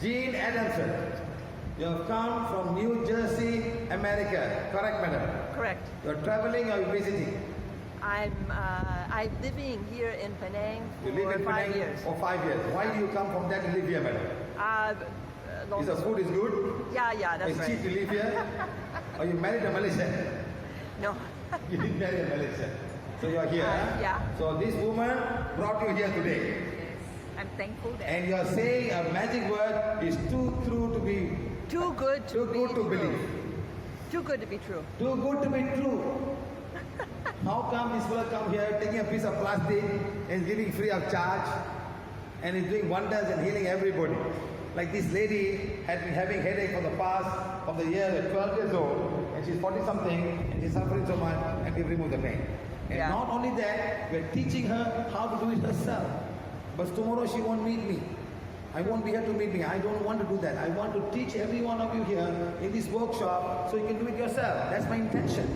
Jean Adamson. You have come from New Jersey, America. Correct, madam? Correct. You are traveling or visiting? I'm living here in Penang You live in 5 Penang years. for 5 years. Why do you come from there to live here, madam? Long Is the food is good? Yeah, that's It's right. cheap to live here? Or you married a Malaysian? No. You didn't marry a Malaysian. So you are here. Yeah. So this woman brought you here today. I'm thankful that. And you are saying a magic word is too true to be Too good to be good to true. believe. Too good to be true. Too good to be true. How come this fellow come here taking a piece of plastic and giving free of charge and is doing wonders and healing everybody? Like this lady had been having headache for the past of the year, 12 years old, and she's 40 something and she's suffering so much, and we remove the pain. And Yeah. not only that, we're teaching her how to do it herself. But tomorrow she won't meet me. I won't be here to meet me. I don't want to do that. I want to teach every one of you here in this workshop so you can do it yourself. That's my intention.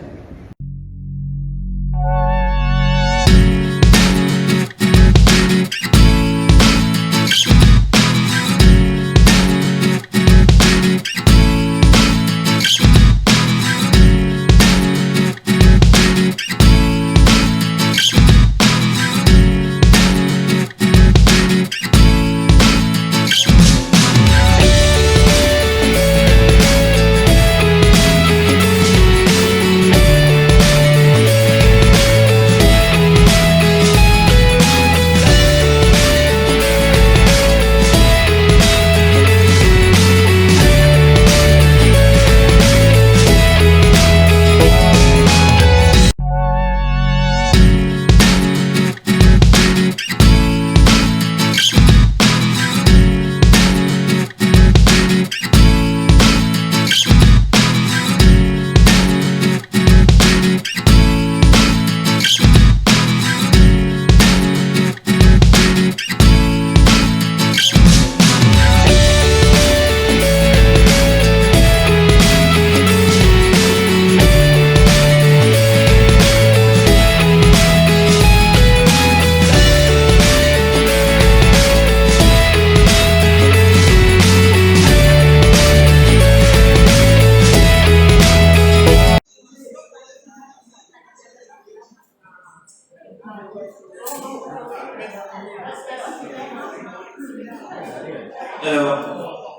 Hello.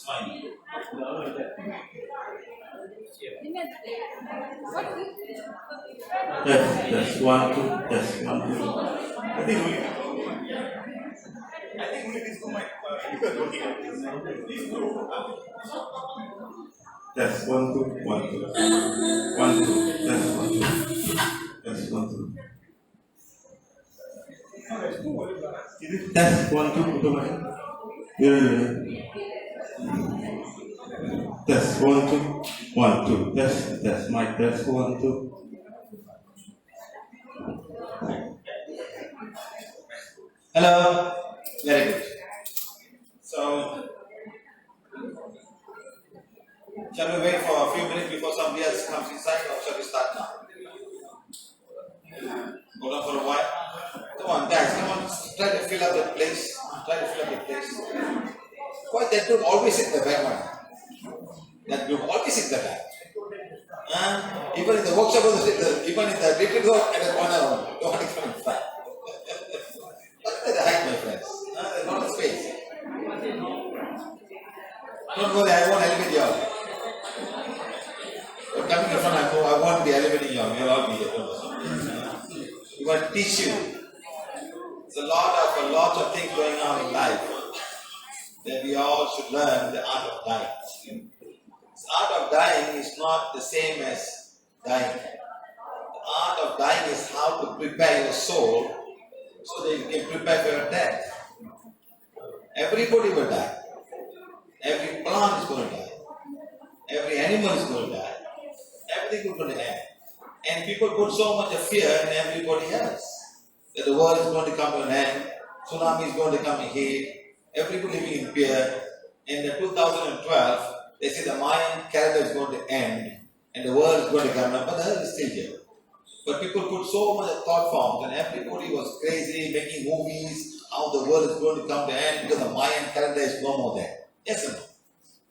Fine. Yes, 1, 2, yes, 1, 2. I think only this one might Yes, 1, 2, 1, 2. 1, 2, yes, 1, 2. Yes, 1, 2. Yes, 1, 2, betul kan? Yeah. Test 1, 2, 1, 2. Test mic test 1, 2. Hello. Very good. So, shall we wait for a few minutes before somebody else comes inside, or shall we start now? Hold on for a while. Come on, guys. Come on. Try to fill up the place. Why that group always in the back one? That group always in the back. Even in the workshop, even in the retreat hall, at the corner, don't want to come in front. Look at the height, my friends. There's not a space. Don't worry, I won't elevate you all. You're coming in front, I won't be elevating you all. You'll all be here. We want to teach you. There's a lot of things going on in life that we all should learn the art of dying. The art of dying is not the same as dying. The art of dying is how to prepare your soul so that you can prepare for your death. Everybody will die. Every plant is going to die. Every animal is going to die. everything was going to end. And people put so much of fear in everybody else that the world is going to come to an end, tsunami is going to come and hit, everybody living in fear. In the 2012, they say the Mayan calendar is going to end and the world is going to come, but the earth is still here. But people put so much of thought forms and everybody was crazy, making movies, how the world is going to come to an end because the Mayan calendar is no more there. Yes or no?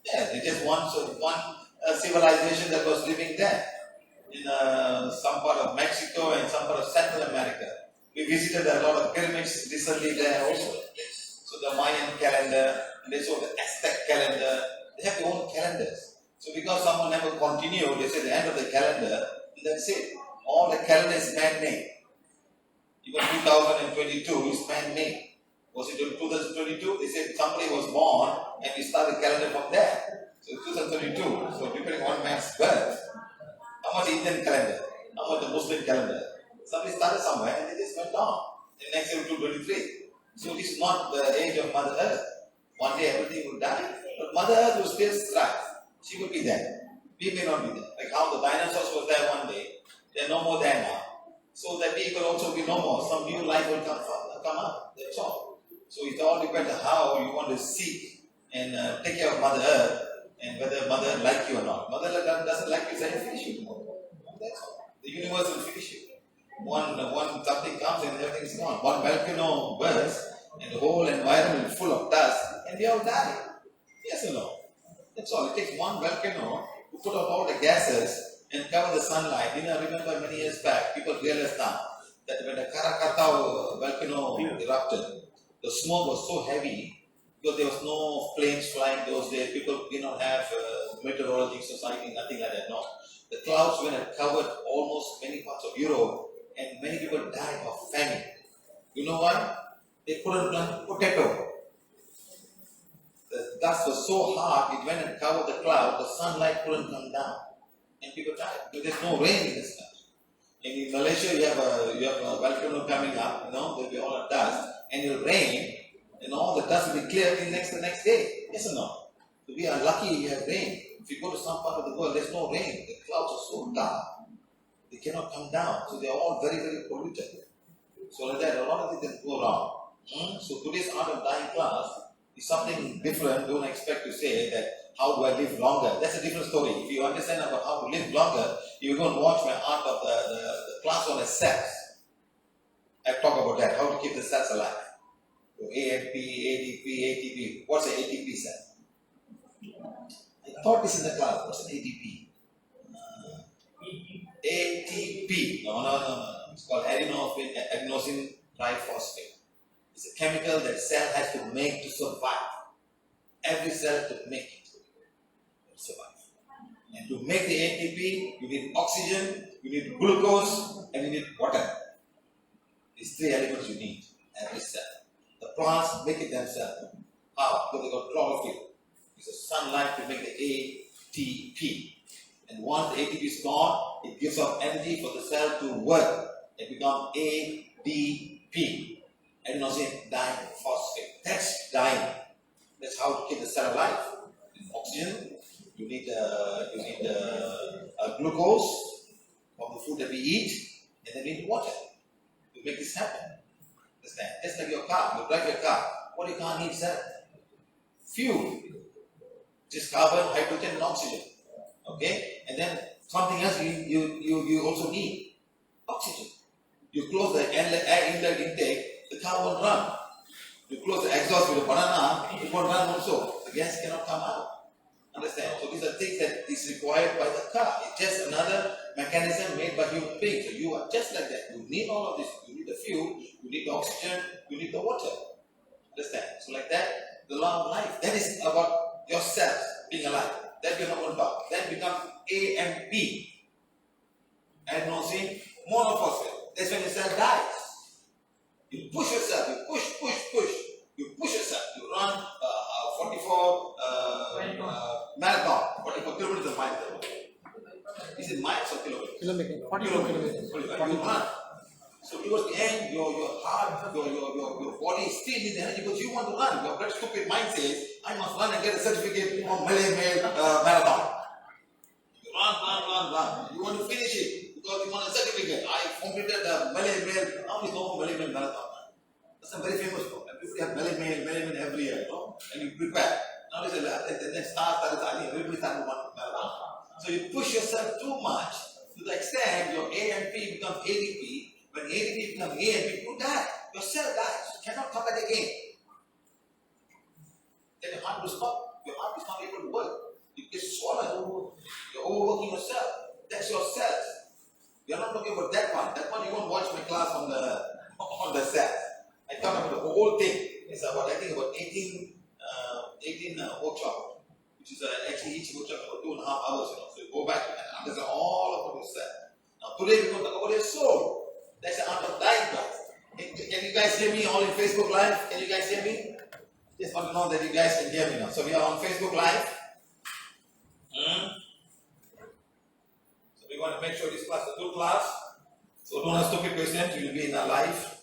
Yeah, it is one civilization that was living there in some part of Mexico and some part of Central America. We visited a lot of pyramids recently there also. So the Mayan calendar, and they saw the Aztec calendar, they have their own calendars. So because someone never continued, they say the end of the calendar, and that's it. All the calendar is man-made. Even 2022 is man-made. Was it in 2022? They said somebody was born and we started the calendar from there. So 2022. So depending on man's birth. How much Indian calendar? How much the Muslim calendar? Somebody started somewhere and they just went on. And next year 2023. So this is not the age of Mother Earth. One day everything will die. But Mother Earth will still strive. She will be there. We may not be there. Like how the dinosaurs was there one day. They are no more there now. So that we will also be no more. Some new life will come up. That's all. So it all depends on how you want to seek and take care of Mother Earth and whether Mother Earth like you or not. Mother Earth doesn't like you, then finish you tomorrow. That's all. The universe will finish you. One something comes and everything is gone. One volcano bursts and the whole environment is full of dust and we all die. Yes or no? That's all. It takes one volcano to put out all the gases and cover the sunlight. You know, I remember many years back, people realized now that when the Krakatau volcano erupted, the smoke was so heavy because there was no planes flying those days. People did not have meteorological society, nothing like that. No, the clouds went and covered almost many parts of Europe, and many people died of famine. You know why? They couldn't plant potato. The dust was so hard, it went and covered the cloud. The sunlight couldn't come down, and people died because there's no rain in this country. And in Malaysia, you have a volcano coming up. You know, there'll be all the dust. And it'll rain, and all the dust will be cleared the next day. Yes or no? So we are lucky we have rain. If you go to some part of the world, there's no rain. The clouds are so dark. They cannot come down. So they are all very, very polluted. So like that, a lot of things can go wrong. So today's art of dying class is something different. Don't expect to say that how do I live longer. That's a different story. If you understand about how to live longer, you go and watch my art of the class on the cells. I talk about that, how to keep the cells alive. So AMP, ADP, ATP. What's an ATP cell? I taught this in the class. What's an ATP? ATP. No. It's called adenosine triphosphate. It's a chemical that cell has to make to survive. Every cell to make it to survive. And to make the ATP, you need oxygen, you need glucose, and you need water. These three elements you need, every cell. The plants make it themselves. How? Because they got chlorophyll. It's the sunlight to make the ATP. And once the ATP is gone, it gives off energy for the cell to work. It becomes ADP. Adenosine diphosphate. That's dying. That's how to keep the cell alive. You need oxygen. You need glucose from the food that we eat, and then you need water to make this happen. Understand? Just like your car. You drive your car. What do your car need, sir? Fuel. Just carbon, hydrogen, and oxygen. Okay? And then something else you also need. Oxygen. You close the air inlet intake, the car won't run. You close the exhaust with a banana, it won't run also. The gas cannot come out. Understand? So these are things that is required by the car. It's just another mechanism made by human beings. So you are just like that. You need all of this. You need the fuel, you need the oxygen, you need the water. Understand? So like that, the law of life. That is about yourself being alive. That we're not going to talk. Then become AMP. Adenosine monophosphate. That's when the cell dies. You push yourself, you push. You push yourself. You run 44 marathon, 44 kilometers a mile. Is it miles or kilometers? Kilometers. 44 kilometers. You run. So towards the end, your heart, your body still needs energy because you want to run. Your very stupid mind says, I must run and get a certificate on Malay marathon. You run. You want to Some very famous book. Everybody have melamine every year, you know, and you prepare. Now there's a then start everybody start one. So you push yourself too much to the extent your A and P becomes ADP. When ADP becomes A and P, you die. Your cell dies. You cannot come back again. Then your heart will stop. Your heart is not able to work. It gets swollen. You're overworking yourself. That's your cells. You're not talking about that one. That one you won't watch my class on the cells. I talk about the whole thing. It's about, I think, about 18 workshops, which is actually each workshop about 2.5 hours. You know, so you go back and understand all of what you said. Now today we're going to talk about your soul. That's the art of dying. Can you guys hear me all in Facebook Live? Can you guys hear me? Just want to know that you guys can hear me now. So we are on Facebook Live. So we want to make sure this class is a good class. So don't have stupid questions. You will be in our life.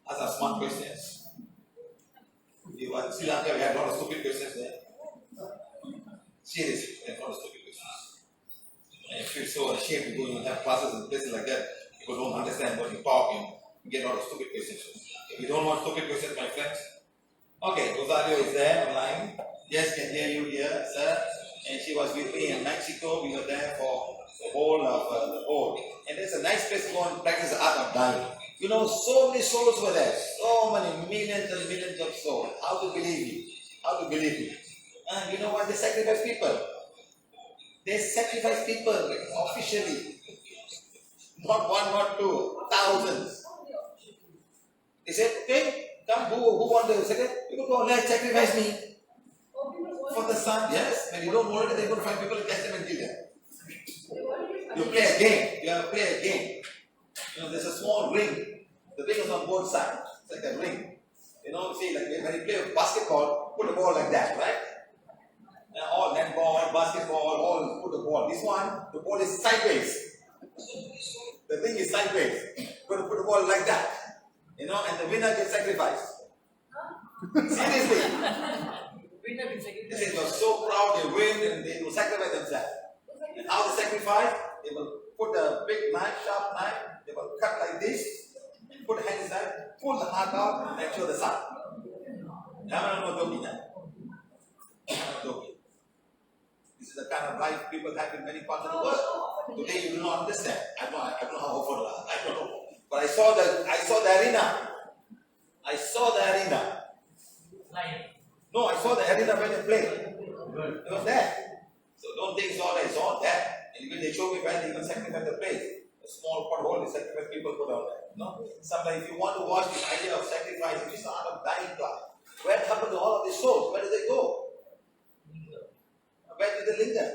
As are smart questions. You want Sri Lanka, we had a lot of stupid questions there. Seriously, we had a lot of stupid questions. And I feel so ashamed to go and have classes in places like that. People don't understand what you're talking. You get a lot of stupid questions. If you don't want stupid questions, my friends. Okay, Rosario is there online. Yes, can hear you here, sir. And she was with me in Mexico. We were there for the whole of the whole. And there's a nice place to go and practice the art of dying. You know, so many souls were there. So many millions and millions of souls. How to believe you? How to believe you? And you know what? They sacrifice people. They sacrifice people officially. Not one, not two. Thousands. They said, okay, come, who want to second? You go, let's sacrifice me. For the sun, yes. When you don't want it, they're going to find people to catch them and kill them. You play a game. You have to play a game. You know, there's a small ring. The ring is on both sides. It's like a ring. You know, see, like when you play basketball, put the ball like that, right? And all netball, basketball, all put the ball. This one, the ball is sideways. The thing is sideways. You're going to put the ball like that. You know, and the winner gets sacrificed. Seriously. They say they're so proud, they win, and they will sacrifice themselves. And how they sacrifice? They will put a big knife, sharp knife, they will cut like this, and put the hand inside, pull the heart out, and show the sun. This is the kind of life people have in many parts of the world. Today you do not understand. I don't know how hopeful I don't know. But I saw the arena. I saw the arena. No, I saw the arena when they played. It was there. So don't think it's all there. It's all there. And even they show me where they even sacrifice the place. A small pothole, they sacrifice people put down there. No? Sometimes if you want to watch this idea of sacrifice, it is the art of dying class. Where happened to all of these souls? Where did they go? Where did they linger?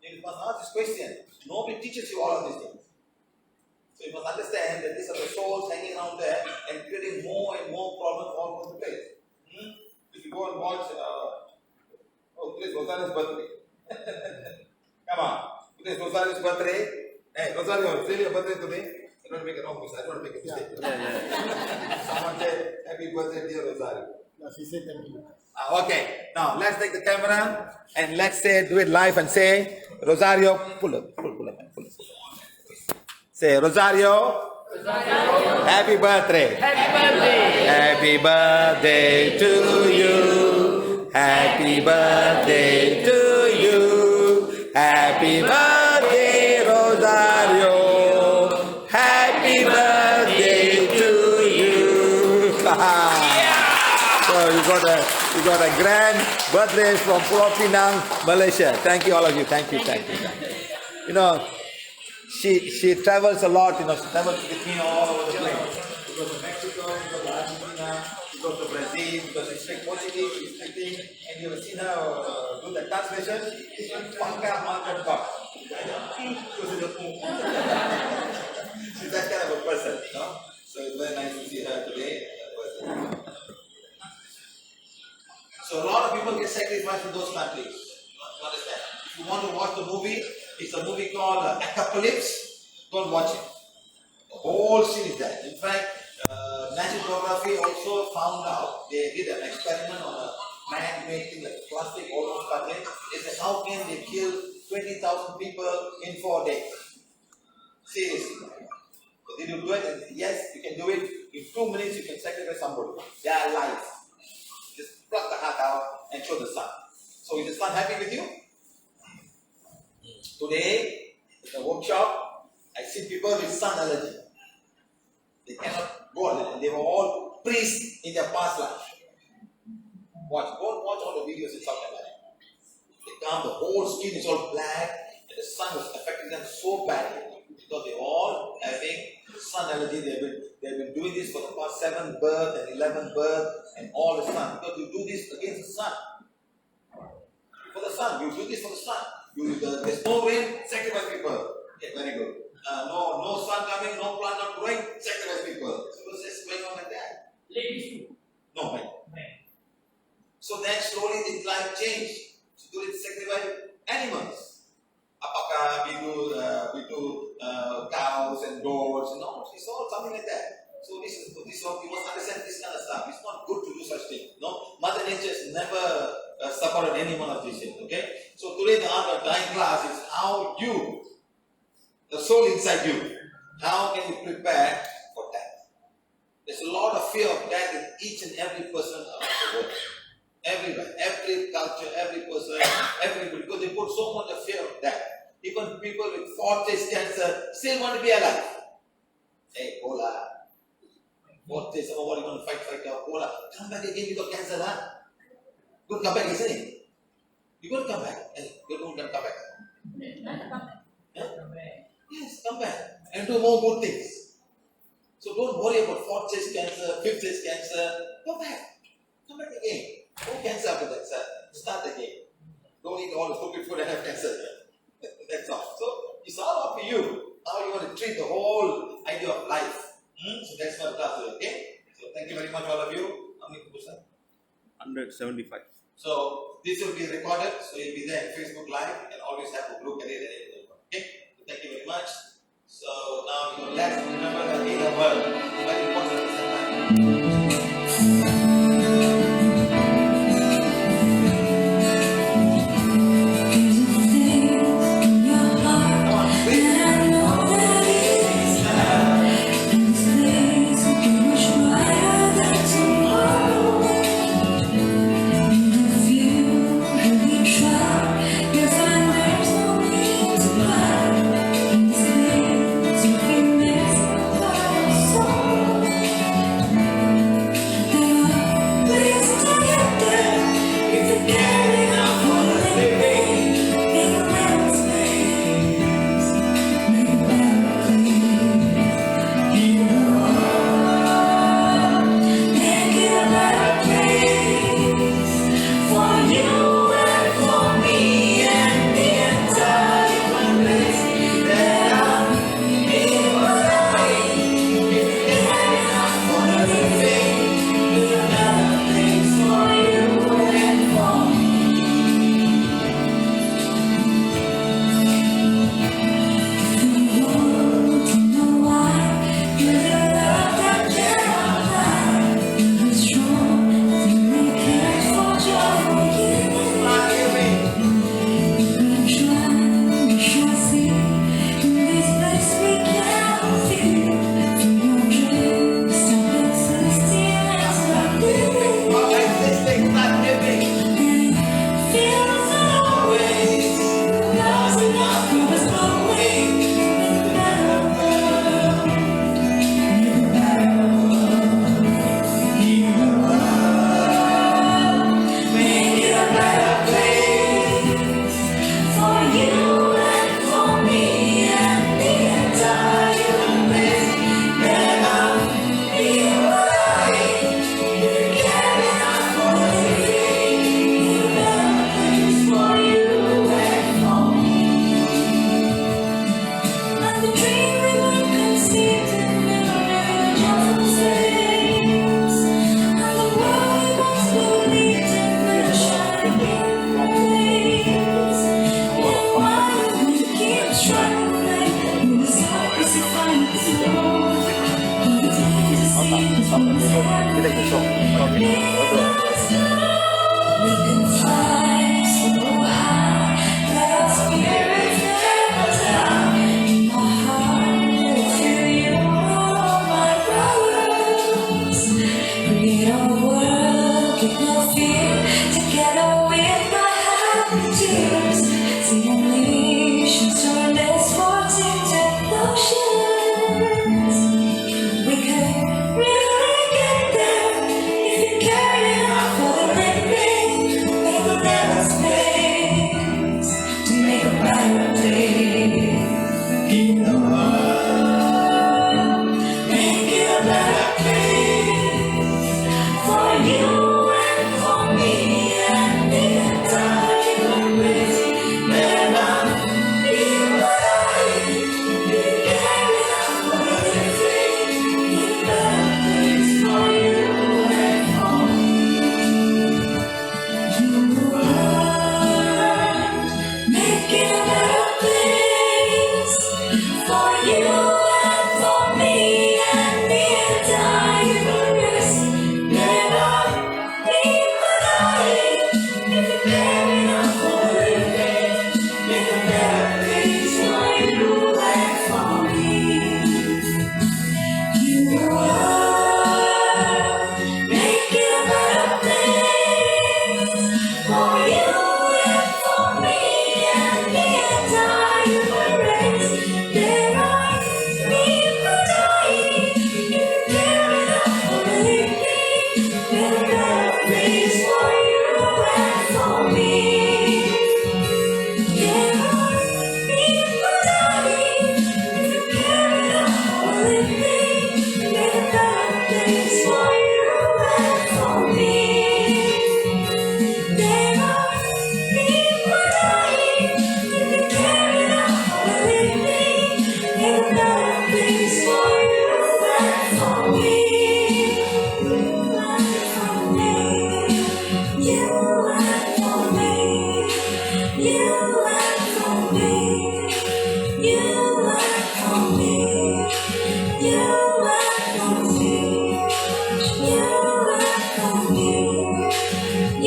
You must ask this question. Nobody teaches you all of these things. So you must understand that these are the souls hanging around there and creating more and more problems all over the place. If you go and watch, today's Rosario's birthday. Come on. Today's Rosario's birthday. Hey, Rosario, it's your birthday today. I don't make a wrong mistake. I don't make a mistake. Someone said, happy birthday, dear Rosario. No, she said thank you. Okay, now let's take the camera and let's say, do it live and say, Rosario, pull up. Say, Rosario, happy birthday. Happy birthday to you. Happy birthday to you. Happy birthday, Rosario. Happy birthday to you. So you got a grand birthday from Penang, Malaysia. Thank you, all of you. Thank you. You know, she travels a lot. You know, she travels with me all over the place. She goes to Mexico, she goes to Argentina, she goes to Brazil because she speaks Portuguese, she's speaking, and you have seen her do the translation. She's that kind of a person, you know. So it's very nice to see her today. So a lot of people get sacrificed in those countries. You understand? If you want to watch the movie, it's a movie called Apocalypse. Don't watch it. The whole scene is there. In fact, National Geography also found out, they did an experiment on a man-made thing like plastic all over the country. They said, how can they kill 20,000 people in 4 days? Seriously. So did you do it? And yes, you can do it. In 2 minutes, you can sacrifice somebody. Their life. Just pluck the heart out and show the sun. So is the sun happy with you? Today, in the workshop, I see people with sun allergy. They cannot go on. They were all priests in their past life. Watch. Go and watch all the videos in South America. They come, the whole skin is all black, and the sun was affecting them so badly because they all having sun allergy. They've been doing this for the past 7 birth and 11 birth and all the sun, because you do this against the sun. For the sun, you do this for the sun. There's no rain, sacrifice people. Okay, very good. No sun coming, no plant not growing, sacrifice people. So it's just going on like that. Ladies too. No, man. So then slowly the life changed. So do it sacrifice animals. Apakah we do cows and goats? No, it's all something like that. So this is what we must understand, this kind of stuff. It's not good to do such things. No, Mother Nature has never suffered any one of these things. Okay. So today the art of dying class is how you, the soul inside you, how can you prepare for death? There's a lot of fear of death in each and every person around the world. Everywhere, every culture, every person, everybody, because they put so much of fear of death. Even people with 4-stage cancer still want to be alive. Hey, Bola. 4-stage, what are you going to fight Bola? Come back again with your cancer, huh? You're going to come back, isn't it? You're going to come back. Hey, you're going to come back. Yeah? Yes, come back and do more good things. So don't worry about 4th-stage cancer, 5th-stage cancer. Come back. Come back again. No cancer after that, sir. Start again. Don't eat all the stupid food and have cancer. That's all. So it's all up to you. How you want to treat the whole idea of life. So that's what class is, okay? So thank you very much, all of you. How many people, sir? 175. So this will be recorded, so you'll be there in Facebook Live. You can always have a look at it. Okay? So thank you very much. So now let's remember the healer word. Very important at the same time.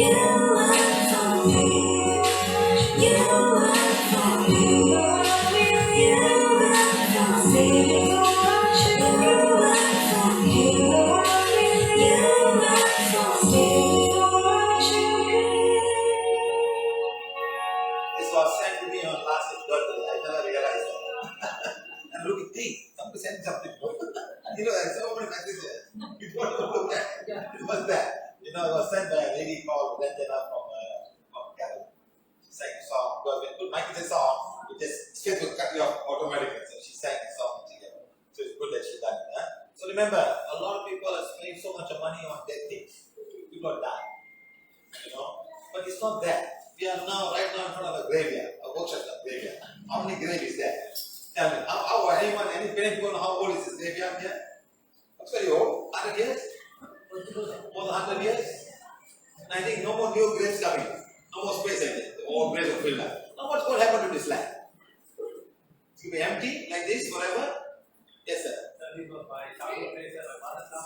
This was sent to me on last birthday. I never realized that. And look at me, somebody sent something. You know, there's so many messages. You don't look at it. What's that? You know, it was sent by a lady called Ranjana from Kerala. She sang a song. Because when you put mic in the song, it just straight will cut you off automatically. So she sang the song together. So it's good that she done it. Huh? So remember, a lot of people are spending so much money on dead things. People are dying. You know? But it's not that. We are now, right now, in front of a graveyard, a workshop graveyard. How many graves is there? Tell me, any parent people know how old is this graveyard here? Looks very old. 100 years? More than 100 years? And I think no more new graves coming. No more space, I think. All graves are filled up. Now what's going to happen to this land? It's going to be empty like this forever? Yes, sir.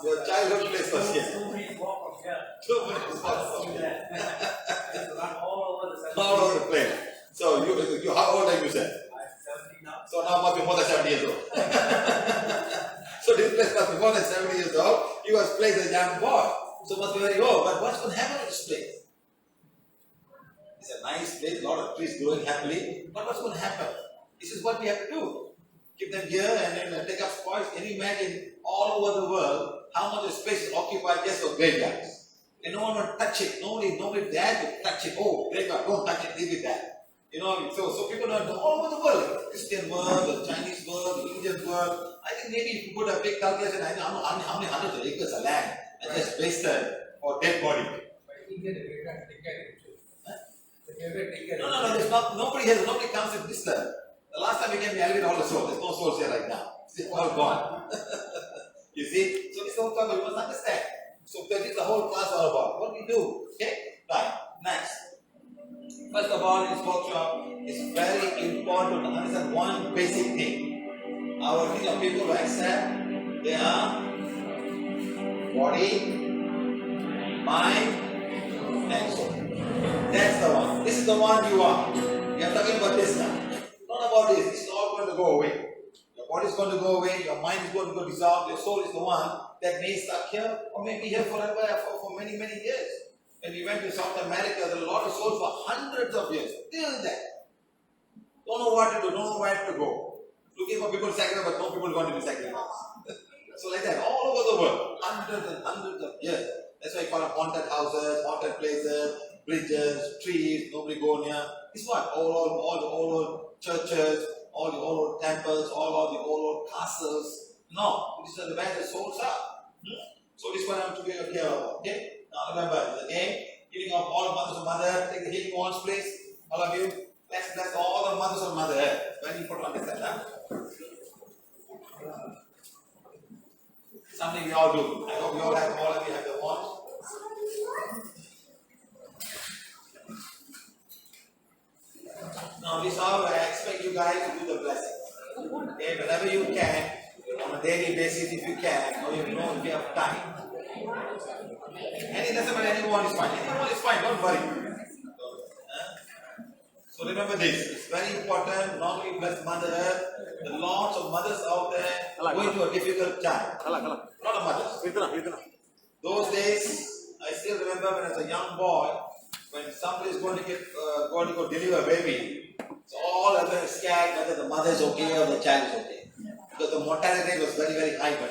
Your childhood place was here. 2 minutes walk from here. All over the place. So you how old are you, sir? I'm 70 now. So now must be more than 70 years old. So this place must be more than 70 years old. He was placed as a young boy. So must be very old. But what's going to happen to this place? It's a nice place, a lot of trees growing happily. But what's going to happen? This is what we have to do. Keep them here and then take up spoils. Can you imagine all over the world how much space is occupied just for graveyards? And no one will touch it. Nobody dares to touch it. Oh, graveyard, don't touch it, leave it there. You know, so people are all over the world. Christian world, the Chinese world, the Indian world. I think maybe if you put a big calculation, I don't know how many hundreds of acres of land and just wasted for dead body. No, there's not, nobody comes and disturb. The last time we came, we elevated all the souls. There's no souls here right now. It's all gone. You see? So this is the whole time we must understand. So that is the whole class all about. What we do. Okay? Right. Next. First of all, in this workshop, it's very important to understand one basic thing. Our thing of people who accept their body, mind, and soul. That's the one. This is the one you are. We are talking about this now. Not about this. It's all going to go away. Your body is going to go away. Your mind is going to go dissolve. Your soul is the one that may stuck here or may be here forever for many, many years. When we went to South America, there were a lot of souls for hundreds of years. Till then. Don't know what to do. Don't know where to go. Looking for people to sacrifice, but no people want to be sacrificed. So like that, all over the world. Hundreds and hundreds of years. That's why you call it haunted houses, haunted places, bridges, trees, nobody go near. It's what? All the old churches, all the old temples, all the old castles. No, this is where the souls are. So this one I have to be here about. Okay? Now remember, again, healing of all mothers of mother, take the healing wands, please. All of you. Let's bless all the mothers of mother. Very important to understand that. Something we all do. I hope all of you have the wands. Now this is how I expect you guys to do the blessing. Okay, whenever you can, on a daily basis if you can, or if you have time. Any doesn't matter, anyone is fine. Anyone is fine, don't worry. So remember this, it's very important, not only bless Mother Earth, the lots of mothers out there going through a difficult time. A lot of mothers. Those days, I still remember when I was a young boy, when somebody is going to go deliver a baby, so all of them scared whether the mother is okay or the child is okay. Because the mortality rate was very, very high. But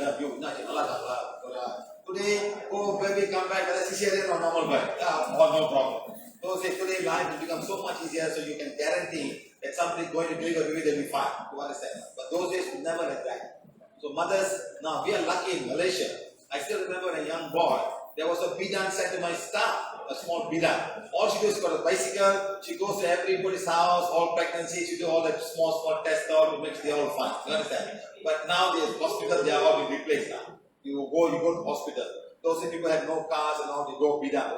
today, oh baby, come back, whether cesarean or normal birth, no problem. So say today life will become so much easier, so you can guarantee that somebody is going to deliver a baby, they'll be fine. You understand? But those days we never like that. So mothers, now we are lucky in Malaysia. I still remember when a young boy, there was a bidan sent to my staff, a small bidan. All she does is got a bicycle, she goes to everybody's house, all pregnancy, she do all that small tests out to make sure they're all fine. You understand? But now the hospitals, they are all been replaced now. You go to hospital. Those people have no cars and now they go bidan.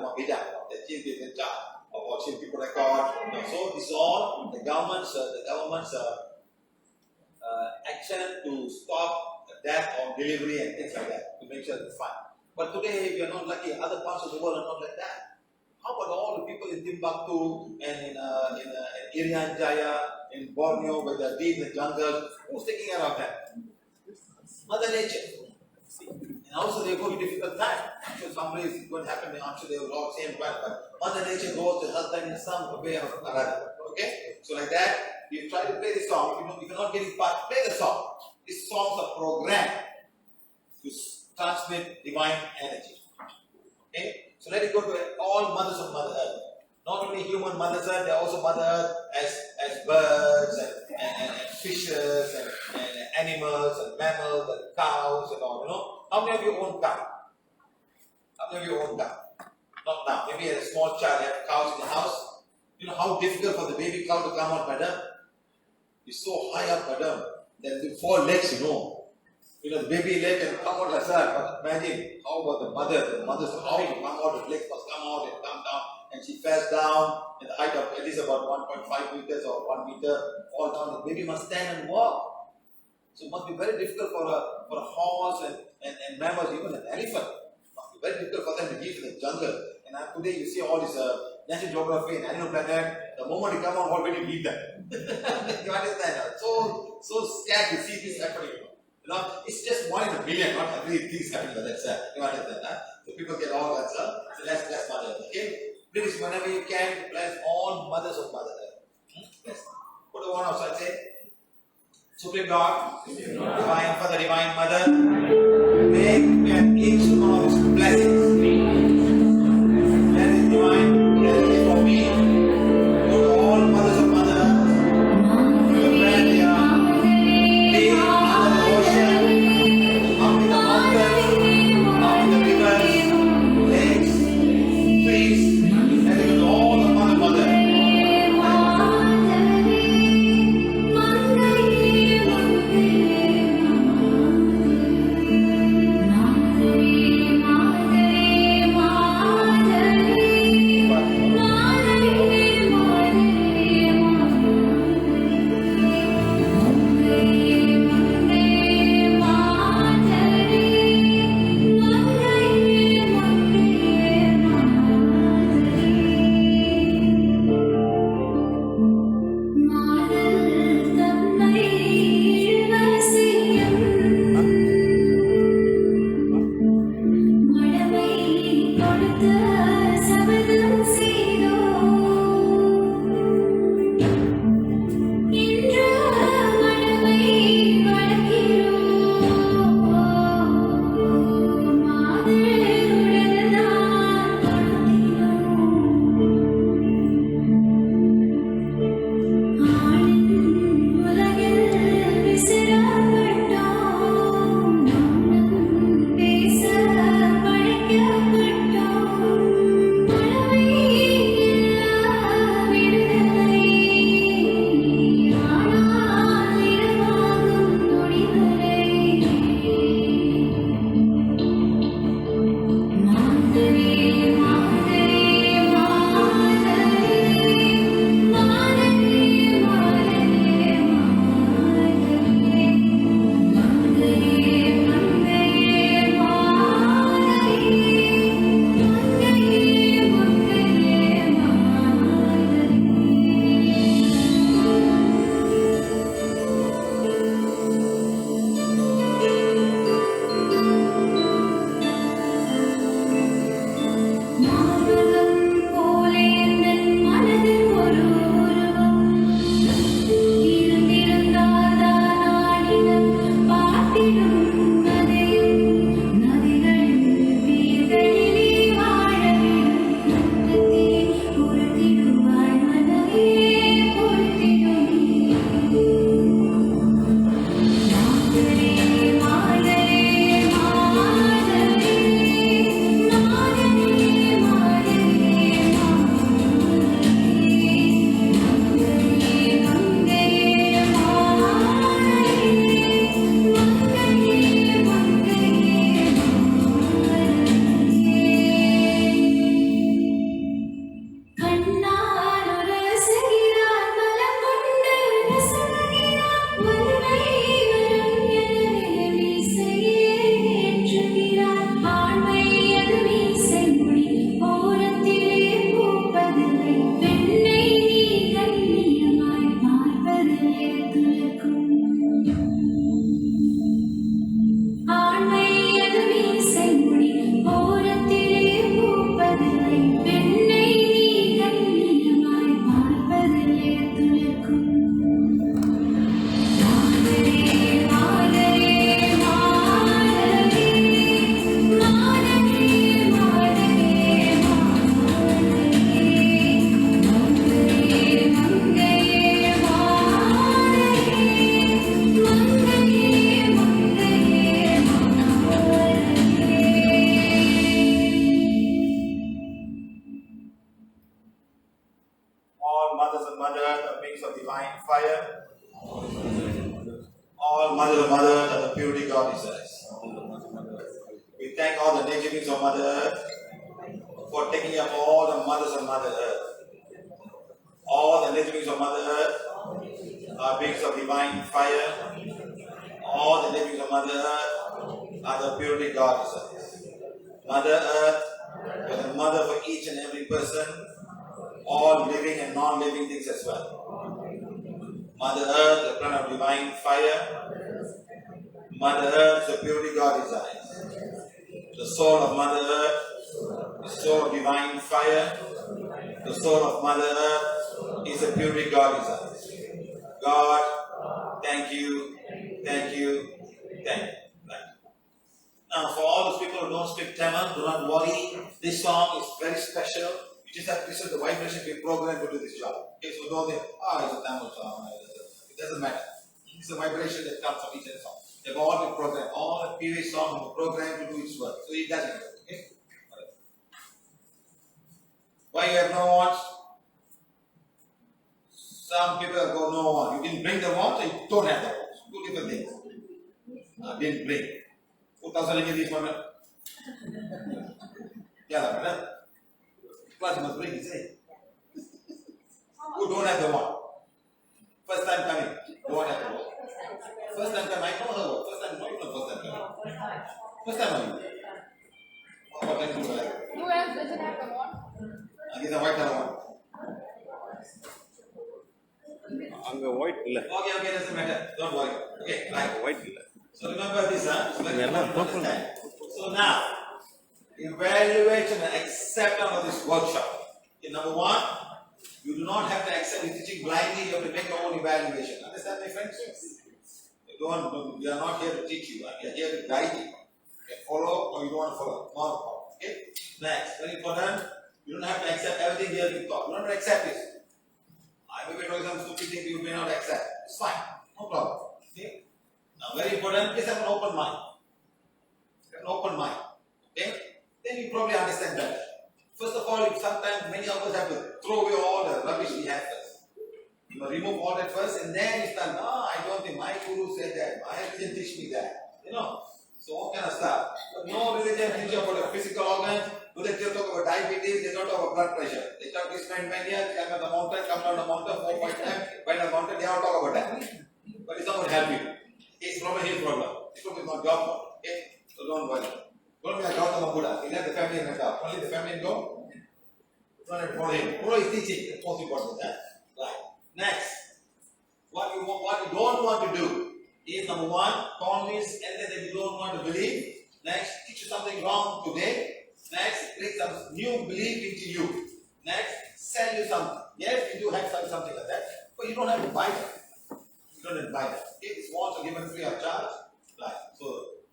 The chief is in charge of watching people record. So this is all the government's action to stop death or delivery and things like that, to make sure it's fine. But today we are not lucky. Other parts of the world are not like that. How about all the people in Timbuktu and in Irian Jaya, in Borneo, where they're deep in the jungle? Who's taking care of them? Mother Nature. And also they go through difficult time. I'm sure somebody is going to happen, I'm sure they will all same time, but Mother Nature goes to help them in some way or another. Okay? So like that, you try to play the song. If you're not getting part, play the song. These songs are programmed to transmit divine energy. Okay? So let it go to all mothers of Mother Earth. Not only human Mother Earth, they are also Mother Earth as birds and fishes and animals and mammals and cows and all, you know. How many of you own cow? How many of you own cow? Not now. Maybe as a small child, you have cows in the house. You know how difficult for the baby cow to come out, madam? It's so high up, madam. There are 4 legs, you know. You know, the baby leg can come out like that. But imagine, how about the mother? The mother's how to come out, the legs must come out and come down. And she falls down at the height of at least about 1.5 meters or 1 meter. Fall down, the baby must stand and walk. So it must be very difficult for a horse and mammals, even an elephant. It must be very difficult for them to live in the jungle. And today you see all this National Geography and Animal Planet. The moment you come out, what will you leave them? You understand? So scared to see this happening. You know, it's just 1 in a million, not everything is happening like that. You understand? So people get all that stuff. So let's bless Mother Earth. Okay? Please, whenever you can, bless all mothers of Mother Earth. Bless. Put the one outside, say. Supreme God, Divine Father, Divine Mother, make an instrument of His blessings. That is divine, that is for me. Go to all mothers of Mother Earth, where they are, live under the ocean, up in the mountains, up in the rivers, lakes, trees, and go to all the Mother. mothers and Mother Earth are beings of divine fire. All Mother and Mother Earth are the purity God desires. We thank all the nature beings of Mother Earth for taking up all the mothers and Mother Earth. All the nature beings of Mother Earth are beings of divine fire. All the nature beings of Mother Earth are the purity God desires. Mother Earth, you are the mother for each and every person, all living and non-living things as well. Mother Earth, the Prana of divine fire. Mother Earth, the purity God desires. The soul of Mother Earth, the soul of divine fire. The soul of Mother Earth is the purity God desires. God, thank you, thank you, thank you. Now, for all those people who don't speak Tamil, do not worry. This song is very special. You just have to listen to the vibration we programmed to do this job. Okay, so don't think, it's a Tamil song. It doesn't matter. It's a vibration that comes from each other song. They've all been programmed. All the PVH songs are programmed to do its work. So it doesn't work. Okay? Why you have no wants? Some people have got no wants. You didn't bring the wants, so you don't have the wants. Two different things. Didn't bring. 4,000 ringgit this moment. Yeah, madam. Plus you must bring it, say. Who don't have the one? First time coming, don't have the one. First time coming, I know her. First time, not even first time coming. First time coming. What can you do? Who else doesn't have the one? This is a white color one. white இல்ல. Okay, doesn't matter. Don't worry. Okay, right. White இல்ல. So remember this, it's very important to purple. understand. So now, evaluate and acceptance of this workshop. Okay, number one, you do not have to accept the teaching blindly, you have to make your own evaluation. Understand, my friends? We are not here to teach you, we are here to guide you. You can follow or you don't want to follow. Not a problem. Okay? Next, very important, you don't have to accept everything here we taught. You don't have to accept it. I may be doing some stupid thing you may not accept. It's fine. No problem. Okay? Now, very important, please have an open mind. Have an open mind. Okay? Then you probably understand better. First of all, sometimes many of us have to throw away all the rubbish we have first. You know, remove all that first and then you start, no, I don't think my guru said that, my religion teach me that. You know? So all kind of stuff. But no religion teach you about the physical organs. Do they just talk about diabetes? They don't talk about blood pressure. They talk this man here, climb up the mountain, come down the mountain, 4 point time, find the mountain, they all talk about that. But it's not going to help you. His problem, his problem. His problem is not your problem. Okay? So don't worry. Don't be a Gautama Buddha. He left the family and went out. Only the family go. Don't have to follow him. Follow his teaching. That's most important. Right. Next. What you don't want to do is number one, convince anything that you don't want to believe. Next, teach you something wrong today. Next, create some new belief into you. Next, sell you something. Yes, you do have something like that, but you don't have to buy that. You don't have to buy that. Okay, these walls are given free of charge. Right. So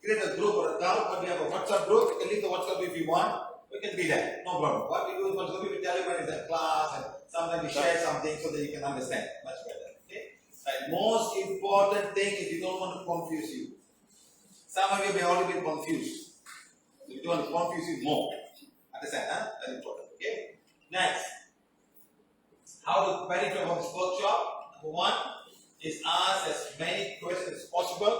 create a group or a crowd, but we have a WhatsApp group. You can leave the WhatsApp if you want. We can be there. No problem. What we do is once we tell you when it's a class and sometimes we share something so that you can understand much better. Okay? Right. Most important thing is you don't want to confuse you. Some of you may already be confused. So you don't want to confuse you more. Understand, huh? Very important. Okay? Next. How to benefit from this workshop? Number one is ask as many questions as possible.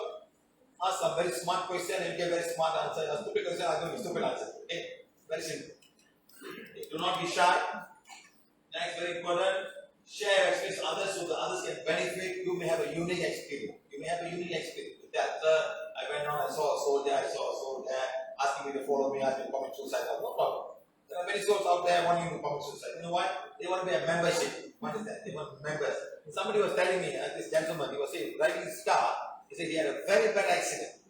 Ask a very smart question and get very smart answer. A stupid question, ask a stupid answer. Okay? Very simple. Okay. Do not be shy. Next, very important. Share experience with others so the others can benefit. You may have a unique experience. You may have a unique experience with that. I went on, I saw a soul there, asking me to follow me, asking me to commit suicide. No problem. There are many souls out there wanting to commit suicide. You know why? They want to be a membership. What is that? They want members. Somebody was telling me, this gentleman, he was saying, riding his car, he said he had a very bad accident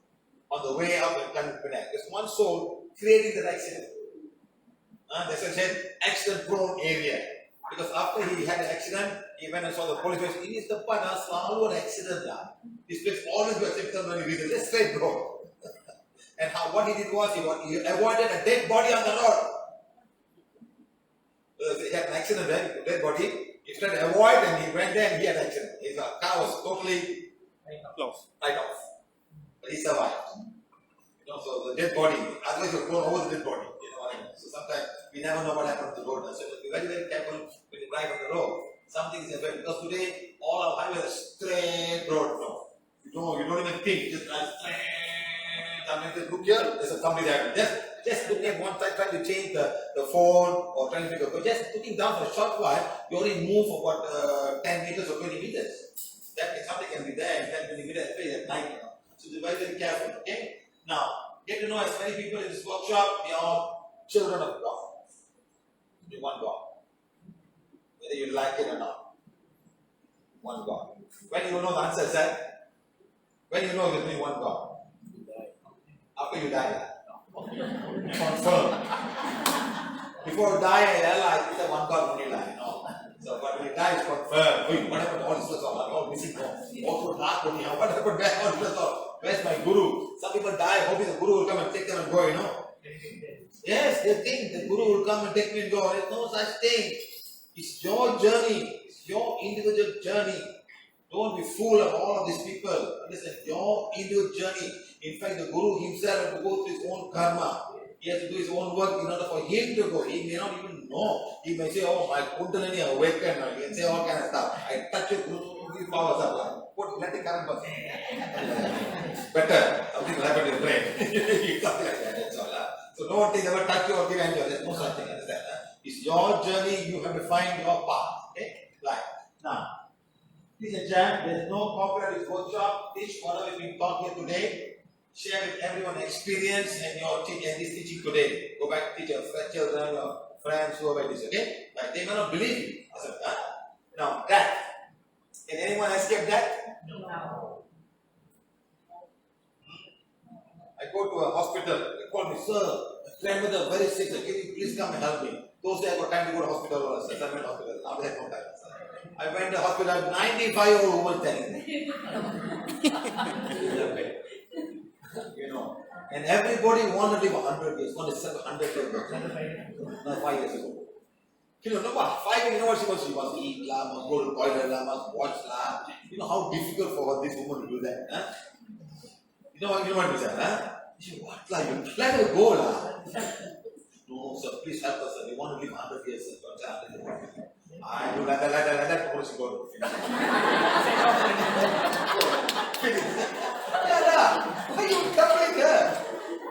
on the way up in Penang. There's one soul creating that accident. That's a accident-prone area. Because after he had an accident, he went and saw the police. It is the part of an accident. This place always was symptoms when he reason. Just straight go. And what he did was he avoided a dead body on the road. He had an accident there, dead body. He tried to avoid and he went there and he had an accident. His car was totally right off. But he survived. You know, so the dead body, otherwise you go over the dead body. You know what I mean? So sometimes we never know what happened on the road. So be very, very careful when you drive on the road. Something is affected. Because today, all our highways are straight road. No. You don't even think. Just drive straight. I mean, just look here, there's a something there. Just looking at one side, trying to change the phone or trying to pick up. But just looking down for a short while, you only move for about 10 meters or 20 meters. Something can be there in 10, 20 meters at night. So be very, very careful. Okay? Now, get to know as many people in this workshop, we are all children of God. Only one God. Whether you like it or not. One God. When you know the answer is that, when you know there's only one God. After you die, confirm. Before you die, I realize it's a one God only lie. No. So, but when you die, it's confirmed. Wait, what happened to all this stuff? All missing. All to dark only. What happened back? All this stuff. Where's my guru? Some people die, hoping the guru will come and take them and go, you know. Yes, they think the guru will come and take me and go. There's no such thing. It's your journey. It's your individual journey. Don't be fooled of all of these people. Understand? Your individual journey. In fact, the Guru himself has to go through his own karma. He has to do his own work in order for him to go. He may not even know. He may say, oh, my Kundalini awakened. He can say all kind of stuff. I touch your Guru, give powers up. What? Let the current pass. Better. Something will happen to your brain. Something like that. That's all. So no one thing ever touch you or give enjoy. There's no such thing. Understand? It's your journey. You have to find your path. Okay? Right. Now, please enjoy. There's no copyright workshop. Teach whatever we've been taught here today. Share with everyone experience and your this teaching today. Go back to teach your children, your friends, whoever it is, okay? But they may not believe you. Now, that. Can anyone escape that? No. I go to a hospital. They call me, sir, my grandmother very sick. Can you please come and help me? Those days I got time to go to hospital or a settlement hospital. Now I have no time. I went to hospital, 95-year-old woman telling me. You know, and everybody wanted to live 100 years, want to serve 100 years. No, 5 years ago. You know, 5 years, you know what she wants? She wants to eat, must go to the toilet, must watch. You know how difficult for this woman to do that? Huh? You know what we said? Huh? She said, what? You let her go. No, sir, please help us. Sir. We want to live 100 years. Sir. I do like that. Of course, you go to finish. Why you troubling her?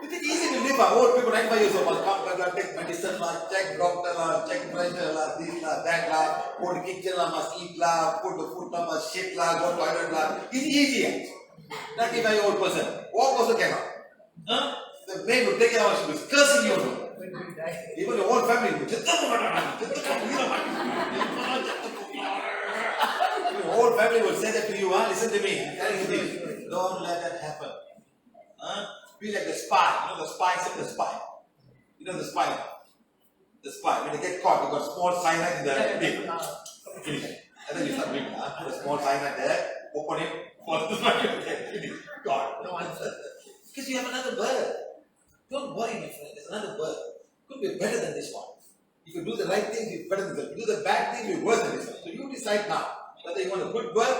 You think easy to live? Old people, 95 years old, must come, take medicine, check doctor, check pressure, this, that, go to kitchen, must eat, put the food, must shit, go to toilet. It's easy. 95-year-old person. Walk also cannot. Huh? The maid will take care of her, she was cursing you. Even your own family will just your whole family will say that to you, listen to me, I'm telling you this. Don't let that happen. Be like the spy. You know the spy said the spy. You know the spy. The spy. When they get caught, they got small cyanide in the tip. Finish it. And then you start drinking. Put a small cyanide there, open it, fall the finish. God, no answer. Because you have another bird. Don't worry, my friend. There's another bird. Could be better than this one. If you do the right thing, you're better than this one. If you do the bad thing, you're worse than this one. So you decide now whether you want a good bird,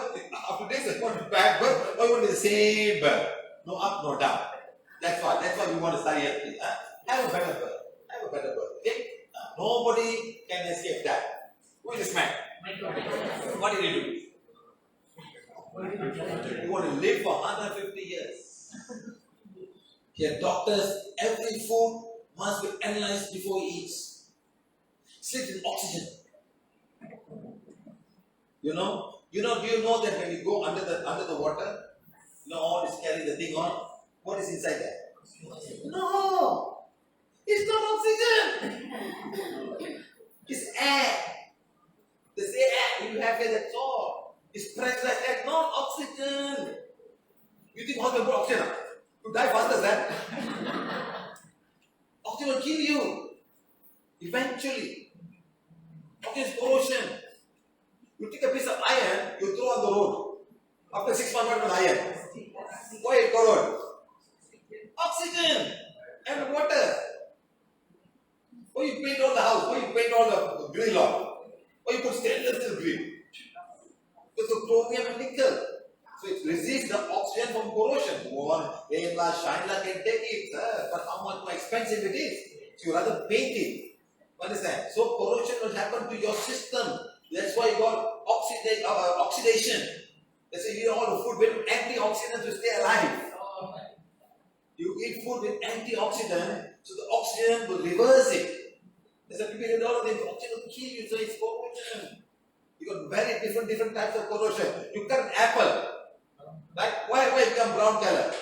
after this, you want a bad bird, or you want the same bird. No up, no down. That's why we want to study here. Have a better bird. Have a better bird. Okay? Nobody can escape that. Who is this man? What did he do? You want to live for 150 years. Here, doctors, every food must be analyzed before he eats. Sleep in oxygen. Do you know that when you go under the water, all is carrying the thing on, what is inside there? No! It's not oxygen! It's air. There's air you have here, that's all. It's pressurized air, not oxygen. You think hospital put oxygen? You die faster, sir. Oxygen will kill you. Eventually. Oxygen is corrosion. You take a piece of iron, you throw on the road. After 6 months, what was iron? Why it corrode? Oxygen and water. Why you paint all the house? Why you paint all the grill on? Why you put stainless steel grill? Because of chromium and nickel. So it resists the oxygen from corrosion. One, rain, shine, can take it, but how much more expensive it is? So you rather paint it. Understand? So corrosion will happen to your system. That's That's why you got oxidation. That's why you eat all the food with antioxidants to stay alive. You eat food with antioxidant, so the oxygen will reverse it. There's a people who don't think oxygen will kill you, so it's corrosion. You got very different types of corrosion. You cut an apple, right? Why it become brown color?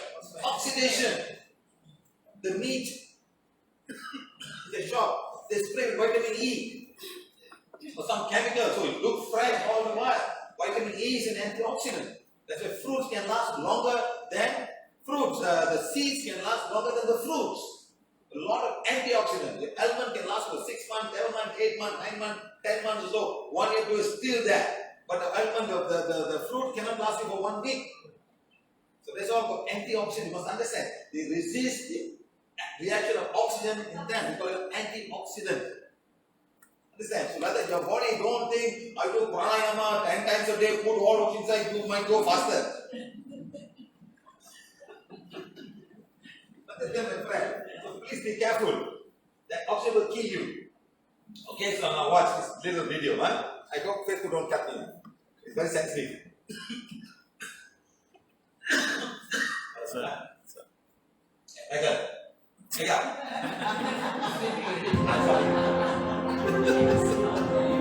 Oxidation. The meat, the shop, they spray with vitamin E or some chemical, so it looks fresh all the while. Vitamin E is an antioxidant. That's why fruits can last longer than fruits. The seeds can last longer than the fruits. A lot of antioxidants. The almond can last for 6 months, 7 months, 8 months, 9 months, 10 months or so. 1 year, 2 is still there. But the almond, the fruit cannot last you for 1 week. So that's all called antioxidant. You must understand. They resist the reaction of oxygen in them. We call it antioxidant. Understand? So like that your body don't think I do pranayama 10 times a day, put all of inside, you might go faster. Understand, my friend? So please be careful. That oxygen will kill you. Okay, so now watch this little video. Huh? I hope Facebook don't cut me. It's very sensitive. Wake up.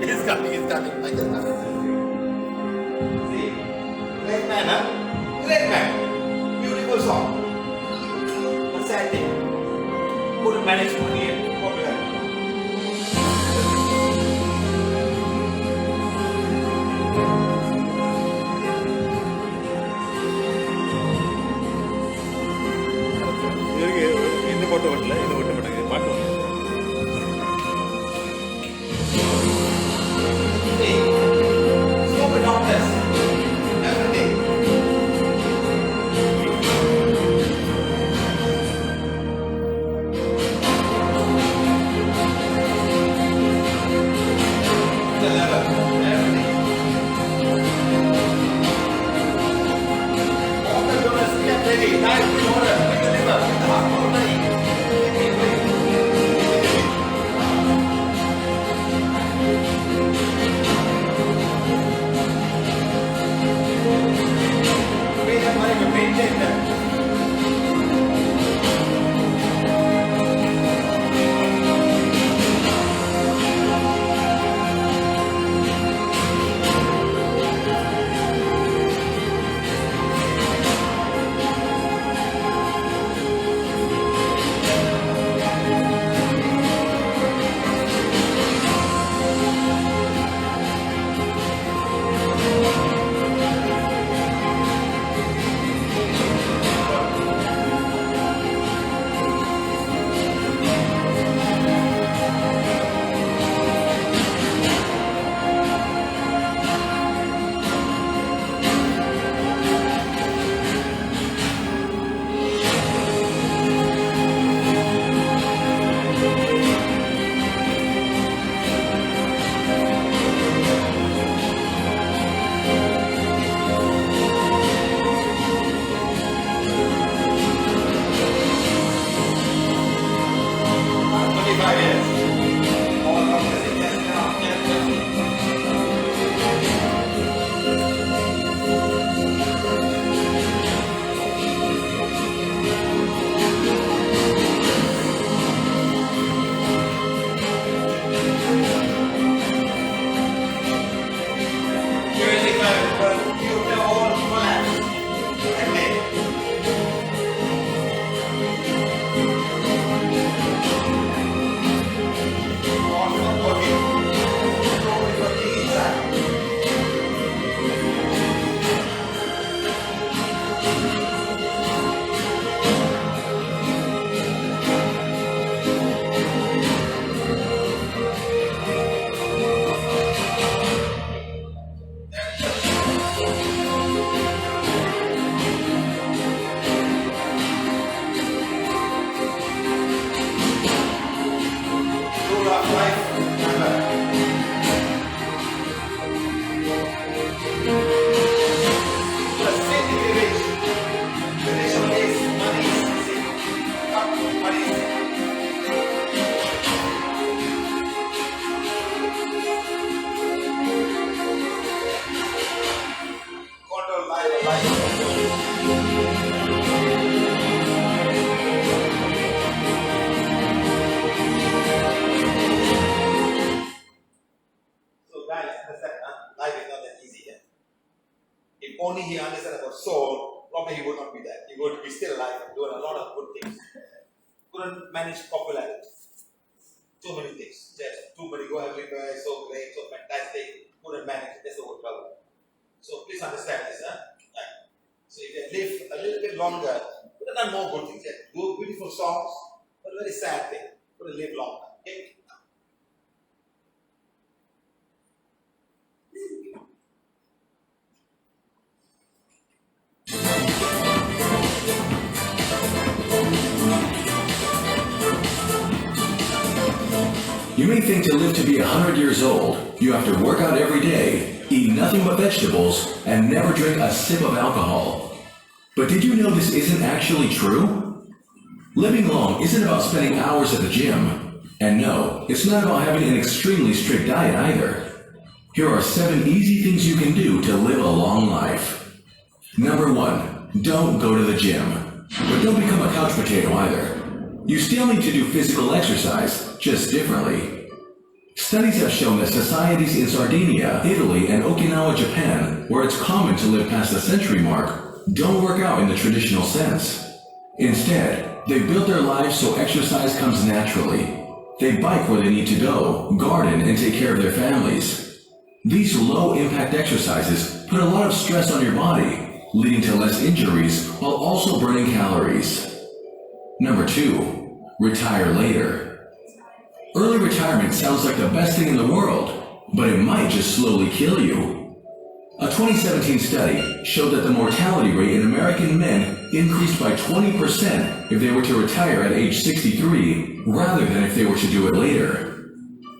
He's coming. I can see? Great man, huh? Great man. Beautiful song. But sad thing. Couldn't manage to create popular. இந்த photo வரல இதை விட்டு மாட்டாங்க பாட்டு வரல Stop it on this. Everything. The level. Everything. All the donors get ready. Time in order. With the liver. With the heart. All ready. Maintain them. understand, life is not that easy. If only he understood about soul, probably he would not be that. He would be still alive and doing a lot of good things. Couldn't manage popularity. Too many things. Just too many go everywhere, so great, so fantastic. Couldn't manage. That's the whole problem. So please understand this. Right. So if you live a little bit longer, could have done more good things. Do beautiful songs, but a very sad thing. Could have lived longer. Okay? You may think to live to be 100 years old, you have to work out every day, eat nothing but vegetables, and never drink a sip of alcohol. But did you know this isn't actually true? Living long isn't about spending hours at the gym. And no, it's not about having an extremely strict diet either. Here are 7 easy things you can do to live a long life. Number 1, don't go to the gym. But don't become a couch potato either. You still need to do physical exercise, just differently. Studies have shown that societies in Sardinia, Italy, and Okinawa, Japan, where it's common to live past the century mark, don't work out in the traditional sense. Instead, they built their lives so exercise comes naturally. They bike where they need to go, garden, and take care of their families. These low-impact exercises put a lot of stress on your body, leading to less injuries while also burning calories. Number 2, retire later. Early retirement sounds like the best thing in the world, but it might just slowly kill you. A 2017 study showed that the mortality rate in American men increased by 20% if they were to retire at age 63, rather than if they were to do it later.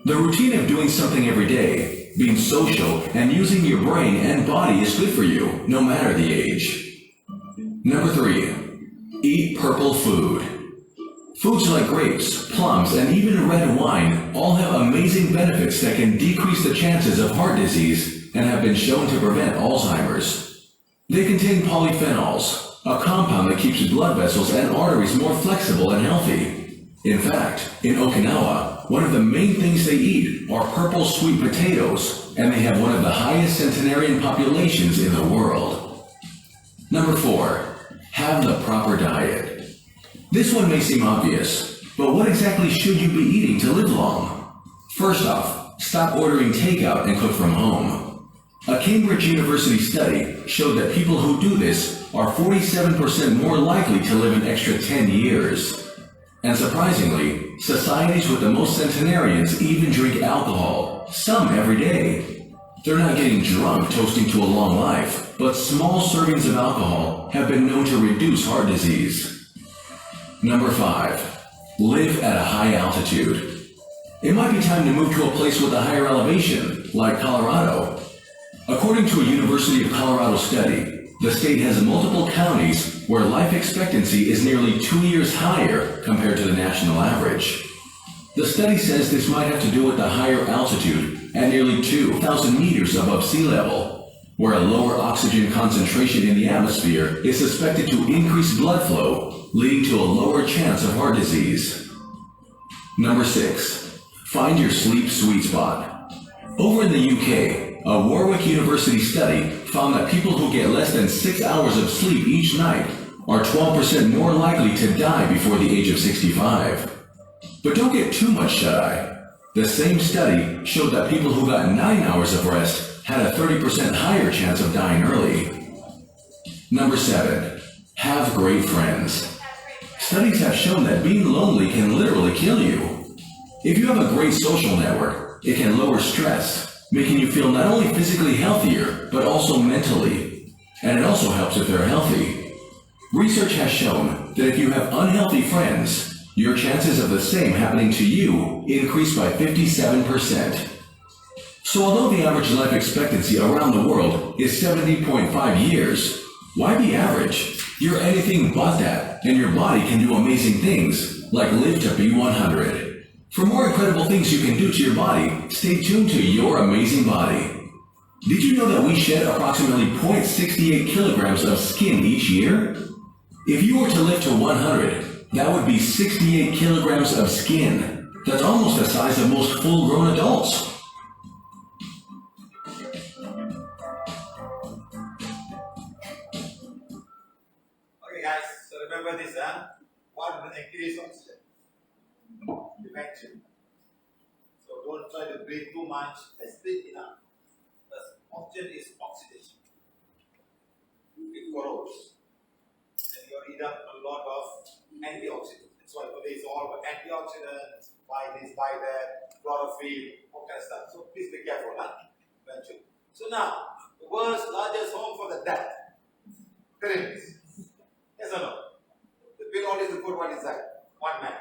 The routine of doing something every day, being social, and using your brain and body is good for you, no matter the age. Number 3, eat purple food. Foods like grapes, plums, and even red wine all have amazing benefits that can decrease the chances of heart disease and have been shown to prevent Alzheimer's. They contain polyphenols, a compound that keeps blood vessels and arteries more flexible and healthy. In fact, in Okinawa, one of the main things they eat are purple sweet potatoes, and they have one of the highest centenarian populations in the world. Number 4, have the proper diet. This one may seem obvious, but what exactly should you be eating to live long? First off, stop ordering takeout and cook from home. A Cambridge University study showed that people who do this are 47% more likely to live an extra 10 years. And surprisingly, societies with the most centenarians even drink alcohol, some every day. They're not getting drunk toasting to a long life, but small servings of alcohol have been known to reduce heart disease. Number 5, live at a high altitude. It might be time to move to a place with a higher elevation, like Colorado. According to a University of Colorado study, the state has multiple counties where life expectancy is nearly 2 years higher compared to the national average. The study says this might have to do with the higher altitude at nearly 2,000 meters above sea level, where a lower oxygen concentration in the atmosphere is suspected to increase blood flow, leading to a lower chance of heart disease. Number 6, find your sleep sweet spot. Over in the UK, a Warwick University study found that people who get less than 6 hours of sleep each night are 12% more likely to die before the age of 65. But don't get too much shut-eye. The same study showed that people who got 9 hours of rest had a 30% higher chance of dying early. Number 7, have great friends. Studies have shown that being lonely can literally kill you. If you have a great social network, it can lower stress, making you feel not only physically healthier, but also mentally. And it also helps if they're healthy. Research has shown that if you have unhealthy friends, your chances of the same happening to you increase by 57%. So although the average life expectancy around the world is 70.5 years, why be average? You're anything but that, and your body can do amazing things, like live to be 100. For more incredible things you can do to your body, stay tuned to Your Amazing Body. Did you know that we shed approximately 0.68 kilograms of skin each year? If you were to live to 100, that would be 68 kilograms of skin. That's almost the size of most full-grown adults. remember this, what will increase oxygen? Prevention. So don't try to breathe too much, just breathe enough. Because oxygen is oxidation. It corrodes. And you eat up a lot of antioxidants. That's why today is all about antioxidants, buy this, buy that, chlorophyll, all kind of stuff. So please be careful, eventually. So now, the world's largest home for the deaf. Pyramids. Yes or no? The pyramid is the good one inside. One man.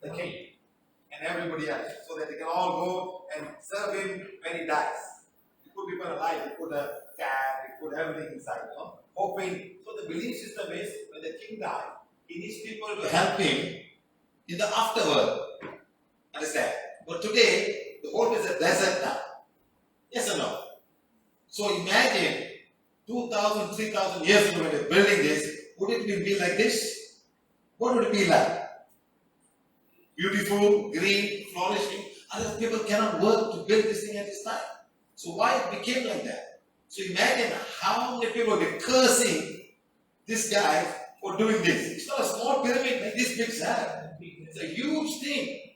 The king. And everybody else. So that they can all go and serve him when he dies. He put people alive, he put a cat, he put everything inside, hoping. So the belief system is when the king dies, he needs people to help him in the afterworld. Understand? But today, the world is a desert now. Yes or no? So imagine 2,000, 3,000 years ago when they were building this, would it be like this? What would it be like? Beautiful, green, flourishing. Other people cannot work to build this thing at this time. So why it became like that? So imagine how many people will be cursing this guy for doing this. It's not a small pyramid like this big, sir. It's a huge thing.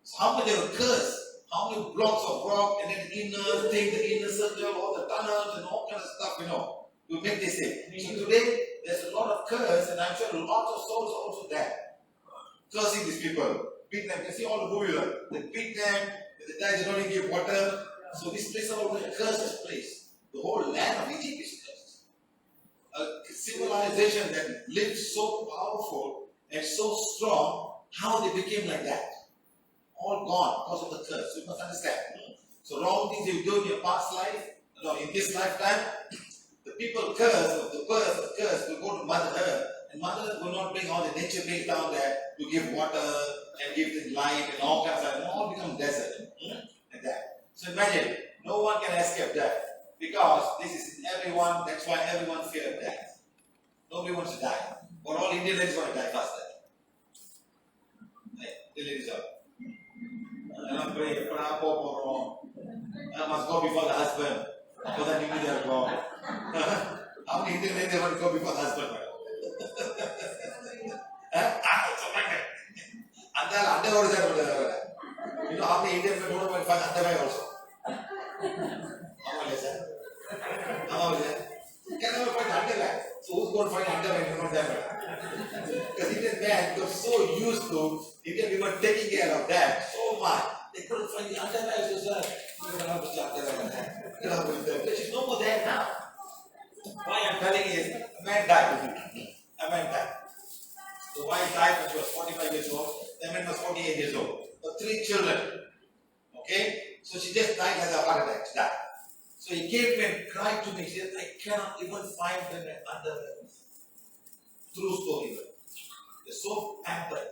So how much they will curse? How many blocks of rock and then the inner circle, all the tunnels and all kind of stuff, to make this thing. So today, there's a lot of curse, and I'm sure lots of souls are also there. Cursing these people, beat them. You can see all the movies, they beat them, the guys don't even give water. So this place is all a cursed place. The whole land of Egypt is cursed. A civilization that lived so powerful and so strong, how they became like that? All gone because of the curse. You must understand. So wrong things you do in your past life, in this lifetime, the people curse of the birth of curse will go to Mother Earth, and Mother Earth will not bring all the nature beings down there to give water and give them light and all kinds of stuff. It will all become desert. Like that. So imagine, no one can escape death. Because this is in everyone, that's why everyone fears death. Nobody wants to die. But all Indian ladies want to die faster. The ladies are. I'm praying, I must go before the husband. So that immediately I'll go. How many Indian ladies want to go before the husband? You know how many Indian men don't want to find underwear also? How many, sir? You can never find underwear. So who's going to find underwear? You know that. Because Indian men got so used to Indian women taking care of that so much. They couldn't find the underwear. So sir, you don't have to underwear. You know, because she's no more there now. Why I'm telling you is, a man died. A man died. The wife died when she was 45 years old. The man was 48 years old. But 3 children. Okay? So she just died like a heart attack. She died. So he came to me and cried to me. He said, I cannot even find them underwear. True story. They're so pampered.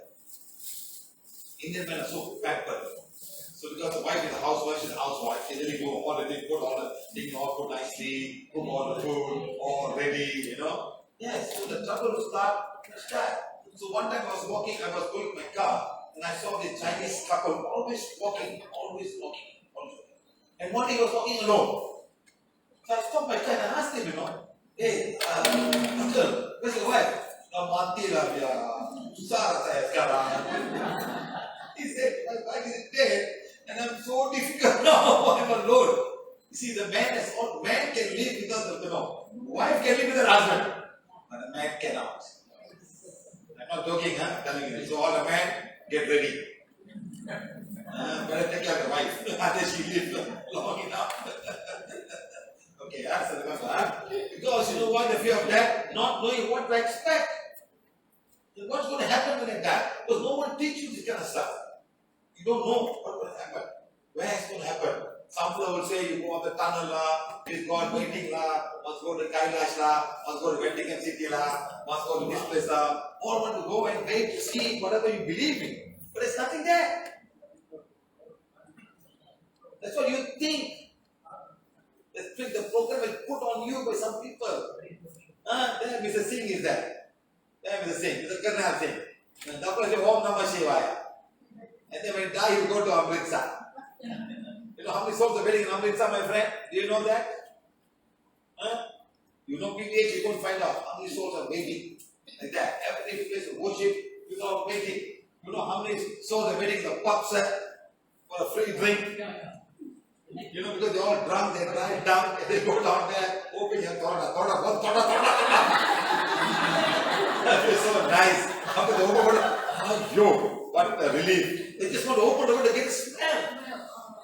Indian men are so pampered. So because the wife is a housewife, she's a housewife. She really do all the things, put all the things all put nicely, cook all the food, all ready, Yes, so the trouble will start. So one time I was walking, I was going with my car, and I saw this Chinese couple always walking. And one day he was walking alone. So I stopped my car and I asked him, hey, uncle, where's your wife? Mati lah dia, susah saya sekarang. He said, my wife is dead, and I'm so difficult now. I'm alone. You see, the man can live without the wife can live with her husband, but a man cannot. I'm not joking, I'm telling you. So all the men get ready. Better take care of the wife until she lives long enough. Okay, answer the question. Because you know what, the fear of death, not knowing what to expect. What's going to happen when I die? Because no one teaches you this kind of stuff. You don't know what's going to happen. Where it's going to happen. Some people will say you go on the tunnel lah, is God waiting lah, must go to Kailash lah, must go to Vatican City lah, must go to this place lah. All want to go and wait to see whatever you believe in. But there's nothing there. That's what you think. The program is put on you by some people. There Mr. Singh is there. There Mr. Singh, Mr. Karnal Singh. And Dr. says, Om Namah Shivaya. And then when you die, you go to Amritsar. You know how many souls are waiting in Amritsar, my friend? Do you know that? You know PVH, you don't find out how many souls are waiting. Like that. Every place of worship without waiting. You know how many souls are waiting in the pub set for a free drink? You know, because they're all drunk, they drive down, and they go down there, open your thoda. That is so nice. After they open it, what a relief. They just want to open the door to get a smell.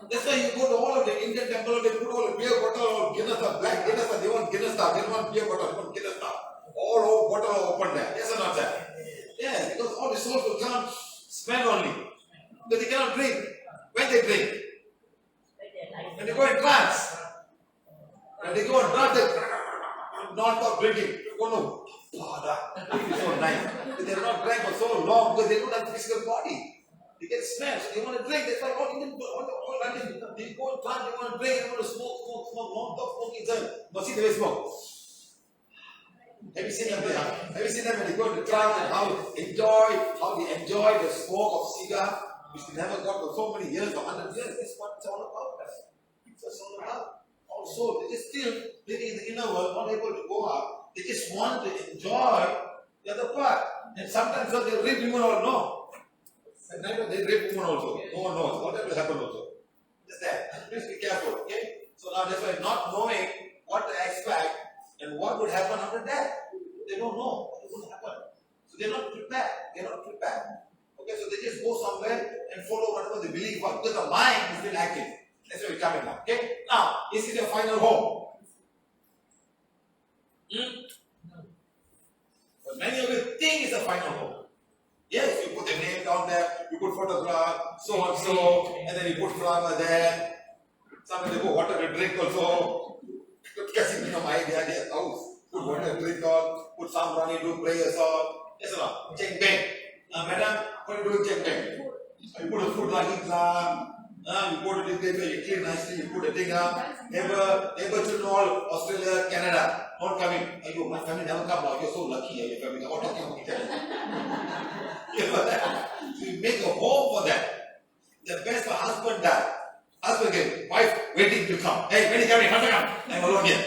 That's why you go to all of the Indian temple, they put all the beer bottle or Guinness, black Guinness, they want Guinness stuff, they don't want beer bottle, they want Guinness stuff. All bottle are open there. Yes or not, sir? Yeah, because all the souls will come, smell only. But they cannot drink. When they drink? When they go in trance. When they go in trance, they not stop drinking. Oh no. It's so nice. They have not drank for so long because they don't have a physical body. They get smashed. They want to drink. That's why all Indian people, they go in trance, they want to drink, they want to smoke, non-stop smoking. Must see the way smoke. Have you seen them there? Have you seen them when they go to trance and how they enjoy the smoke of cigar, which they never got for so many years or 100 years? That's what it's all about. That's what it's all about. Also, they just still living in the inner world, not able to go out. They just want to enjoy the other part. And sometimes they rape women or no. At night they rape women also. No one knows. Whatever will happen also. Just that. Please be careful. Okay? So now that's why not knowing what to expect and what would happen after that. They don't know what is going to happen. So they're not prepared. Okay, so they just go somewhere and follow whatever they believe for. Because the mind is still active. That's where we're coming now. Okay? Now, this is your final home. But many of you think it's a final home. Yes, you put the name down there, you put photograph, so and so, and then you put flower there. Sometimes they put water to drink also. Because you become idea, their house. Put water to drink on, put some running, do prayers on. Yes or no? Check bank. Madam, what are you doing check bank? You put a food like lamp. You put it in there, you clean nicely, you put a thing up. Neighbor children all Australia, Canada, not coming. Ayo, my family never come now. You're so lucky, your family. All talking about each other. You know that? So you make a home for that. The best for husband died. Husband again, wife waiting to come. Hey, when are you coming? Come. I'm alone here.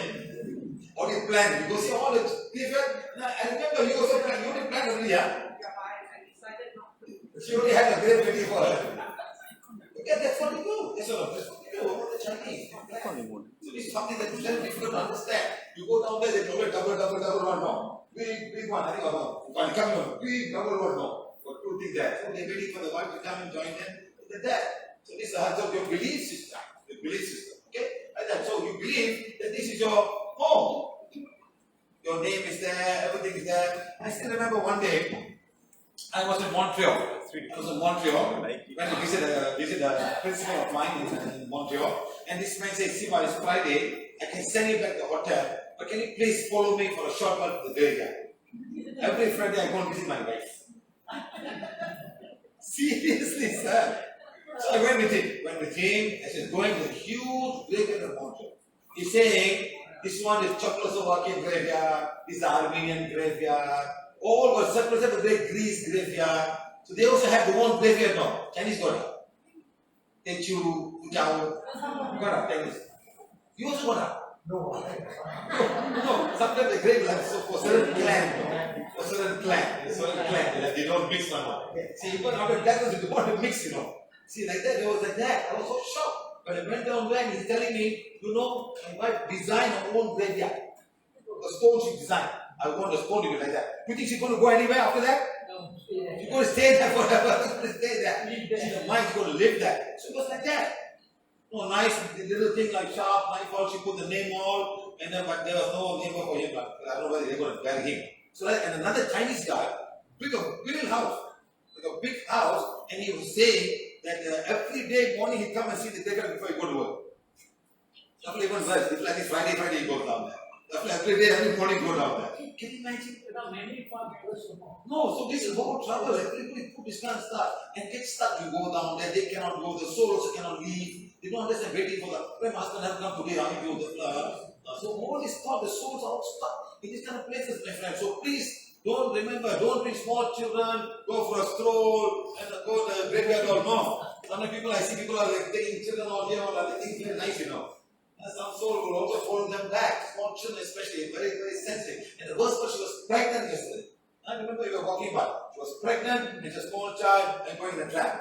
What do you plan? You go see all the people. I remember you also planned. You didn't plan already, yeah? She already had a grave ready for her. Yeah, that's what we do. That's what we do. What the Chinese? So this is something that is very difficult to understand. You go down there, they do a double one, no. Big one, I think big double one, no. But two things there. So they're waiting for the wife to come and join them. They're there. So this is the heart of your belief system. The belief system. Okay? Like that. So you believe that this is your home. Your name is there, everything is there. I still remember one day, I was in Montreal. When I visit a principal of mine in Montreal, and this man says, Siva, it's Friday, I can send you back to the hotel, but can you please follow me for a short while to the graveyard? Every Friday I go and visit my wife. Seriously, sir. So I went with him. As he's going to a huge graveyard of Montreal. He's saying, this one is Czechoslovakian graveyard, this is the Armenian graveyard. All were separated with great Greece graveyard. So they also have their own graveyard now. Chinese got it. Techu, Fujao, got up, Chinese. You also got up? No, sometimes the grave like so for certain clan, they don't mix one. See, even after that, they want to mix, you know. See, like that, they was like that. I was so shocked. But I went down there and he's telling me, you know, my wife designed her own graveyard. The stone she designed. I want the stone to be like that. You think she's going to go anywhere after that? No. She's going to stay there forever. She's going to stay there. Her mind's going to live there. So it was like that. No, nice little thing like sharp, knife all, she put the name all, and then but there was no neighbor for him. I don't know whether they're going to bury him. So that, and another Chinese guy, big house, like a big house, and he was saying that every day morning he come and see the graveyard before he go to work. Every one verse, it's like this Friday he goes down there. Every day, every morning go down there. Can you imagine? No, so this is whole trouble. Everybody put this kind of stuff and get stuck. You go down there, they cannot go, the soul also cannot leave. They don't understand waiting for the master never come today, I give you the so all this thought, the souls are all stuck in these kind of places, my friend. So please don't bring small children, go for a stroll and go to the graveyard or no. Some people I see people are like taking children out here or they think very nice, you know. And some soul will also follow them back. Small children especially, very, very sensitive. And the worst part, she was pregnant yesterday. I remember you were walking by. She was pregnant, it's a small child, and going in a tram.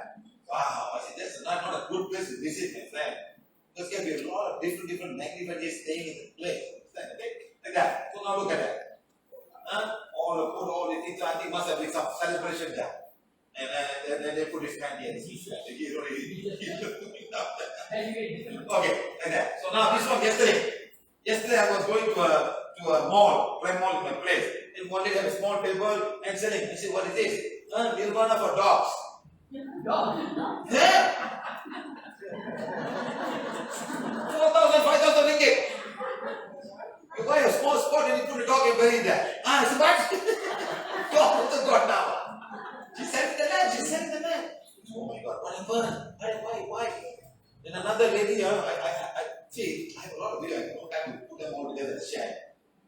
Wow, I said, that's not a good place to visit, my friend. Because there can be a lot of different magnifications staying in the place. Like that. So now look at that. All the things, I think must have been some celebration there. And then they put his hand here. Okay, like that. So now this one yesterday. Yesterday I was going to a mall, prime mall in my place. And one day they have a small table and selling. I said, what is this? Nirvana for dogs. Dogs? Yeah. 4,000, 5,000 ringgit. You buy a small spot and you put a dog and bury it there. I said, what? God, what's the God now? She said the man, she said the man. Oh my God, what happened? Why? Then another lady, see, I have a lot of videos, I don't have to put them all together and share.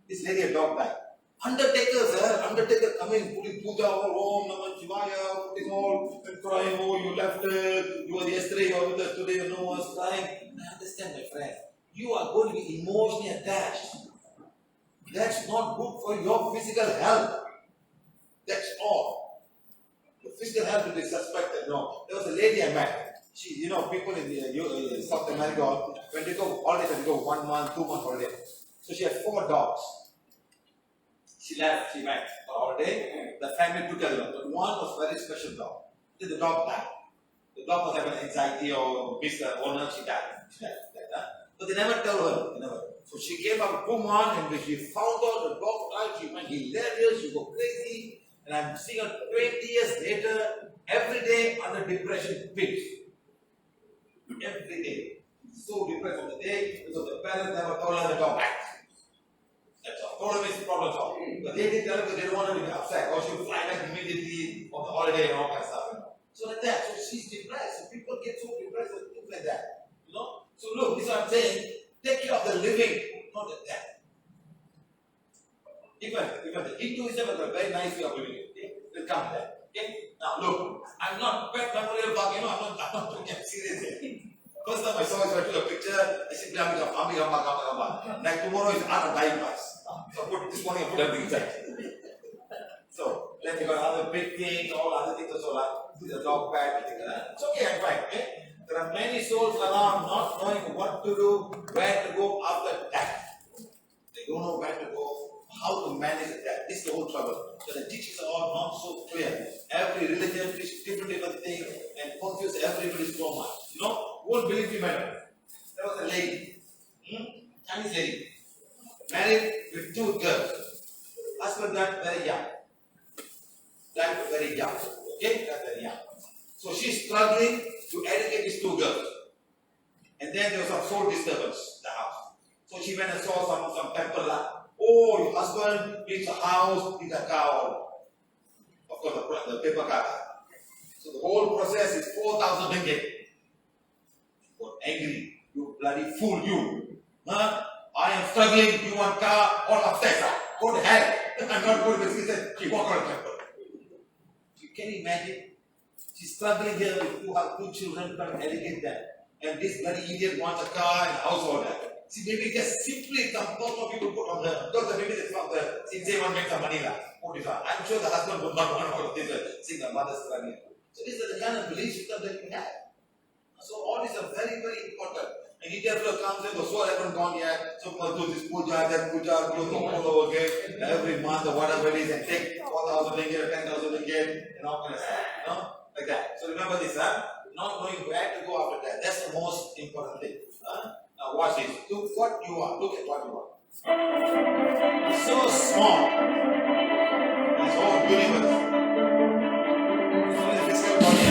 This lady, a dog died. Undertaker coming, putting puja all, Om Namah Shivaya, putting all, and crying, oh, you left it, you were yesterday, you were with us today, no one's crying. I understand, my friend. You are going to be emotionally attached. That's not good for your physical health. That's all. Your physical health will be suspected. No. There was a lady I met. She, people in South America, when they go holiday, they go 1 month, 2 month holiday. So she had 4 dogs. She left, she went for holiday. The family took her along. But one was a very special dog. Then the dog died. The dog was having anxiety or missed the owner, she died. But they never tell her. So she came up 2 months and when she found out the dog died, she went hilarious, she go crazy. And I'm seeing her 20 years later, every day under depression pills. Every day. So depressed on the day because the parents never told her the dog died. That's all. Problem is problem solved. But they didn't tell her because they don't want her to be upset. Or she'll fly back immediately on the holiday and all kind of stuff. So like that. So she's depressed. So people get so depressed with things like that. So look, this is what I'm saying. Take care of the living, not the death. Even the Hinduism has a very nice way of living. Okay? We'll come to that. Okay? Now look, I'm not Pet Memorial Park, I'm not taking it seriously. First time I saw it, I took a picture, I said, like tomorrow is art of dying class. So this morning I put everything inside. So then you got other big things, all other things also like the dog bag, it's okay, I'm fine. Okay? There are many souls around not knowing what to do, where to go after death. They don't know where to go, how to manage that. This is the whole trouble. So the teachings are all not so clear. Every religion teaches different things and confuse everybody so much. Won't believe me, madam. There was a lady, Chinese lady, married with 2 girls. Husband died very young. Okay, died very young. So she's struggling to educate these 2 girls. And then there was some soul disturbance in the house. So she went and saw some temple. Oh, your husband needs a house, needs a car. Of course, the paper car. So the whole process is 4,000 ringgit. She got angry. You bloody fool, you. I am struggling, you want car, all upstairs. Go to hell. I'm not going to this. She said, she walked out of the temple. Can you imagine? She's struggling here with 2 children, trying to educate them. And this bloody idiot wants a car and a house all that. See, maybe just simply some thought of people put on the, because maybe they found the, since they want to make some money now. I'm sure the husband would not want all of this, seeing the mother's struggling. So these are the kind of belief system that we have. So all these are very, very important. And India comes in, the soul haven't gone yet, so we'll do this puja, that puja, do the whole over again, every month or whatever it is, and take 4,000 ringgit or 10,000 ringgit, and all kind of stuff. Like that. So remember this, not knowing where to go after that. That's the most important thing. Now watch this. Look what you are. Look at what you are. It's so small. This whole universe. It's only the physical body.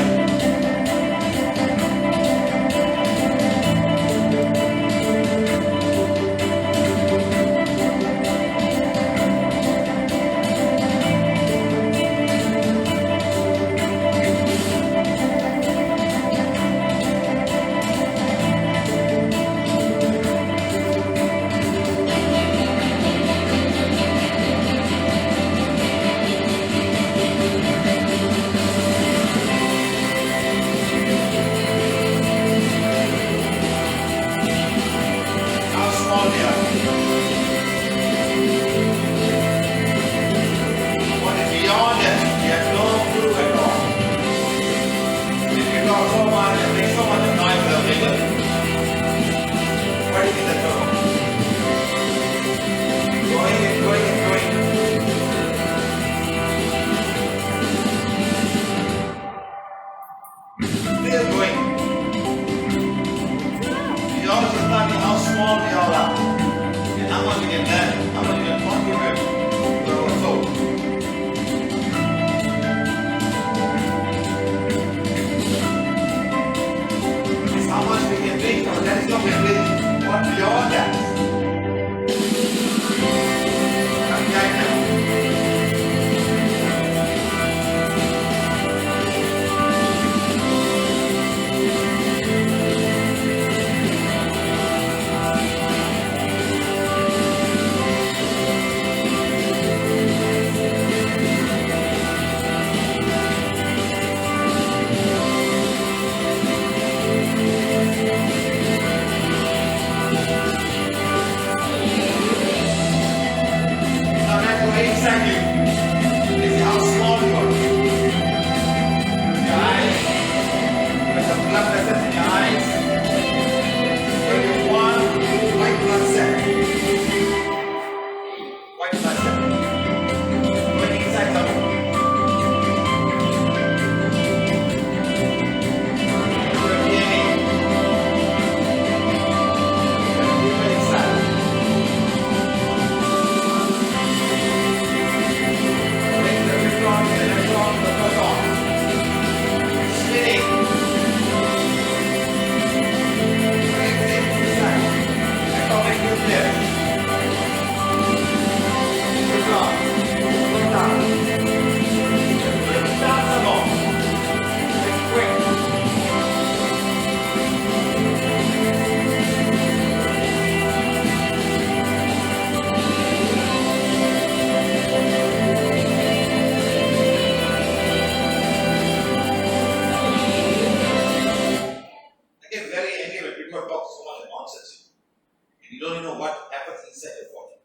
don't know what happens inside your body.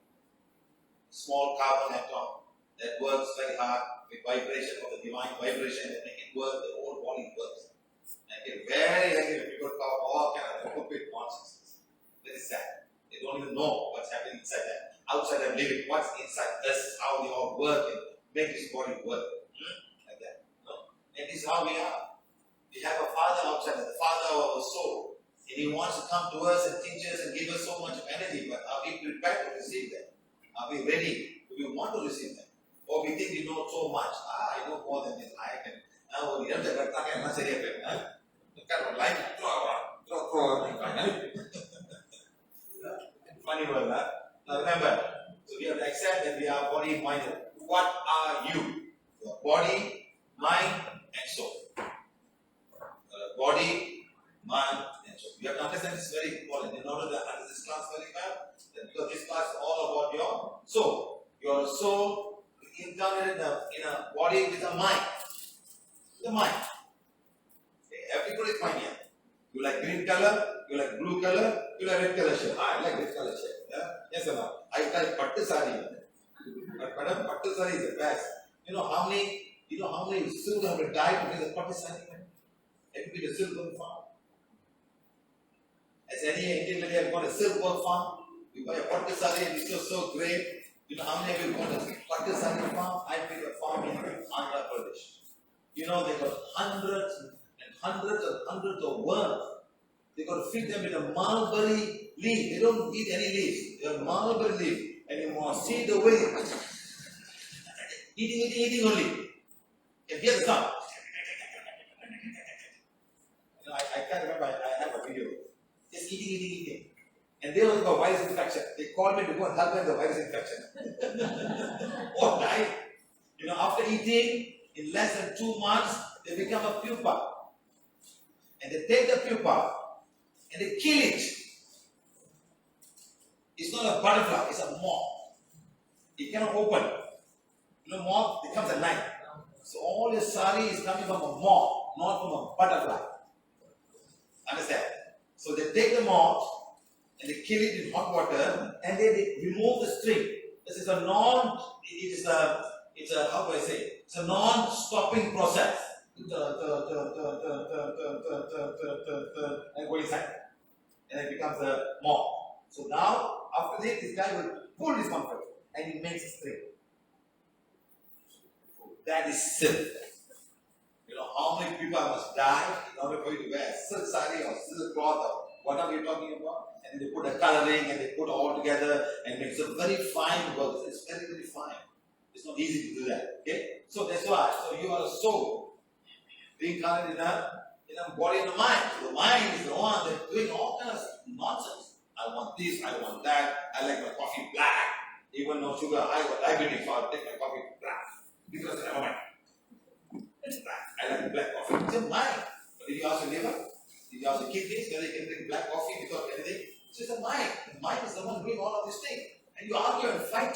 Small carbon atom that works very hard with vibration of the divine vibration and make it work, the whole body works. And get very angry when people talk all kind of stupid nonsense. Very sad. They don't even know what's happening inside them. Outside them living, what's inside. That's how they all work and make this body work. Like that. No? And this is how we are. We have a Father outside, the Father of our soul. And He wants to come to us and teach us and give us so much energy. But are we prepared to receive that? Are we ready? Do we want to receive that? Or we think we know so much. I know more than this. I can. Funny word, huh? Now remember, so we have to accept that we are body, mind. What are you? Your body, mind, and soul. Body, mind, and soul. You have to understand this is very important. In order to understand this class very well, because this class is all about your soul. Your soul incarnated in a body with a mind. The mind. Okay, everybody is mind here. You like green color, you like blue color, you like red color shirt. I like red color shirt. Yeah? Yes or no? I like pattu sari. But madam, pattu sari is the best. You know how many silk have died because of pattu sari? Have you been to a silk work farm? Has any Indian lady ever gone to a silk work farm? You buy a pattu sari and it's so great. You know how many of you gone to a pattu sari farm? I've been to a farm in Andhra Pradesh. You know, they got hundreds and hundreds of worms. They got to feed them with a mulberry leaf. They don't eat any leaves. They have mulberry leaf. And you must see the way. Eating only. And hear the sound. You know, I can't remember, I have a video. Just eating. And they also got virus infection. They called me to go and help them with the virus infection. Or die. You know, after eating, in less than 2 months, they become a pupa. And they take the pupa and they kill it. It's not a butterfly, it's a moth. It cannot open. You know, moth becomes a knife. So all your sari is coming from a moth, not from a butterfly. Understand? So they take the moth and they kill it in hot water and they remove the string. This is a how do I say? It's a non-stopping process. And go inside. And it becomes a moth. So now, after this guy will pull this one first and he makes a string. That is silk. You know how many people must die in order for you to wear silk sari or silk cloth or whatever you're talking about. And they put a coloring and they put all together and makes a very fine work. It's very, very fine. It's not easy to do that. Okay? So that's why. So you are a soul. Reincarnated in a body and a mind. So the mind is the one that's doing all kinds of nonsense. I want this, I want that, I like my coffee black. Even no sugar, I got diabetes, so I'll take my coffee black. Because I have a mind. It's black. I like black coffee. It's a mind. But did you ask your liver? Did you ask your kidneys whether you can drink black coffee without anything? It's just a mind. The mind is the one doing all of these things. And you argue and fight.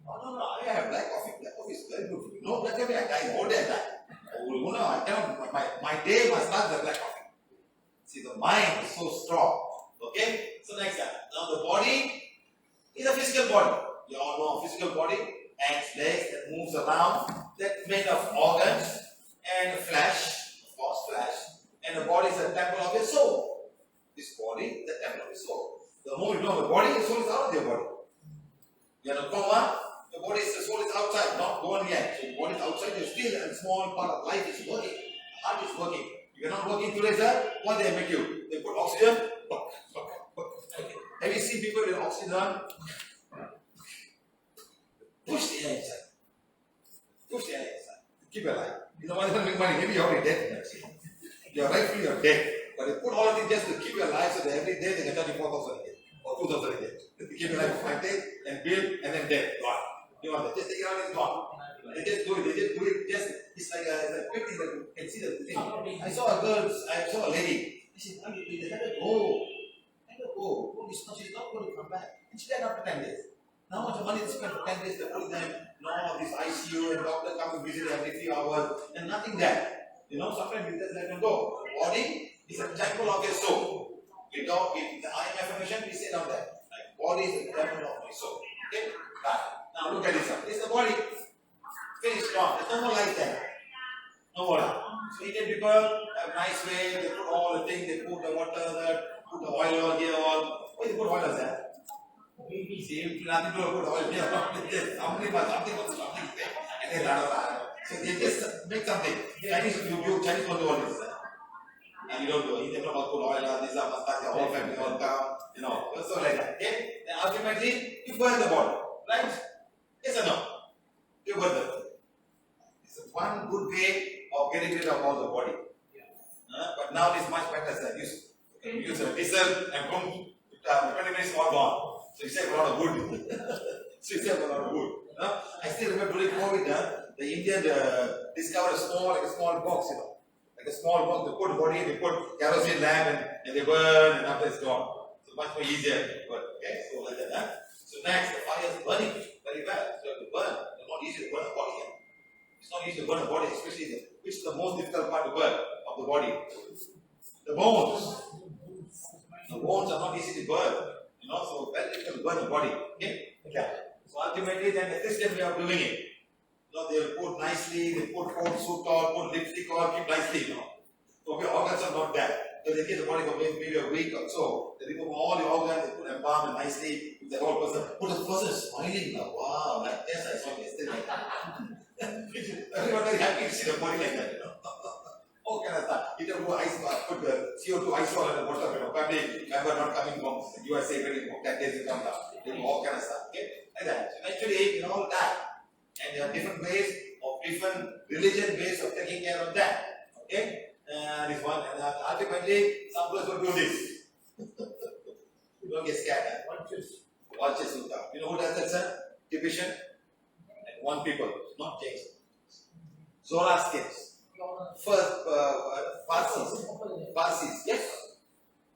No, I have black coffee. Black coffee is very good for you. No black coffee, I die. All day I die. Oh, no, I cannot. My day must start with black coffee. See, the mind is so strong. Okay? So next time. Now the body is a physical body. You all know a physical body. Hands, legs that moves around. That's made of organs and flesh. Of course, flesh. And the body is a temple of your soul. This body is the temple of your soul. The moment you know the body, the soul is out of your body. You are in a coma. The soul is outside, not gone yet. So the body is outside, you're still a small part of life is working. The heart is working. If you're not working today, sir, what they make you? They put oxygen. Okay. Have you seen people with oxygen on? Push the air inside. Push the air inside. Keep it alive. You know why they don't make money? Maybe you're already dead. You're rightfully you're dead. But they put all of this just to keep you alive so that every day they can charge you 4,000 a day or 2,000 a day. They keep you alive for 5 days and build and then dead. Gone. You want that? Just take it out and it's gone. They just do it. It's like a quick thing that you can see the thing. I saw a lady. She said, let her go. Let her go. She's not going to come back. And she died after 10 days. Now how much money they spend for 10 days? They're putting them in all this ICU and doctor come and visit every few hours and nothing there. You know, sometimes we just let them go. The body is a temple of your soul. The IMF mission, we say down there. Like Body is the temple of my soul. Okay? Right. Now look at this one. This is the body. Finished off. There's no more life there. No more. So Indian people have nice way, they put all the things, they put the water there, put the oil on here on. Why do you put oil on there? See, nothing to put oil here. Something there. And they run around. So they just make something. Chinese, you do Chinese don't do all this. And you don't do it. Indian people put oil on this, mustache, the whole family all come. You know, so like that. Okay? And ultimately, you burn the body. Right? Yes or no? You burn the body. It's one good way of getting rid of all the body. But now it's much better, sir. Use a diesel and boom, 20 minutes all gone. So you save a lot of wood. I still remember during COVID, the Indians discovered a small box, you know. Like a small box, they put body, they put kerosene lamp and they burn and after it's gone. So much more easier to burn. Okay, so like that. So next, the fire is burning very well. So you have to burn. It's not easy to burn a body. It's not easy to burn a body, especially which is the most difficult part to burn of the body? The bones. The bones are not easy to burn. You know, so very difficult to burn the body. Okay? So ultimately, then the Christian way of doing it. You know, they'll put nicely, they put coat suit on, put lipstick on, keep nicely, you know. So your organs are not there. So they get the body for maybe a week or so. They remove all the organs, they put embalm and nicely, with the whole person. Put the person smiling now. Wow, like yes, I saw yesterday. Everyone very happy to see the body like that, you know. All kind of stuff. You can go ice bath, put the CO2 ice water in the water, you know. Family member not coming from USA, waiting for 10 days to come down. They do all kind of stuff. Okay? Like that. So eventually, you know, all that. And there are different ways of different religion ways of taking care of that. Okay? This one, and ultimately, some people will do this. You don't get scared. Vultures Sutta. You know who does that, sir? Division. And one people, not James. Zoroastrians. First, Parsis. Yes.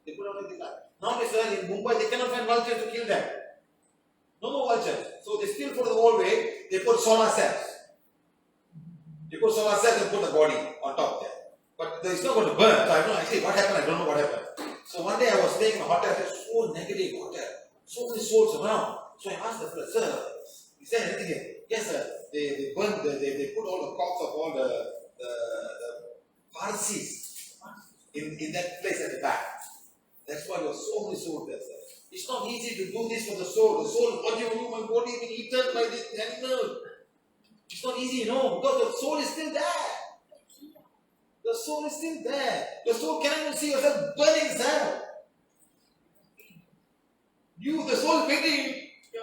They put on like that. Now, sir, in Mumbai, they cannot find vultures to kill them. No more vultures. So they still for the whole way, they put solar cells. They put solar cells and put the body on top there. But it's not going to burn. So I don't know actually what happened. I don't know what happened. So one day I was staying in a hotel. It was so negative hotel. So many souls around. So I asked the fellow, sir, is there anything here? Yes, sir. They burned. They put all the corpse of all the Parsis in that place at the back. That's why there were so many souls there, sir. It's not easy to do this for the soul. The soul, what do you do? My body being eaten by this animal. It's not easy, you know, because the soul is still there. The soul is still there. The soul cannot even see yourself burning itself. You, the soul, waiting. You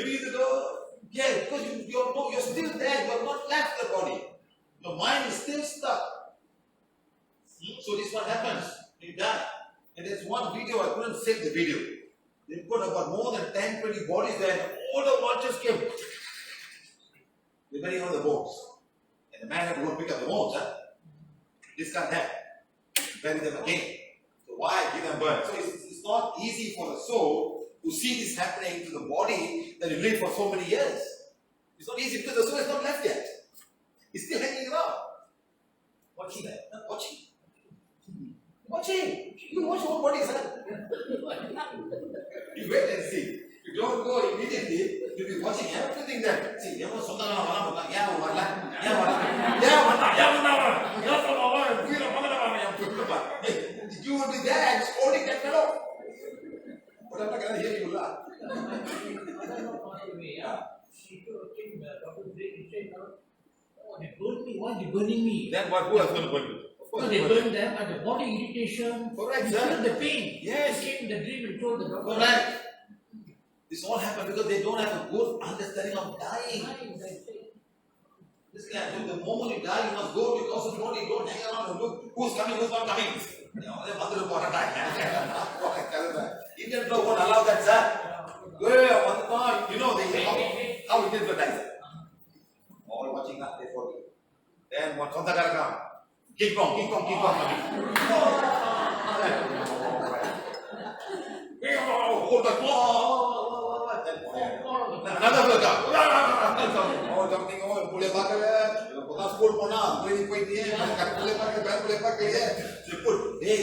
read the door. Yeah, because you're still there. You have not left the body. Your mind is still stuck. So this is what happens. You die. And there's one video, I couldn't save the video. They put about more than 10, 20 bodies there, and all the vultures came. They bury all the bones. And the man had to go pick up the bones, huh? This can't happen. Bury them again. So why give them burn? So it's not easy for the soul to see this happening to the body that you live for so many years. It's not easy because the soul is not left yet. It's still hanging around. Watching that. Watching. Watching. You watch your body, sir. You wait and see. You don't go immediately. You'll be watching everything there. See, you will be there and scolding that fellow. But I'm not going to hear you laugh. They burned me. Why they burning me? Then what? Who is going to burn you? No, they burn them and the body irritation. Correct, you sir. feel the pain. Yes. They came in the dream and told the doctor. Correct. This all happened because they don't have a good understanding of dying. This guy, the moment you die, you must go because of the body. Don't hang around and look who's coming, who's not coming. You know, they mother will die. Indian law won't allow that, sir. You know how it is the die. All watching that, they forget. Then what comes come? King Kong coming. Hold the another will come. Oh, something over, pull it back. School pona, going to put, hey,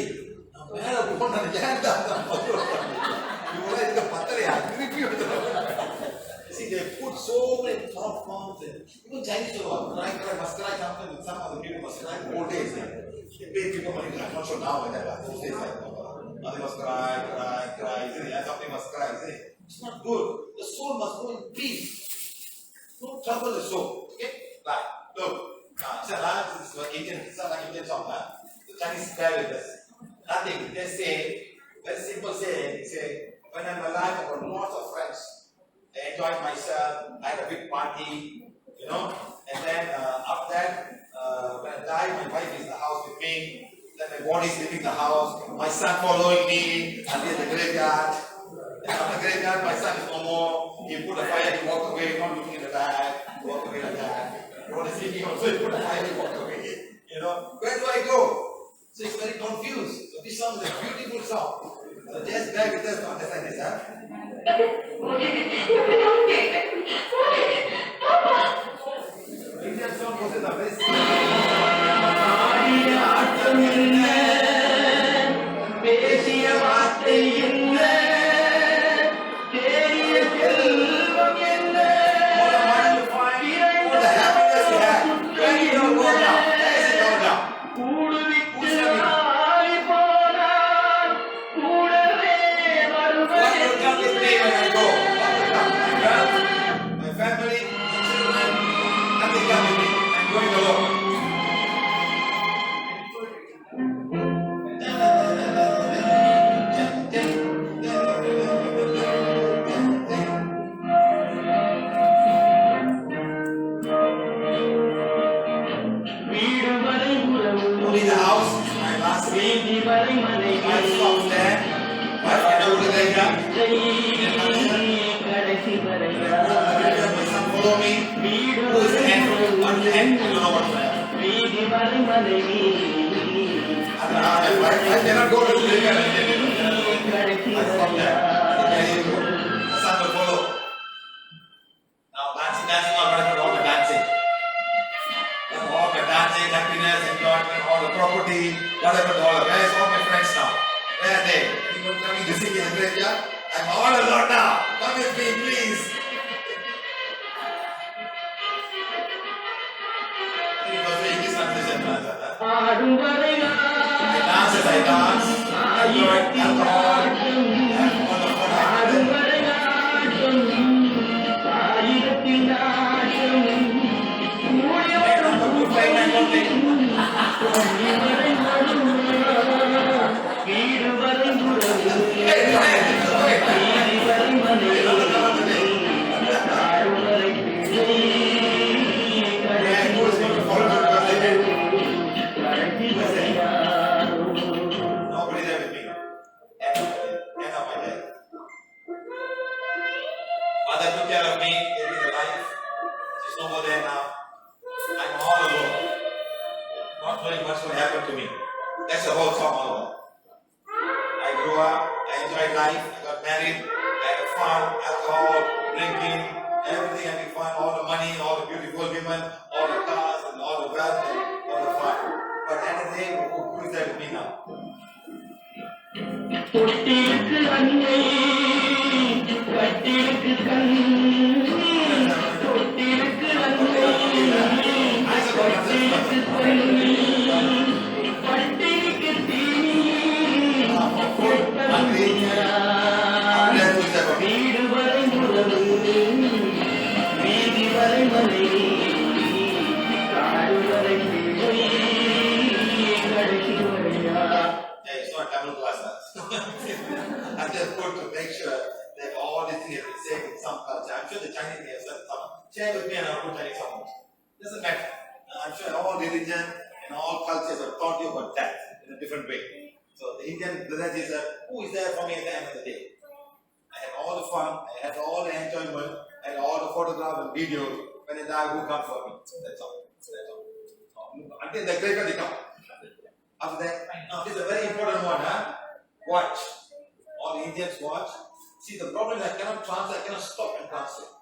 See, they put so many thought forms in. Even Chinese people, must cry something, some other people must cry old days. They pay people money, I'm not sure now, but those days, they must cry, something must cry, it's not good. The soul must go in peace. Don't trouble the soul. Okay? Right. Look. This is Indian, it's not like Indian song, the Chinese cry with us. Nothing. They say, very simple saying, say, when I'm alive, I've got lots of friends. I enjoyed myself, I had a big party, and then after that, when I die, my wife is in the house with me, then my body is leaving the house, my son following me until the graveyard. And after the graveyard, my son is no more. He put a fire, he walk away, not looking at the back, walk away like that. You want to see me also, he put a fire, he walk away. Where do I go? So it's very confused. So this song is a beautiful song. So just bear with us to understand this, Indian song goes in a very I cannot go to the river. I stop there. The son will follow. Now dancing, all the dancing. All the dancing, happiness, enjoyment, all the property, whatever, where is all my friends now? Where are they? Anyone coming to sing in the graveyard? I'm all alone now. Come with me, please. I dance, I enjoy alcohol, I'm just going to make sure that all these things have been said in some culture. I'm sure the Chinese may have said some. Share with me and I'll put Chinese songs. Doesn't matter. I'm sure all religion and all cultures have taught you about death in a different way. So the Indian village is who is there for me at the end of the day? I had all the fun, I had all the enjoyment, I had all the photographs and videos. When I die, who comes for me? That's all. Until the graveyard they come. After that, now this is a very important one, Watch. All the Indians watch. See, the problem is I cannot translate, I cannot stop and translate.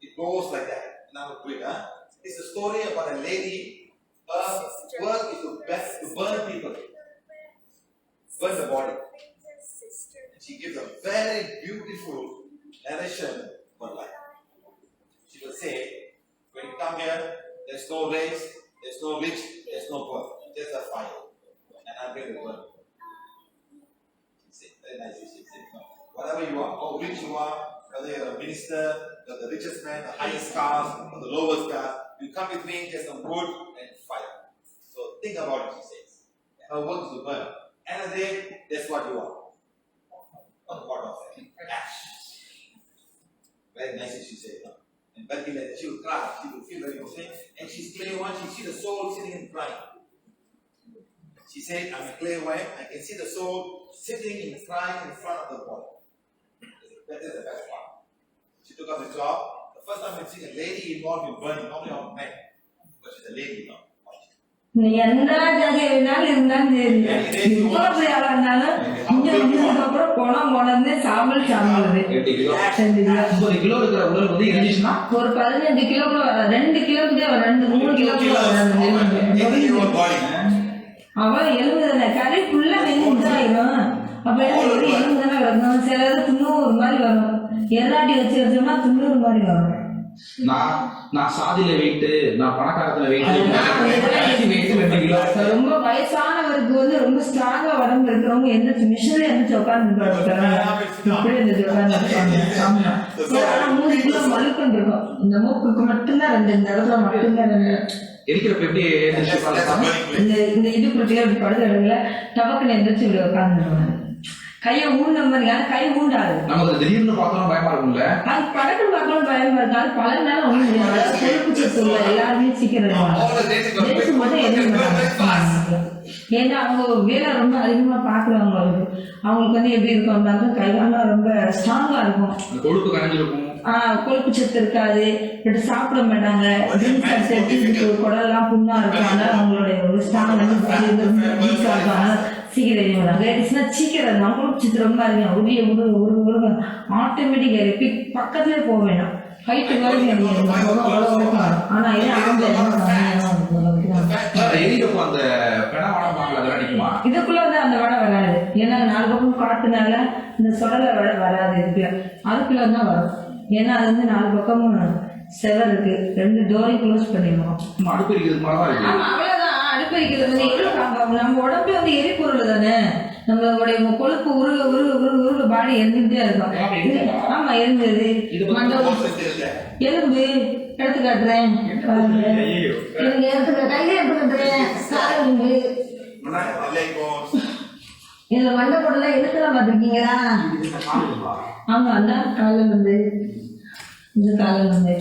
It goes like that. Now do it, It's a story about a lady. Her work is to burn people. Burn the body. she gives a very beautiful narration for life. She will say, when you come here, there's no race, there's no rich, there's no poor, just a fire. And I'm going to burn. She said, very nice. She said, no. Whatever you are, how rich you are, whether you're a minister, you're the richest man, the highest caste, or the lowest caste, you come with me, just some wood and fire. So think about it, she says. Her work is to burn. And a day, that's what you are. One part of ash. Very nice, she said. No? And but she will cry, she will feel very emotional. And she's clairvoyant, she see the soul sitting and crying. She said, I'm a clairvoyant, I can see the soul sitting and crying in front of the body. That is the best part. She took up the job. The first time I see a lady involved in burning, normally all men. But she's a lady now. நீ எந்த ஜாதி வேணாலும் இருந்தாலும் சரி எவ்வளவு பெரிய ஆளா இருந்தாலும் இங்க வந்ததுக்கு அப்புறம் போனது சாம்பல் 2 கிலோ 50 கிலோ இருக்கிற உடல் வந்து எரிஞ்சிச்சுன்னா ஒரு 15 கிலோ கூட வராது 2 கிலோக்கு தான் 2-3 கிலோ கூட வராது அவன் எழுதுதானே கறி ஃபுல்லா வெந்தாயிரும் அப்ப எழுதுதானே கிடக்கும் சிலது 90 மாதிரி வரும் எராட்டி வச்சோம்னா 90 மாதிரி வரும் நான் சாதியில வெயிட் நான் பணக்காரத்துல வெயிட் ரொம்ப வயசானவருக்கு வந்து ரொம்ப ஸ்ட்ராங்கா உடம்பு இருக்கிறவங்க எந்த மிஷின்ல எந்திரிச்சு உட்கார்ந்து 3 கிலோ மழுக்கன் இருக்கும் இந்த மூக்குக்கு மட்டும்தான் 2 இந்த இடத்துல மட்டும்தான் 2 எரிக்கிறப்ப எப்படி இந்த இடுப்புட்டியா இப்படி படுத்த இடத்துல டபக்குன்னு எந்திரிச்சு இப்படி உட்கார்ந்துருவாங்க கையை ஊண்ட மாதிரி கை ஊண்டாது நமக்கு திடீர்னு பார்க்கணும் பயமா இருக்கும்ல அது படத்துல பார்க்கணும் பயமா இருக்கு அது பல நாள் ஒண்ணு கொழுப்பு சத்து உள்ள எல்லாருமே சீக்கிரம் மட்டும் எதுவும் ஏன்னா அவங்க வேலை ரொம்ப அதிகமா பாக்குறவங்க அவங்களுக்கு வந்து எப்படி இருக்கும் கைகாலம் ரொம்ப ஸ்ட்ராங்கா இருக்கும் கொழுப்பு கரைஞ்சிருக்கும் கொழுப்பு சத்து இருக்காது சாப்பிட மாட்டாங்க குடலாம் புண்ணா இருக்கும் அதனால அவங்களுடைய ஸ்ட்ராங் சீக்கிரம் சீக்கிரம் கொழுப்பு சத்து ரொம்ப அதிகம் உரிய உருவ ஆட்டோமேட்டிக் பக்கத்துலேயே போக வேண்டாம் ஹைட்டு ஆனா இதுக்குள்ள வந்து அந்த வடை வராது ஏன்னா 4 பக்கம் காட்டுனால இந்த சொடலை வடை வராது இதுக்குள்ள அதுக்குள்ள தான் வரும் ஏன்னா அது வந்து 4 பக்கமும் செவர் இருக்கு 2 டோரையும் க்ளோஸ் பண்ணிடுவோம் அவ்வளவுதான் அடுப்பறிக்கிறது நம்ம உடம்புல வந்து எரிபொருள் தானே நம்மளுடைய கொழுப்பு உருக பாடி எரிஞ்சுட்டே இருக்கும் ஆமா எரிஞ்சது எலும்பு எடுத்து காட்டுறேன் இதுல மண்டை போடலாம் எதுக்கெல்லாம் பாத்திருக்கீங்களா ஆமா அதான் காலில் இருந்து இந்த காலில் இருந்து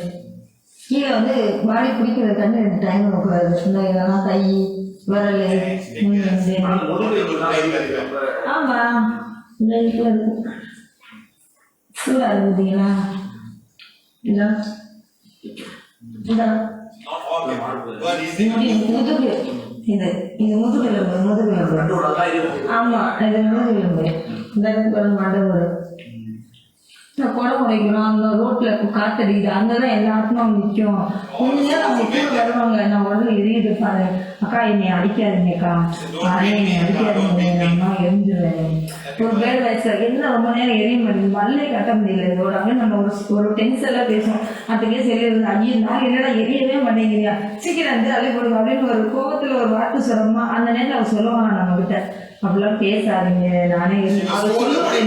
கீழே வந்து பாடி பிடிக்கிற கண்ணு டைம் கூடாது இதெல்லாம் கை வரல ஆமா இந்த இதுல இருக்கும் சூடா இருந்தீங்களா இதான் முதுகு இது முதுகெலும்பு ஆமா இது முதுகெலும்பு இந்த மண்டை வரும் கொடை முறைக்கணும் அந்த ரோட்ல காத்தடிக்குது அங்கதான் எல்லாருக்கும் நிற்கும் கொஞ்ச நேரம் அவங்க கூட வருவாங்க நான் உடனே எரியுது பாரு அக்கா என்னை அடிக்காதீங்கக்கா என்னை அடிக்காதீங்க அம்மா எரிஞ்சுவேன் ஒரு பேர் வயசுல என்ன ரொம்ப நேரம் எரிய மாட்டேங்குது மல்லே கட்ட முடியல இதோட அங்கே நம்ம ஒரு டென்ஷன்லாம் பேசுவோம் அதுக்கே சரி இருந்து ஐயோ நான் என்னடா எரியவே மாட்டேங்கிறீங்க சீக்கிரம் இருந்து அள்ளி போடுங்க அப்படின்னு ஒரு கோபத்துல ஒரு வார்த்தை சொல்லணுமா அந்த நேரத்தில் அவர் சொல்லுவாங்க நம்ம கிட்ட அப்படிலாம் பேசாதீங்க நானே சொல்லுவாங்க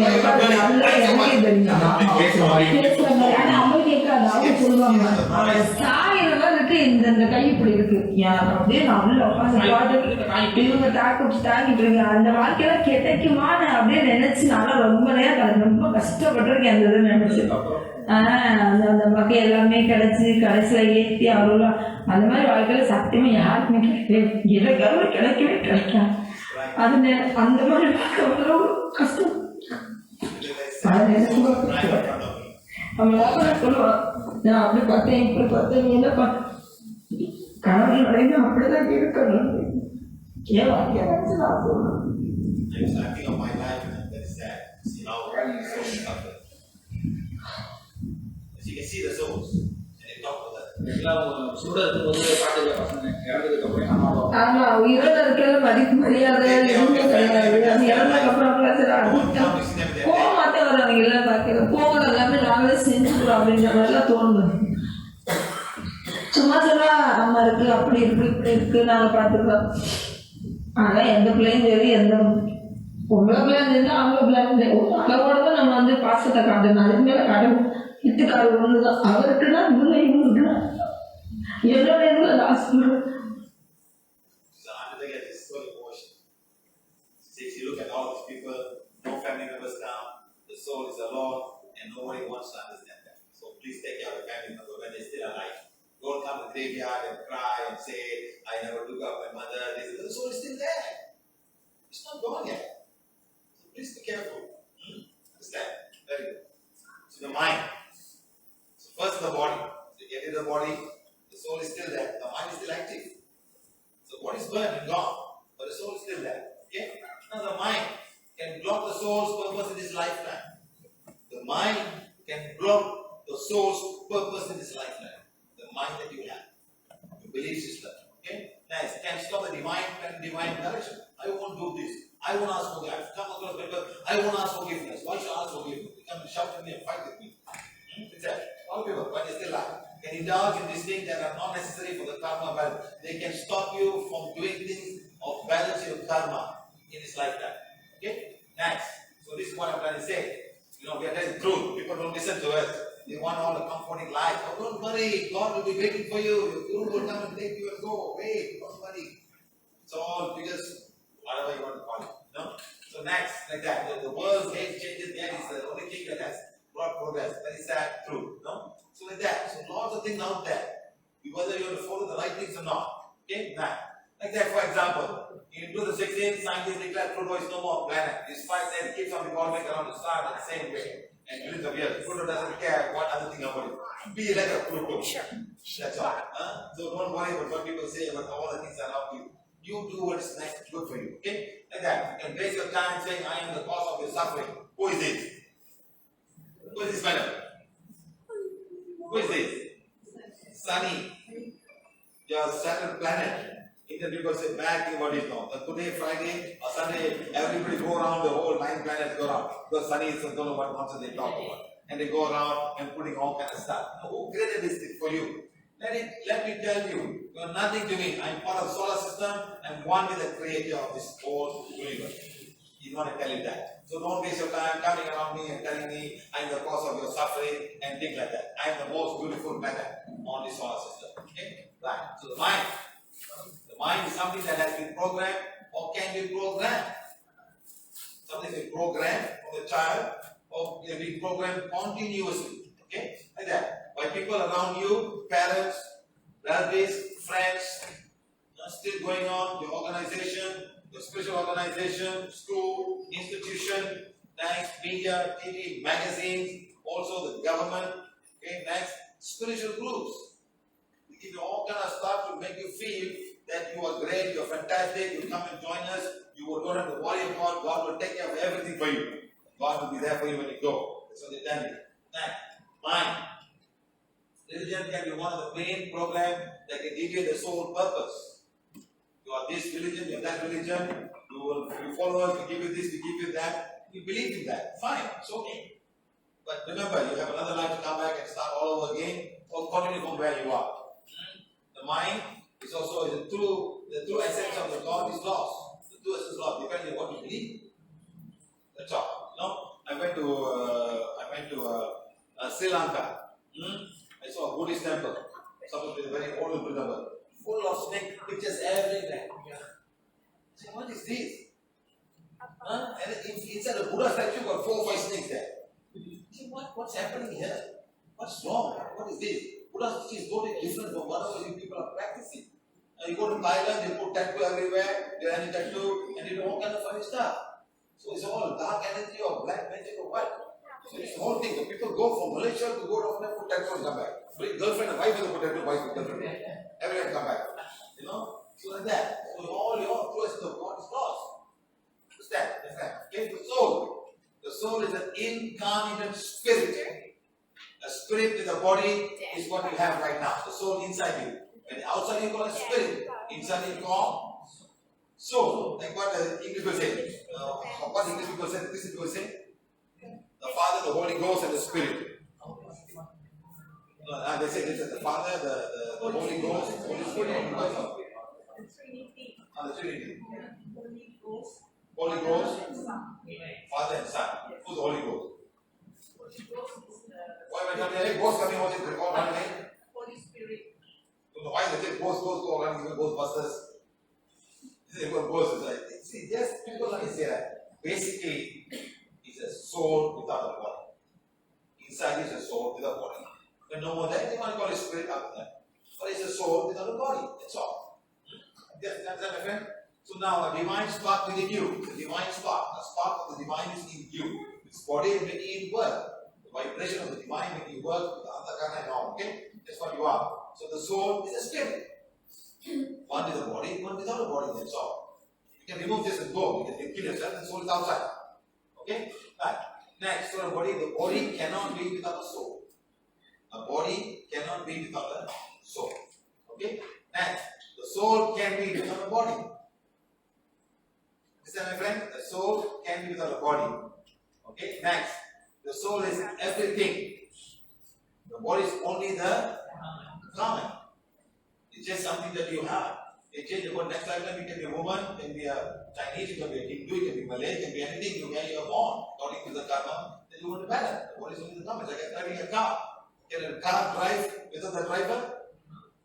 இந்த கை இப்படி இருக்கு அப்படியே நான் உள்ள உட்காந்து இவங்க தாக்கிட்டு இருங்க அந்த வாழ்க்கையெல்லாம் கிடைக்குமான அப்படின்னு நினைச்சு நான் ரொம்ப நேரம் ரொம்ப கஷ்டப்பட்டிருக்கேன் அந்த இதை நினைச்சு அந்த மக்கள் எல்லாமே கிடைச்சி கடைசியில ஏற்றி அவ்வளோ அந்த மாதிரி வாழ்க்கையில சத்தியமா யாருக்குமே கிடைக்கவே கிடைக்காது அது அந்த மாதிரி பார்க்க கஷ்டம் சொல்லுவான் நான் அப்படி பார்த்தேன் இப்படி பார்த்தேன் நீ என்ன பண்ண கணவன் அடைந்து அப்படிதான் இருக்கணும் ஏன் வாழ்க்கை நான் சொல்றேன் ஆமா உயிரோட இருக்கிற மதிப்பு மரியாதை எதுவுமே கிடையாது அது இறந்ததுக்கு அப்புறம் கோவம் போறோம் அப்படின்ற மாதிரிலாம் தோணுது. சும்மா சொல்ல அம்மா இருக்கு அப்படி இருக்கு இப்படி இருக்கு நாங்க பார்த்துருக்கோம். ஆனா எந்த பிள்ளையும் சரி எந்த பொம்பளை பிள்ளையும் சரி ஆம்பளை பிள்ளையும் சரி ஒரு அளவோட தான் நம்ம வந்து பாசத்தை காட்டணும். அதுக்கு மேல காட்டணும். இட்டுக்காடு ஒண்ணுதான். அவருக்குன்னா இவங்க இவங்களுக்குன்னா என்னோட இதுல last So undertaking is so emotional. See, if you look at all these people, no family members come, the soul is alone, and nobody wants to understand that. So please take care of your family member when they're still alive. Don't come to the graveyard and cry and say, I never took up my mother. The soul is still there. It's not gone yet. So please be careful. Understand? Very good. So the mind. So first the body. So you get rid of the body, the soul is still there. The mind is still active. So body is burned and gone, but the soul is still there. Okay? Now the mind can block the soul's purpose in this lifetime. The mind can block the soul's purpose in this lifetime. The mind that you have, your belief system. Okay? Nice. Can stop the divine direction. I won't do this. I won't ask for forgiveness. Come across people. I won't ask forgiveness. Why should I ask forgiveness? You come and shout at me and fight with me. It's that. All people, but they still alive, can indulge in these things that are not necessary for the karma balance. They can stop you from doing things of balance your karma in this lifetime. Okay? Next. So this is what I'm trying to say. We are telling the truth. People don't listen to us. They want all the comforting life. Oh, don't worry. God will be waiting for you. Your guru will come and take you and go. Wait, don't worry. It's all because whatever you want to call it. No? So next, like that. The world's age changes. That is the only thing that has brought progress. That is that truth. No? So like that. So lots of things out there. Whether you have to follow the right things or not. Okay? Now, like that, for example, in 2016, scientists declared Pluto is no more planet. Despite that, it keeps on revolving around the star in the same way. And millions of years, Pluto doesn't care what other thing about it. Be like a Pluto. Sure. That's all. So don't worry about what people say about all the things around you. You do what is nice and good for you. Okay? Like that. You can waste your time saying, I am the cause of your suffering. Who is this? Who is this madam? Who is this? Sunny. Your Saturn planet. Indian people say bad thing about it now. Today, Friday or Sunday, everybody go around, the whole 9 planets go around. Because Sunny is don't know what nonsense they talk about. And they go around and putting all kind of stuff. Now, who created this thing for you? Let me tell you, you are nothing to me. I am part of the solar system. I am one with the creator of this whole universe. He's going to tell you that. So don't waste your time coming around me and telling me I am the cause of your suffering and things like that. I am the most beautiful planet on this solar system. Okay? Right. So the mind is something that has been programmed or can be programmed. Something is programmed from the child or can be programmed continuously. Okay? Like that. By people around you, parents, relatives, friends, still going on, your organization, your spiritual organization, school, institution, next, media, TV, magazines, also the government, okay, next, spiritual groups. They give you all kind of stuff to make you feel that you are great, you are fantastic, you come and join us, you don't have to worry about, God will take care of everything for you. God will be there for you when you go. That's what they tell you. Next, mind. Religion can be one of the main programs that can give you the soul purpose. You are this religion, you are that religion, you follow us, we give you this, we give you that. You believe in that. Fine, it's okay. But remember, you have another life to come back and start all over again, or continue from where you are. The mind is also the true essence of the God is lost. The true essence is lost, depending on what you believe. That's all. No? I went to Sri Lanka. I saw a Buddhist temple, supposed to be a very old temple, full of snake pictures everywhere. I said, what is this? And inside the Buddha statue, got 4 or 5 snakes there. I said, what's happening here? What's wrong? What is this? Buddha's teaching is totally different from whatever you people are practicing. You go to Thailand, they put tattoo everywhere, they have any tattoo, and they do all kind of funny stuff. So it's all dark energy or black magic or what? So it's the whole thing. The people go from Malaysia to go down there, put tattoo and come back. Bring girlfriend and wife and put tattoo, wife and girlfriend. Everyone come back. You know? So like that. So all your trust of God is lost. Understand? Okay, the soul. The soul is an incarnate spirit. A spirit with a body is what you have right now. The soul inside you. And outside you call it spirit. Inside you call soul. Like what the English people say. What English people say? The Holy Ghost and the Spirit. No, they say the Father, the Holy Ghost, Holy Spirit, Holy Ghost. The Trinity. Holy Ghost, Father and Son. Who's the Holy Ghost? Why when somebody ghost coming, what is it called? Holy Spirit. Why they say ghost go running, even Ghostbusters? They go ghosts. See, just people like say that. Basically, it's a soul without a body. Inside is a soul without a body. When no more that, they want to call it spirit after that. But it's a soul without a body. That's all. That's that, my friend. So now a divine spark within you. It's a divine spark. A spark of the divine is in you. This body is making it work. The vibration of the divine making it work with the antakana and all. Okay? That's what you are. So the soul is a spirit. One is a body, one without a body. That's all. You can remove this and go. You can kill yourself and the soul is outside. Okay? Right. Next, so the body cannot be without a soul. A body cannot be without a soul. Okay? Next, the soul can be without a body. Understand, my friend? The soul can be without a body. Okay? Next, the soul is everything. The body is only the garment. It's just something that you have. You change the word. Next lifetime you can be a woman, you can be a Chinese, you can be a Hindu, you can be Malay, you can be anything. Where you are born, according to the karma, then you want to balance. The body is only the garment. It's like driving a car. Can a car drive without the driver?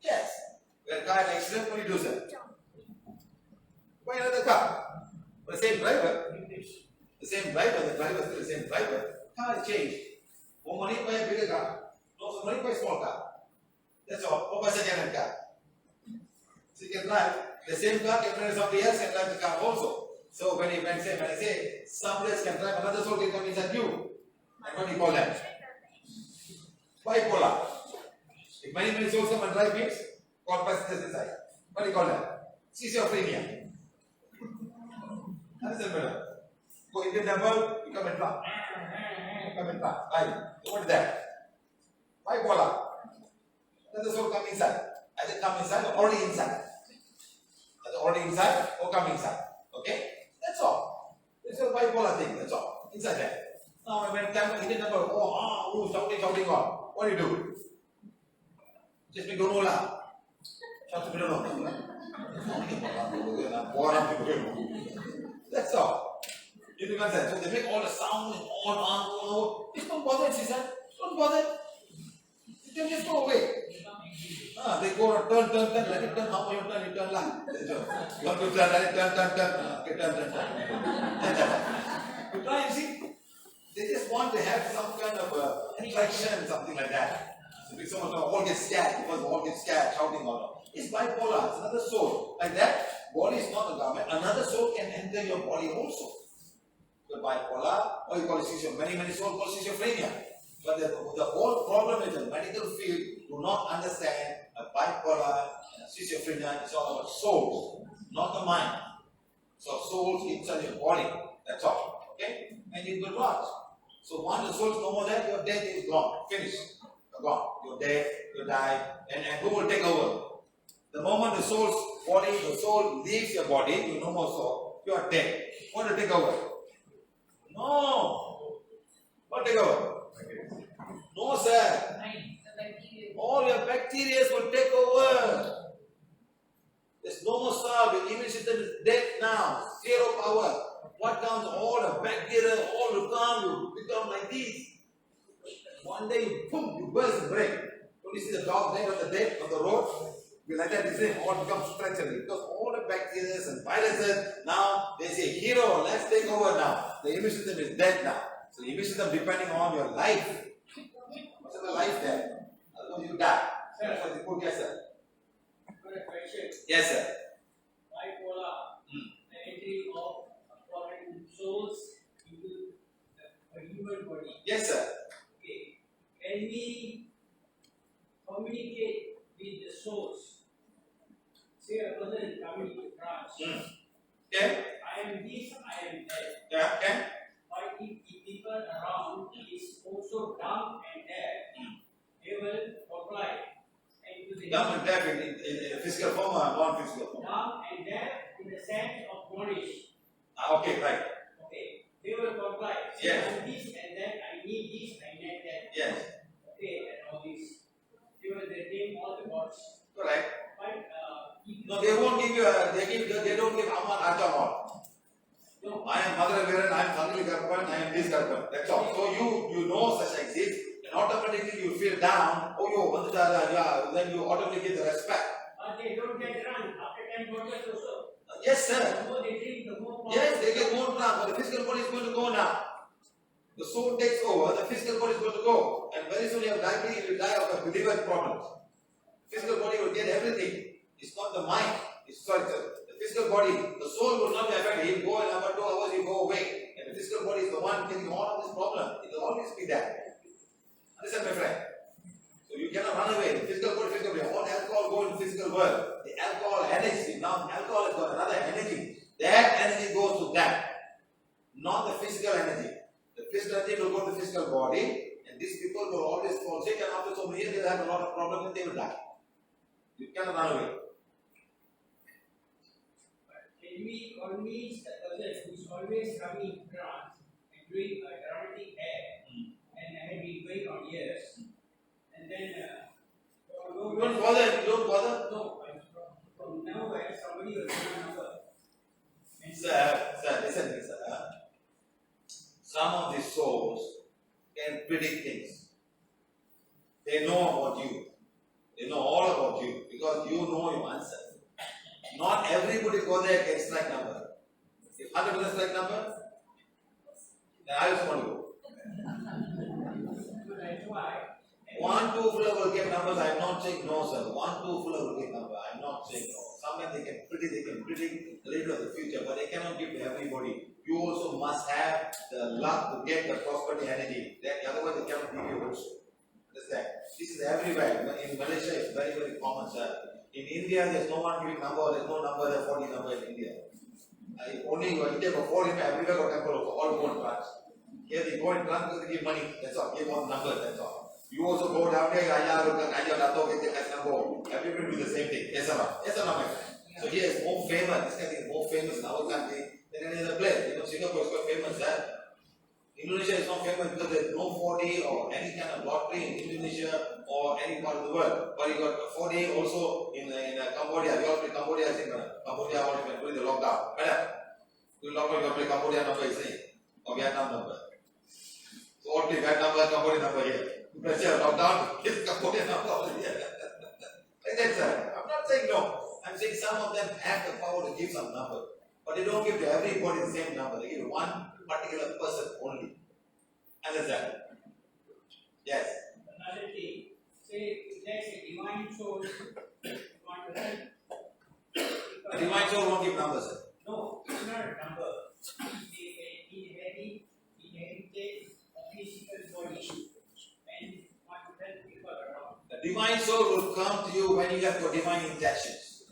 Yes. When a car has an accident, what do you do, sir? Buy another car. But the same driver, the driver is still the same driver. Car is changed. More money, buy a bigger car. No money, buy a small car. That's all. Or buy a second-hand car. So you can drive the same car, somebody else can drive the car also. So when I say somebody else can drive, another soul can come inside you. And what do you call that? Bipolar. If many souls come and drive means, called passengers inside. What do you call that? Schizophrenia. Understand better? Go Indian temple, you come and drive. Right. So what is that? Bipolar. Another soul come inside. Either come inside or already inside. Either already inside or come inside. Okay? That's all. It's a bipolar thing. That's all. Inside there. Now when Indian temple, shouting on. What do you do? Just make don't know lah. Shout to don't know. That's all. You do that. So they make all the sound and on. Just don't bother, she said. Don't bother. You can just go away. They go turn, let it turn. How you turn, you turn lah. You want to turn, let it turn. Okay, turn. You try and see. They just want to have some kind of attraction, something like that. So if someone all get scared, because all get scared, shouting all. It's bipolar, it's another soul. Like that, body is not a garment. Another soul can enter your body also. The bipolar, or you call it schizophrenia. Many souls call it schizophrenia. But the whole problem is the medical field do not understand a bipolar and a schizophrenia. It's all about souls, not the mind. So souls inside your body. That's all. Okay? And you will watch. So once the soul is no more there, your death is gone. Finished. You're gone. You're dead, you die, and who will take over? The moment the soul's body, the soul leaves your body, you no more soul, you are dead. What will take over? No. What take over? No, sir. All your bacteria will take over. There's no more soul. Your immune system is dead now. Zero power. What comes? All the bacteria, all will come, you become like this. One day, boom, you burst and break. Don't you see the dog there on the road? You like that, it all becomes treachery. Because all the bacteria and viruses, now they say, hero, let's take over now. The immune system is dead now. So the immune system depending on your life. What's the life there? Otherwise you die. Yes, sir. Yes, sir. Bipolar, the entry of foreign souls into a human body. Yes, sir. Okay. Can we communicate with the souls? Say a person is coming to France. Okay. I am this, I am that. Yeah, okay. But if the people around is also dumb and deaf, they will comply. And to the Dumb and deaf in physical form or non-physical form? dumb and deaf in the sense of knowledge. Okay, right. Okay. They will comply. Yes. I am this and that, I need this, I need that. Yes. Okay, and all this. won't give you they don't give Amman alcohol. No, I am Mother Veran, I am Sangli Garpan, I am this Garpan. That's all. So you know such exists, and automatically you feel down. Oh, yo, then you automatically get the respect. They don't get drunk after 10 bottles also. Yes, sir. The more they drink, the more. Yes, they get more drunk, but the physical body is going to go now. The soul takes over, the physical body is going to go. And very soon you have diabetes, you will die of the liver problems. Physical body will get everything. It's not the mind. It's the physical body. The soul will not be affected. He'll go in about 2 hours, he'll go away. And the physical body is the one getting all of this problem. It will always be there. Understand, my friend? So you cannot run away. The physical body. All alcohol go in the physical world. The alcohol energy. Now alcohol has got another energy. That energy goes to that. Not the physical energy. The physical energy will go to the physical body, and these people will always fall sick, and after so many years they will have a lot of problems and they will die. You cannot run away. Can we convince the person who is always coming in trance and doing a dramatic act and have been going on years, and then Don't bother. No, from nowhere somebody will give a number. And Sir, listen, sir. Some of these souls can predict things. They know about you. They know all about you because you know your answer. Not everybody go there and get strike number. If 100% strike number, then I just want to go. so that's why. 1, 2 fuller will get numbers. I am not saying no, sir. 1, 2 fuller will get number. I am not saying no. Sometimes they can predict the later of the future, but they cannot give to everybody. You also must have the luck to get the prosperity energy. Otherwise, they cannot give you also. Understand? This is everywhere. In Malaysia, it's very, very common, sir. In India, there's no one giving number. There's no number. There's 40 number in India. Only in India, for 40, everywhere got temple of all go in trance. Here they go in trance because they give money. That's all. Give one number. That's all. You also go down there. Everybody do the same thing. Yes or no? Yes or no, my friend? So here is more famous. This country is more famous in our country than any other place. You know, Singapore is quite famous. Indonesia is not famous because there is no 4D or any kind of lottery in Indonesia or any part of the world. But you got 4D also in Cambodia. We all play Cambodia. I think Cambodia all during the lockdown. Madam, during lockdown you play Cambodia number, is saying, or Vietnam number. So all play Vietnam number, Cambodia number here. Pressure lockdown, get Cambodia number over here. Like that, sir. I'm not saying no. I'm saying some of them have the power to give some number, but they don't give to everybody the same number. They give one particular person only. Understand? Yes. Another thing, say there's a divine soul you want to help. A divine soul won't give numbers, sir. No, it's not a number. He inherited a physical body and want to help people around. The divine soul will come to you when you have got divine intentions.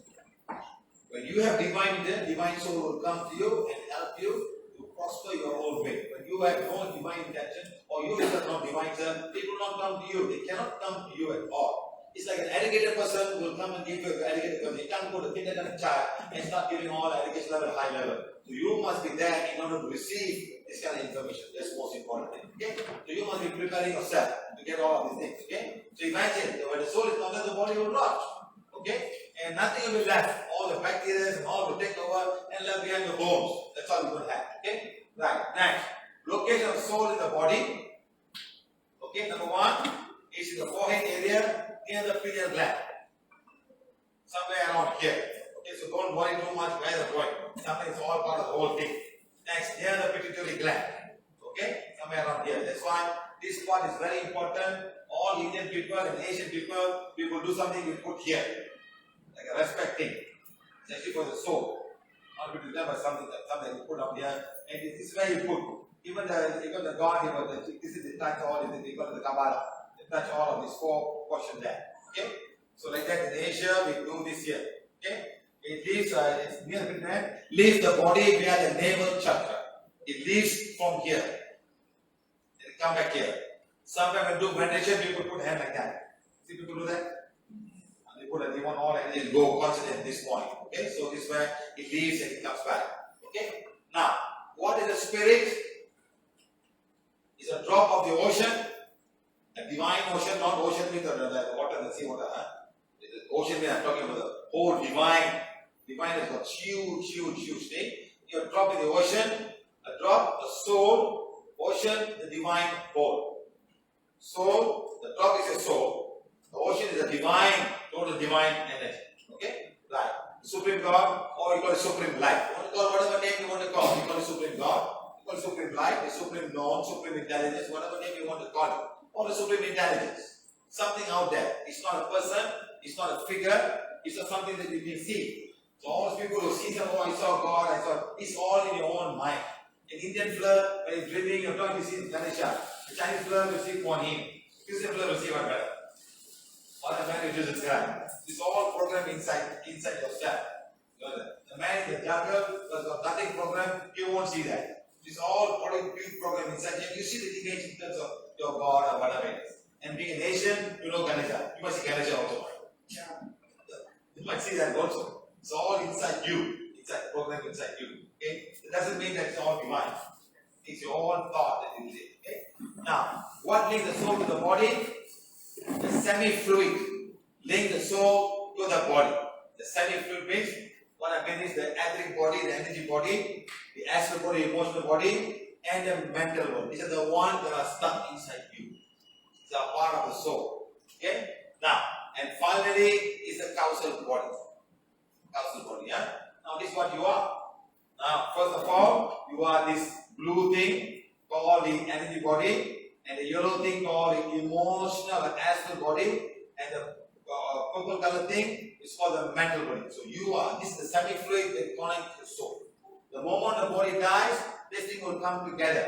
When you have divine soul will come to you and help you to prosper your own way. When you have no divine intention or you have no divine self, they will not come to you. They cannot come to you at all. It's like an educated person will come and give you an educated person. He can't go to kindergarten child and start giving all education level, high level. So you must be there in order to receive this kind of information. That's the most important thing. Okay? So you must be preparing yourself to get all of these things. Okay? So imagine when the soul is not there, the body will rot. Okay? And nothing will be left. All the bacteria and all will take over and left behind the bones. That's all you will have. Okay? Right. Next. Location of soul in the body. Okay, number 1 is in the forehead area near the pineal gland. Somewhere around here. Okay, so don't worry too much where the point. Something is all part of the whole thing. Next, near the pituitary gland. Okay, somewhere around here. That's why this part is very important. All Indian people and Asian people, we will do something we put here. Like a respect thing. It's actually for the soul. Not to remember something you put up here. And this is where you put. Even the God, this is the touch all, this is the Kabbalah. They touch all of these 4 portions there. Okay? So like that in Asia, we do this here. Okay? It leaves, it's near the midnight, leaves the body via the navel chakra. It leaves from here. It come back here. Sometimes when we do meditation, people put hand like that. See people do that? And they want all energy to go constantly at this point. Okay? So this is where it leaves and it comes back. Okay? Now, what is the spirit? It's a drop of the ocean. A divine ocean, not ocean with the water, the sea water. The ocean means I'm talking about the whole divine Divine has got huge thing. You drop in the ocean, a drop, the soul, ocean, the divine whole. Soul, the drop is a soul. The ocean is a divine, total divine energy. Okay? Right. Supreme God, or you call it Supreme Life. You want to call whatever name you want to call. You call it Supreme God, you call it Supreme Life, the Supreme Known, Supreme Intelligence, whatever name you want to call it. Or the Supreme Intelligence. Something out there. It's not a person, it's not a figure, it's not something that you can see. So all those people who see some, oh, I saw God, it's all in your own mind. An Indian flirt, when he's dreaming, you're talking to see Ganesha. The Chinese flirt will see Kuan Yin. Christian flirt will see one better. Or the man who uses God. It's all programmed inside yourself. The man in the jungle has got nothing programmed, you won't see that. It's all programmed inside you. You see the image in terms of your God or whatever it is. And being an Asian, you know Ganesha. You must see Ganesha also. You might see that also. It's all inside you. Inside, programmed inside you. Okay? It doesn't mean that it's all divine. It's your own thought that you see. Okay? Now, what links the soul to the body? The semi-fluid link the soul to the body. The semi-fluid means what I mean is the etheric body, the energy body, the astral body, emotional body, and the mental body. These are the ones that are stuck inside you. These are part of the soul. Okay? Now, and finally is the causal body. Causal body, yeah? Now this is what you are. Now, first of all, you are this blue thing called the energy body, and the yellow thing called the emotional and astral body, and the purple color thing is called the mental body. So you are, this is the semi-fluid that connects the soul. The moment the body dies, this thing will come together.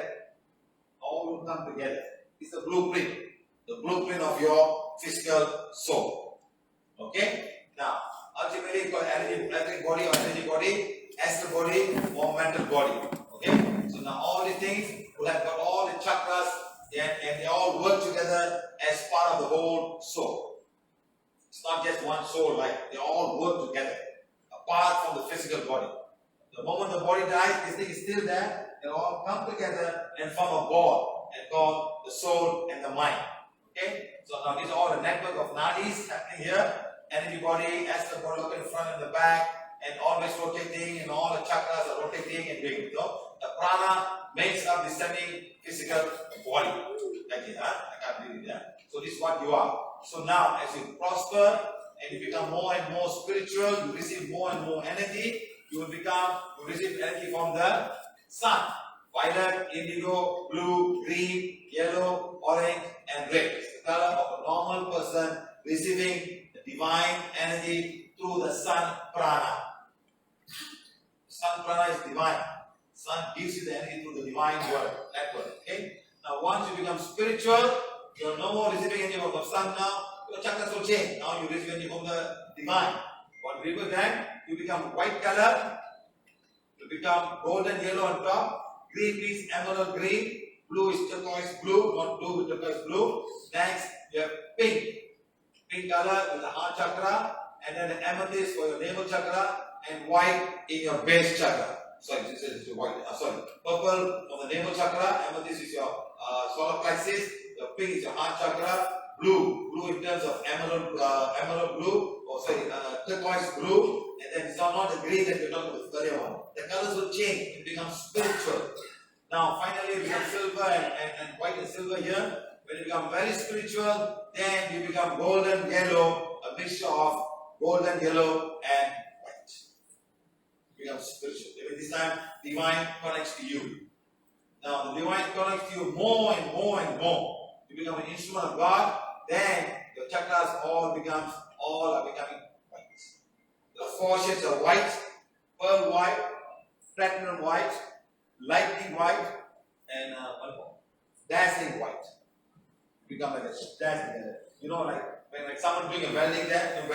All will come together. It's the blueprint of your physical soul. Okay? Now, ultimately it's called etheric body or energy body, astral body or mental body. Okay? So now all these things will have got all the chakras and they all work together as part of the whole soul. It's not just one soul, like they all work together, apart from the physical body. The moment the body dies, this thing is still there, they all come together and form a ball and call the soul and the mind. Okay? So now these are all the network of nadis happening here. Energy body, astral body, look in front and the back, and always rotating, and all the chakras are rotating and doing. So the prana makes up the semi-physical body. Like it, huh? I can't read it, yeah? So this is what you are. So now, as you prosper and you become more and more spiritual, you receive more and more energy. You receive energy from the sun. Violet, indigo, blue, green, yellow, orange, and red. It's the color of a normal person receiving the divine energy through the sun prana. Sun prana is divine. Sun gives you the energy through the divine word. That word. Okay? Now, once you become spiritual, you are no more receiving energy from the sun now. Your chakras will change. Now you receive energy from the divine. What we will then, you become white color. You become golden yellow on top. Green is emerald green. Blue is turquoise blue. Not blue with turquoise blue. Next, you have pink. Pink color is the heart chakra. And then the amethyst for your navel chakra. And white in your base chakra. Sorry, this is your white. Purple for the navel chakra. Amethyst is your solar plexus. Your pink is your heart chakra. Blue in terms of emerald blue. Turquoise blue. And then it's not the green that you're talking about, the earlier one. The colors will change. It becomes spiritual. Now, finally, you become silver and white and silver here. When you become very spiritual, then you become golden yellow, a mixture of golden yellow and white. You become spiritual. Even this time, divine connects to you. Now, the divine connects to you more and more and more. You become an instrument of God, then your chakras all are becoming white. The four shades are white, pearl white, platinum white, lightning white, and one more, dazzling white. You become like a dazzling. You know, like when someone doing a welding there,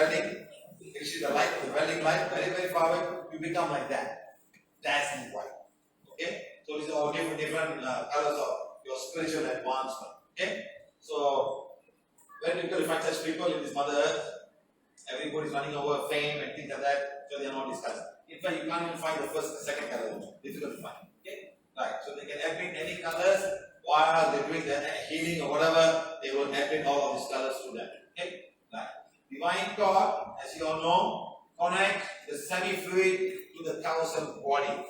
you see the light, the welding light, very, very far away, you become like that, dazzling white. Okay? So these are all different colors of your spiritual advancement. Okay? So, very difficult to find such people in this Mother Earth. Everybody is running over fame and things like that, so they are not discussed. In fact, you can't even find the first and second color. Difficult to find. Okay? Right. So they can admit any colors while they're doing the healing or whatever, they will admit all of these colors to them. Okay? Right. Divine God, as you all know, connect the semi-fluid to the causal body.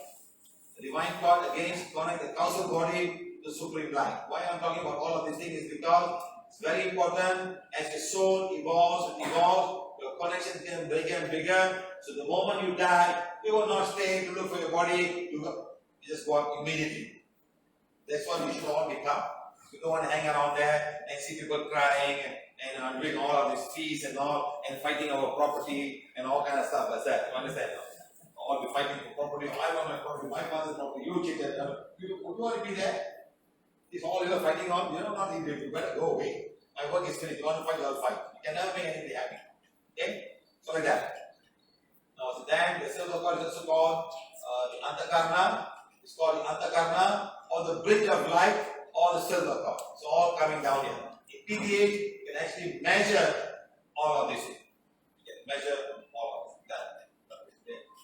The divine cord again connect the causal body to the supreme light. Why I'm talking about all of these things is because it's very important. As your soul evolves, your connection becomes bigger and bigger. So the moment you die, you will not stay to look for your body. You just go out immediately. That's what you should all become. You don't want to hang around there and see people crying and doing all of these fees and all and fighting over property and all kind of stuff like that. You understand? All be fighting for property. I want my property. My father's property. You cheated. You want to be there? It's all you're fighting on. You're not even. You better go away. My work is finished. You want to fight? You'll fight. You can never make anybody happy. Okay? So like that. Now the dam, the silver cord is also called the Antakarna. It's called the Antakarna or the bridge of life or the silver cord. So all coming down here. In PVH, you can actually measure all of this. You can measure all of that.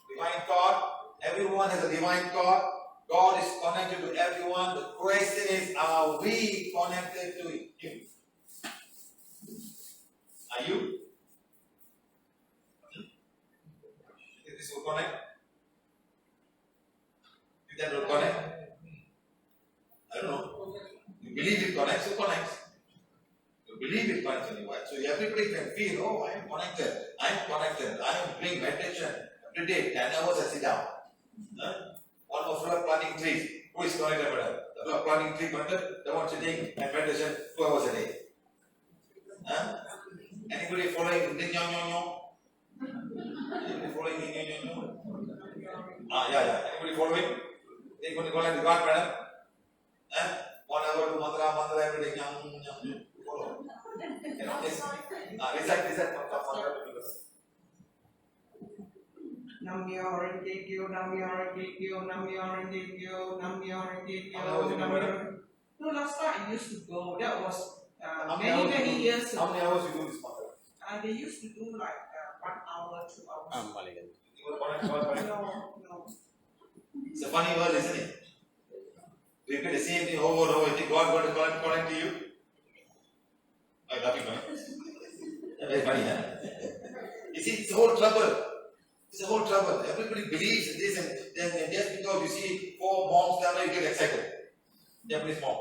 Divine cord. Everyone has a divine cord. God is connected to everyone. The question is, are we connected to Him? Are you? Think this will connect? Think that will connect? I don't know. You believe it connects, it connects. You believe it connects anyway. So everybody can feel, oh, I am connected. I am doing meditation every day, 10 hours I sit down. One of us planting trees. Who is connected better? The one planting tree connected, the one sitting and meditation 2 hours a day. Anybody following ding yong yong yong? Anybody following ding yong yong yong? Yeah. Anybody following? Anybody following the God, madam? 1 hour to mantra every day. Yong. Follow. You know this? Recite. Namyo Rengekyo, Namyo Rengekyo, Namyo Rengekyo, Namyo Rengekyo. No, last time I used to go. That was many years ago. How many hours you do this mantra? They used to do like 1 hour, 2 hours. No. It's a funny word, isn't it? Repeat the same thing over and over. You think God going to connect to you? I'm laughing, right? Very funny, huh? You see, it's the whole trouble. It's a whole trouble. Everybody believes in this, and then just because you see 4 monks down there, you get excited. Japanese monk,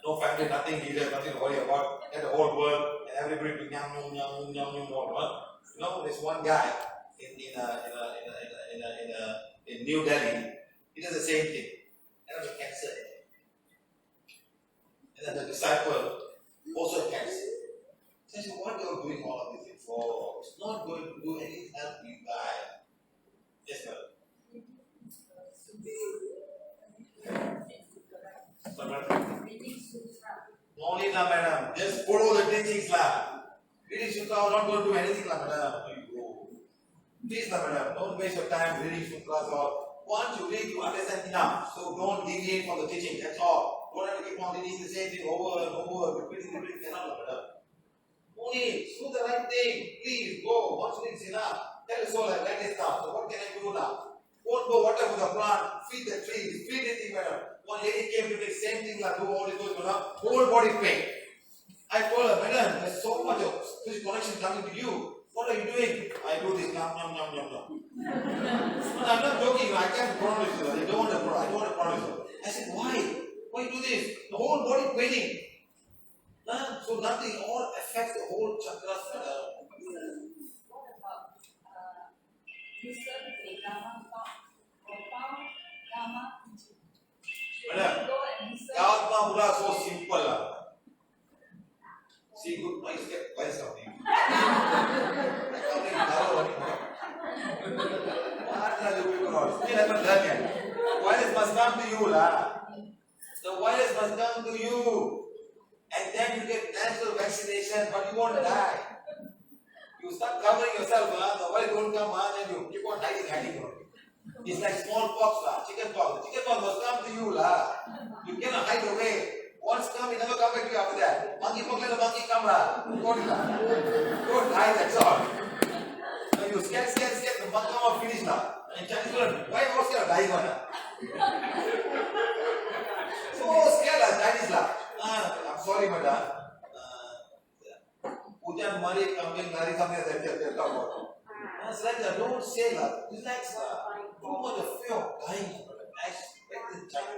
no family, nothing, leader, nothing to worry about. And the whole world, and everybody doing yum more. You know, there's one guy in New Delhi. He does the same thing. And has cancer. And then the disciple also had cancer. So I said, what are you doing all of this for? It's not going to do any help you guys. Yes, sir. No need, madam. Just follow the teachings, Reading sutra is not going to do anything, madam. Please, madam, don't waste your time reading sutras or once you read, you understand enough. So don't deviate from the teaching. That's all. Don't have to keep on reading the same thing over and over, repeating, cannot, madam. No need. Do the right thing. Please go. Once you read enough. Tell us all like this now. So what can I do now? Won't go water for the plant, feed the trees, feed anything, madam. One lady came to me, same thing, do all this, whole body pain. I told her, madam, there's so much of this connection coming to you. What are you doing? I do this, yum. I'm not joking, I can't promise you. I don't want to promise you. I said, why? Why you do this? The whole body paining. So nothing, all affects the whole chakras, madam. Madam, Dharma Buddha is so simple. See, good, why is something? What are you people on? Still haven't done yet. Virus must come to you, The virus must come to you. And then you get natural vaccination, but you won't die. You start covering yourself, the virus won't come, and you keep on hiding. It's like smallpox, chicken pox. The chicken pox must come to you, You cannot hide away. Once come, it never come back to you after that. Monkey pox, let the monkey come, Don't hide, that's all. When you scared, the monkey come finish, And Chinese people, why you scared of dying, So scared, Chinese, I'm sorry, madam. Pujan Mari coming, something like that. It's like don't say that. It's like too much of fear of dying. Especially in China.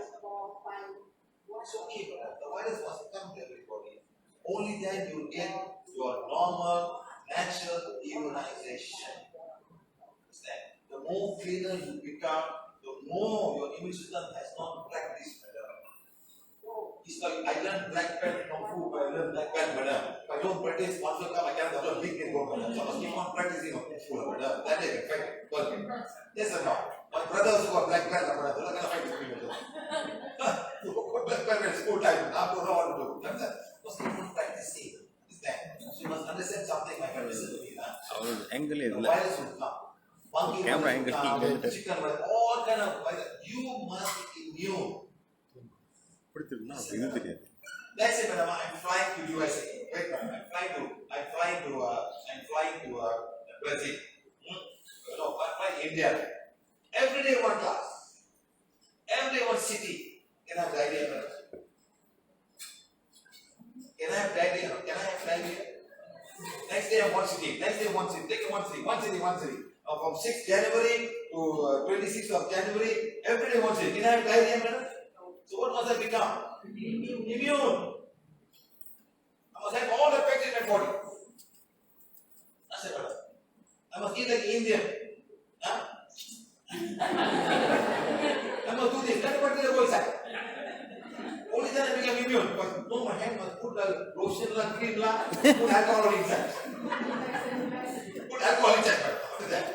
It's okay, brother. The virus must come to everybody. Only then you get your normal, natural immunization. Understand? The more cleaner you become, the more your immune system has not practiced better. It's like I learned black belt from food, I learned black belt better. If I don't practice, once I come, I can't have a big and go better. So I must keep on practicing on food better. That is effective. Yes or no? My brothers who are black belt, they're not going to fight with me. Black belt at school time, I don't know what to do. Must keep on practicing. Understand? So you must understand something, my friend. Listen to me. Angle The virus will come. Monkey Camera virus will angle come, chicken virus, all kind of virus. You must be immune. Let's say, madam, I'm flying to USA. Wait, madam, I'm flying to Brazil. No, I'm flying to India. Every day one class. Every day one city. Can I have diarrhea, madam? Can I have diarrhea? Can I have diarrhea? Next day one city. Next day one city. Take one city. One city. One city. From 6th January to 26th of January, every day one city. Can I have diarrhea, madam? So what must I become? Immune. I must have all the effects in my body. That's it, brother. I must eat like Indian. Huh? I must do this. Let the bacteria go inside. Only then I become immune. But no, my hand must put lotion, cream, put alcohol inside. Put alcohol inside. What is that?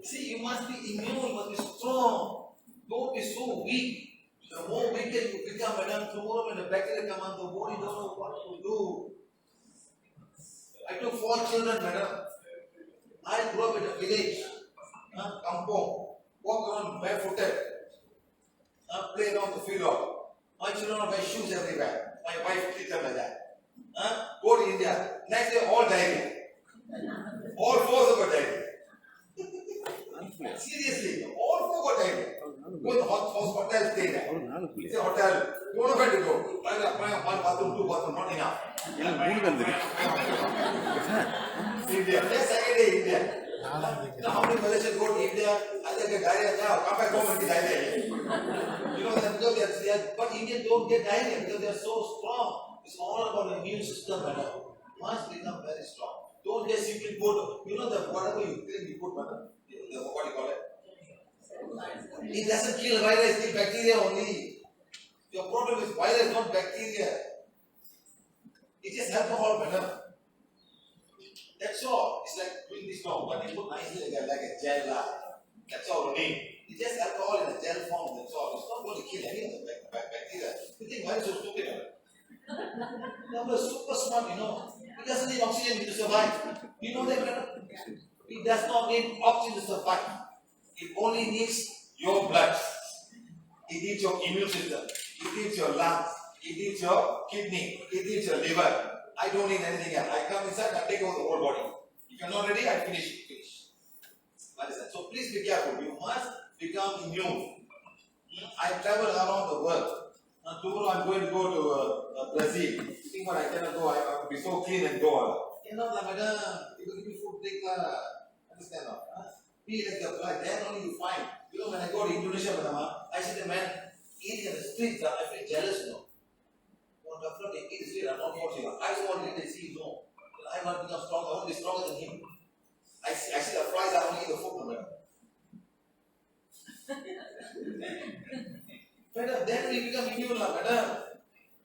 See, you must be immune. You must be strong. Don't be so weak. The more weaker you become, madam, tomorrow when the bacteria come out, the more you don't know what to do. I took 4 children, madam. I grew up in a village, kampong, walk around barefooted, play around the field. My children wear shoes everywhere. My wife treats them like that. Go to India. Next day, all diarrhea. All 4 of them diarrhea. Seriously, all 4 got diarrhea. Go to the hotel, stay there. It's a hotel. You don't know where to go. One bathroom, 2 bathroom, not enough. India. Next second day, India. Now, how many Malaysians go to India? I think a diarrhea now. Come back home and get diarrhea. You know that because they are, but Indians don't get diarrhea because they are so strong. It's all about the immune system, madam. Must become very strong. Don't just simply put, you know, that whatever you think you put, madam. What do you call it? It doesn't kill virus, it kills bacteria only. Your problem is virus, not bacteria. It is alcohol, madam. That's all. It's like doing this now, but you put nicely like a gel. That's all only. It's just alcohol in a gel form, that's all. It's not going to kill any of the bacteria. You think virus is so stupid? No, but super smart, you know. It doesn't need oxygen to survive. You know that, madam? It does not need oxygen to survive. It only needs your blood. It needs your immune system. It needs your lungs. It needs your kidney. It needs your liver. I don't need anything else. I come inside, I take over the whole body. If you're not ready, I finish. Understand? So please be careful. You must become immune. I travel around the world. Now tomorrow I'm going to go to Brazil. You think what I cannot go? I have to be so clean and go. You know, madam, you will give me food, take understand? Be like the blood, then only you find. You know, when I go to Indonesia, madam, I see the man eating in the streets, I feel jealous, you know. When the flood, they eat the street, I'm not watching. I just want to eat and see, no. I want to become stronger, I want to be stronger than him. I see the flies, I only eat the food, madam. Madam, then we become immune, madam.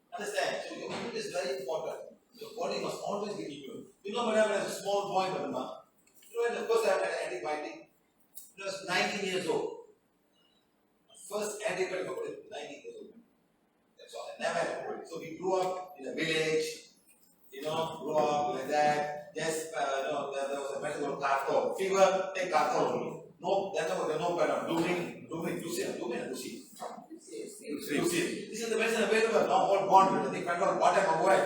Understand? So your immune is very important. Your body must always be immune. You know, madam, when I was a small boy, madam, you know, when the first time I had an antibiotic, I was 19 years old. First antibiotic was 19 years old. That's all. I never had a COVID. So we grew up in a village, you know, grew up like that. Just, there was a medicine called cartol. Fever, take cartol only. No, there was no better. Dumin, this is the medicine available. Now all gone. They can't go bottom or where.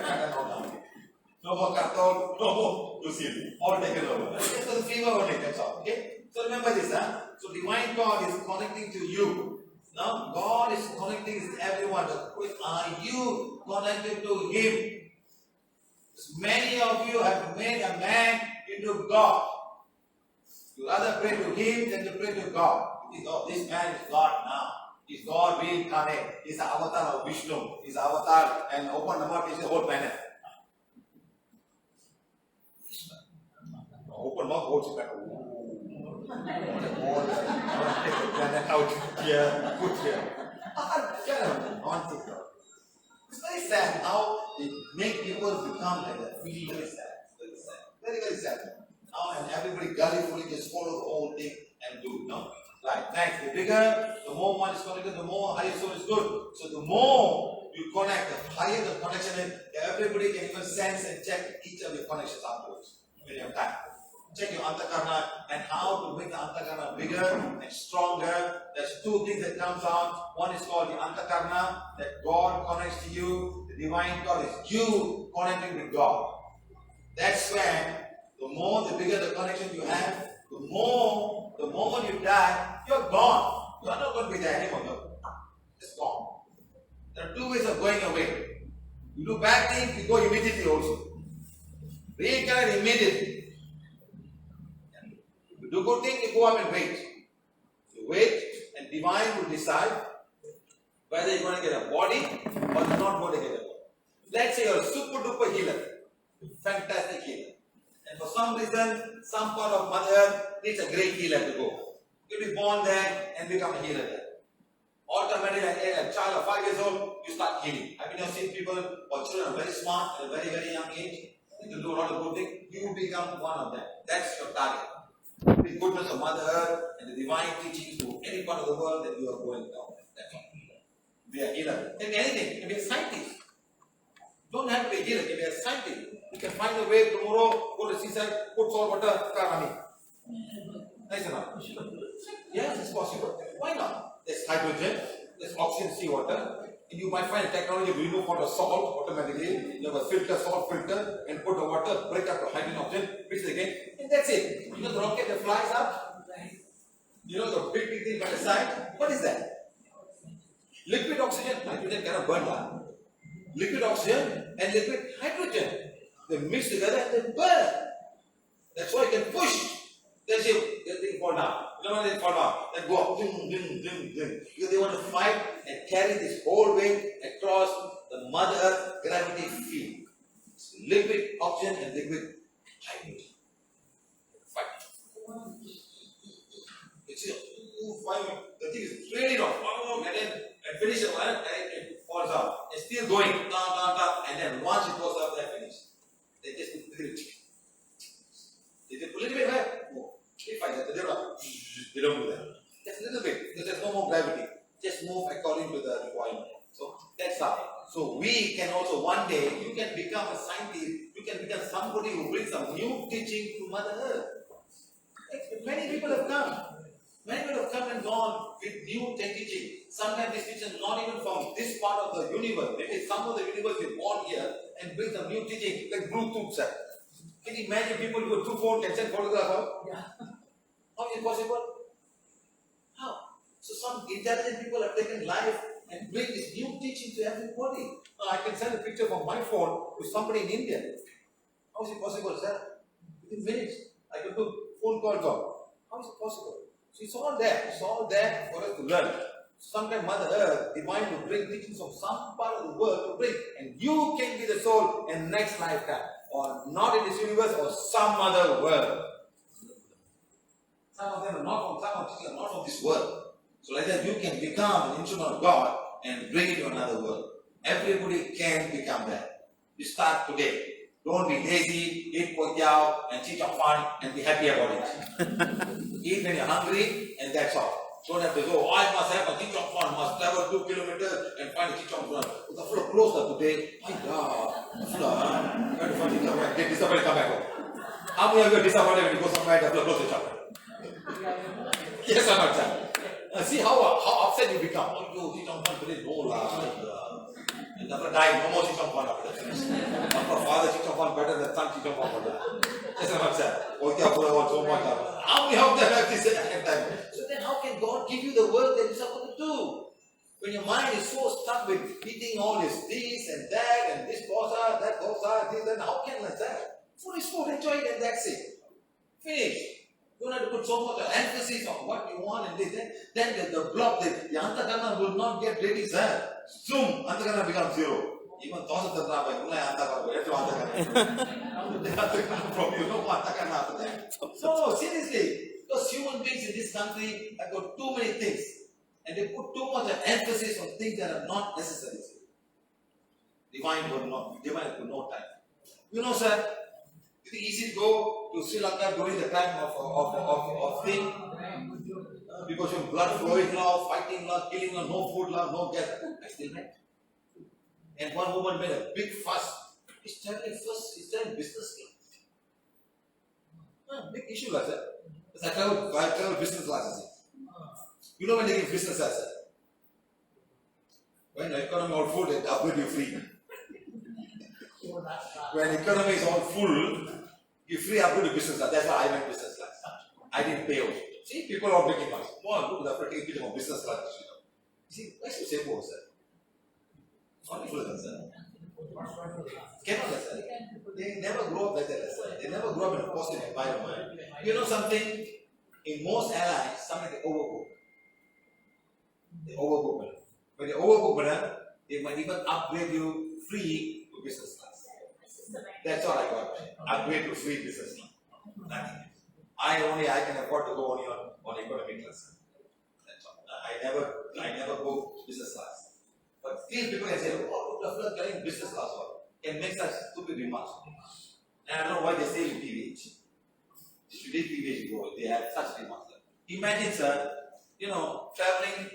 No more cartol, no more lucid. All taken over. Just for the fever only, that's all. Okay? So remember this, So divine God is connecting to you. Now God is connecting with everyone. Are you connected to Him? Many of you have made a man into God. You rather pray to him than to pray to God. You think, oh, this man is God now. He's God reincarnate. He's the avatar of Vishnu. He's the avatar and open the mouth, he's the whole planet. Open mouth, holds it back. Take the planet out here, put here. It's very sad how they make people become like that. Really very sad. Very sad. Very, very sad. Now and everybody gullyfully just follow the whole thing and do, no? Right, next, the bigger, the more one is connected, the more higher soul is good. So the more you connect, the higher the connection is, everybody can even sense and check each of your connections afterwards when you have time. Check your antakarna and how to make the antakarna bigger and stronger. There's two things that comes out. One is called the antakarna, that God connects to you. The divine God is you connecting with God. That's when the more, the bigger the connection you have, the moment you die, you're gone. You are not going to be there anymore. It's gone. There are two ways of going away. You do bad things, you go immediately also. Reincarnate immediately. You do good things, you go up and wait. You wait, and divine will decide whether you're going to get a body or you're not going to get a body. Let's say you're a super duper healer, fantastic healer. And for some reason, some part of Mother Earth needs a great healer to go. You'll be born there and become a healer there. Automatically, like a child of 5 years old, you start healing. I mean, I've seen people or children are very smart at a very, very young age. They can do a lot of good things. You become one of them. That's your target. The goodness of Mother Earth and the divine teachings to any part of the world that you are going down. That's all. Be a healer. It can be anything. It can be a scientist. Don't have to be a healer. It can be a scientist. You can find a way tomorrow, go to seaside, put salt water, start running. Nice enough. Yes, it's possible. Why not? There's hydrogen, there's oxygen, seawater, and you might find a technology to remove all the salt automatically. You have a filter, salt filter, and put the water, break up the hydrogen, oxygen, mix it again, and that's it. You know the rocket that flies up? You know the big thing by the side? What is that? Liquid oxygen. Hydrogen cannot burn that. Liquid oxygen and liquid hydrogen. They mix together and they burn. That's why you can push. Then they fall down. You know when they fall down? They go up, ding, ding, ding, ding. Because they want to fight and carry this whole weight across the Mother Earth gravity field. It's liquid oxygen and liquid hydrogen. Fight. It's the thing is really not. And then finish it, and it falls out. It's still going down, and then once it goes up, they're finished. They just put a little bit. They just put a little bit higher. No. They don't do that. Just a little bit, because there's no more gravity. Just move according to the requirement. So that's how. So we can also one day, you can become a scientist, you can become somebody who brings some new teaching to Mother Earth. Many people have come. Many people have come and gone with new teaching. Sometimes this teaching is not even from this part of the universe. Maybe some of the universe is born here and bring some new teaching, like Bluetooth, sir. Can you imagine people who have 2 phones can send photographs out? Yeah. How is it possible? How? So some intelligent people have taken life and bring this new teaching to everybody. Now I can send a picture from my phone to somebody in India. How is it possible, sir? Within minutes, I can do phone calls on. How is it possible? So it's all there. It's all there for us to learn. Sometimes Mother Earth, divine will bring teachings from some part of the world to bring. And you can be the soul in next lifetime. Or not in this universe or some other world. Some of them are not from this world. So like that you can become an instrument of God and bring it to another world. Everybody can become that. You start today. Don't be lazy, eat kway teow and chee chong fun and be happy about it. Eat when you're hungry and that's all. Don't have to go, I must have a chee chong fun, must travel 2 kilometers and find a chee chong fun. The floor closer today. My God, the floor, you have to find chee chong fun, get disappointed, come back home. How many of you are disappointed when you go somewhere and the floor close to Yes or not, sir? See how upset you become. Oh, you chee chong fun today, no lah. And after dying, no more chee chong fun after that. After father chee chong fun better than son chee chong fun for that. Yes or not, sir? So much. How many of them have this at time? So then how can God give you the work that you're supposed to do? When your mind is so stuck with eating all this and that and this dosa, that dosa, this and how can like that? Food is food, enjoy it and that's it. Finish. don't have to put so much emphasis on what you want and this. Then the block, the antakarna will not get ready, sir. Zoom, antakarna becomes zero. Even thousands of times, I antakarna, where to antakarna? They are taken from you, no antakarna after that. No, seriously. Because human beings in this country have got too many things. And they put too much emphasis on things that are not necessary. Divine will not, divine will no time. You know, sir, it's easy to go to Sri Lanka during the time of thing. Because your blood flowing law, fighting law, killing law, no food law, no gas. I still went. And one woman made a big fuss. He's traveling first, he's traveling business class. Big issue, sir. I travel business class. You know when they give business class, sir? When the economy all full, they upgrade you free. When economy is all full, you free upgrade to business class. That's why I went business class. I didn't pay also. See, people are making money. Go look at the taking people business class. See, why should you say more, sir? Wonderful, sir. Cannot, sir. They never grow up like that, sir. They never grow up in a positive environment. You know something? In most airlines, something they overbook. They overbook. When they overbook, they might even upgrade you free to business class. That's all I got. Upgrade to free business class. Nothing else. I can afford to go only on economy class. That's all. I never go business class. But still people can say, oh, look, the fellow carrying business class can make such stupid remarks. And I don't know why they say in PVH. If you did PVH go, they have such remarks. Imagine, sir, traveling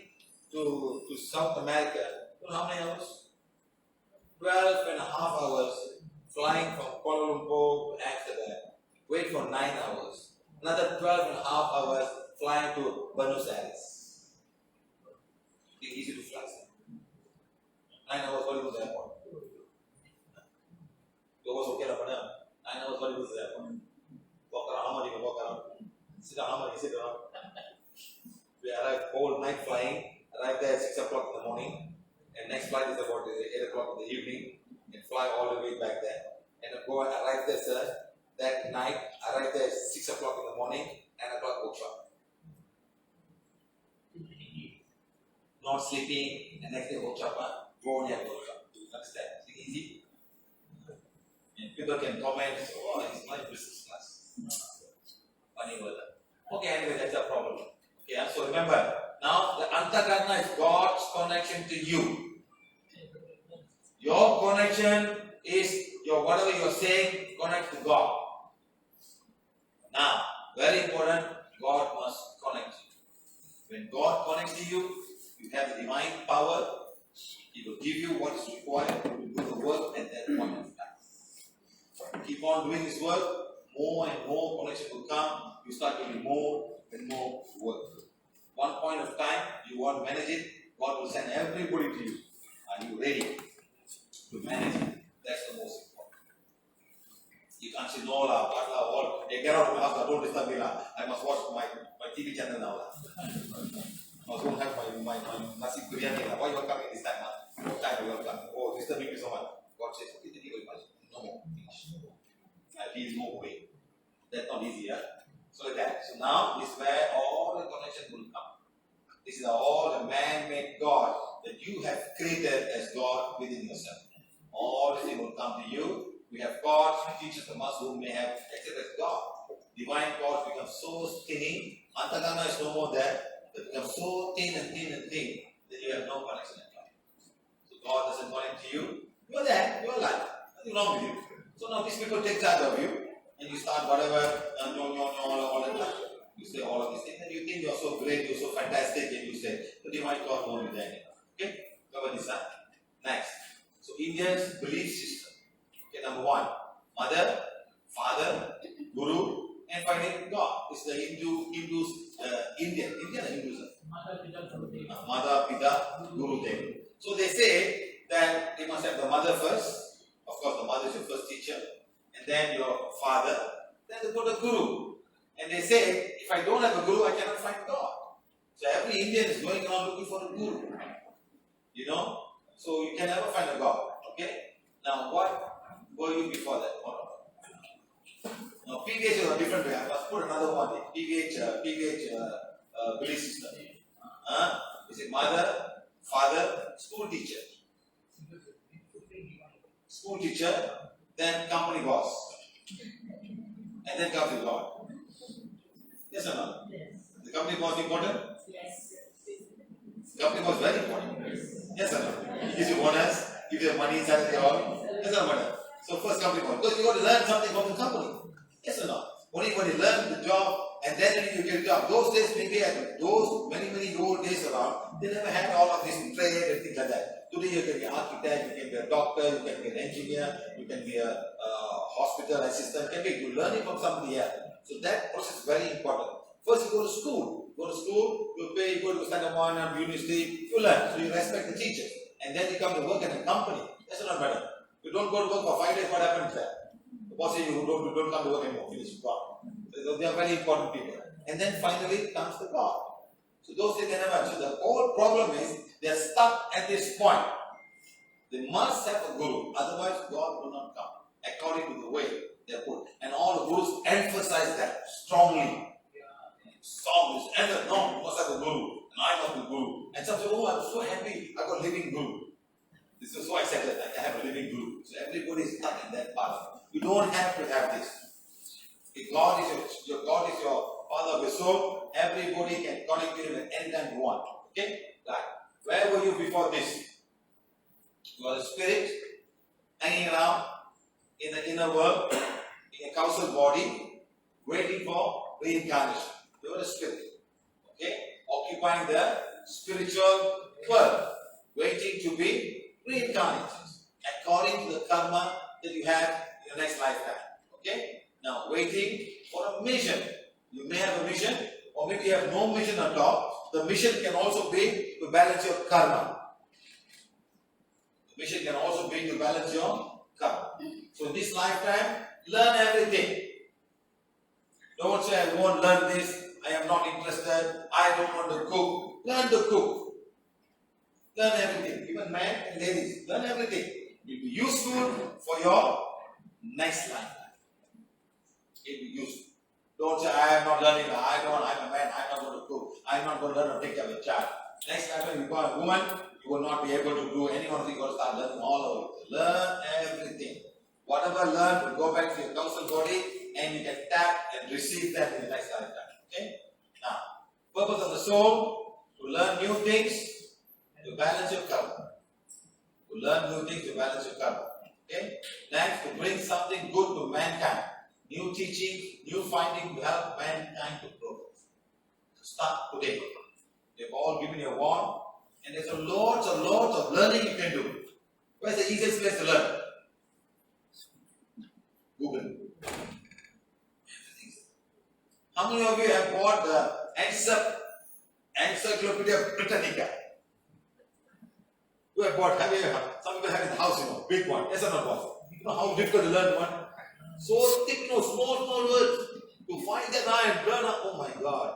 to South America, you know how many hours? 12 and a half hours flying from Kuala Lumpur to Amsterdam. Wait for 9 hours. Another 12 and a half hours flying to Buenos Aires. It's easy to fly, sir. 9 hours, what was the airport? It was okay, 9 hours, what was the airport? Walk around, how much you can walk around? Sit down, how much you sit down? We arrived whole night flying, arrived there at 6 o'clock in the morning, and next flight is about 8 o'clock in the evening, and fly all the way back there. And go and arrive there, sir, that night, arrived there at 6 o'clock in the morning, 9 o'clock workshop. Not sleeping, and next day workshop, go on your workshop. Understand? It's easy. And people can comment, oh, it's my business class. Funny word. Okay, anyway, that's a problem. Okay, so remember, now the antakarna is God's connection to you. Your connection is whatever you're saying, connect to God. Now, very important, God must connect you. When God connects to you, you have the divine power. He will give you what is required to do the work at that point of time. Keep on doing His work, more and more connection will come. You start doing more and more work. One point of time, you want to manage it, God will send everybody to you. Are you ready to manage it? That's the most important. You can't say, no, all. They get out of my house, don't disturb me. I must watch my TV channel now. I must go have my nasi biryani. Why you are coming this time? What time you are coming? Oh, disturbing me so much. God says, okay, thank you very much. No more. Finish. Please move away. That's not easy, yeah? So like that. So now, this is where all the connection will come. This is all the man-made God that you have created as God within yourself. All these things will come to you. We have God who teaches the us who may have accepted God. Divine God becomes so thin. Antakarna is no more there. It becomes so thin and thin and thin that you have no connection at all. So God doesn't connect to you. You are there. You are alive. Nothing wrong with you. So now these people take charge of you. And you start whatever, all that stuff. You say all of these things, and you think you're so great, you're so fantastic, and you say, the divine God won't be there. Okay? Cover this up. Next. So India's belief system. Okay, number 1. Mother, father, guru, and finally God. It's the Hindus, Indian Hindus. Mother, Pita, Guru, Dev. So they say that they must have the mother first. Of course, the mother is your first teacher. And then your father, then they put a guru. And they say, if I don't have a guru, I cannot find God. So every Indian is going around looking for a guru. So you can never find a God. Okay? Now what were you before that? Now PVH is a different way. I must put another one. PVH belief system. Is it mother, father, school teacher? School teacher, then company boss. And then comes the God. Yes or no? The company boss important? Company boss very important. Yes or no? He gives you bonus, gives you money, salary, all. Yes or no? So first company boss. Because you got to learn something from the company. Yes or no? Only when you learn the job and then you get a job. Those days, maybe those many old days around, they never had all of this trade and things like that. Today you can be an architect, you can be a doctor, you can be an engineer, you can be a hospital assistant, you're learning from somebody else. So that process is very important. First you go to school. You pay, you go to standard 1 and university, you learn. So you respect the teachers. And then you come to work in a company. That's not better. You don't go to work for 5 days, what happens there? The boss says you don't come to work anymore, finish your job. So they are very important people. And then finally comes the God. So those things they never have. So the whole problem is they are stuck at this point. They must have a guru, otherwise God will not come. According to the way they are put. And all the gurus emphasize that strongly. Strongly. And no, you must have a guru. And I must be guru. And some say, oh, I'm so happy, I got a living guru. This is so excited that I have a living guru. So everybody is stuck in that path. You don't have to have this. If God is your Father of your soul, everybody can connect to Him at any time you want. Okay? Like, where were you before this? You are a spirit hanging around in the inner world, in a causal body, waiting for reincarnation. You are a spirit. Okay? Occupying the spiritual world, waiting to be reincarnated according to the karma that you have in your next lifetime. Okay? Now, waiting for a mission. You may have a mission, or maybe you have no mission at all. The mission can also be to balance your karma. The mission can also be to balance your karma. So, in this lifetime, learn everything. Don't say, I won't learn this, I am not interested, I don't want to cook. Learn to cook. Learn everything. Even men and ladies, learn everything. It will be useful for your next lifetime. It will be useful. Don't say, I am not learning, I'm a man, I'm not going to cook, I'm not going to learn to take care of a child. Next time when you become a woman, you will not be able to do any one of these, you got to start learning all of it. Learn everything. Whatever learn will go back to your causal body and you can tap and receive that in the next lifetime. Okay? Now, purpose of the soul, to learn new things, to balance your karma. To learn new things, to balance your karma. Okay? Next, to bring something good to mankind. New teachings, new findings to help mankind to progress. So start today. They've all given you a wand, and there's lots of learning you can do. Where's the easiest place to learn? Google. How many of you have bought the Encyclopedia Britannica? Who have bought? Some people have in the house, big one. Yes or not, boss? You know how difficult to learn one? So thick, small words. To find that and learn up, oh my God,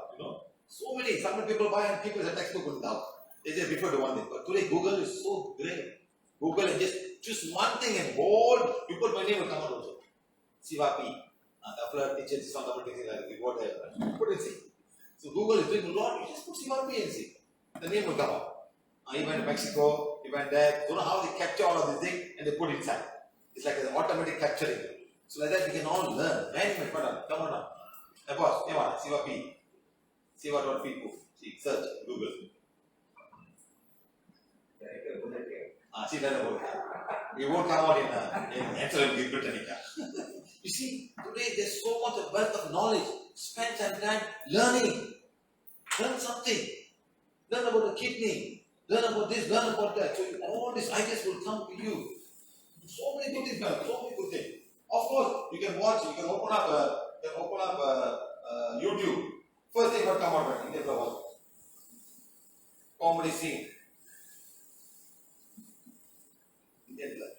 so many. Some people buy and keep as a textbook in the house. They just refer to one thing. But today Google is so great. Google and just choose one thing and bold. You put my name will come out also. Siva.P. The teacher is not double teaching like what put and see. So Google is doing a lot. You just put Siva.P and see. The name will come out. You went to Mexico, you went there. You know how they capture all of these things and they put inside. It's like an automatic capturing. So like that we can all learn. Come on now. Hey boss, Siva.P. Siva.P. See, search, Google. See that about it won't come out in Encyclopedia Britannica. You see, today there's so much of wealth of knowledge. Spend some time learning. Learn something. Learn about the kidney. Learn about this, learn about that. So all these ideas will come to you. So many good things, so many good things. Of course, you can watch, you can open up YouTube. First thing what come out, Indian flowers. Comedy scene. Indian blood.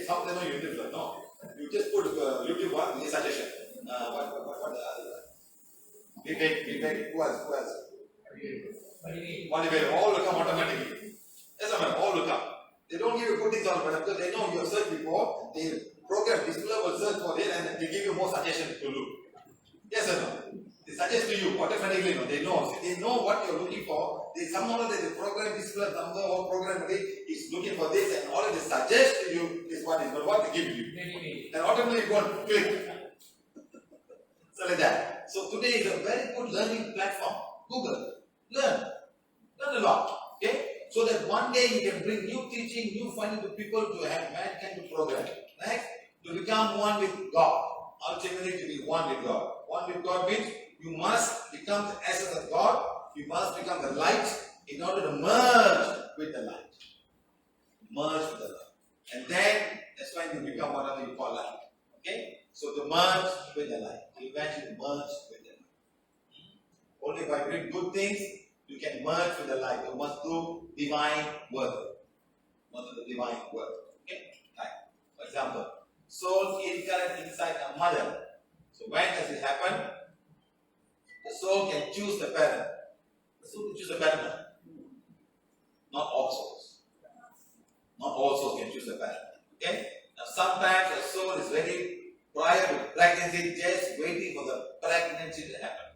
Some they know Indian blood, no. You just put YouTube one, the suggestion. What the other? PVH, who else? All will come automatically. Yes, all will come. They don't give you good things all, but because they know you have searched before, they program this will search for it and they give you more suggestions to do. Yes or no? They suggest to you automatically. No, they know. See, they know what you're looking for. They somehow the program discipline, somehow program is looking for this, and all they suggest to you is what they give you. And automatically you go and click. So like that. So today is a very good learning platform. Google. Learn a lot. Okay? So that one day you can bring new teaching, new finding to people to have mankind to progress. Next, to become one with God. Ultimately to be one with God. One with God means you must become the essence of God. You must become the light in order to merge with the light. Merge with the light. And then that's when you become whatever you call light. Okay? So to merge with the light. You eventually merge with the light. Only by doing good things you can merge with the light. You must do divine work. Must do the divine work. Okay? Right. For example, soul incarnate inside a mother. So when does it happen? The soul can choose the parent. The soul can choose the parent. Not all souls. Not all souls can choose the parent. Okay? Now sometimes a soul is ready prior to pregnancy, just waiting for the pregnancy to happen.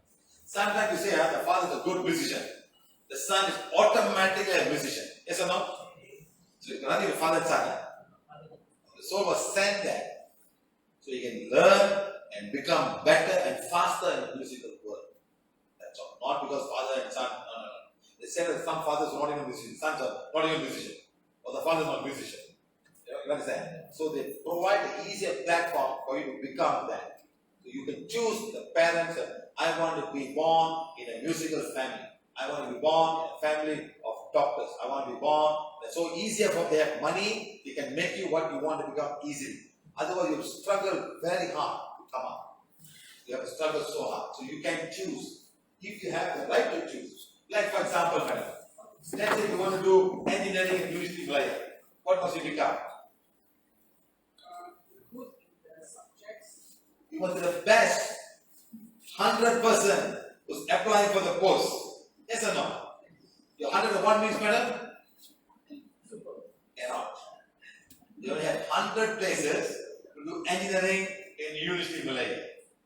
Sometimes you say, the father is a good musician. The son is automatically a musician. Yes or no? So you cannot even father and son. The soul was sent there. So you can learn and become better and faster in the musical world. That's all. Not because father and son. No. They say that some fathers are not even musicians, sons are not even musicians. Or the father is not musician. You understand? So they provide an easier platform for you to become that. So you can choose the parents. I want to be born in a musical family. I want to be born in a family of doctors. I want to be born. It's so easier for they have money. They can make you what you want to become easily. Otherwise, you struggle very hard to come up. You have to struggle so hard. So you can choose. If you have the right to choose. Like for example, madam, let's say you want to do engineering and university player. What must you become? Good in the subjects. You must be the best 100% who's applying for the post. Yes or no? Your 101 means, madam? Cannot. You only have 100 places to do engineering in University Malaya.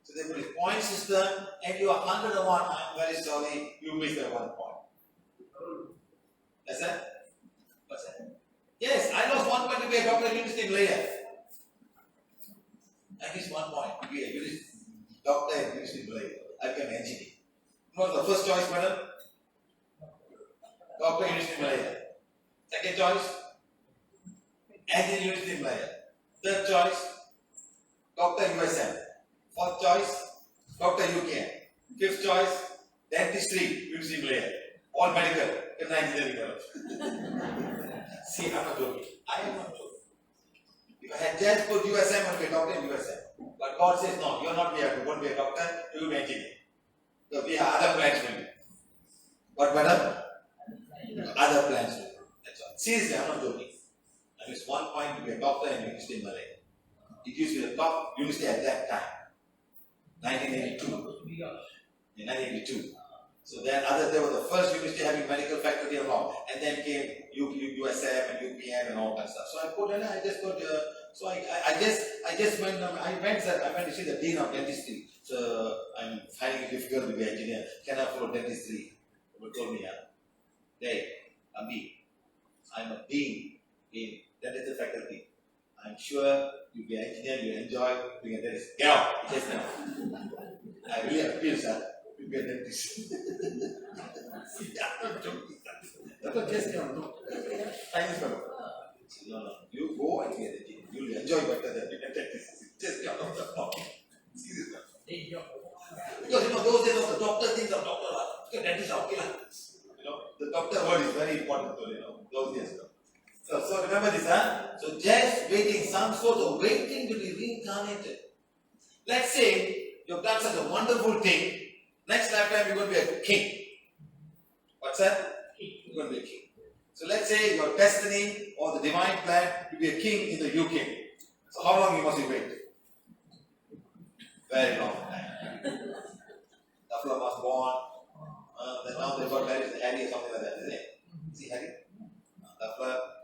So they put a point system and you are 101. I'm very sorry, you missed that 1 point. That's it? What's that? Yes, I lost 1 point to be a doctor in University Malaya. I missed 1 point to be a doctor in University Malaya. I became an engineer. What was the first choice, madam? Doctor in University Malaya. Second choice? Engineer University Malaya. Third choice? Doctor USM. Fourth choice? Doctor UKM. Fifth choice? Dentistry University Malaya. All medical. In engineering. See, I'm not joking. I am not joking. If I had just put USM, I would be a doctor in USM. But God says, no, you're not here. You won't be a doctor, you will be an engineer. So we have other plans for you. What, madam? Other plans for you. That's all. Seriously, I'm not joking. I missed 1 point to be a doctor in University in Malaya. It used to be the top university at that time. 1982. In 1982. So then there was the first university having medical faculty and law. And then came USM and UPM and all that stuff. So I put in, I just put, so I just went to see the dean of dentistry. So I'm finding it difficult to be an engineer. Can I follow dentistry? He told me, hey, Ambi, I'm a dean in dentistry faculty. I'm sure you'll be an engineer, you'll enjoy being a dentist. Get out, just now. I really appeal, sir, to be a dentist. I'm not joking. That's what just now. Chinese fellow. No, you go and be a dentist. You'll enjoy better than being a dentist. Just get out of the box. Seriously. Because those days of the doctor things of doctor, dentist are okay. The doctor word is very important to those days. So remember this, So just waiting, some sort of waiting to be reincarnated. Let's say you've done such a wonderful thing. Next lifetime you're going to be a king. What's that? You're going to be a king. So let's say your destiny or the divine plan to be a king in the UK. So how long must you wait? Very long time. The fellow was born. Then now they got married to Harry or something like that, isn't it? See Harry?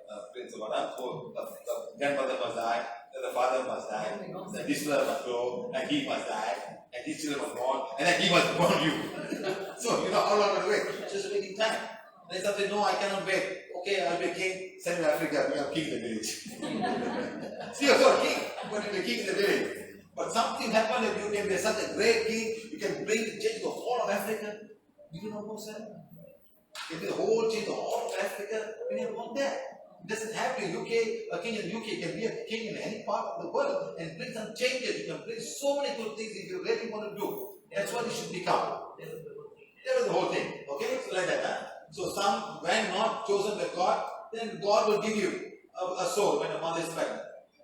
The Prince of Adam, the grandmother must die, then the father must die, then this brother must go, and he must die, and his children must born, and then he must born you. So you know how long to wait? Just waiting time. Then somebody, no, I cannot wait. Okay, I'll be king. Send me to Africa, become king in the village. See, you're so king, but you'll be king in the village. But something happened that you can be such a great king, you can bring the change to the whole of Africa. You do not know, sir. You can be the whole change, the whole of Africa. You never want that. It doesn't have to be UK, a king in the UK can be a king in any part of the world and bring some changes. You can bring so many good things if you really want to do. That's what it should become. That was the whole thing. Okay? So like that. Huh? So some, when not chosen by God, then God will give you a soul when a mother is pregnant.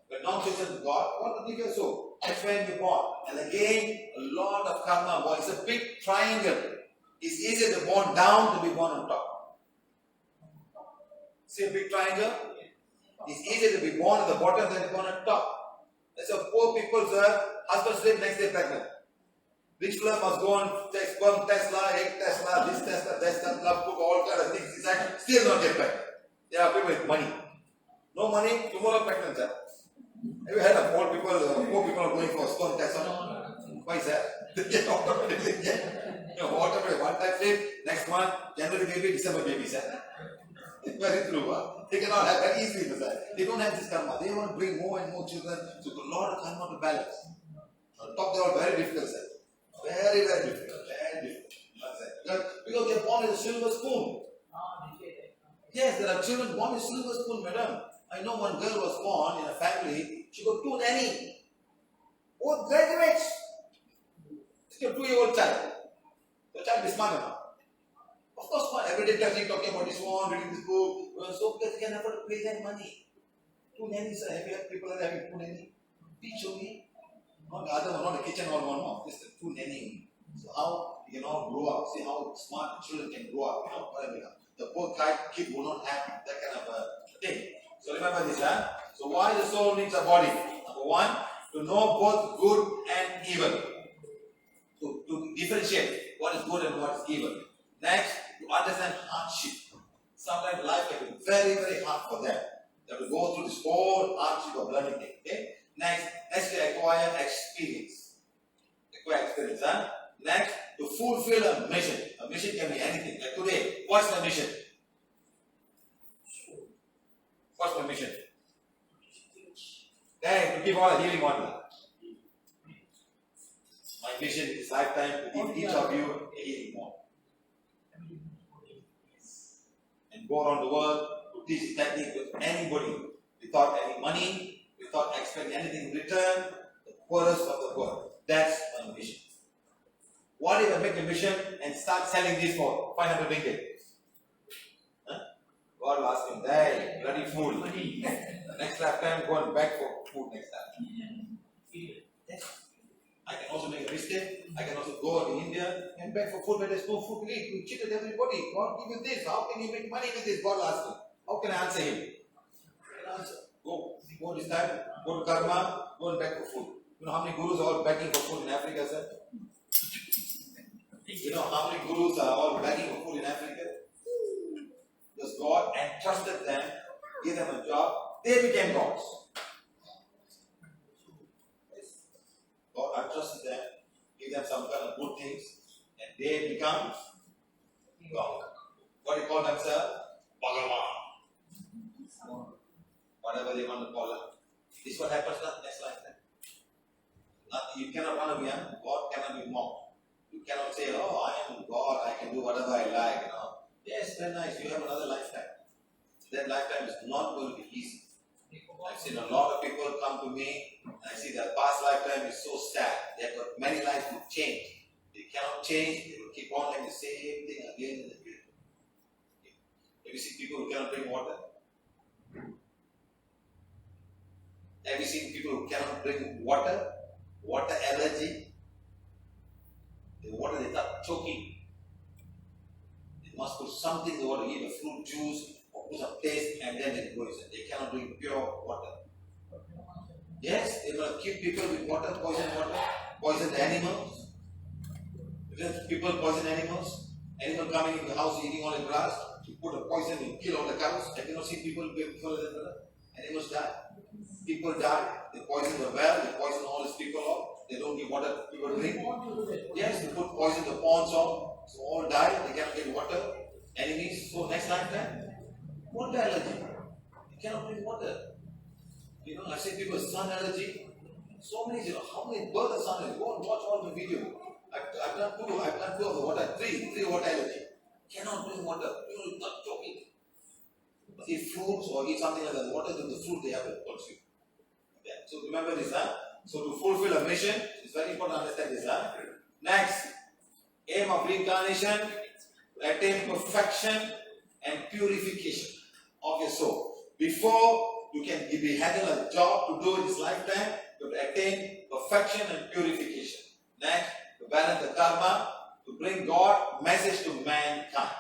But not chosen by God, God will give you a soul. That's when you're born. And again, a lot of karma. Well, it's a big triangle. It's easier to born down to be born on top. See a big triangle? It's easier to be born at the bottom than to be born on top. That's why poor people's husband sleep next day pregnant. Rich fella must go on sperm Tesla, egg Tesla, this Tesla, put all kind of things inside, still not get pregnant. There are people with money. No money, tomorrow pregnant, sir. Have you heard of poor people are going for sperm Tesla? Why is that? Automatically, one time sleep, next month, January baby, December baby, sir. Very true, huh? They cannot have that easily, sir. They don't have this karma. They want to bring more and more children, so a lot of karma to balance. On top, they are very difficult, sir. Very, very difficult. Very difficult. Because they are born with a silver spoon. Yes, there are children born with silver spoon, madam. I know one girl was born in a family, she got 2 nannies. Both graduates. She got a 2-year-old child. The child is smart enough. Of course, smart. Every day talking about this one, reading this book. So because they can afford to pay that money. 2 nannies, have you had people are having 2 nannies? Teach only. Not the other one, not the kitchen or one, no. Just the 2 nannies. So how you grow up, see how smart the children can grow up, whatever. The poor kid will not have that kind of a thing. So remember this, huh? So why the soul needs a body? Number 1, to know both good and evil. To differentiate what is good and what is evil. Next, to understand hardship. Sometimes life can be very, very hard for them. They have to go through this whole hardship of learning thing. Okay? Next, to acquire experience. Huh? Next, to fulfill a mission. A mission can be anything. Like today, what's my mission? What's my mission? Hey, to keep all the healing on. My mission is lifetime to give each of you a healing wand. And go around the world to teach technique to anybody without any money, without expecting anything in return, the poorest of the poor. That's my mission. What if I make a mission and start selling this for 500 ringgit? Huh? God will ask him, hey, bloody fool. The next lifetime, go and beg for food next time. I can also make a mistake. I can also go to India and beg for food when there's no food to eat. You cheated everybody. God give you this. How can you make money with this? God will ask me. How can I answer him? I can answer. Go this time. Go to Karma. Go and beg for food. You know how many gurus are all begging for food in Africa, sir? You know how many gurus are all begging for food in Africa? Because God entrusted them, gave them a job, they became gods. God entrusted them, gave them some kind of good things, and they become God. What do you call themselves? Bhagavan. Whatever they want to call it. This is what happens next lifetime. You cannot run away. God cannot be mocked. You cannot say, oh, I am God, I can do whatever I like. Yes, very nice. You have another lifetime. That lifetime is not going to be easy. I've seen a lot of people come to me, and I see their past lifetime is so sad. They have got many lives to change. They cannot change. They will keep on doing the same thing again and again. Have you seen people who cannot drink water? Have you seen people who cannot drink water? Water allergy? The water they start choking. They must put something in the water, either fruit juice or put some taste, and then they go inside. They cannot drink pure water. Yes, they will keep people with water, poison animals. If people poison animals, animal coming in the house eating all the grass, you put a poison and kill all the cows. Have you not seen people before that? Animals die. People die, they poison the well, they poison all these people up, they don't give water to people to drink. Yes, they put poison the ponds on, so all die, they cannot get water. Enemies, so next lifetime, water allergy. You cannot drink water. You know, I say people sun allergy. So many, how many birds are sun allergy? Go and watch all the video. I've done two of the water, three water allergy. Cannot drink water. You know, not joking. Eat fruits or eat something like that. What is the fruit they have to consume? Yeah. So remember this, huh? So to fulfill a mission, it's very important to understand this, huh? Next, aim of reincarnation, attain perfection and purification of your soul. Before you can be handed a job to do in this lifetime, you have to attain perfection and purification. Next, to balance the karma, to bring God message to mankind.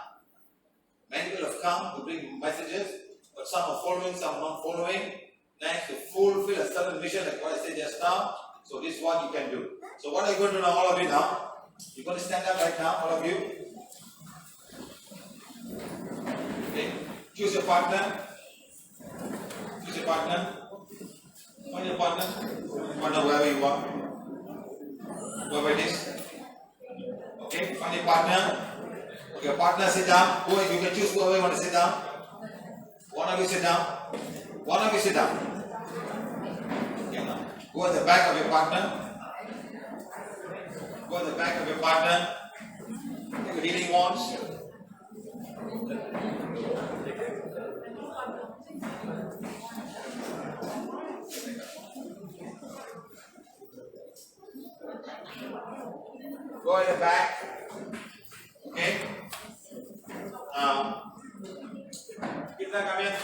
Many people have come to bring messages, but some are following, some are not following. Next, to fulfill a certain mission, like what I said just now. So this is what you can do. So what are you going to do now, all of you now? You're going to stand up right now, all of you. Okay. Choose your partner. Choose your partner. Find your partner. Partner wherever you are. Whoever it is. Okay, find your partner. Okay, partner sit down. Go, you can choose whoever you want to sit down. One of you sit down. One of you sit down. Okay, now. Go at the back of your partner. Go at the back of your partner. Take your healing wands. Go at the back. Okay. Kita come here.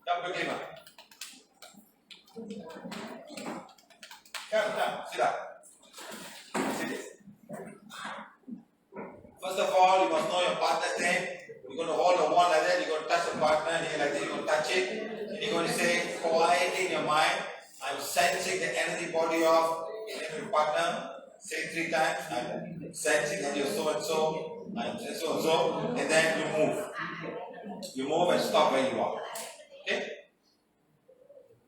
Come quickly, man. Come, sit down. Sit this. First of all, you must know your partner's name. You're going to hold a wand like that. You're going to touch the partner here like this. You're going to touch it. And you're going to say quietly in your mind, I'm sensing the energy body of your partner. Say 3 times. I'm sensing that you're so and so. I'm so and so. And then you move. You move and stop where you are. Okay?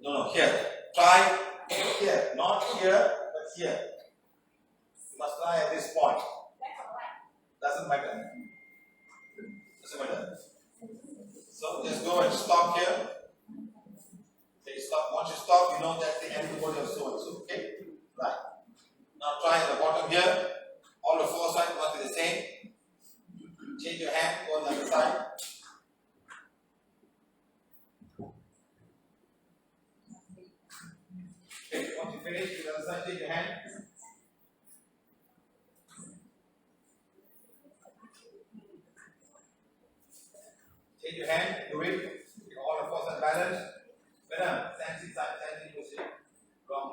No, here. Try here. Not here, but here. You must try at this point. Doesn't matter. Doesn't matter. So just go and stop here. Okay, stop. Once you stop, you know that's the end of so and so. Okay? Right. Now try at the bottom here. All the 4 sides must be the same. Change your hand, go on the other side. Okay, once you finish with the other side, change your hand. Change your hand, do it. All the 4 sides balanced. Penang, sensing position. Wrong.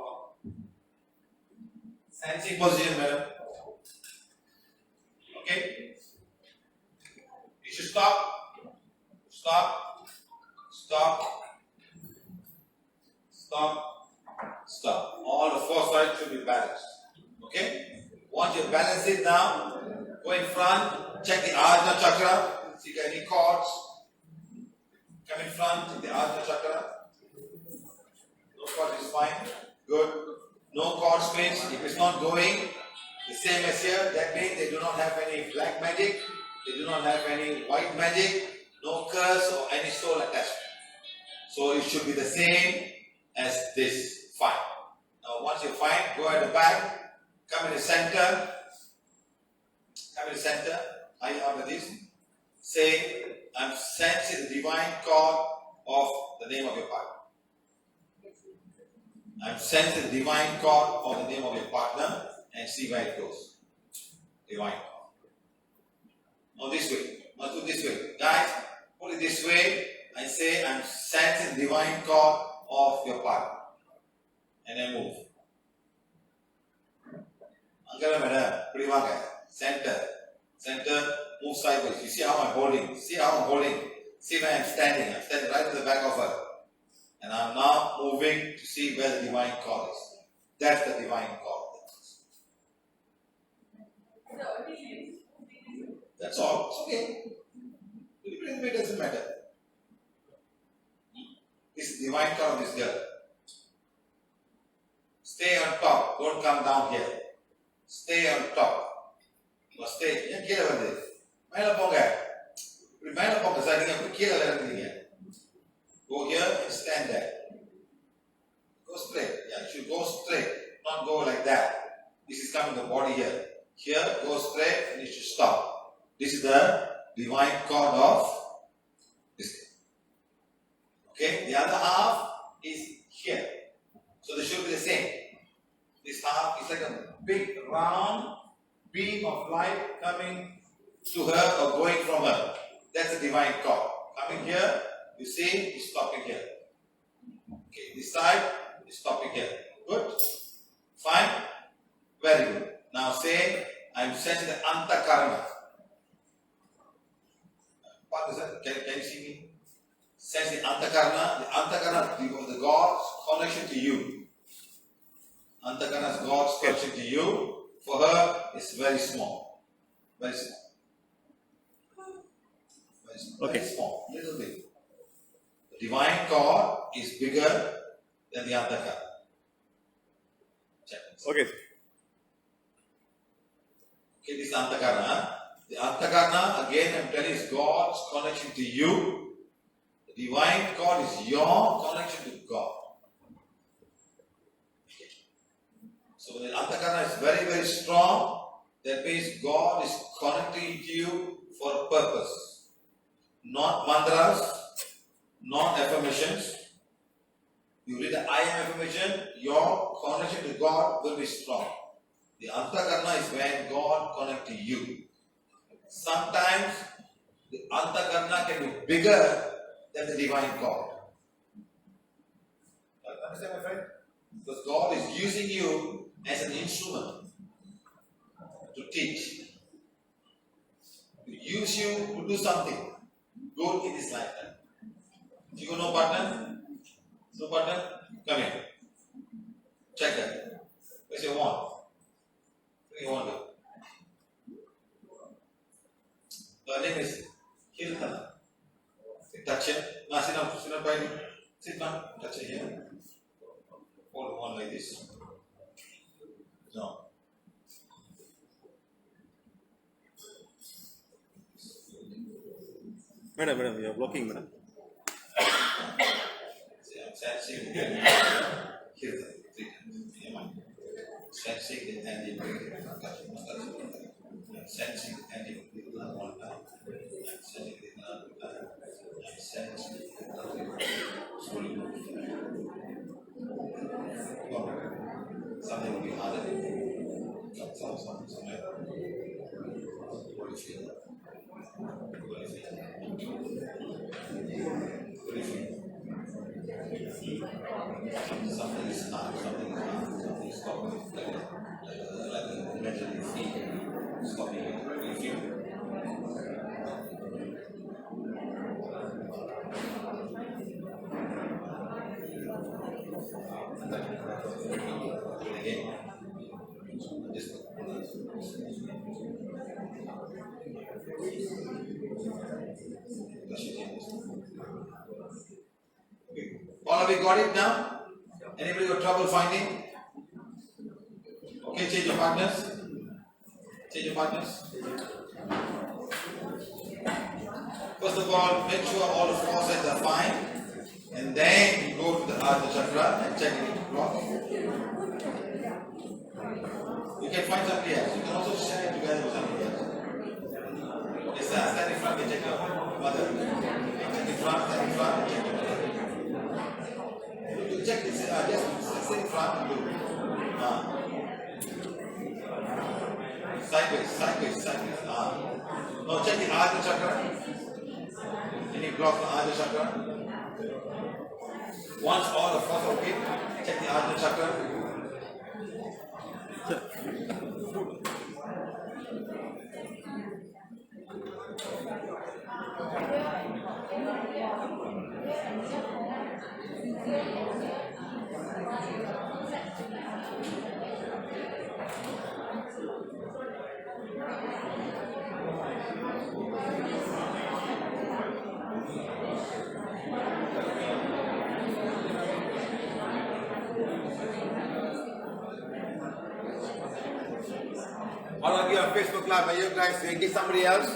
Sensing position, madam. Okay? You should stop. Stop. All the 4 sides should be balanced. Okay? Once you balance it now, go in front, check the Ajna chakra. See if you have any cords. Come in front, check the Ajna chakra. No cords is fine. Good. No cord space. If it's not going, the same as here, that means they do not have any black magic, they do not have any white magic, no curse or any soul attachment. So it should be the same as this. Fine. Now once you're fine, go at the back, come in the center, eye out with this. Say, I'm sensing the divine cord of the name of your partner. I'm sensing the divine cord of the name of your partner and see where it goes. Divine cord. Now this way. Now do this way. Guys, put it this way and say, I'm sensing the divine cord of your partner. And then move. Uncle madam, pretty much. Center, move sideways. You see how I'm holding. See where I'm standing. I'm standing right at the back of her. And I'm now moving to see where the divine cord is. That's the divine cord. That's all. It's okay. It doesn't matter. This is divine core of this girl. Stay on top. Don't come down here. Stay on top. Or stay. ஏன் கீழே வருது? மேலே போங்க. இப்படி மேலே போங்க sir. நீங்க அப்படி கீழே இறங்குறீங்க. Go here and stand there. Go straight. Yeah, you should go straight. Not go like that. This is coming the body here. Here, go straight and you should stop. This is the divine cord of this. Okay, the other half is here. So they should be the same. This half is like a big round beam of light coming to her or going from her. That's the divine cord. Coming here, you see, it's stopping here. Okay, this side is stopping here. Good? Fine? Very good. Now say, I'm sensing the antakarana. What is that? Can you see me? Sense the antakarana. The antakarana, the God's connection to you. Antakarana is God's connection to you. For her, it's very small. Very small. Very small. Okay. Very small. Little bit. The divine cord is bigger than the antakarana. Check. Okay. Okay, this antakarana. The antakarana, again, I'm telling you, is God's connection to you. The divine cord is your connection to God. Okay. So when the antakarana is very, very strong, that means God is connecting to you for a purpose. Not mantras, not affirmations. You read the I am affirmation, your connection to God will be strong. The antakarana is when God connects to you. Sometimes the antakarana can be bigger than the divine cord. Understand, my friend? Because God is using you as an instrument to teach. To use you to do something good in this lifetime. Do you know partner? No partner? Come here. Check that. Where's your wand? Where you want to? Her name is Kirtana. Touch it. Now sit down, buddy. Sit down. Touch it here. Hold one like this. No. Madam, you are blocking, madam. See, I'm sensing the Kirtana. Sensing the ending. Sensing the ending one time. Sensing the another time. Sensing the slowly move. Something will be harder. Somewhere. What do you feel? What do you feel? What do you feel? Something is hard, something is hard, something is stopping. Like mentally feel stopping. What do you feel? Again. Just all of you got it now? Anybody got trouble finding? Okay, change your partners. Change your partners. First of all, make sure all the four sides are fine. And then you go to the Ardha Chakra and check it into block. You can find somebody else. You can also share it together with somebody else. Yes, sir. Stand in front and check your mother. Stand in front, check your mother. You check this, just sit in front and do. Sideways. No, check the Ardha Chakra. Can you block the Ardha Chakra? Once all the four are okay, check the Ardha Chakra. All of you on Facebook Live, are you guys get somebody else?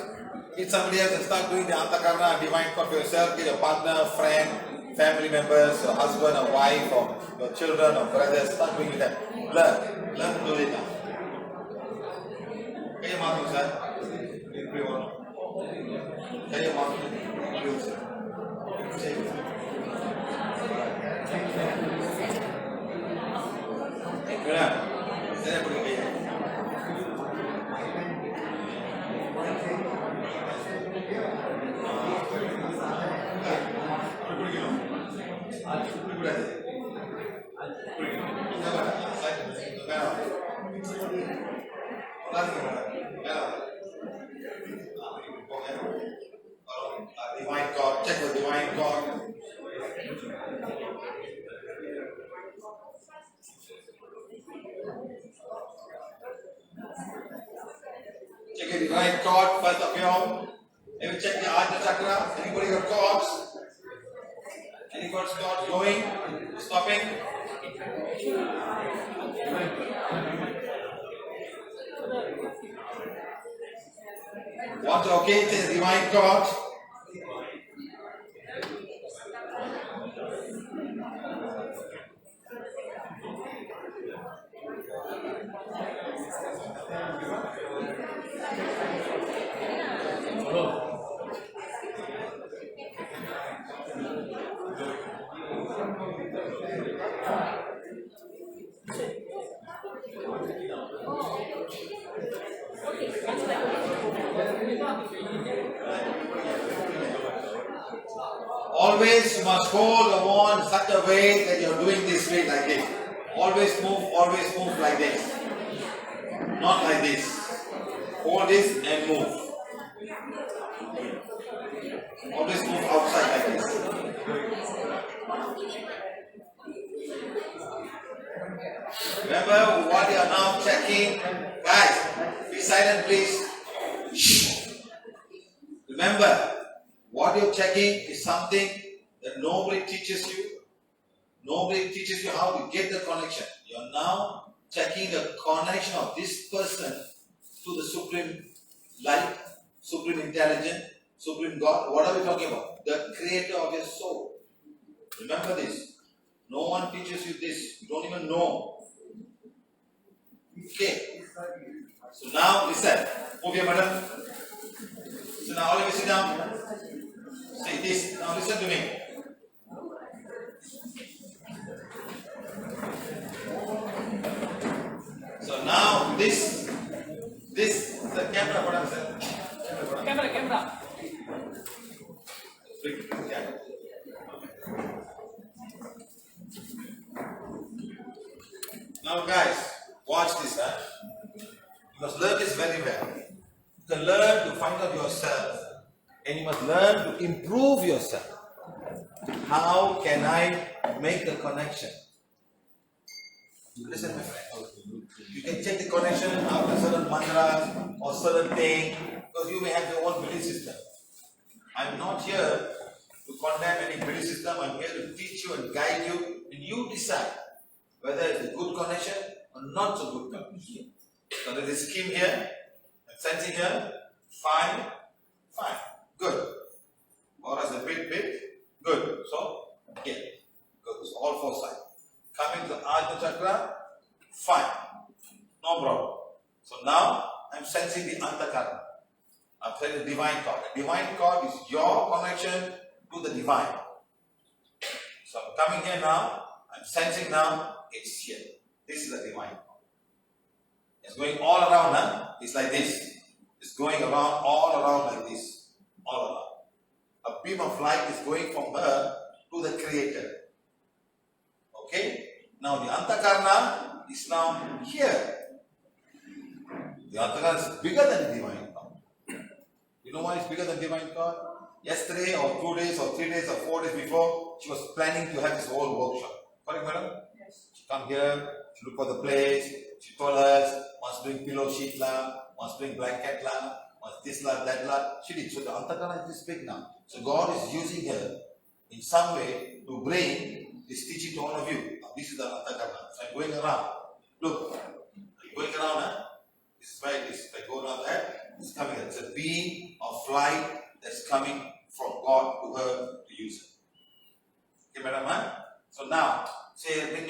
Get somebody else and start doing the Antakarna and divine code for yourself. Get your partner, friend, family members, your husband or wife, or your children or brothers. Start doing that. Learn to do it now. Kaya mahu sir? Everyone. Kaya mahu. Benar. Saya pergi kaya. Divine God, check the divine God. Check the divine God first of all. Maybe check the Ajna Chakra. Anybody got cords? Any cords going? Stopping? Water okay? Check the divine God. Always you must hold the wand in such a way that you are doing this way like this. Always move like this. Not like this. Hold this and move. Always move outside like this. Remember what you are now checking. Guys, be silent please. Shh. Remember, what you're checking is something that nobody teaches you. Nobody teaches you how to get the connection. You're now checking the connection of this person to the Supreme Light, Supreme Intelligence, Supreme God. What are we talking about? The Creator of your soul. Remember this. No one teaches you this. You don't even know. Okay. So now listen. Move your madam. So now all of you sit down. Say this. Now listen to me. So now this the camera. What I'm saying. Camera. Now guys, watch this. You must learn this very well. You can learn to find out yourself. And you must learn to improve yourself. How can I make the connection? Listen, my friend. You can check the connection after certain mantras or certain thing, because you may have your own belief system. I'm not here to condemn any belief system. I'm here to teach you and guide you, and you decide whether it's a good connection or not so good connection. So there is scheme here, and sensing here, fine, good. Or as a bit, good. So, yeah, good. So all four sides. Coming to Ajna Chakra, fine, no problem. So now I'm sensing the Antakarna. I'm telling the divine cord. The divine cord is your connection to the divine. So I'm coming here now, I'm sensing now, it's here. This is the divine cord. It's going all around, huh? It's like this. It's going around, all around like this. All around. A beam of light is going from her to the Creator. Okay? Now the Antakarna is now here. The Antakarna is bigger than the divine cord. You know why it's bigger than divine cord? Yesterday or 2 days or 3 days or 4 days before, she was planning to have this whole workshop. Correct, madam? Yes. She come here, she look for the place, she told us, wants to bring pillow sheet lah, wants to bring blanket lah, wants this lah, that lah. She did. So the Antakarna is this big now. So God is using her in some way to bring this teaching to all of you. Now, this is the Antakarna. So I'm going around. Look, I'm going around. This is why it is. If I go around that, it's coming. It's a beam of light that's coming from God to her to use her. Okay, madam? So now, say,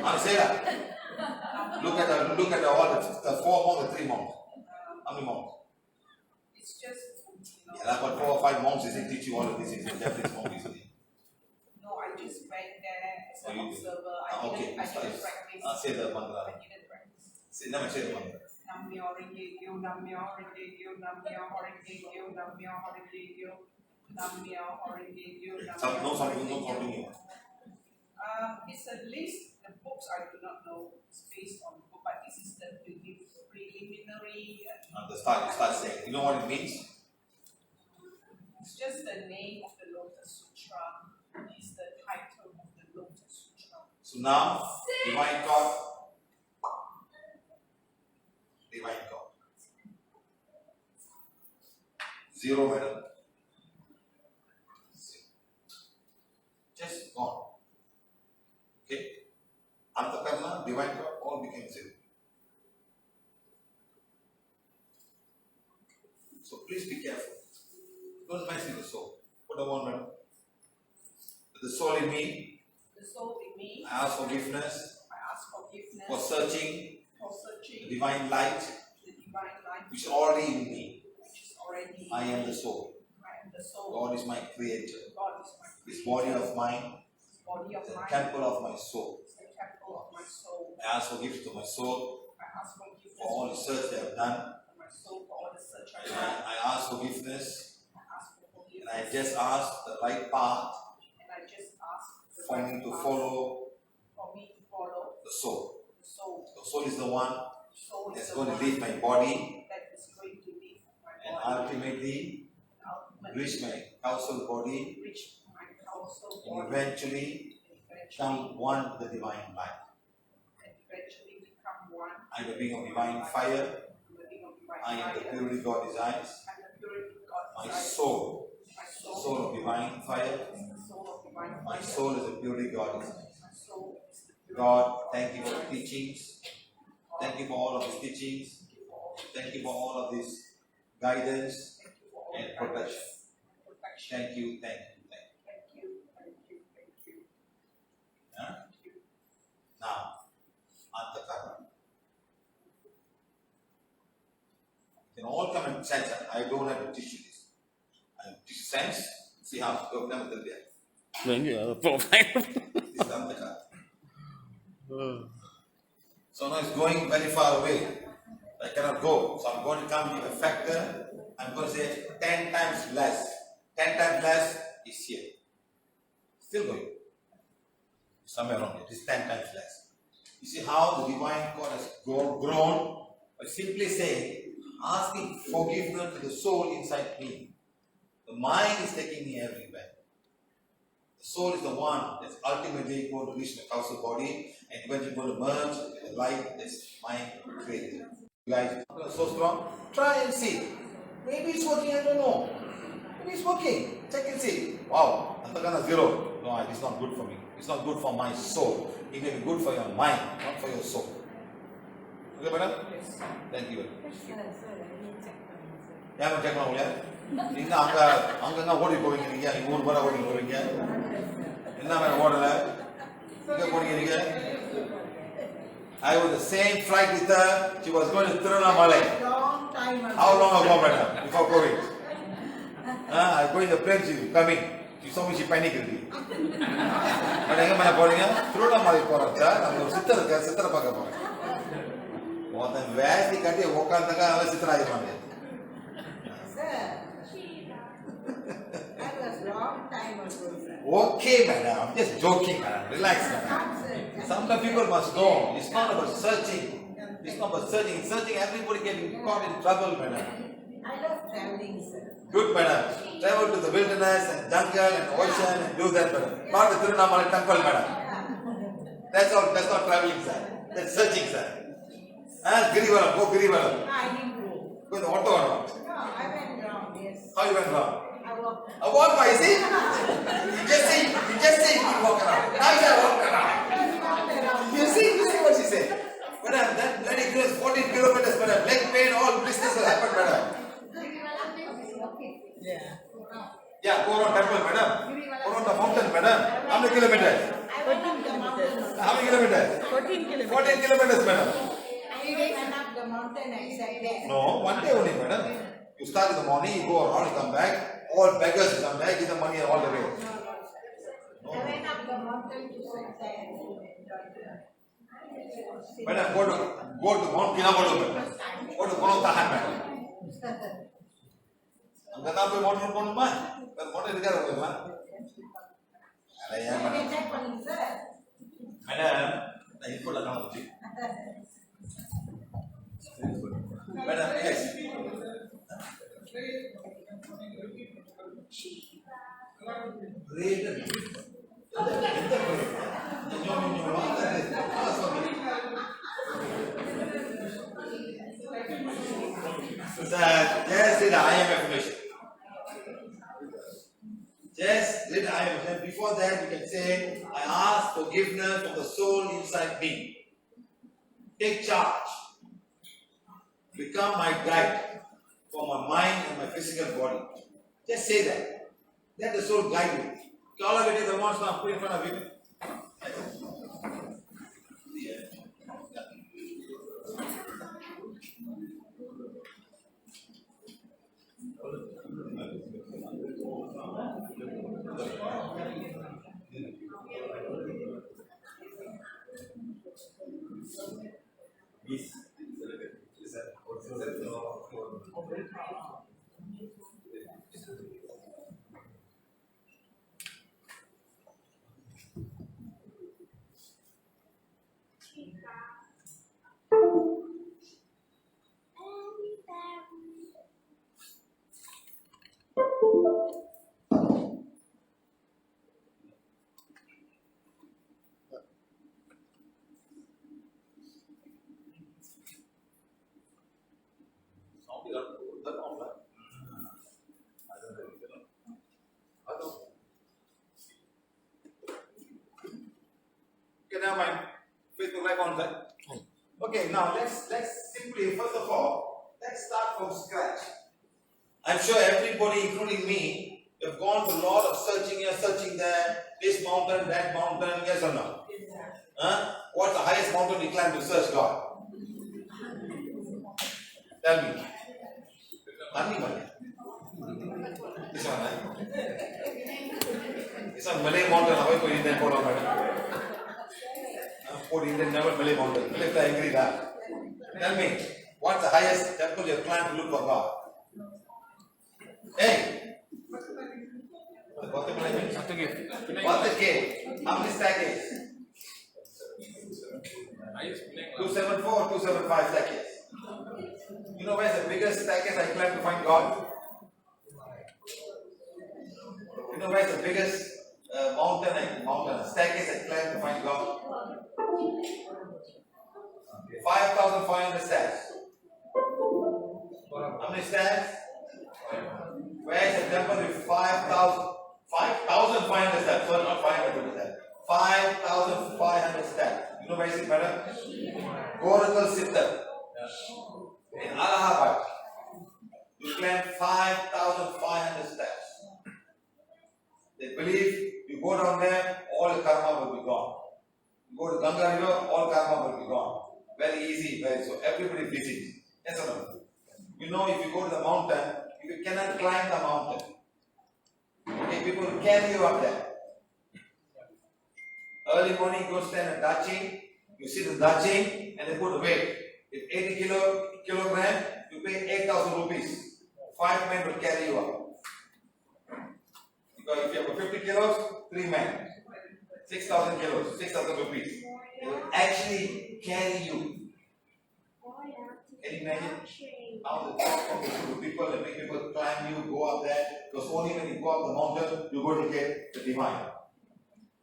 how say that? Look at all the 4 monks, the 3 monks. How many monks? It's just, Yeah, but 4 or 5 monks isn't teach you all of these things. Japanese monks, isn't it? no, I just went there as Oh, an you did. observer. I Okay, didn't practice. say the mantra. I didn't practice. Never say the mantra. Namyo Renge Kyo, Namyo Renge Kyo, Namyo Renge Kyo, Namyo Renge Kyo, Namyo Renge Kyo, No Namyo something, Renge no Kyo. something. It's a list. The books I do not know. It's based on the book, but this is the preliminary. The start saying. You know what it means? It's just the name of the Lotus Sutra. It's the title of the Lotus Sutra. So now, divine God. Zero, madam. Just gone. Okay? Antakarna, divine God, all became zero. So please be careful. Don't mess with the soul. Put the one, madam. The soul in me, The soul in me. I ask forgiveness I ask forgiveness for searching for searching the divine light the divine light which is already in me. which is already. I am the soul. I am the soul. God is my creator. God is my This creator. body of mine This body of is the mine. temple of my soul. Is the temple of my soul. I ask forgiveness to my soul I ask forgiveness for all the search they have done. for my soul for all the search I And have. I ask forgiveness I ask for and forgiveness. I just ask the right path And I just ask the for right me to path follow for me to follow the soul. the soul. The soul is the one The soul is that's the going to one leave my body that is going to leave my and body. ultimately Ultimately reach my causal body reach my causal and body. eventually become one with the divine light. And eventually become one. I am the being of divine fire. The being of divine I am the fire. purity God desires. And the purity God My desires. soul, My the soul of divine fire. is the soul of divine My fire. soul is the purity God desires. My soul is the purity God, thank you for the teachings. Thank you for all of these teachings. Thank you for all of this guidance Thank you for all and the protection. protection. Thank you, thank you, thank you. Thank you, thank you, thank you. Huh? Thank you. Now, Antakarna. You can all come and sense that. I don't have to teach you this. I teach sense. See how you have never there. Profile. This is Antakarna. So now it's going very far away. I cannot go. So I'm going to come give a factor. I'm going to say 10 times less. 10 times less is here. Still going. Somewhere around here. It is 10 times less. You see how the divine God has grown by simply saying, asking forgiveness to the soul inside me. The mind is taking me everywhere. The soul is the one that's ultimately going to reach the causal body and eventually going to merge with the light that's mind created. You guys are so strong. Try and see. Maybe it's working, I don't know. Maybe it's working. Check and see. Wow, Antakarna zero. No, it's not good for me. It's not good for my soul. It may be good for your mind, not for your soul. Okay, madam? Thank you. Yeah, check now, yeah. நீங்க அங்க ஓடி போவீங்க நீங்க ஊர் வர ஓடி போவீங்க என்ன மேடம் ஓடல எங்க போனீங்க நீங்க I was the same flight with her. She was going to Tirunamala. Long time ago. How long ago, madam? Before COVID. I go in the plane, she coming. She saw me, she panicked already. But எங்க மேல போறீங்க திருவண்ணாமலை போறத நம்ம ஒரு சித்தரை பார்க்க போறோம் ஒருத்தன் வேதி கட்டி உட்கார்ந்தாங்க அவன் சித்தர் ஆயிடுவாங்க That was long time ago, sir. Okay, madam. I'm just joking, madam. Relax, madam. Some people must know. It's not about searching. It's not about searching. Searching, everybody getting caught in trouble, madam. I love traveling, sir. Good, madam. Travel to the wilderness and jungle and ocean and do that, madam. Not the Tirunamala temple, madam. That's not traveling, sir. That's searching, sir. Girivaram, go Girivaram. I didn't go. Go in the auto or not? No, I went wrong, yes. How you went wrong? I A walk, you see? You just say you could walk around. Now you are walking around. You see what she said? Madam, that bloody girl is 14 kilometers, madam. Leg pain, all blisters will happen, madam. Yeah, go around temple, madam. Go around the mountain, madam. How many kilometers? 14 kilometers. How many kilometers? 14 kilometers. 14 kilometers, madam. The mountain except that. No, one day only, madam. You start in the morning, you go around, you come back. All beggars come back, give the money all the way. I went up the mountain to sunset. Madam, go to Mount Kinabalu, madam. Go to Konotahan, madam. Angkat apa mountain pun mah? Kan mountain dekat apa mah? Ada yang mana? Madam, dah ikut lah kamu sih. Madam, yes. Great. Just did I am affirmation. Just did I am affirmation. Before that, you can say, I ask forgiveness from the soul inside me. Take charge. Become my guide for my mind and my physical body. Just say that. Let the soul guide you. All of it is the ones now put in front of you. Okay, now my Facebook live on that. Okay, now let's simply, first of all, let's start from scratch. I'm sure everybody, including me, have gone through a lot of searching here, searching there, this mountain, that mountain, yes or no? Huh? What's the highest mountain you climb to search God? Tell me. Money. This one, huh? This one Malay mountain, how are you Indian photo, madam? For Indian never Malay mountain. Malay fly angry that. Tell me, what's the highest temple you have climbed to look for God? Hey! What's the cave? How many staircase? 274 or 275 staircase. You know where's the biggest staircase I climbed to find God? You know where's the biggest mountain staircase I climbed to find God? 5,500 stairs. How many stairs? Where's the temple with 5,500 steps? So not 500 steps. 5,500 steps. You know where is it, madam? Gorakal Siddha. In Allahabad. You climb 5,500 steps. They believe you go down there, all the karma will be gone. You go to Ganga River, all karma will be gone. Very easy, so everybody visits. Yes or no? You know, if you go to the mountain, you cannot climb the mountain. Okay, people will carry you up there. Early morning, you go stand at Dachi, you sit in Dachi, and they put the weight. If 80 kilogram, you pay 8,000 rupees. 5 men will carry you up. Because if you have 50 kilos, 3 men. 6,000 kilos, 6,000 rupees. They will actually carry you. Can you imagine how the people and make people climb you, go up there? Because only when you go up the mountain, you're going to get the divine.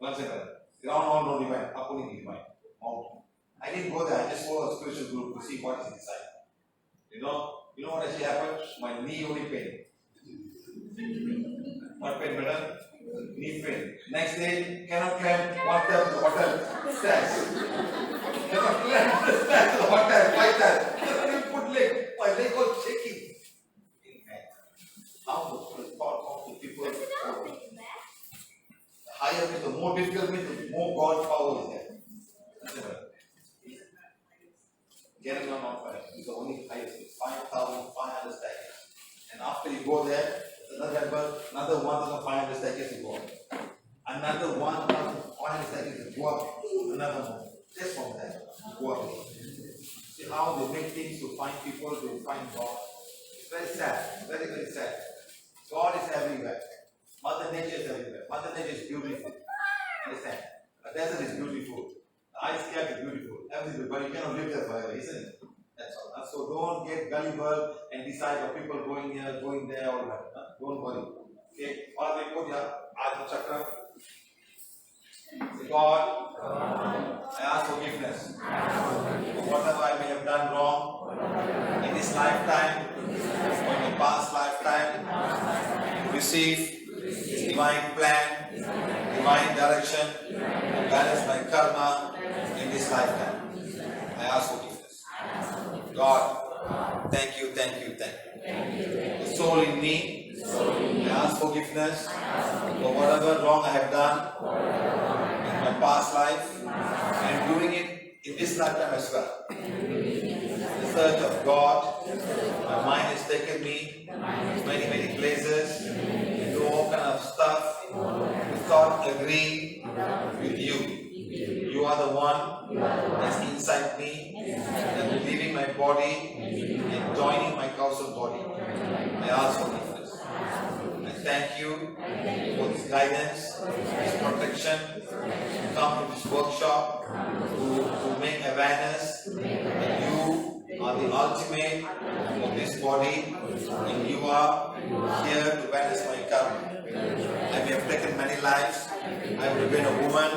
Once again, ground no divine, up only divine. Mountain. I didn't go there, I just go to a spiritual group to see what is inside. You know what actually happened? My knee only pain. What pain better? Knee pain. Next day, cannot climb one step to the hotel. Stairs. Cannot climb the stairs to the hotel. Why that? You put leg. My leg was shaking. How the people? The higher means the more difficult means the more God's power is there. That's it. Getting on fire is the only highest. It's 5,500 staircases. And after you go there, another 1,500 staircases to go up. Another 1,500 staircases to go up. Another one. Just from there, go up. See how they make things to find people, to find God. It's very sad. Very, very sad. God is everywhere. Mother Nature is everywhere. Mother Nature is beautiful. Understand? A desert is beautiful. The ice cap is beautiful. Everything, but you cannot live there forever, isn't it? That's all. So don't get gullible and decide of people going here, going there, all that. Don't worry. Okay? All of you put your Atma Chakra. Say, God, I ask forgiveness for whatever I may have done wrong in this lifetime or in the past lifetime. Receive His divine plan, divine direction, and balance my karma in this lifetime. I ask forgiveness. God, thank you, thank you, thank you. The soul in me, I ask forgiveness for whatever wrong I have done in my past life. I am doing it in this lifetime as well. The search of God, my mind has taken me to many, many places, do all kind of stuff without agreeing with you. You are the one that's inside me, and leaving my body and joining my causal body. I ask forgiveness. I thank you for this guidance, this protection, to come to this workshop, to make awareness that you are the ultimate of this body, and you are here to balance my karma. I may have taken many lives. I would have been a woman,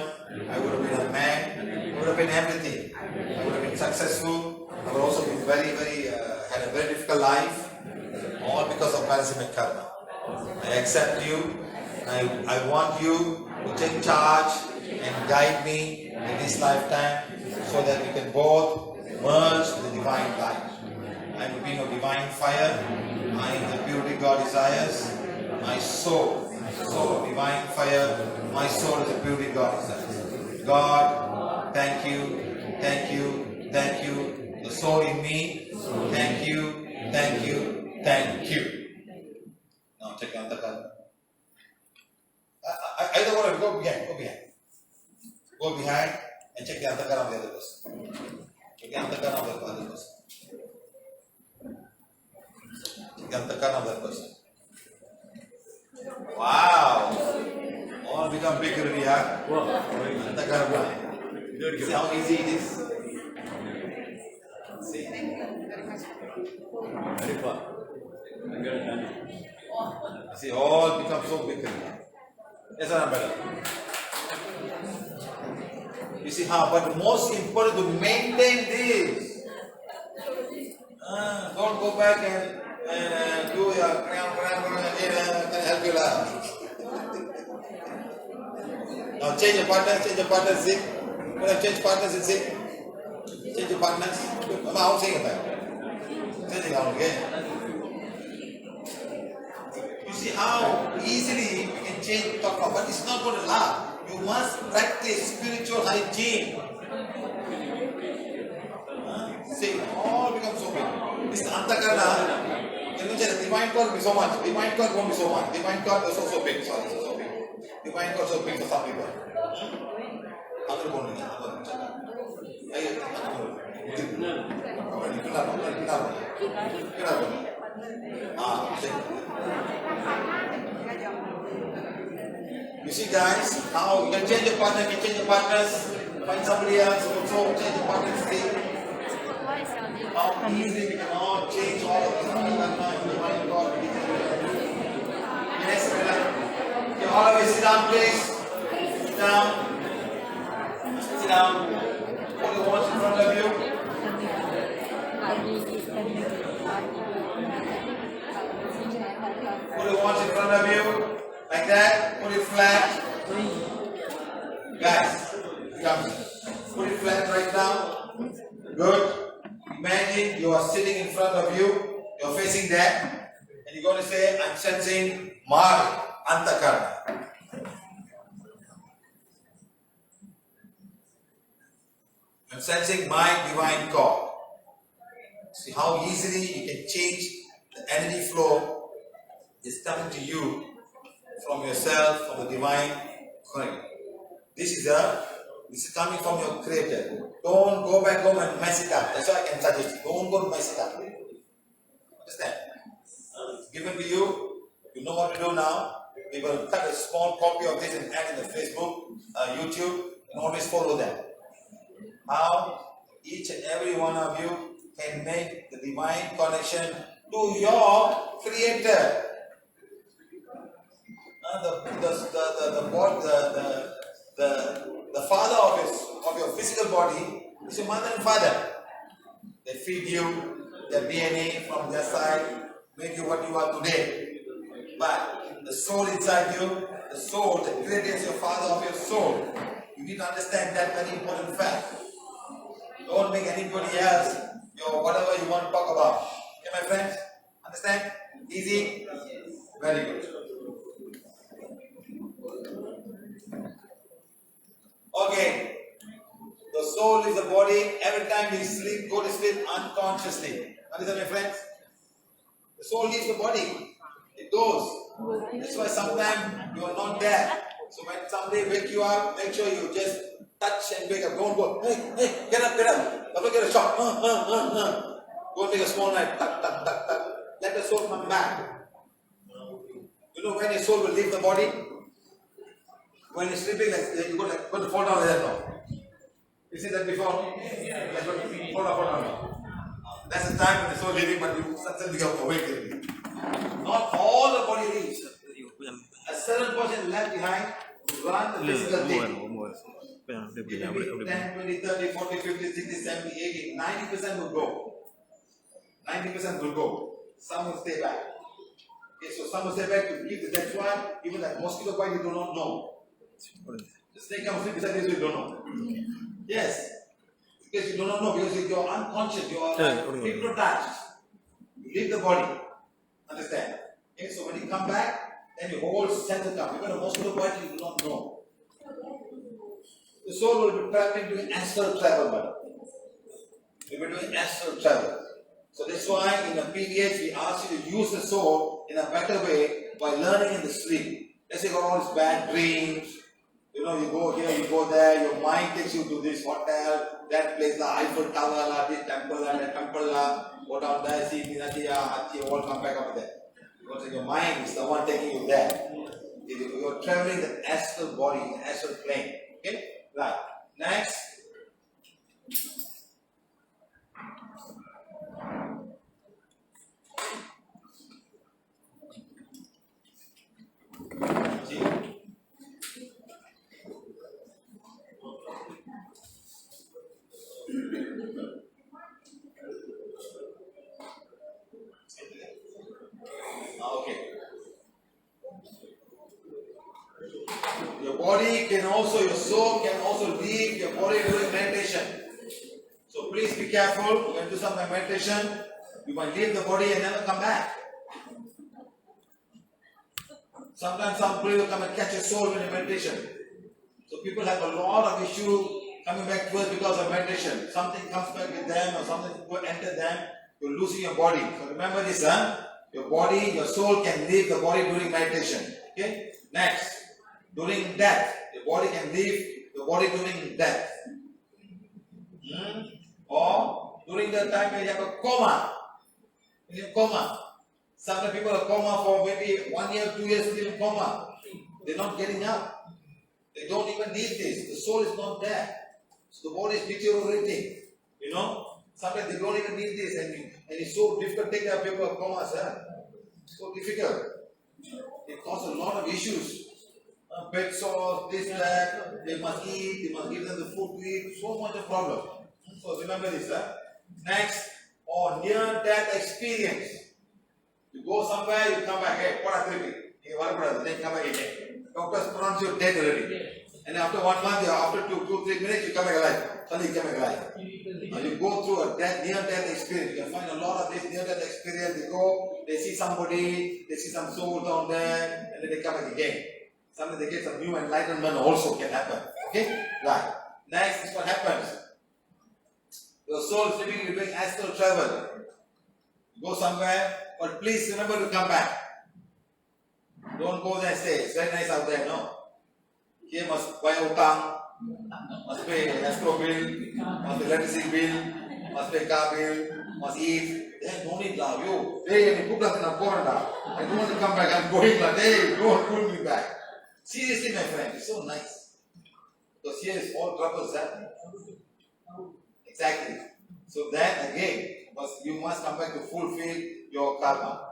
I would have been a man, I would have been everything. I would have been successful. I would also been very, had a very difficult life, all because of balancing my karma. I accept you. I want you to take charge and guide me in this lifetime so that we can both merge the divine light. I am a being of divine fire. I am the purity God desires. My soul of divine fire. My soul is the purity God desires. God, thank you, thank you, thank you. The soul in me, thank you, thank you, thank you. Now check out the card. I don't want to go behind. Go behind and check the antakara of the other person. Check the antakara of the other person. Check the antakara of that person. Wow! All become big already, huh? Antakara. See how easy it is? See? Very far. See, all become so big already. Yes, I'm better. You see how, but the most important to maintain this. Don't go back and do your again and help you out. Now change your partners, see? When I change partners, and see? Change your partners. I'm out saying about it. Changing out again. You see how easily we can change talk about, but it's not going to last. You must practice spiritual hygiene. See, all becomes so big. This antakarana, you know, the divine God will be so much. Divine God won't be so much. Divine God is so big. Sorry, so big. Divine God is so big for some people. Other one, you see, guys, how you can change your partner, you can change your partners, find somebody else, also change your partners. See how easily we can all change all of this. Yes, okay, all of you sit down, please. Sit down. Sit down. Put your hands in front of you. Put your hands in front front of you, like that. Put it flat. Guys, come. Put it flat right now. Good. Imagine you are sitting in front of you. You're facing that, and you're going to say, "I'm sensing Mar Antakarna." I'm sensing my divine core. See how easily you can change the energy flow is coming to you from yourself, from the divine core. This is coming from your creator. Don't go back home and mess it up. That's why I can suggest you. Don't go to mess it up. Understand? It's given to you. You know what to do now. We will cut a small copy of this and add in the Facebook, YouTube, and always follow that. How each and every one of you can make the divine connection to your creator. The father of your physical body is your mother and father. They feed you their DNA from their side, make you what you are today. But the soul inside you, the soul, the creator is your father of your soul. You need to understand that very important fact. Don't make anybody else your whatever you want to talk about. Okay, my friends? Understand? Easy? Very good. Okay. The soul is the body. Every time we sleep, go to sleep unconsciously. Understand, my friends? The soul leaves the body. It goes. That's why sometimes you are not there. So when somebody wake you up, make sure you just touch and wake up. Don't go, hey, get up. Don't get a shock. Go and take a small knife. Tuck. Let the soul come back. You know when your soul will leave the body? When you're sleeping, you're going to fall down like that now. You see that before? Fall down. That's the time when the soul is leaving, but you suddenly become awake. Not all the body leaves. A certain portion left behind to run the physical thing. 10, 20, 30, 40, 50, 60, 70, 80, 90% will go. 90% will go. Some will stay back. Okay, so some will stay back to keep the next one. Even that mosquito bite you do not know. The snake comes sleep beside you, you don't know. Yes. Because you do not know, because you're unconscious, you are hypnotized. You leave the body. Understand? Okay, so when you come back, then your whole sense will come. Even a mosquito bite you do not know. The soul will be traveling doing astral travel, madam. We will be doing astral travel. So that's why in the PVH we ask you to use the soul in a better way by learning in the sleep. Let's say you got all these bad dreams. You know, you go here, you go there, your mind takes you to this hotel, that place, the Eiffel Tower, this temple, that temple, go down there, see Minatia, Hachi, all come back up there. Because your mind is the one taking you there. You are traveling the astral body, the astral plane. Okay? Right. Next. See? Okay. Your body can also, your soul can also leave your body during meditation. So please be careful when you do some meditation. You might leave the body and never come back. Sometimes somebody will come and catch your soul when you meditation. So people have a lot of issue coming back to us because of meditation. Something comes back with them or something will enter them. You're losing your body. So remember this, your body, your soul can leave the body during meditation. Okay? Next. During death. The body can leave the body during death. Or during the time when you have a coma. When you're in coma. Some people are coma for maybe 1 year, 2 years still in coma. They're not getting up. They don't even need this. The soul is not there. So the body is deteriorating. You know? Sometimes they don't even need this. And it's so difficult to take care of people of coma, sir. So difficult. It causes a lot of issues. Bed sores, this, that. They must eat. They must give them the food to eat. So much of problem. So remember this, sir. Next, or near-death experience. You go somewhere, you come back. Hey, what are you? Okay, then come back again. Doctors pronounce you dead already. And after 1 month, after 2-3 minutes, you come back alive. Suddenly you come back alive. Now you go through a near-death experience. You can find a lot of this near-death experience. They go, they see somebody, they see some soul down there, and then they come back again. Sometimes they get some new enlightenment also can happen. Okay? Right. Next is what happens. Your soul is living, you doing astral travel. You go somewhere, but please remember to come back. Don't go there and stay. It's very nice out there, no? Here must buy utang, must pay escrow bill, must pay electricity bill, must pay car bill, must eat. Then no need lah. You, hey, you put us in a corner. I don't want to come back. I'm going lah. Hey, don't pull me back. Seriously, my friend, it's so nice. Because here is all troubles happening. Exactly. So then again, you must come back to fulfill your karma.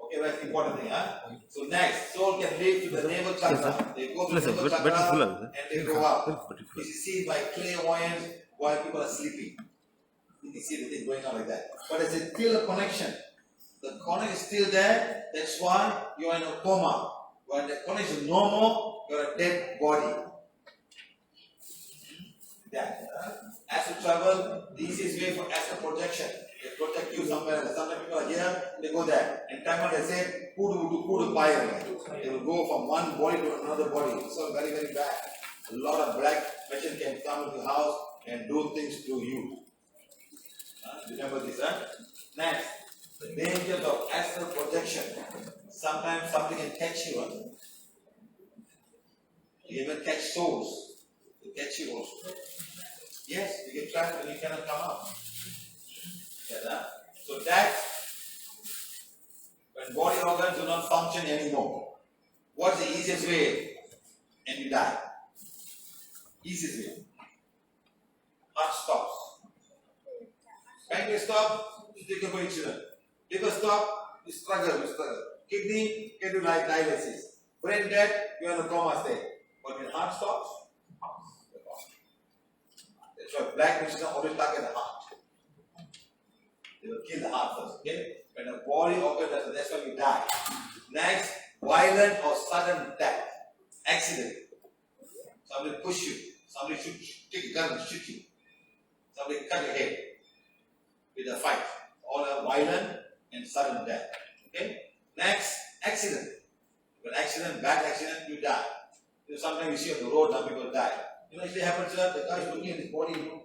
Okay, that's the important thing, huh? So next, soul can live to the navel chakra. They go to the navel chakra and they go up. This is seen by clairvoyance while people are sleeping. You can see the thing going on like that. But it's still a connection. The connection is still there. That's why you are in a coma. When the connection is no more, you are a dead body. That. Astral travel, the easiest way for astral projection. They protect you somewhere. Sometimes people are here, they go there. And time when they say, Kudu fire. They will go from one body to another body. So very, very bad. A lot of black machine can come into the house and do things to you. Remember this, huh? Next, the dangers of astral projection. Sometimes something can catch you. You even catch souls. They catch you also. Yes, you get trapped and you cannot come out. Yeah, so that's when body organs do not function anymore. What's the easiest way? And you die. Easiest way. Heart stops. Pancreas stop, you take a insulin. Liver stop, you struggle. Kidney can do dialysis. Brain dead, you are in a coma state. But when heart stops, that's why black machines are always target the heart. They will kill the heart first, okay? When a body organ does, that's why you die. Next, violent or sudden death. Accident. Somebody push you. Somebody take a gun and shoot you. Somebody cut your head with a fight. All are violent and sudden death. Okay? Next, accident. When accident, bad accident, you die. You know, sometimes you see on the road, now people die. You know, if it happens, the guy is looking at his body, you know.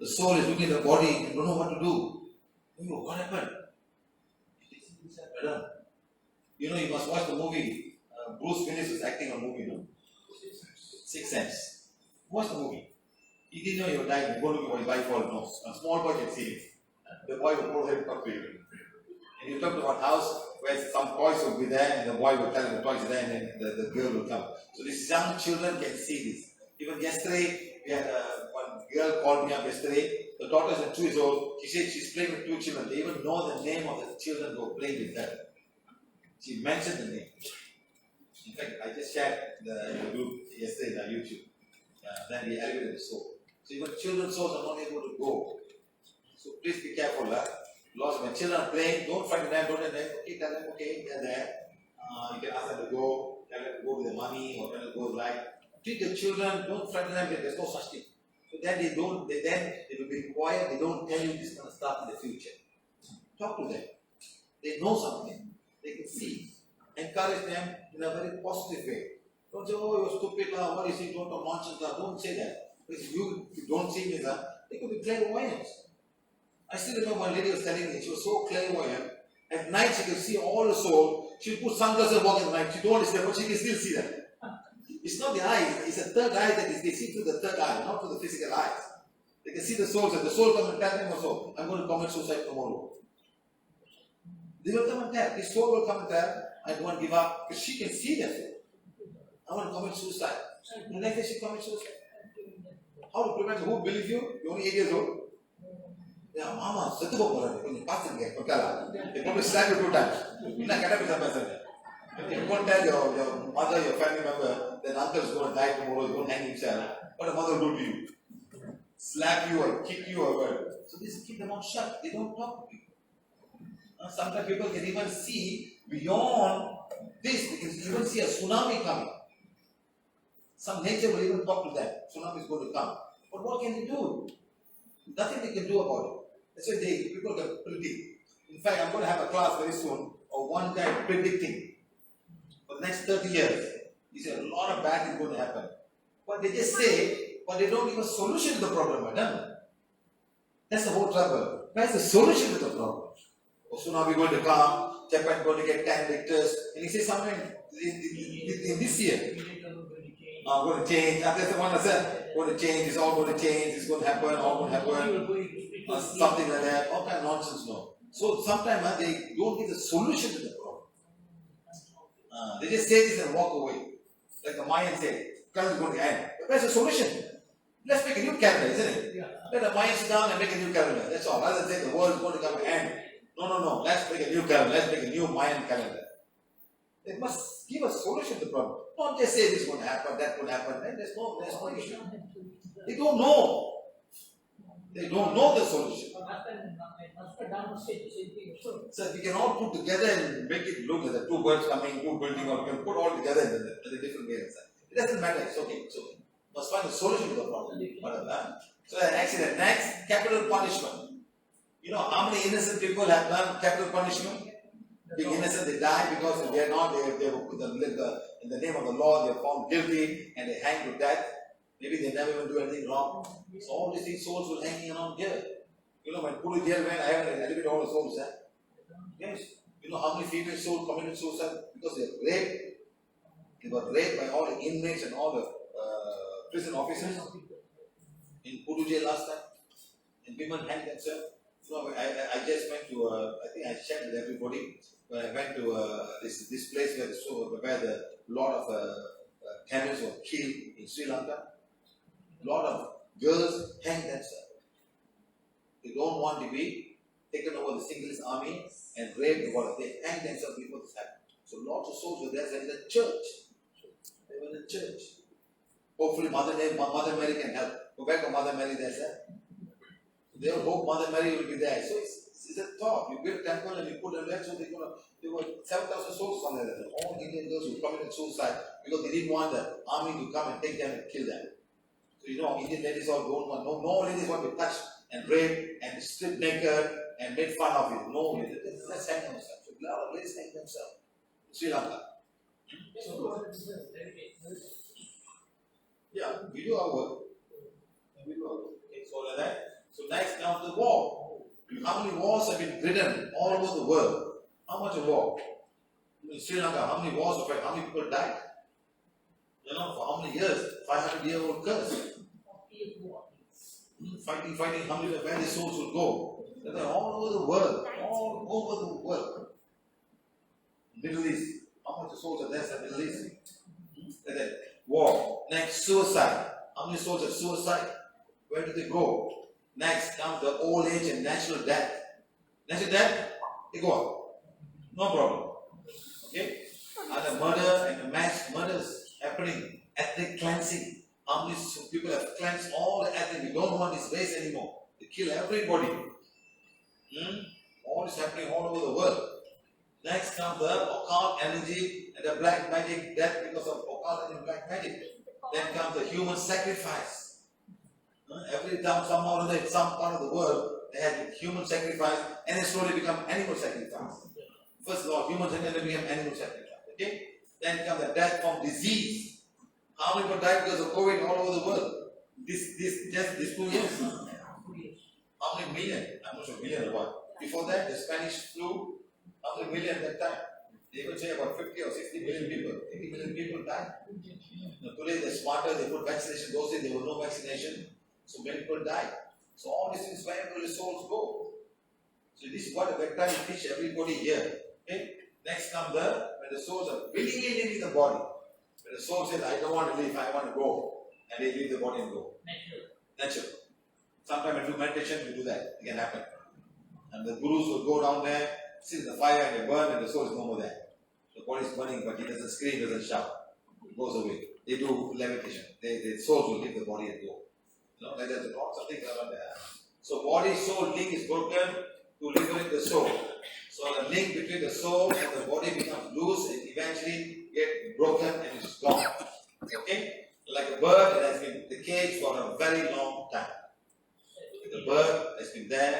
The soul is looking at the body and don't know what to do. You know, what happened? You know, you must watch the movie. Bruce Willis was acting on a movie, you know. Sixth Sense. Watch the movie. He didn't know you were dying. Go look at what his wife called. No. A small boy can see it. The boy will go ahead and talk to you. And you talk to one house where some toys will be there and the boy will tell him the toys are there and then the girl will come. So these young children can see this. Even yesterday, we had one girl called me up yesterday. The daughter is 2 years old. She said she's playing with 2 children. They even know the name of the children who are playing with her. She mentioned the name. In fact, I just shared the group yesterday on YouTube. Then we elevated the soul. So even children's souls are not able to go. So please be careful. Lost when children are playing, don't frighten them, don't let them. Okay, tell them, okay, they're there. You can ask them to go. Tell them to go with the money or tell them to go right. Treat the children, don't frighten them, there's no such thing. So then they will be quiet, they don't tell you this kind of stuff in the future. Talk to them. They know something. They can see. Encourage them in a very positive way. Don't say, oh, you're stupid, what is it, don't talk nonsense, don't say that. Because if you don't see me, they could be clairvoyant. I still remember one lady was telling me, she was so clairvoyant. At night she could see all the soul. She would put sunglasses and walk at night. She don't understand, but she can still see them. It's not the eye, it's a third eye that they see through the third eye, not through the physical eyes. They can see the souls, and the soul come and tell them also, I'm going to commit suicide tomorrow. They will come and tell, this soul will come and tell, I don't want to give up, because she can see them. I want to commit suicide. And like she commit suicide. How to prevent? Who believe you? You're only 8 years old. Yeah, mama, they probably slap you 2 times. If you don't tell your mother, your family member, then uncle is going to die tomorrow, he's going to hang himself. What a mother will do to you? Slap you or kick you or what? So this keep them on shut. They don't talk to people. Sometimes people can even see beyond this, because you even see a tsunami coming. Some nature will even talk to them. Tsunami is going to come. But what can you do? Nothing they can do about it. That's why people can predict. In fact, I'm going to have a class very soon of one guy predicting for the next 30 years. He said a lot of bad is going to happen. But they just say, but they don't give a solution to the problem, madam. That's the whole trouble. Where's the solution to the problem? Oh, tsunami going to come, Japan going to get 10 Richters, and he says somewhere in this year. I'm going to change. That's the one that said, going to change, it's all going to change, it's going to happen, all going to happen. Something like that, all kind of nonsense, no. So sometimes they don't give the solution to the problem. They just say this and walk away. Like the Mayans say, current is going to end. But where's the solution? Let's make a new calendar, isn't it? Yeah. Let the Mayans sit down and make a new calendar. That's all. Rather than say the world is going to come to end. No. Let's make a new calendar. Let's make a new Mayan calendar. They must give a solution to the problem. Don't just say this is going to happen, that will happen. Then there's no issue. They don't know. They don't know the solution. So we can all put together and make it look like the two birds coming, two building, or we can put all together in the different ways. It doesn't matter. It's okay. Must find a solution to the problem. So accident. Next, capital punishment. You know how many innocent people have done capital punishment? Being innocent, they die because they are not. They were put in the name of the law. They are found guilty and they hang to death. Maybe they never even do anything wrong. So all these things, souls were hanging around here. You know, when Pulu jail went, I haven't elevated all the souls. Yes. You know how many female souls committed suicide because they were raped. They were raped by all the inmates and all the prison officers in Pulu jail last time. And women hanged themselves. So I just went to, I think I shared with everybody, when I went to this place where the lot of Tamils were killed in Sri Lanka. A lot of girls hang themselves. They don't want to be taken over the Sinhalese army and raped or they hang themselves before this happened. So lots of souls were there in the church. They were in the church. Hopefully Mother Mary can help. Go back to Mother Mary there, sir. They hope Mother Mary will be there. So it's a thought. You build a temple and you put them there, so there were 7,000 souls on there. All Indian girls who committed suicide because they didn't want the army to come and take them and kill them. So you know, Indian ladies all don't want, no ladies want to be touched and raped and stripped naked and made fun of it. No, let's hang themselves. So a lot of ladies hang themselves in Sri Lanka. Yeah, we do our work. Okay, so like that. So next comes the war. How many wars have been ridden all over the world? How much a war? In Sri Lanka, how many wars have how many people died? You know, for how many years? 500-year-old curse. Fighting, how many where the souls will go? They're all over the world. All over the world. Middle East. How much souls are there in the Middle East? And then war. Next, suicide. How many souls have suicide? Where do they go? Next comes the old age and natural death. Natural death, they go up. No problem. Okay? And the murder and the mass murders happening. Ethnic cleansing. How many people have cleansed all the ethnic? We don't want this race anymore. They kill everybody. All is happening all over the world. Next comes the occult energy and the black magic death because of occult and black magic. Then comes the human sacrifice. Every time somehow in some part of the world they had human sacrifice and it slowly become animal sacrifice. First of all, humans and then become animal sacrifice. Okay? Then comes the death from disease. How many people died because of COVID all over the world? This 2 years. How many million? I'm not sure million or what. Before that, the Spanish flu, how many million at that time? They would say about 50 or 60 million people. 80 million people died. Now, today they're smarter, they put vaccination. Those days there was no vaccination. So many people died. So all these things, where will the souls go? So this is what we're trying to teach everybody here. Okay? Next comes when the souls are willingly leaving the body. When the soul says, I don't want to leave, I want to go. And they leave the body and go. Natural. Sometimes when you do meditation, you do that. It can happen. And the gurus will go down there, sit in the fire and they burn and the soul is no more there. The body is burning but he doesn't scream, doesn't shout. It goes away. They do levitation. The souls will leave the body and go. You know, there's something around there. So body soul link is broken to liberate the soul. So the link between the soul and the body becomes loose and eventually get broken and it's gone. Okay? Like a bird, it has been in the cage for a very long time. The bird has been there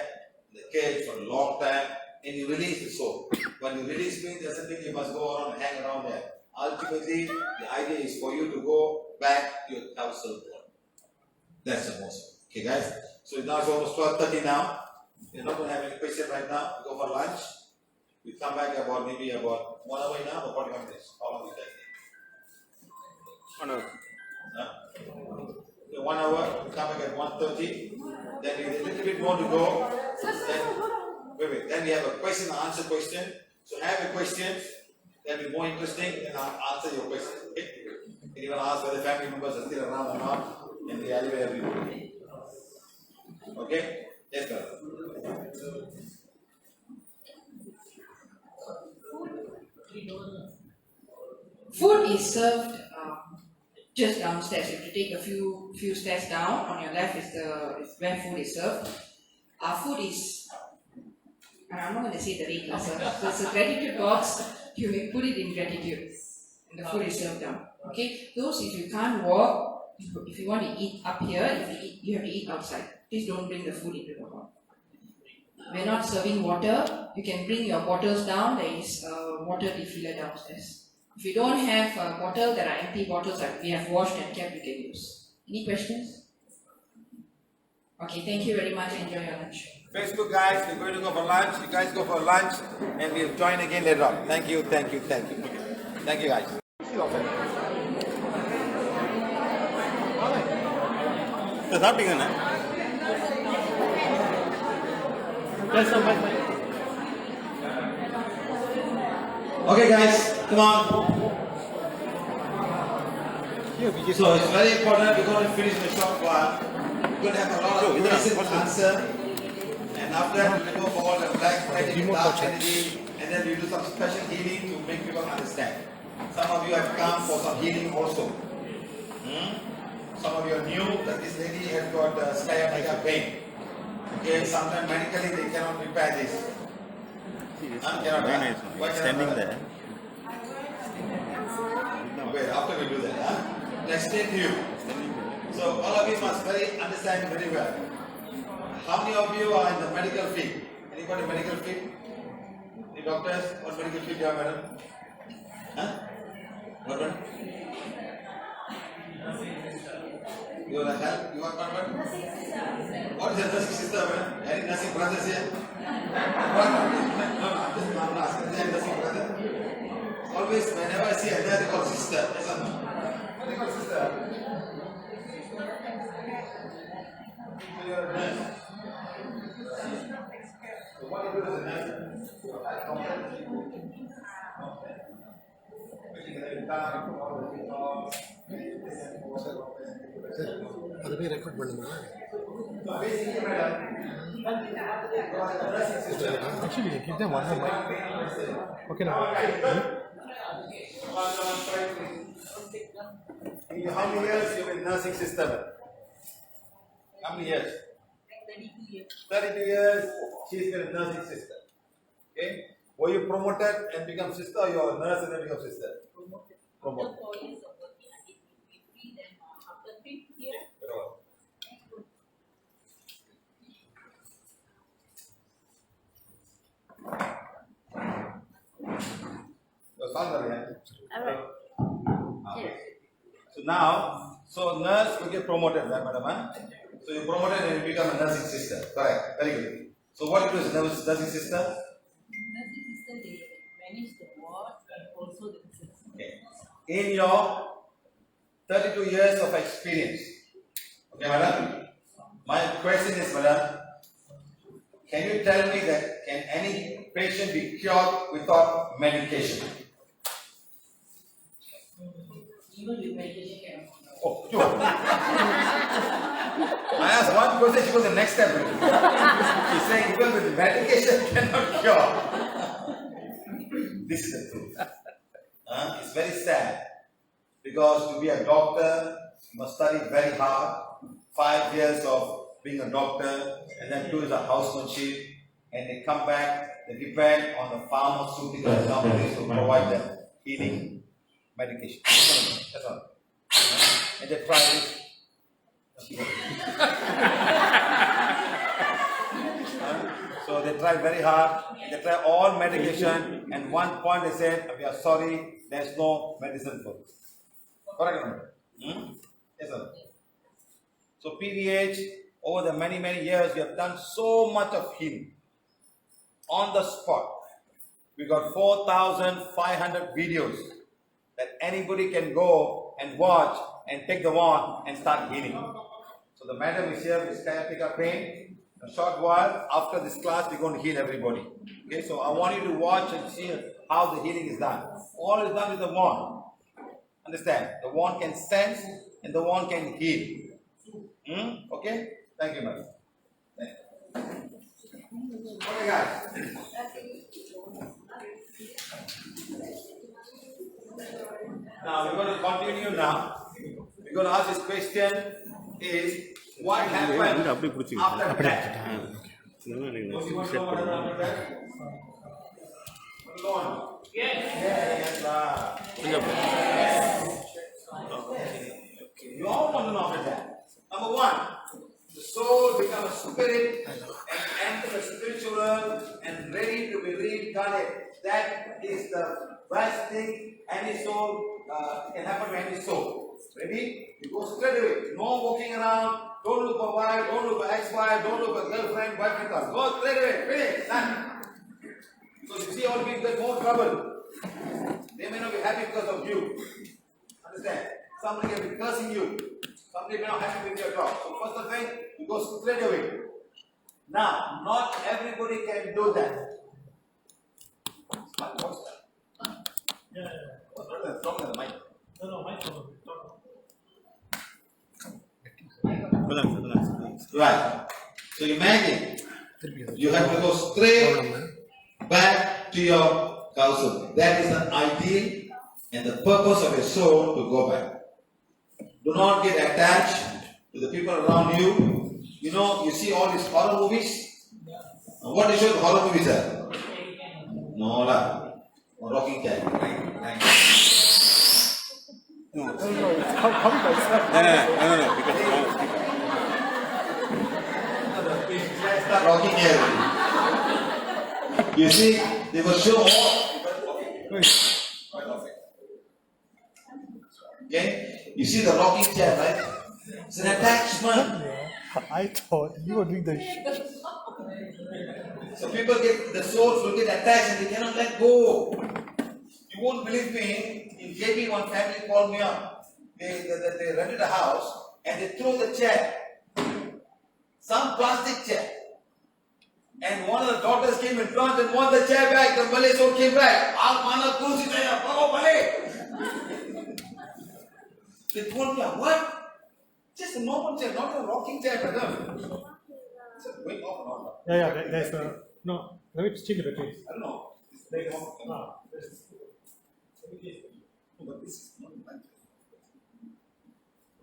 in the cage for a long time, and you release the soul. When you release me, doesn't mean you must go around and hang around there. Ultimately, the idea is for you to go back to your council board. That's the most. Okay, guys? So now it's almost 12:30 now. We're not going to have any question right now. We go for lunch. We come back maybe about 1 hour now or 41 minutes. How long is that? 1 hour. Okay, 1 hour. We come back at 1:30. Then we have a little bit more to go. Then, then we have a question and answer question. So have a question. That'll be more interesting, and I'll answer your question. Okay? And you want to ask whether family members are still around or not, and we evaluate everybody. Okay? Yes, sir. Food is served just downstairs. You have to take a few steps down. On your left is where food is served. Our food is, and I'm not going to say the rate, so it's a gratitude box. You may put it in gratitude, and the food is served down. Okay. Those if you can't walk, if you want to eat up here, you have to eat outside. Please don't bring the food into the hall. We're not serving water. You can bring your bottles down. There is a water refiller downstairs. If you don't have a bottle, there are empty bottles that we have washed and kept. You can use. Any questions? Okay, thank you very much. Enjoy your lunch. Facebook guys, we're going to go for lunch. You guys go for lunch, and we'll join again later on. Thank you, thank you, thank you. Thank you, guys. சாப்பிட்டீங்கண்ணா Okay, guys, come on. So it's very important. We're going to finish the short while. We're going to have a lot of questions to answer, and after that we'll go for all the black energy, dark energy, and then we'll do some special healing to make people understand. Some of you have come for some healing also. Some of you are new that this lady has got sciatica pain. Okay, sometimes medically they cannot repair this. Very nice. Standing there. Wait, after we do that, let's take you. So all of you must understand very well. How many of you are in the medical field? Anybody medical field? Any doctors? What medical field you are, madam? What one? You want help? You want what? What is a nursing sister, man? Any nursing brothers here? What? No, I'm not asking. Is there a nursing brother? Always, whenever I see a nurse, they call sister. Yes or no? What do you call sister? So you're a nurse. So what do you do as a nurse? அதுவே record பண்ணுங்க actually கிட்ட one okay நான் How many years you've been nursing sister? How many years? 32 years. 32 years, she's been a nursing sister. Okay? Were you promoted and become sister, or you are a nurse and then become sister? Promoted. Promoted. After 4 years of working, I did midwifery, then after 5th year, Okay. So now, nurse will get promoted, right, madam? So you promoted and you become a nursing sister. Correct. Very good. So what you do as a nursing sister? nursing sister, they manage the ward and also the research. Okay. In your 32 years of experience, okay, madam? My question is, madam, can you tell me that can any patient be cured without medication? Even with medication, cannot. Oh, sure. I asked one question, she goes the next step. She's saying even with medication cannot cure. This is the truth. It's very sad because to be a doctor, you must study very hard. 5 years of being a doctor, and then 2 is a housemanship, and they come back, they depend on the pharmaceutical companies to provide them healing medication. That's all. And they try this. So they try very hard, they try all medication, and one point they said, we are sorry, there's no medicine for this. Correct or not? Yes, sir. So PVH, over the many years, we have done so much of healing on the spot. We got 4,500 videos that anybody can go and watch and take the wand and start healing. So the madam is here with sciatica pain. A short while after this class, we're going to heal everybody. Okay, so I want you to watch and see how the healing is done. All is done with the wand. Understand? The wand can sense and the wand can heal. Okay? Thank you, madam. Okay, guys. Now we're going to continue now. We're going to ask this question is what happened after death? You all want to know after that. Number one, the soul becomes a spirit and enters the spiritual and ready to be reincarnated. That is the best thing any soul can happen to any soul. Ready? You go straight away. No walking around. Don't look for wife. Don't look for ex-wife. Don't look for girlfriend, boyfriend. Go straight away. Finish. Done. So you see, all people get more trouble. They may not be happy because of you. Understand? Somebody can be cursing you. Somebody may not be happy with your job. So first of all, you go straight away. Now, not everybody can do that. What's that? Yeah. What's that? Talk to the mic. No, mic. Right. So imagine you have to go straight back to your council. That is the ideal and the purpose of your soul to go back. Do not get attached to the people around you. You know, you see all these horror movies. What is your horror movies are? No lah. Rocking chair. No. No. Because Let's start rocking chair. You see, they will show all. Okay? You see the rocking chair, right? It's an attachment. I thought you were doing the shit. So people get, the souls will get attached and they cannot let go. You won't believe me, in JB one family called me up. They rented a house and they threw the chair. Some plastic chair. And one of the daughters came in front and won the chair back. The Malay soul came back. They told me, what? Just a normal chair, not a rocking chair, brother. Wait off and on. Yeah, there's no. Let me change the batteries. I don't know. It's very off.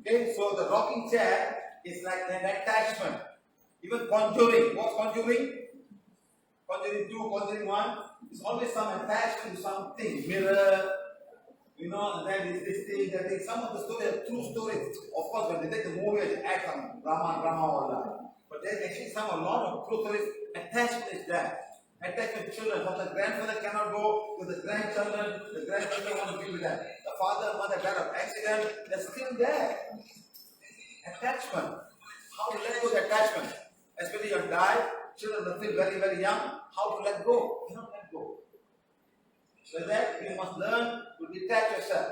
Okay, so the rocking chair is like an attachment. Even conjuring. What's conjuring? Conjuring 2, conjuring 1. It's always some attachment to something. Mirror. You know, and then this thing, that thing. Some of the stories are true stories. Of course, when they take the movie, they add some drama, all that. But there's actually a lot of true stories. Attachment is there. Attachment to children. But the grandfather cannot go with the grandchildren. The grandchildren want to be with them. The father and mother died of accident. They're still there. Attachment. How to let go of the attachment? Especially you die, children are still very young. How to let go? You cannot let go. So that you must learn to detach yourself,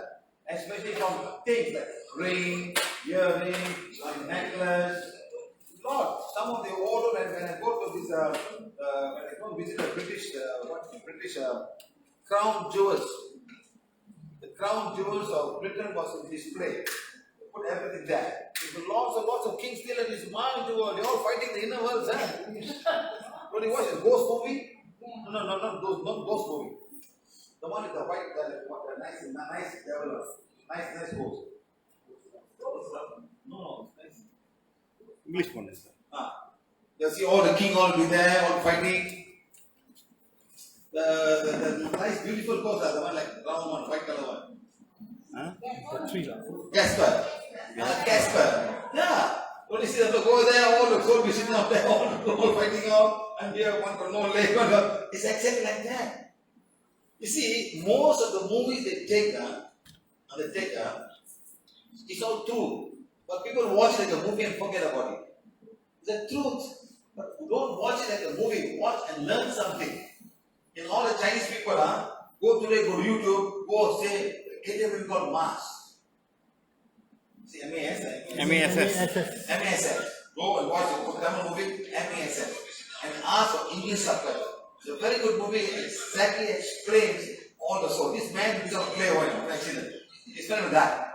especially from things like ring, earring, like necklace. Lord, some of the older, when I go to this, when I go visit the British crown jewels, the crown jewels of Britain was in display. They put everything there. There's lots of kings still in his mind. They're all fighting the inner worlds. When you watch a ghost movie, no, not ghost movie. The one with the white, nice devil, nice ghost. No, nice. English one is You see all the king all be there, all fighting. The nice beautiful clothes are the one like brown one, white color one. Huh? The tree. Casper. Casper. Yeah. Don't you see them go there, all the soldiers sitting up there, all fighting out, and here one got no leg, one got. It's exactly like that. You see, most of the movies they take, it's all true. But people watch it like a movie and forget about it. It's the truth. But don't watch it like a movie. Watch and learn something. In all the Chinese people, go today, go to YouTube, go say, get a movie called Mass. See, MASS. Go and watch a Tamil movie, MASS. And ask for English subtitle. It's a very good movie. It exactly explains all the soul. This man is a clairvoyant, an accident. His friend will die.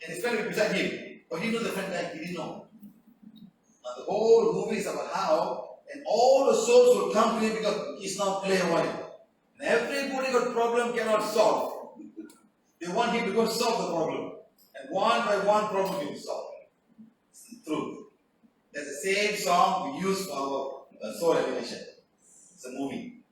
And his friend will be beside him. But he knew the friend died. He didn't know. Now the whole movie is about how, and all the souls will come to him because he's now clairvoyant. And everybody got problem cannot solve. They want him to go solve the problem. And one by one problem he will solve. It's the truth. That's the same song we use for our soul elevation. It's a movie.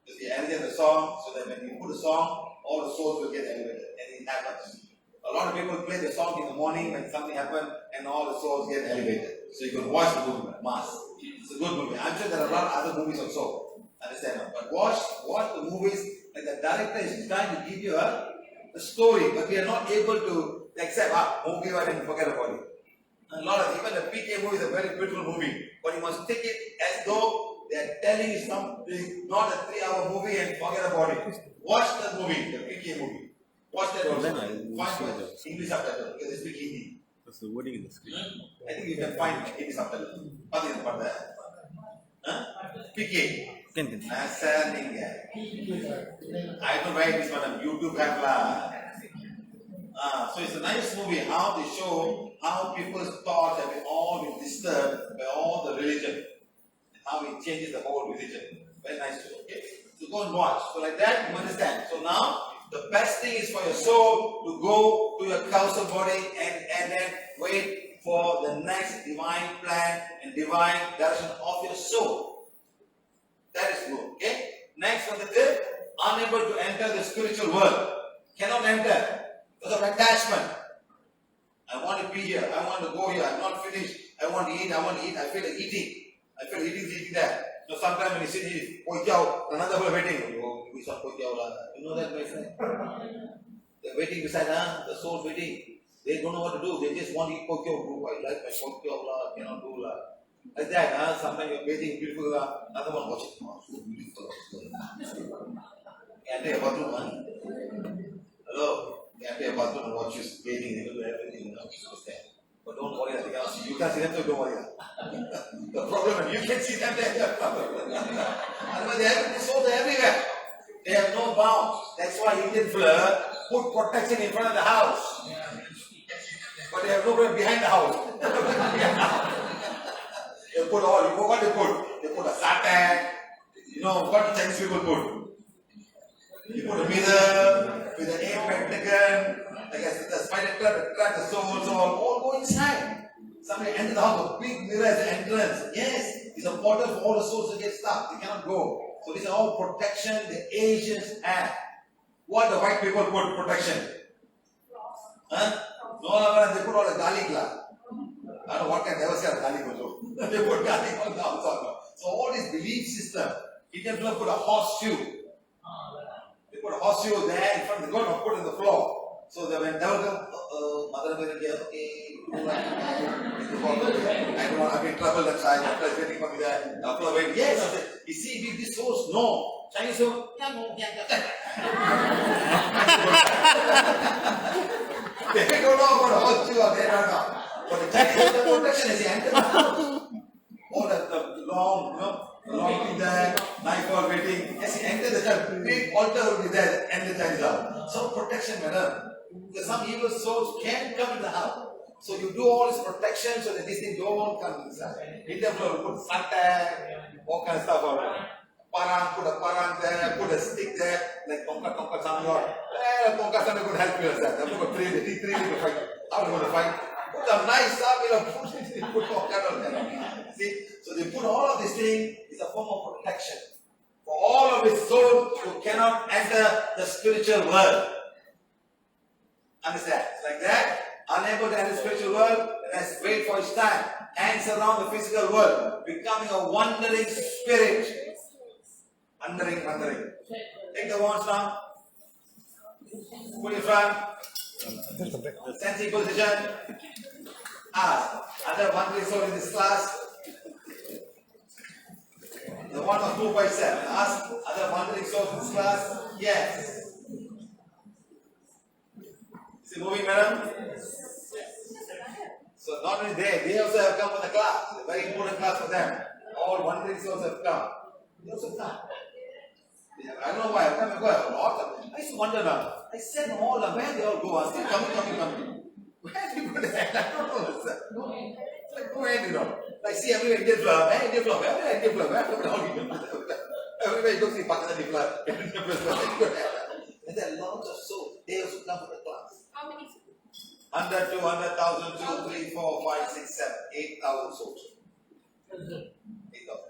Because we elevate the song so that when we put a song, all the souls will get elevated. And it happens. A lot of people play the song in the morning when something happens and all the souls get elevated. So you can watch the movie, Mass. It's a good movie. I'm sure there are a lot of other movies also. Understand? But watch the movies, like the director is trying to give you a story, but we are not able to accept, movie and forget about it. A lot of, even the PK movie is a very beautiful movie, but you must take it as though they are telling you something, not a 3-hour movie and forget about it. Watch the movie, the PK movie. Watch that also. Find the English subtitle because they speak Hindi. That's the wording in the screen. I think you can find Hindi subtitle. What is about that? PK. I don't write this one on YouTube have so it's a nice movie how they show how people's thoughts have all been disturbed by all the religion and how it changes the whole religion. Very nice too. Okay? So go and watch. So like that you understand. So now the best thing is for your soul to go to your causal body and then wait for the next divine plan and divine direction of your soul. That is good. Okay? Next one is unable to enter the spiritual world. Cannot enter because of attachment. I want to be here. I want to go here. I'm not finished. I want to eat. I feel like eating. I feel eating that. So sometimes when you sit here, another one waiting. Oh, we saw you know that, my friend? They're waiting beside the soul waiting. They don't know what to do. They just want to eat pokyo. I like my pokyo, cannot do like that. Sometimes you're waiting, beautiful. Another one watching. Oh, so beautiful. Enter a bathroom. Hello. Enter a bathroom and watch you bathing. They will do everything. But don't worry, they cannot see. You can't see them, so don't worry. The problem is you can see them there. Otherwise, they have souls everywhere. They have no bounds. That's why Indian flirt put protection in front of the house. But they have nowhere behind the house. They put all, you know what they put? They put a satan. You know what the Chinese people put? You put a mirror with an aim pentagon. I guess the spider trap the souls all go inside. Somebody enter the house, a big mirror as the entrance. Yes, it's a portal for all the souls to get stuck. They cannot go. So these are all protection the Asians have. What the white people put protection? No, they put all the garlic. I don't know what can never say garlic also. They put garlic on the outside. So all this belief system, Indian people put a horseshoe. They put a horseshoe there in front. They don't put it on the floor. So that when they will mother will get okay. I don't want to be in trouble that side. After waiting for me there. After waiting, yes. You see, these souls no. Chinese souls, they don't know about the horseshoe or they don't know. But the Chinese the protection is the enter the house. All the long, the long thing there, knife all waiting. Yes, enter the church. Big altar will be there and the Chinese house. So protection, madam. Because some evil souls can come in the house. So you do all this protection so that these things don't come inside. In the floor, put satan, all kind of stuff out there. Put a parang there, put a stick there, like tongkat samyor. Tongkat samyor could help you as that. I'm going to three to fight. How are you going to fight? Put a nice put all kind of there. See? So they put all of these things is a form of protection. For all of his souls who cannot enter the spiritual world. Understand? It's like that. Unable to enter the spiritual world, let's wait for his time. Hangs around the physical world, becoming a wandering spirit. Wandering. Take the wands now. Put in front. Sensing position. Ask. Other wandering soul in this class. The one of 2 by 7. Ask other wandering souls in this class. Yes. Is it moving, madam? So not only they also have come for the class. It's a very important class for them. All wandering souls have come. They also come. I don't know why. I've come and go. I used to wonder now. I said all of where they all go. I'm still coming. Where do you go there? I don't know. It's like go ahead, you know. I see everywhere Indian flower. Indian flower. Where Indian flower? Everywhere you go see Pakistani flower. And there are lots of souls. They also come for the class. How many? 100, 200, 1,000, 2, 3, 4, 5, 6, 7, 8,000 souls. 8,000.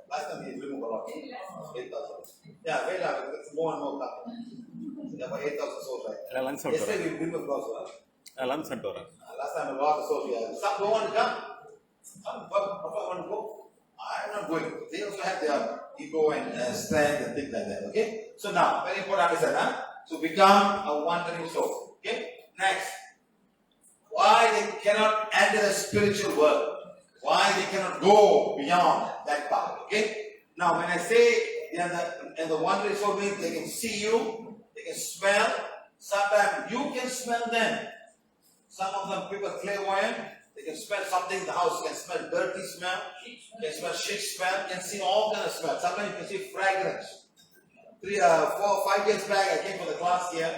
Last time we removed a lot. 8,000. Yeah, wait up. It's more and more coming. There were 8,000 souls, right? Yesterday we removed also. Last time a lot of souls we had. Some don't want to come. Some want to go. I'm not going. They also have their ego and strength and things like that. Okay? So now, very important is that, to become a wandering soul. Okay? Next. Why they cannot enter the spiritual world? Why they cannot go beyond that part? Okay? Now, when I say the wandering soul means they can see you, they can smell. Sometimes you can smell them. Some of them people clairvoyant. They can smell something in the house. You can smell dirty smell. You can smell shit smell. You can see all kinds of smell. Sometimes you can see fragrance. 4 or 5 years back, I came for the class here.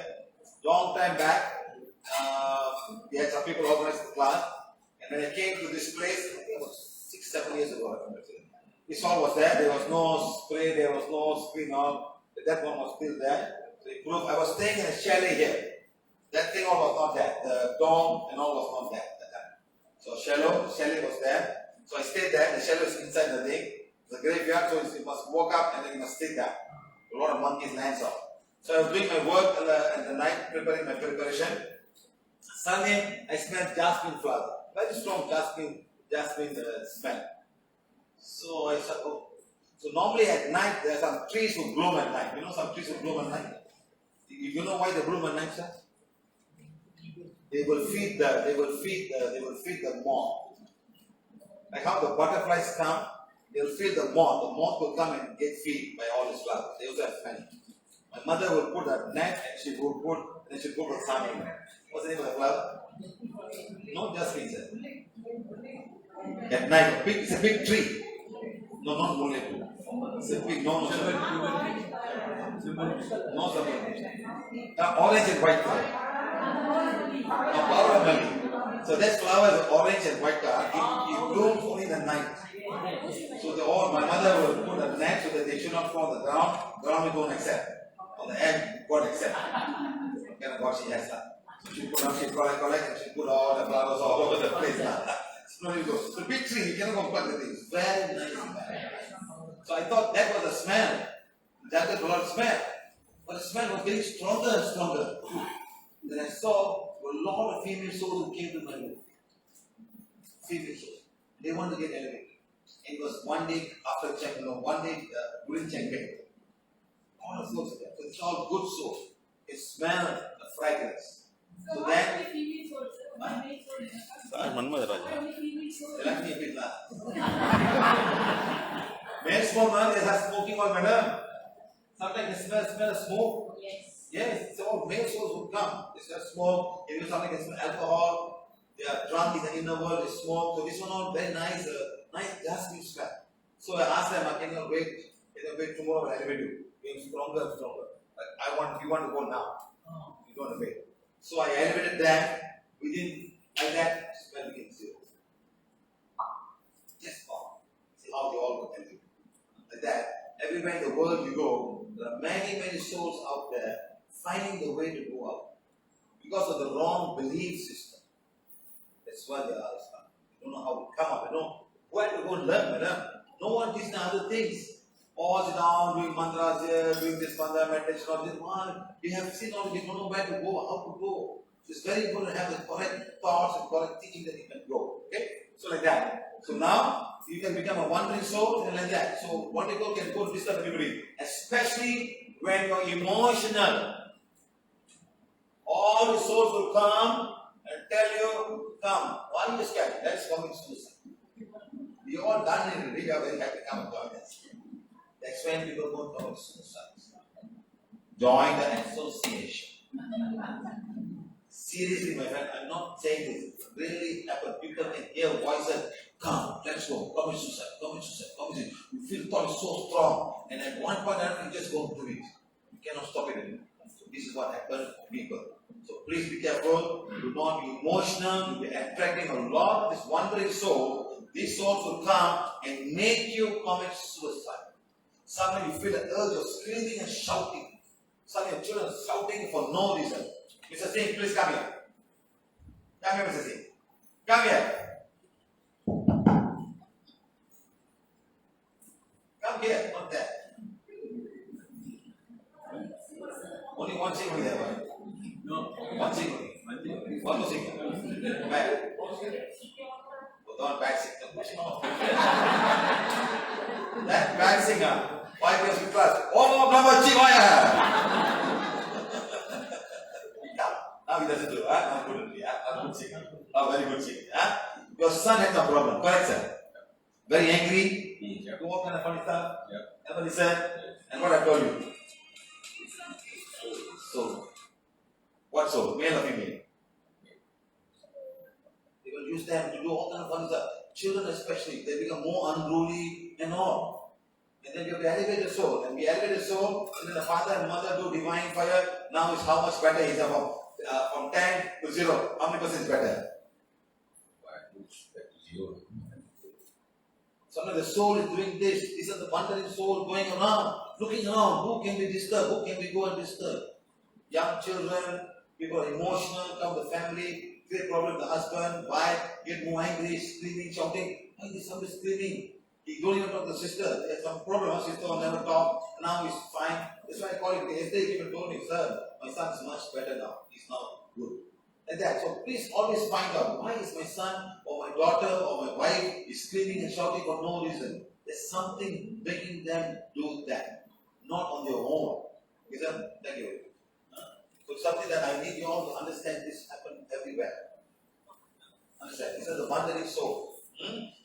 Long time back. We had some people organize the class. And when I came to this place, I think it was 6, 7 years ago. This all was there. There was no spray. There was no screen on. That one was still there. So I was staying in a chalet here. That thing all was not there. The dome and all was not there at that time. So chalet was there. So I stayed there. The chalet was inside the thing. The graveyard, so you must walk up and then you must stay there. A lot of monkeys lands off. So I was doing my work at the night, preparing my preparation. Suddenly, I smelled jasmine flower. Very strong jasmine smell. So I said, oh. So normally at night, there are some trees who bloom at night. You know some trees who bloom at night? You know why they bloom at night, sir? They will feed the moth. Like how the butterflies come, they will feed the moth. The moth will come and get feed by all these flowers. They also have honey. My mother will put a net and she would put a sunny. What's the name of the flower? No, just means it. At night, it's a big tree. No, not muley. It's a big, no. Orange and white flower. Flower of money. So that flower is orange and white color. It blooms only in the night. So my mother will put a net so that they should not fall on the ground. Ground we don't accept. On the end, God accept. Kind of God she has that. So she collect and she put all the flowers all over the place. Slowly goes. It's a big tree, you cannot go pluck the things. Very nice. So I thought that was the smell. That was a lot of smell. But the smell was getting stronger and stronger. Then I saw a lot of female souls who came to my room. Female souls. They wanted to get elevated. It was one day after during Chengpeng. All the souls there. So it's all good souls. It smelled the fragrance. So then, male smoke, they are smoking all madam. Sometimes they smell smoke. Yes, it's all male souls who come. They smell smoke. If you something they smell alcohol, they are drunk in the inner world, they smoke. So this one all very nice, nice jasmine smell. So I asked them, can you wait tomorrow when I elevate you? Being stronger and stronger. Like you want to go now. You don't want to wait. So I elevated them. Within like that, smell became zero. Just fall. See how they all go elevate. Like that. Everywhere in the world you go, there are many, many souls out there finding the way to go out. Because of the wrong belief system. That's why they are stuck. They don't know how to come up. They don't know where to go and learn. No one teaches them other things. all sit down, doing mantras here, doing this mantra, meditation, all this one. We have seen all, we don't know where to go, how to go. So it's very important to have the correct thoughts and correct teaching that you can go. Okay? So like that. So now you can become a wandering soul and like that. So wandering soul can go to disturb everybody, especially when you're emotional. All the souls will come and tell you, come. Why are you scared? That's commit suicide. We all done it. We are very happy to come to God. That's when people go commit suicide. Join the association. Seriously, my friend, I'm not saying this. Really happen. People can hear voices. Come, let's go. Commit suicide. Commit suicide. Commit suicide. You feel thought is so strong, and at one point you just go do it. You cannot stop it anymore. So this is what happens to people. So please be careful. Do not be emotional. You'll be attracting a lot of this wandering soul. These souls will come and make you commit suicide. Suddenly you feel the urge of screaming and shouting. Suddenly your children are shouting for no reason. Mr. Singh, please come here. Come here, Mr. Singh. Come here. Come here, not there. Only one Singh over there, right? No. One Singh only. One more Singh. Bad. Oh, don't bad Singh. That bad singer. 5 years in class. Oh, Brahma Chivaya. Now he doesn't do it. Now good singer. Very good singer. Your son has a problem. Correct, sir? Very angry. Do all kind of funny stuff. Never listen. And what I told you. So, what so? Male or female? They will use them to do all kind of funny stuff. Children especially, they become more unruly and all. And then you have to elevate the soul. And we elevate the soul, and then the father and mother do divine fire. Now is how much better is from 10 to 0. How many percent is better? Sometimes the soul is doing this. This is the wandering soul going around, looking around. Who can be disturbed? Who can we go and disturb? Young children, people are emotional, come to the family, create problem with the husband, wife, get more angry, screaming, shouting. Why is somebody screaming? He don't even talk to the sister. There's some problem. Her sister will never talk. Now he's fine. That's why I call it. Yesterday he even told me, sir, my son is much better now. He's now good. Like that. So please always find out why is my son or my daughter or my wife is screaming and shouting for no reason. There's something making them do that, not on their own. Thank you. So something that I need you all to understand. This happens everywhere. Understand? This is the wandering soul.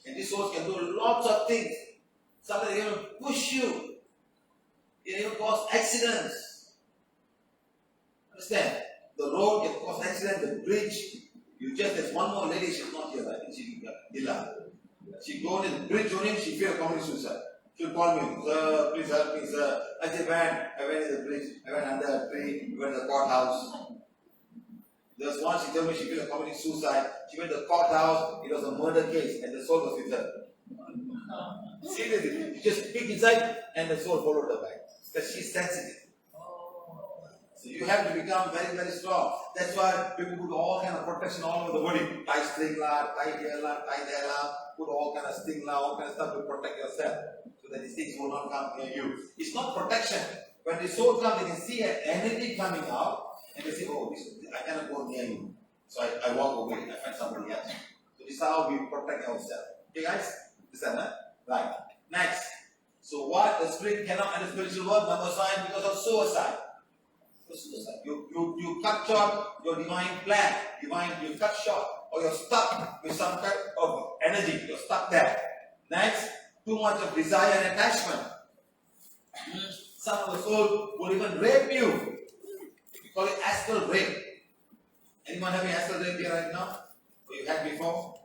And these souls can do lots of things. Sometimes they even push you. They even cause accidents. Understand? The road can cause accident, the bridge. There's one more lady, she's not here. I think she Dila. She go on the bridge on him, she feared committing suicide. She'll call me, sir, please help me, sir. I said, man, I went in the bridge, I went under a tree, I went to the courthouse. There was one, she told me she feared committing suicide. She went to the courthouse, it was a murder case, and the soul was with her. Seriously, she just peeked inside, and the soul followed her back. Because she's sensitive. So you have to become very, very strong. That's why people put all kind of protection all over the body. Tie string la, tie here la, tie there la, put all kind of sting la, all kind of stuff to protect yourself. So that these things will not come near you. It's not protection. When the soul comes, they can see an energy coming out, and they say, oh, I cannot go near you. So I walk away, I find somebody else. So this is how we protect ourselves. Okay guys? Listen, huh? Right. Next. So what the spirit cannot and the spiritual world, number sign because of suicide. Suicide. You cut short your divine plan. You cut short, or you're stuck with some kind of energy. You're stuck there. Next, too much of desire and attachment. Some of the soul will even rape you. We call it astral rape. Anyone having astral rape here right now? Or you had before?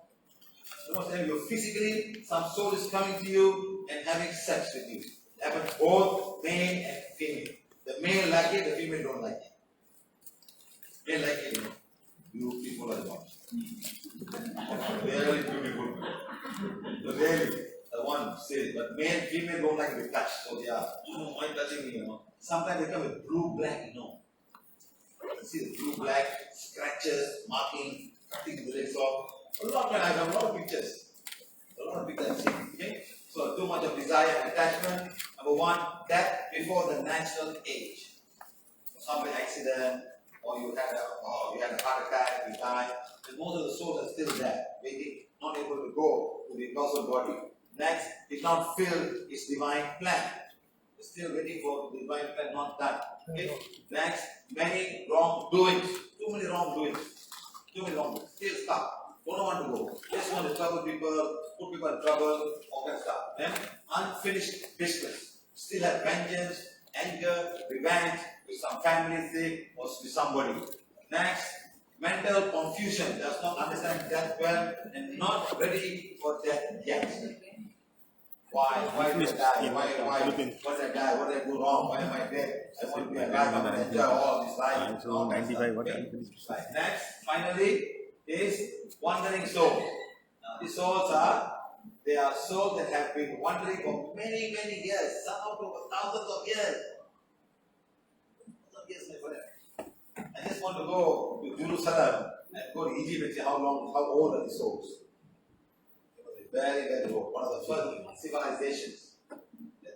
Most of you physically, some soul is coming to you and having sex with you. It happens both male and female. The male like it, the female don't like it. Male like it, you people are not. Really beautiful. Really, the one says, but male, female don't like to be touched. So they are, why touching me, Sometimes they come with blue, black, You see the blue, black, scratches, marking, cutting the legs off. A lot of pictures. Okay? So So too much of desire and attachment. Number one, death before the natural age. Some accident, or you had a heart attack, you died. And most of the souls are still there, waiting, not able to go to the universal body. Next, did not fulfill its divine plan. It's still waiting for the divine plan, not done. Okay? Next, many wrongdoings. Too many wrongdoings. Still stuck. Don't want to go. Just want to trouble people, put people in trouble, all that stuff. Then, unfinished business. Still have vengeance, anger, revenge with some family thing or with somebody. Next, mental confusion. Does not understand death well and not ready for death yet. Why did I die? Why did I die? What did I do wrong? Why am I dead? I want to be alive. I want to enjoy all this life. So 95, what okay? Next, finally, is wandering souls. Now, these souls they are souls that have been wandering for many, many years, some out over thousands of years. My friend. I just want to go to Jerusalem and go to Egypt and see how old are these souls. Very, very old. One of the first civilizations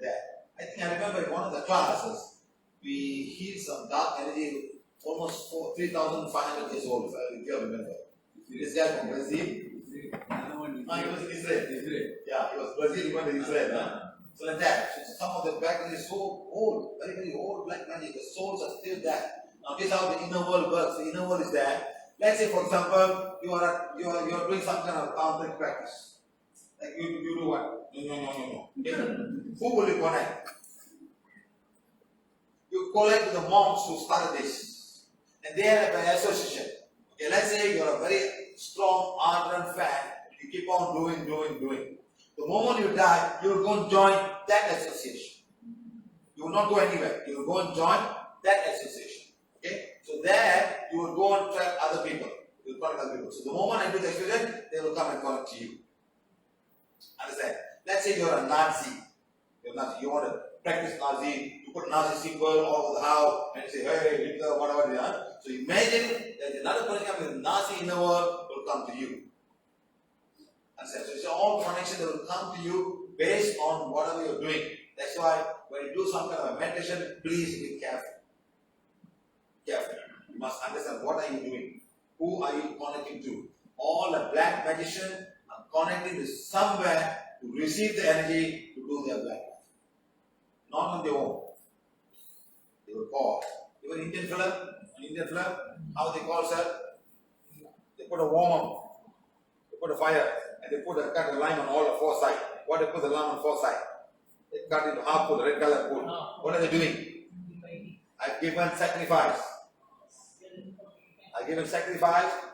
there. I think I remember in one of the classes, we healed some dark energy almost 3,500 years old, if I remember. This guy from Brazil. He was in Israel. Yeah, he was Brazil, he went to Israel. Huh? So like that. So some of the black magic is so old, very, very old black magic. The souls are still there. Now this is how the inner world works. The inner world is there. Let's say, for example, you are doing some kind of tantric practice. Like you do what? No. Okay. Who will you connect? You connect to the monks who started this. And they have an association. Okay, let's say you're a very strong, ardent fan. You keep on doing. The moment you die, you will go and join that association. You will not go anywhere. You will go and join that association. Okay? So there, you will go and track other people. You will connect other people. So the moment I do the experience, they will come and connect to you. Understand? Let's say you're a Nazi. You're Nazi. You want to practice Nazi. You put Nazi symbol all over the house and say, hey, Hitler, whatever it is. So imagine that another person with Nazi inner world will come to you. Understand? So it's all connection that will come to you based on whatever you're doing. That's why when you do some kind of a meditation, please be careful. Careful. You must understand what are you doing. Who are you connecting to? All the black magicians are connecting to somewhere to receive the energy to do their black magic. Not on their own. They will call. Even Indian film, how they call, sir? They put a warmer, they put a fire, and they cut a line on all the four sides. What they put the line on four sides? They cut into half, put the red color, put. What are they doing? I've given sacrifice.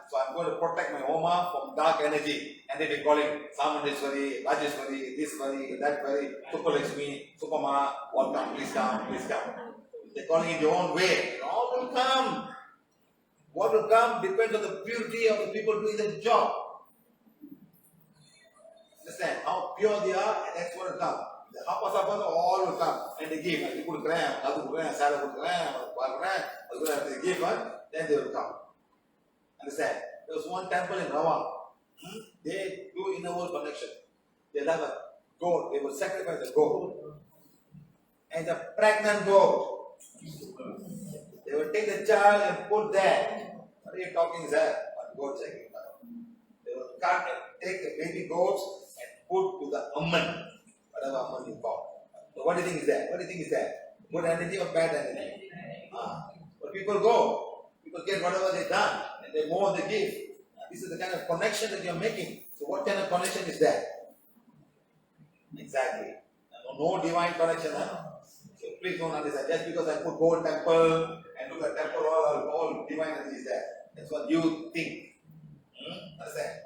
So I'm going to protect my Oma from dark energy. And they be calling Samandeshwari, Rajeshwari, this Vari, that Vari, Supalakshmi, Supama, welcome, please come. They're calling in their own way. It all will come. What will come depends on the purity of the people doing the job. Understand? How pure they are, and that's what will come. The hapas all will come. And they give. You put gram, other put gram, Sarah put gram, they give, then they will come. Understand? There was one temple in Rawa. They do inner world connection. They have a goat. They will sacrifice a goat. And the pregnant goat. They will take the child and put there. What are you talking there? Goat sacrifice. They will cut and take the baby goats and put to the Amman. Whatever Amman you call. So what do you think is that? Good energy or bad energy? But people go. People get whatever they've done. And the more they give. This is the kind of connection that you're making. So what kind of connection is that? Exactly. No divine connection. So please don't understand. Just because I put gold temple and look at temple, all divine energy is there. That's what you think. Understand?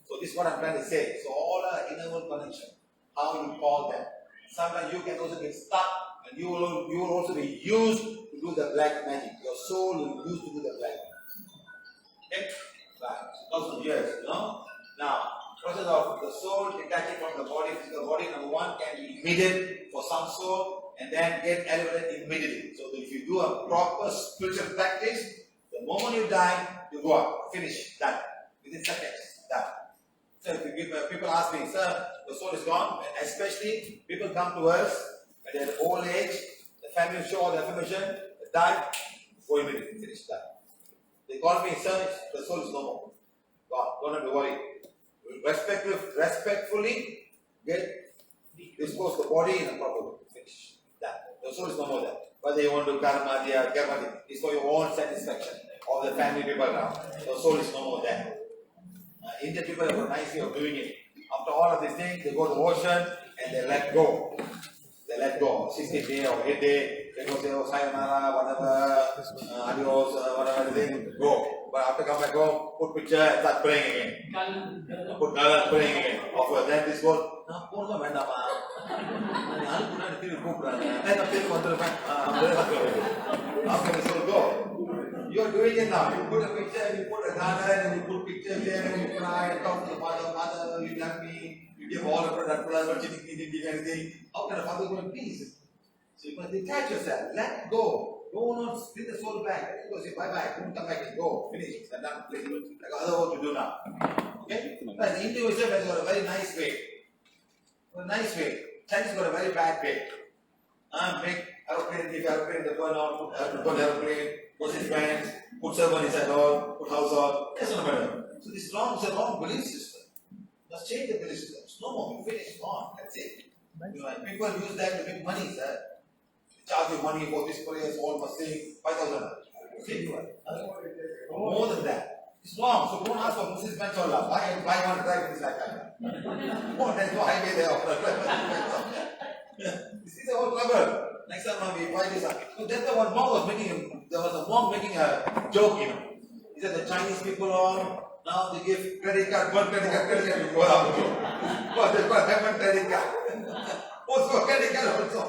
So this is what I'm trying to say. So all are inner world connection. How you call them. Sometimes you can also get stuck and you will also be used to do the black magic. Your soul will be used to do the black magic. Okay? Right. 1,000 years, Now, process of the soul detaching from the body, physical body, number one, can be immediate for some soul and then get elevated immediately. So if you do a proper spiritual practice, the moment you die, you go up, finish, done. Within seconds, done. So people ask me, sir, the soul is gone. And especially people come to us at their old age, the family will show all the information, they die, go immediately, finish that. They call me, sir, the soul is no more. Gone, don't have to worry. Respectfully dispose the body in a proper way. Finish that. The soul is no more there. Whether you want to karma, it's for your own satisfaction of the family people around. The soul is no more there. Indian people have a nice way of doing it. After all of these things, they go to the ocean and they let go. They let go. 60 day or 8 day, they go say, oh, sayonara, whatever, adios, whatever they go. But after come back home, put picture and start praying again. Put color, praying again. Offer then this goes, no, no, vendama. How can the soul go? You are doing it now. You put a picture and you put a garden and you put pictures there and you cry and talk to the father, mother, you love me, you give all of that, but you didn't give anything. How can a father go in peace? So you must detach yourself, let go. Don't bring the soul back. Let it go, say bye bye, don't come back and go. Finish. It's done. I got other work to do now. Okay? But the individual has got a very nice way. A nice way. Chinese got a very bad way. Make aeroplane, give aeroplane, the burn on, put aeroplane, put his friends, put servant inside all, put house all. That's not matter. So this is wrong, it's a wrong belief system. Let's change the belief system. It's no more, we finish, gone. That's it. You know, people use that to make money, sir. Charge you money for this prayer, all must say 5,000. More than that. It's wrong. So don't ask for Muslims bench or love. Buy one drive in this lifetime. Oh, there's no highway there. This is all clever. Next time we buy this. So then the one monk was making there was a monk making a joke, you know. He said the Chinese people are now they give credit card, one credit card, you go out. But they've got heaven credit card. Also credit card also.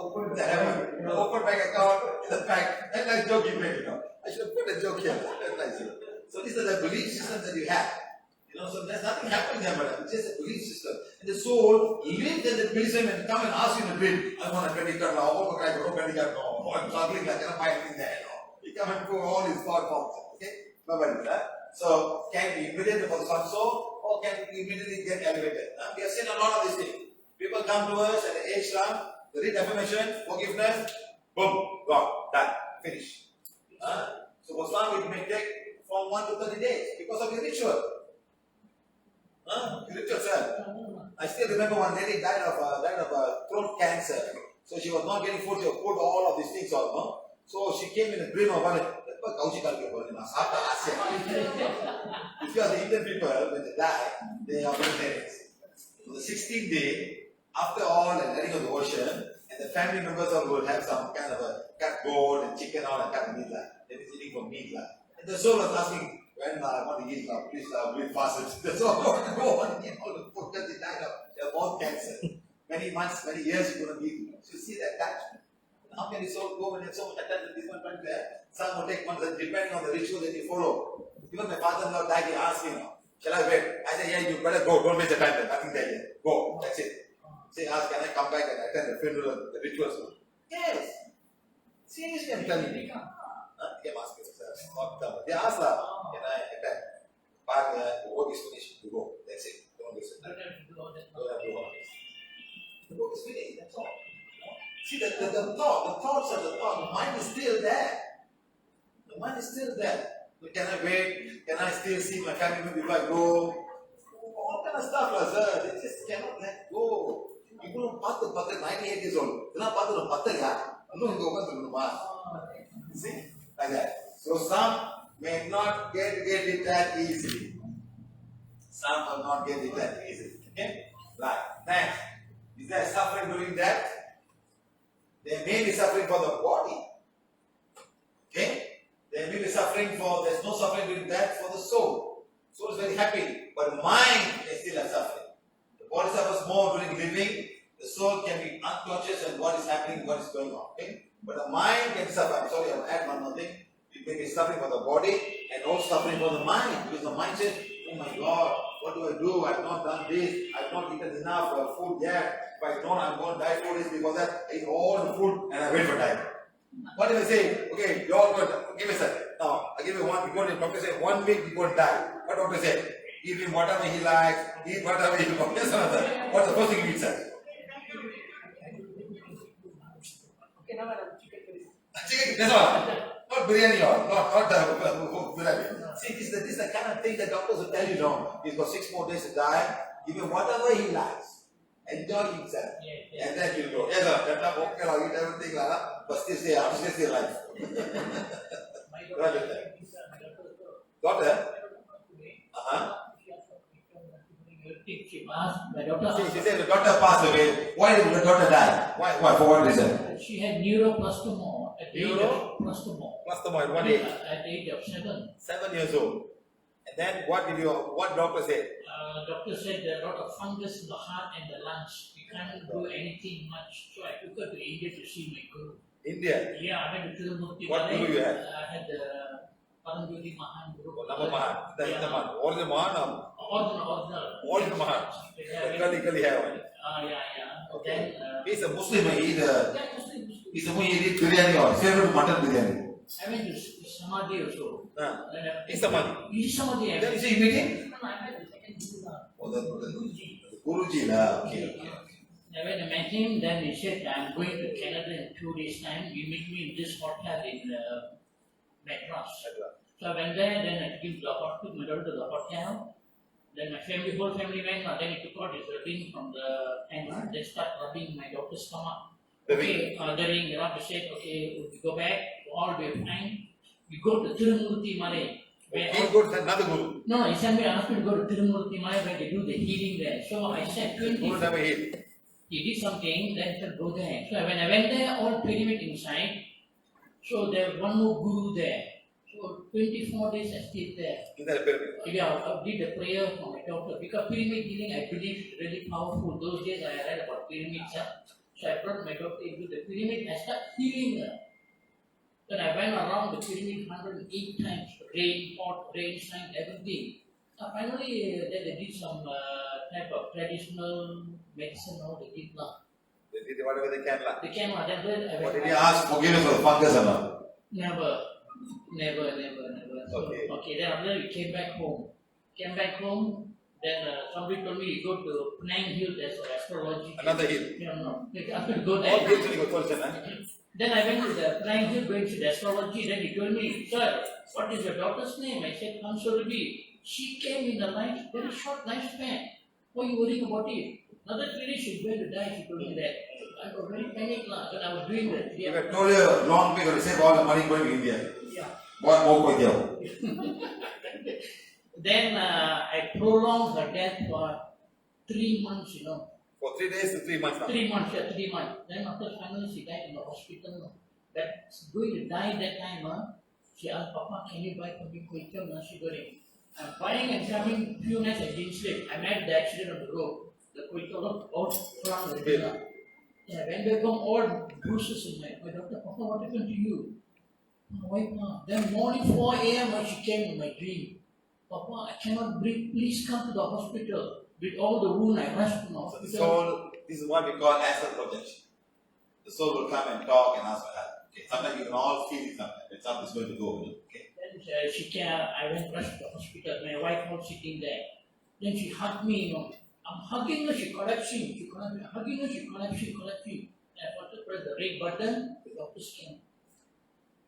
Open the heaven. Open bank account in the bank. And nice joke you made, you know. I should put a joke here. That's nice, you know. So these are the belief systems that you have. You know, so there's nothing happening there, madam. It's just a belief system. And the soul lives in the belief system and come and ask you in the dream, I want a credit card now, I want a credit card now. Oh, I'm struggling, I cannot find anything there. No. You come and put all his thought forms. Okay? Bye-bye. So, can we immediately for the soul or can we immediately get elevated? We have seen a lot of these things. People come to us at the age Islam, they read affirmation, forgiveness, boom, gone, done, finish. So for some it may take from 1 to 30 days because of the ritual. The ritual cell. I still remember one lady died of throat cancer. So she was not getting food, she put all of these things on. No? So she came in a dream of one. Because the Indian people, when they die, they are vegetarians. So the 16th day, after all the letting of the ocean, and the family members all will have some kind of a cut goat and chicken all and cut meat. They is eating for meat. And the soul was asking, when I want to eat, please bleed fast. The soul don't go on eat all the food that they died of. They are born cancer. Many months, many years you couldn't eat. So you see the attachment. How can the soul go when there's so much attachment? This one went there. Some will take one, depending on the ritual that you follow. Even my father-in-law died, he asked me, shall I wait? I said, yeah, you better go. Don't waste the time. There's nothing there yet. Go. That's it. Say, ask, can I come back and attend the funeral, the rituals? Yes. Seriously, I'm telling you. They ask me, they ask, can I attend? But the work is finished. You go. That's it. Don't waste the time. Don't have to do all this. The work is finished. That's all. See, the thoughts are the thought. The mind is still there. The mind is still there. But can I wait? Can I still see my family member before I go? All kind of stuff, sir. They just cannot let go. You don't pass the bucket 98 years old. You're not part of the bucket, yeah. You see? Like that. So some may not get it that easily. Some will not get it that easily. Okay? Right. Next. Is there suffering during that? They may be suffering for the body. Okay? They may be suffering for, there's no suffering during that for the soul. Soul is very happy, but the mind is still suffering. The body suffers more during living. The soul can be unconscious and what is happening, what is going on. Okay? But the mind can suffer. I'm sorry, I'll add one more thing. It may be suffering for the body and also suffering for the mind. Because the mind says, oh my God, what do I do? I've not done this. I've not eaten enough food yet. If I don't, I'm going to die 4 days before that. I eat all the food and I wait for time. What if I say, okay, you're all good. Give me a second. Now, I give you one, you go to the doctor say, 1 week you're going to die. What doctor say? Give him whatever he likes, Eat whatever you want. Yes, sir. What's the first thing you eat, sir? Okay, now I have chicken curry. Chicken, that's all. Not biryani or not biryani. See, this is the kind of thing that doctors will tell you, no. He's got 6 more days to die. Give him whatever he likes. Enjoy himself. Yeah. And then he'll go. Yes, sir. That's not okay. I'll eat everything, but still stay alive. My Right, daughter, right. my daughter, Doctor? uh-huh. She asked, my daughter She said the doctor passed away. Why did the doctor die? Why? For what reason? she had neuroplastomoma at the age of plastomoma. Plastomoma at what age? At the age of 7. 7 years old. And then what doctor said? Doctor said there are a lot of fungus in the heart and the lungs. We can't do anything much. So I took her to India to see my guru. India. Yeah, I went to Tirumurti. What guru you had? I had the Paramjoti Mahan Guru. Nama Mahan. The Mahan. Original Mahan or? Original Mahan. The curly hair one. Yeah. Then, He's a Muslim. He eat Muslim. he's a Muslim. He eat biryani or favorite mutton biryani. I went to Samadhi also. He's Samadhi. He's Samadhi. Then is he meeting? No, I met the second Guru. The Guruji lah. Okay. When I met him, then he said, I'm going to Canada in 2 days' time. You meet me in this hotel in Madras. So I went there, then I took him to the hotel, my daughter to the hotel. Then my whole family went, then he took out his ring from the hand, they start rubbing my daughter's stomach. The Okay, the ring, the doctor said, okay, we go back, all be fine. We go to Tirumurti Malay. He go to another guru. No, he sent me asked me to go to Tirumurti Malay where they do the healing there. So I said, Guru never heal. he did something, then he said, go there. So when I went there, all pyramid inside. So there was one more guru there. So 24 days I stayed there. In that pyramid. Yeah, I did the prayer for my daughter. Because pyramid healing, I believe, is really powerful. Those days I read about pyramids. So I brought my daughter into the pyramid. I started healing her. Then I went around the pyramid 108 times. Rain, hot, rain, sun, everything. Finally, then they did some type of traditional medicine. How they did now. They did whatever they can lah. They came out. Then What did he ask forgiveness for the fungus or not? Never. So, Okay. Then after that we came back home. Then somebody told me you go to Penang Hill, there's astrology. Another hill. No. After go there. All hills you go to Then I went to the Penang Hill going to the astrology. Then he told me, sir, what is your daughter's name? I said, Kamsurabi. She came in the life, very short lifespan. Why are you worrying about it? Another 3 days she's going to die, she told me that. I got very panicked when I was doing that. If I told you long we're going to save all the money going to India. Yeah. What more going to Then I prolonged her death for 3 months, For 3 days to 3 months now. 3 months, 3 months. Then after finally she died in the hospital. That going to die that time, she asked, Papa, can you buy for me quicker? She got it. I'm buying and having few nights I didn't sleep. I met the accident on the road. The quicker all from the dinner. Yeah, when they come all bruises in my daughter, Papa, what happened to you? My wife, then morning 4 a.m. when she came in my dream. Papa, I cannot breathe. Please come to the hospital. With all the wound, I rushed to the So hospital. the soul, this is what we call astral projection. The soul will come and talk and ask for help. Okay. Sometimes you can all feel it sometimes when something's going to go. Okay. Then she came, I went rushed to the hospital. My wife was sitting there. Then she hugged me, I'm hugging her, she collapsing. Hugging her, she collapsing. I wanted to press the red button, the doctors came.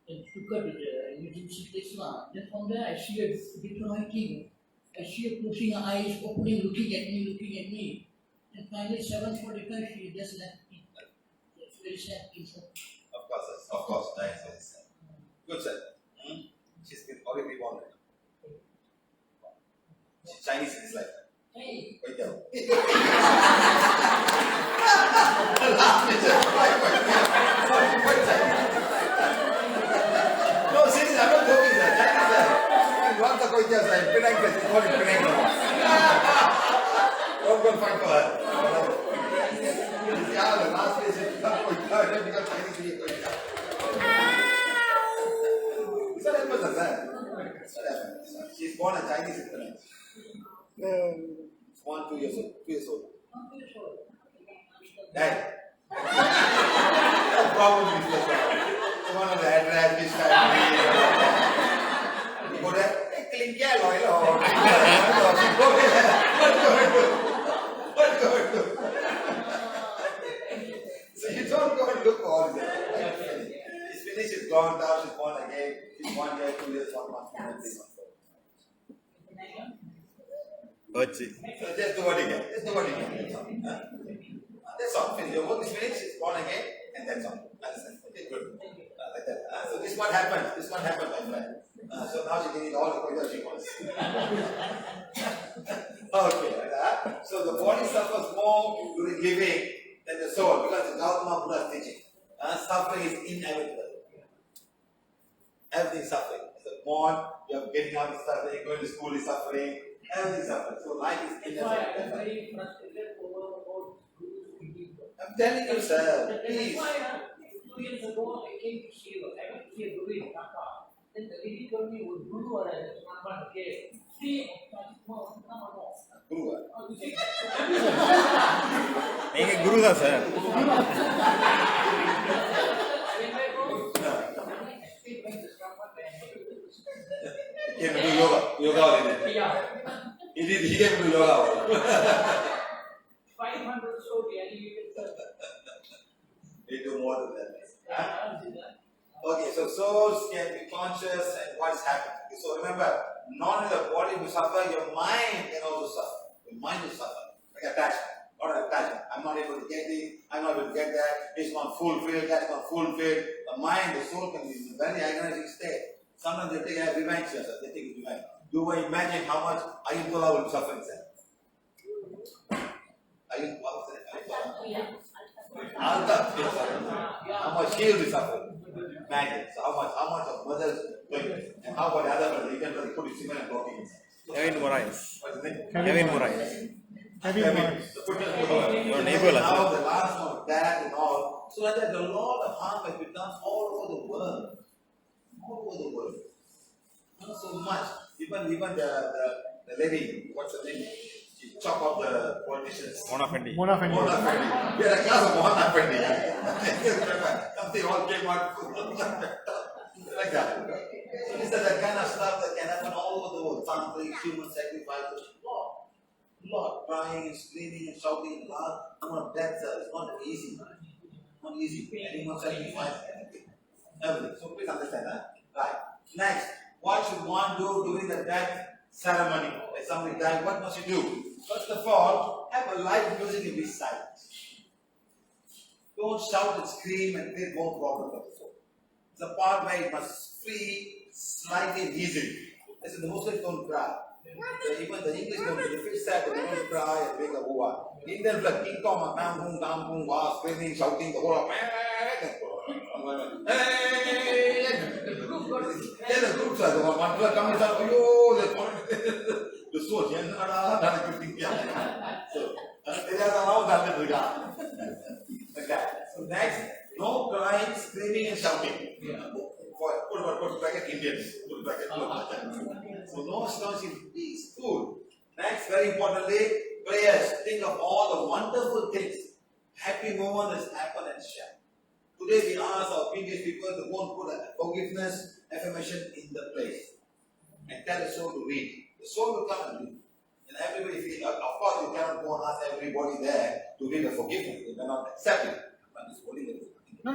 Then took her to the emergency place. Then from there, I see her deteriorating. I see her closing her eyes, opening, looking at me. And finally, 7:45, she just left me. It's very sad, sir. Of course, that is very sad. Good, sir. She's been already born. She's Chinese in this life. Hey. Wait there. No, seriously, I'm not joking, sir. Chinese, sir. Lots of Koitias, sir. Penang, sir. She called it Penang. Don't go and fight for her. Yeah, the last day she became Koitia, then become Chinese, she Koitia. It's not happens, sir. She's born a Chinese in Penang. 1, 2 years old. 2 years old. Right. No problem with this. One of the address, which kind. You go there, Kelingkia loyal. What go and do? So you don't go and look for all this. It's finished, it's gone, now she's born again. She's 1 year, 2 years, 1 month, 3 months. So just do what you get. Just do what you get. That's all. Finish. Your work is finished, it's born again, and that's all. Understand? Okay, good. Like that. So this one happened. This one happened, my friend. So now she can eat all the food she wants. Okay. So the body suffers more during giving than the soul because the Gautama Buddha is teaching. Suffering is inevitable. Everything is suffering. So born, you're getting out is suffering, going to school is suffering, everything is suffering. So life is inevitable. I'm telling you, sir, please. 2 years ago, I came to Siva. I went to see a Guru in Dhaka. Then the lady told me, "Oh, Guru or a okay." See, no. Guru. Make a guru, sir. He came to do yoga, didn't he? Yeah. He came to do yoga. 500 so the elevated. He do more than that. Okay, so souls can be conscious and what is happening. Okay, so remember, not only the body will suffer, your mind can also suffer. Your mind will suffer. Like attachment. Not attachment. I'm not able to get this, I'm not able to get that, it's not fulfilled, that's not fulfilled. The mind, the soul can be in a very agonizing state. Sometimes they take revenge, they take revenge. Do I imagine how much Ayatollah will suffer inside? How much he will be suffering? Imagine. So how much of mothers going, and how about the other brother? You can really put his semen and broken inside. Kevin Moraes. What's his name? Kevin Moraes. Your neighbor. Now the last one, that and all. So like that, a lot of harm has been done all over the world. All over the world. Not so much. Even the lady, what's her name? She chop up the politicians. Mona Fendi. Mona Fendi. Mona Fendi. We had a class of Mona Fendi. Something all came out like that. So this is the kind of stuff that can happen all over the world. Tantric, human sacrifices, lot. Crying, screaming, and shouting, loud. Death is not easy. Not easy. Anyone sacrifice everything. So please understand that. Right. Next, what should one do during the death ceremony? If somebody died, what must you do? First of all, have a live music and be silent. Don't shout and scream and create more problems for the soul. It's a part where it must free, slightly and easily. Listen, the Muslims don't cry. Even the English don't, they feel sad, they don't cry and make a hoo-ha. Indians like King Kong, tam boom, screaming, shouting, the whole the groups are the one who comes out, the soul, so, they are allowed that little guy. Okay. So next, no crying, screaming, and shouting. Put bracket Indians. Put bracket. So no shouting, please, good. Next, very importantly, prayers. Think of all the wonderful things, happy moments that happen and share. Today we ask our previous people to go and put a forgiveness affirmation in the place and tell the soul to read. The soul will come and read. And everybody feel, of course you cannot go and ask everybody there to read the forgiveness. They may not accept it. But it's holding it. No.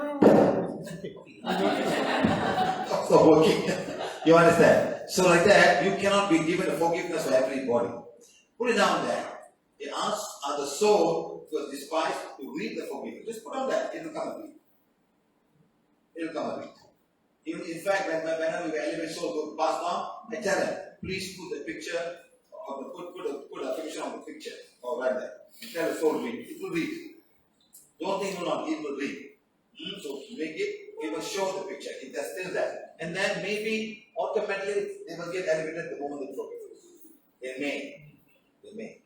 Stop working. You understand? So like that, you cannot be given a forgiveness for everybody. Put it down there. They ask the soul who was despised to read the forgiveness. Just put on that. It will come and read. It will come and read. Even in fact, whenever we elevate soul to pass on, I tell them, please put the picture or put a picture on the picture or right there. And tell the soul read. It will read. Don't think it will read. So make it, we will show the picture. If they're still there. And then maybe automatically they will get elevated the moment they forgive. They may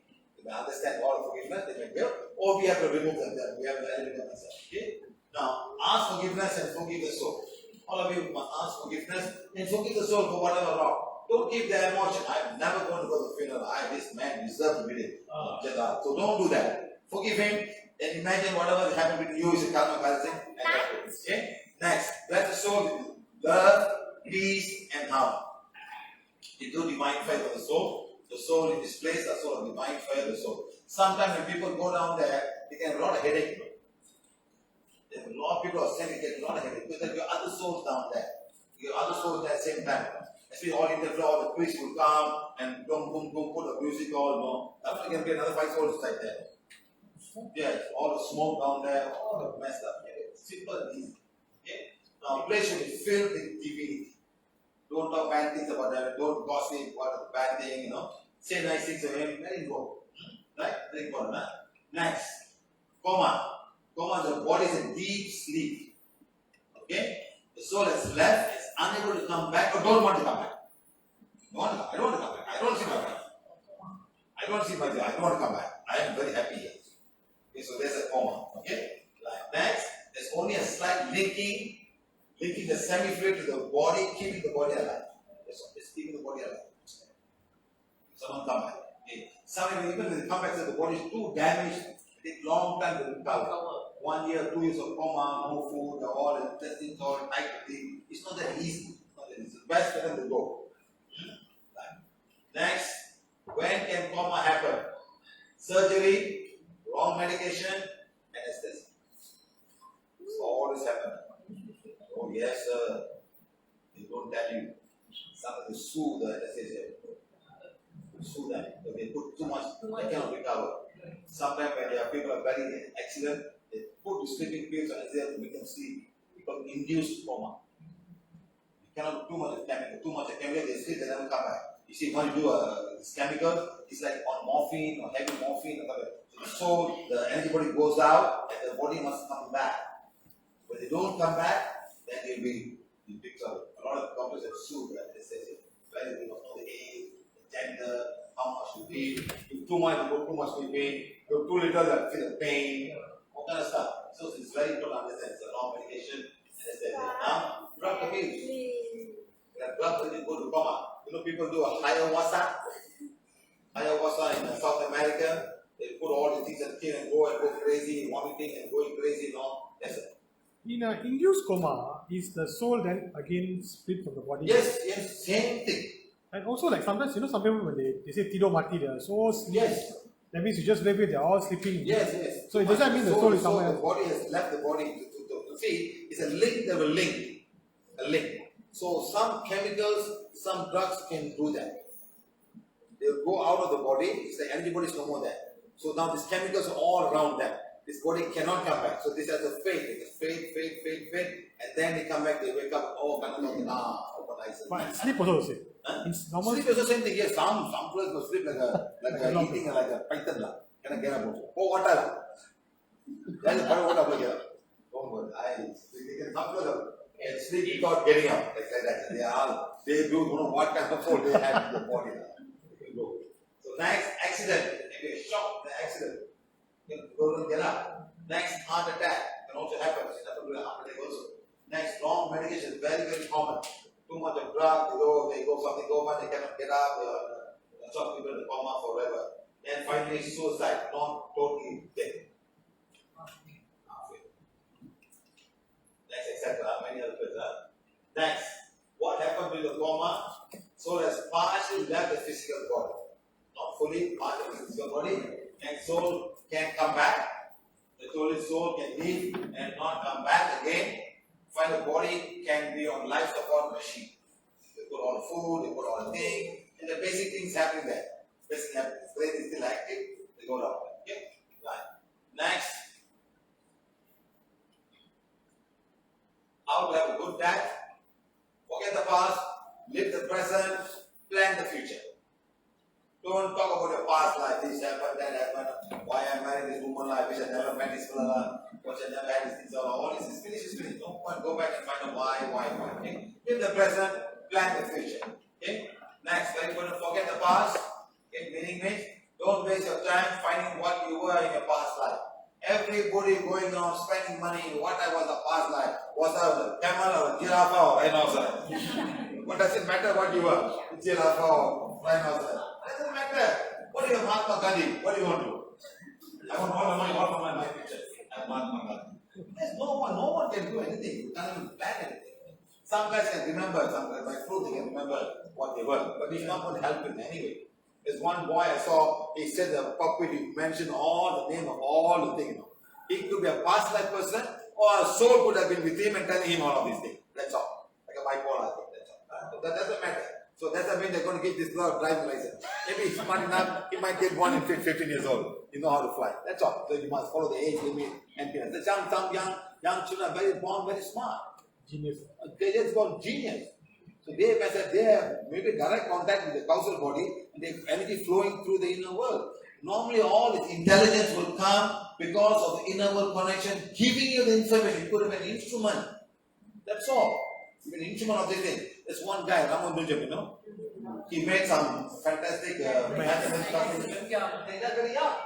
understand all of forgiveness, they may go, or we have to remove them, we have to elevate them ourselves. Okay? Now, ask forgiveness and forgive the soul. All of you must ask forgiveness and forgive the soul for whatever wrong. Don't give the emotion. I'm never going to go to the funeral. This man deserves to be there. So don't do that. Forgive him and imagine whatever happened between you is a karma balancing. Okay? Next, bless the soul with love, peace, and harmony. You do divine fire for the soul in this place, the soul of divine fire, the soul. Sometimes when people go down there, they get a lot of headache. There's a lot of people are saying they get a lot of headache because your other souls down there. Your other souls at the same time. Especially all in the floor, the priests will come and boom, boom, boom, put the music all, no. After there can be another 5 souls inside there. Yeah, all the smoke down there, all the messed up. Yeah, simple and easy. Okay? Now, place should be filled with divinity. Don't talk bad things about them. Don't gossip what the bad thing, Say nice things to him. Let him go. Right? Very important. Huh? Next. Coma. Coma, the body is in deep sleep. Okay? The soul has left, is unable to come back, or don't want to come back. I don't want to come back. I don't see my wife. I don't see my wife. I don't want to come back. I am very happy here. Okay, so there's a coma. Okay? Next, there's only a slight linking the semi-fluid to the body, keeping the body alive. That's all. It's keeping the body alive. Someone come back. Okay. Some even when they come back, the body is too damaged. It takes long time to recover. 1 year, 2 years of coma, no food, all intestines all tight. It's not that easy. It's the best for them to go. Next, when can coma happen? Surgery, wrong medication, anesthesia. So all this happen. Oh yes, sir. They don't tell you. Somebody sue the anesthesia. Sue them. If they put too much, they cannot recover. Sometimes when there are people are very in accident, they put the sleeping pills on anesthesia to make them sleep. Because induced coma. You cannot do too much chemical. Too much chemical, they sleep, they never come back. You see, when you do this chemical, it's like on morphine or heavy morphine or whatever. So the energy body goes out and the body must come back. When they don't come back, then they will be picked up. A lot of doctors have sued the anesthesia. Right? They must know the age, the gender, how much you eat. If too much, you go too much pain. If too little, you feel the pain. All kind of stuff. So it's very important to understand. It's a long medication, anesthesia. Now, drug abuse. Drug abuse go to coma. People do a ayahuasca. Ayahuasca in South America. They put all the things and kill and go crazy, vomiting and going crazy and all. Yes, sir. In an induced coma, is the soul then again split from the body? Yes, same thing. And also, like sometimes, some people when they say tido mati, they are so sleep. Yes. That means you just live it, they are all sleeping. Yes. So it doesn't mean the soul is somewhere else. The body has left the body to see. It's a link, they will link. A link. So some chemicals, some drugs can do that. They will go out of the body, it's the energy body is no more there. So now these chemicals are all around them. This body cannot come back. So this has a fade. It is fade, and then they come back, they wake up, open eyes. But sleep also the same. Huh? It's normal. Sleep is the same thing. Yes, some players will sleep like a eating like a python. Can I get up? Oh, what are that? That's what up again. Don't worry. They can come and sleep without getting up. Like that. They don't know what kind of food they have in their body. So next, accident. Maybe a shock, the accident. You don't get up. Next, heart attack can also happen. It happens with heart attack also. Next, long medication, very, very common. Too much of drug, they go something over, they cannot get up, some people in the coma forever. Then finally, suicide, not totally dead. Next, etc. Many other things. Next, what happened to the coma? Soul has partially left the physical body. Not fully, part of the physical body. And soul can come back. The soul can leave and not come back again. While the body can be on life support machine. They put all the food, they put all the things, and the basic things happening there. Basic happening. Brain is still active, they go down. Okay? Right. Next. How to have a good death? Forget the past, live the present, plan the future. Don't talk about your past life, this happened, that happened, why I married this woman, I wish I never met this fella, what I never had these things, all this is finished. No point, go back and find out why. Okay? Live the present, plan the future. Okay? Next, very important, forget the past. Okay? Meaning don't waste your time finding what you were in your past life. Everybody going on spending money, what I was a past life. Was I a camel or a giraffe or a rhinoceros? What does it matter what you were? Giraffe or rhinoceros? It doesn't matter. What is your Mahatma Gandhi? What do you want to do? I want all the money, all from my picture. I'm Mahatma Gandhi. There's no one can do anything. You can't even plan anything. Some guys can remember, some guys by fruit they can remember what they were, but it's not going to help him anyway. There's one boy I saw, he said the puppet, he mentioned all the name of all the things. He could be a past life person, or a soul could have been with him and telling him all of these things. That's all. Like a bipolar thing, that's all. That doesn't matter. So that doesn't mean they're going to give this girl a driving license. Maybe he's smart enough, he might get one in 15 years old. You know how to fly. That's all. So you must follow the age limit and parents. Some young children are born very smart. Genius. They just got genius. So they have maybe direct contact with the causal body and they have energy flowing through the inner world. Normally all this intelligence will come because of the inner world connection giving you the information. It could have been an instrument. That's all. It's an instrument of this thing. There's one guy, Ramanujam, you know. He made some fantastic mathematics stuff. He's not very young.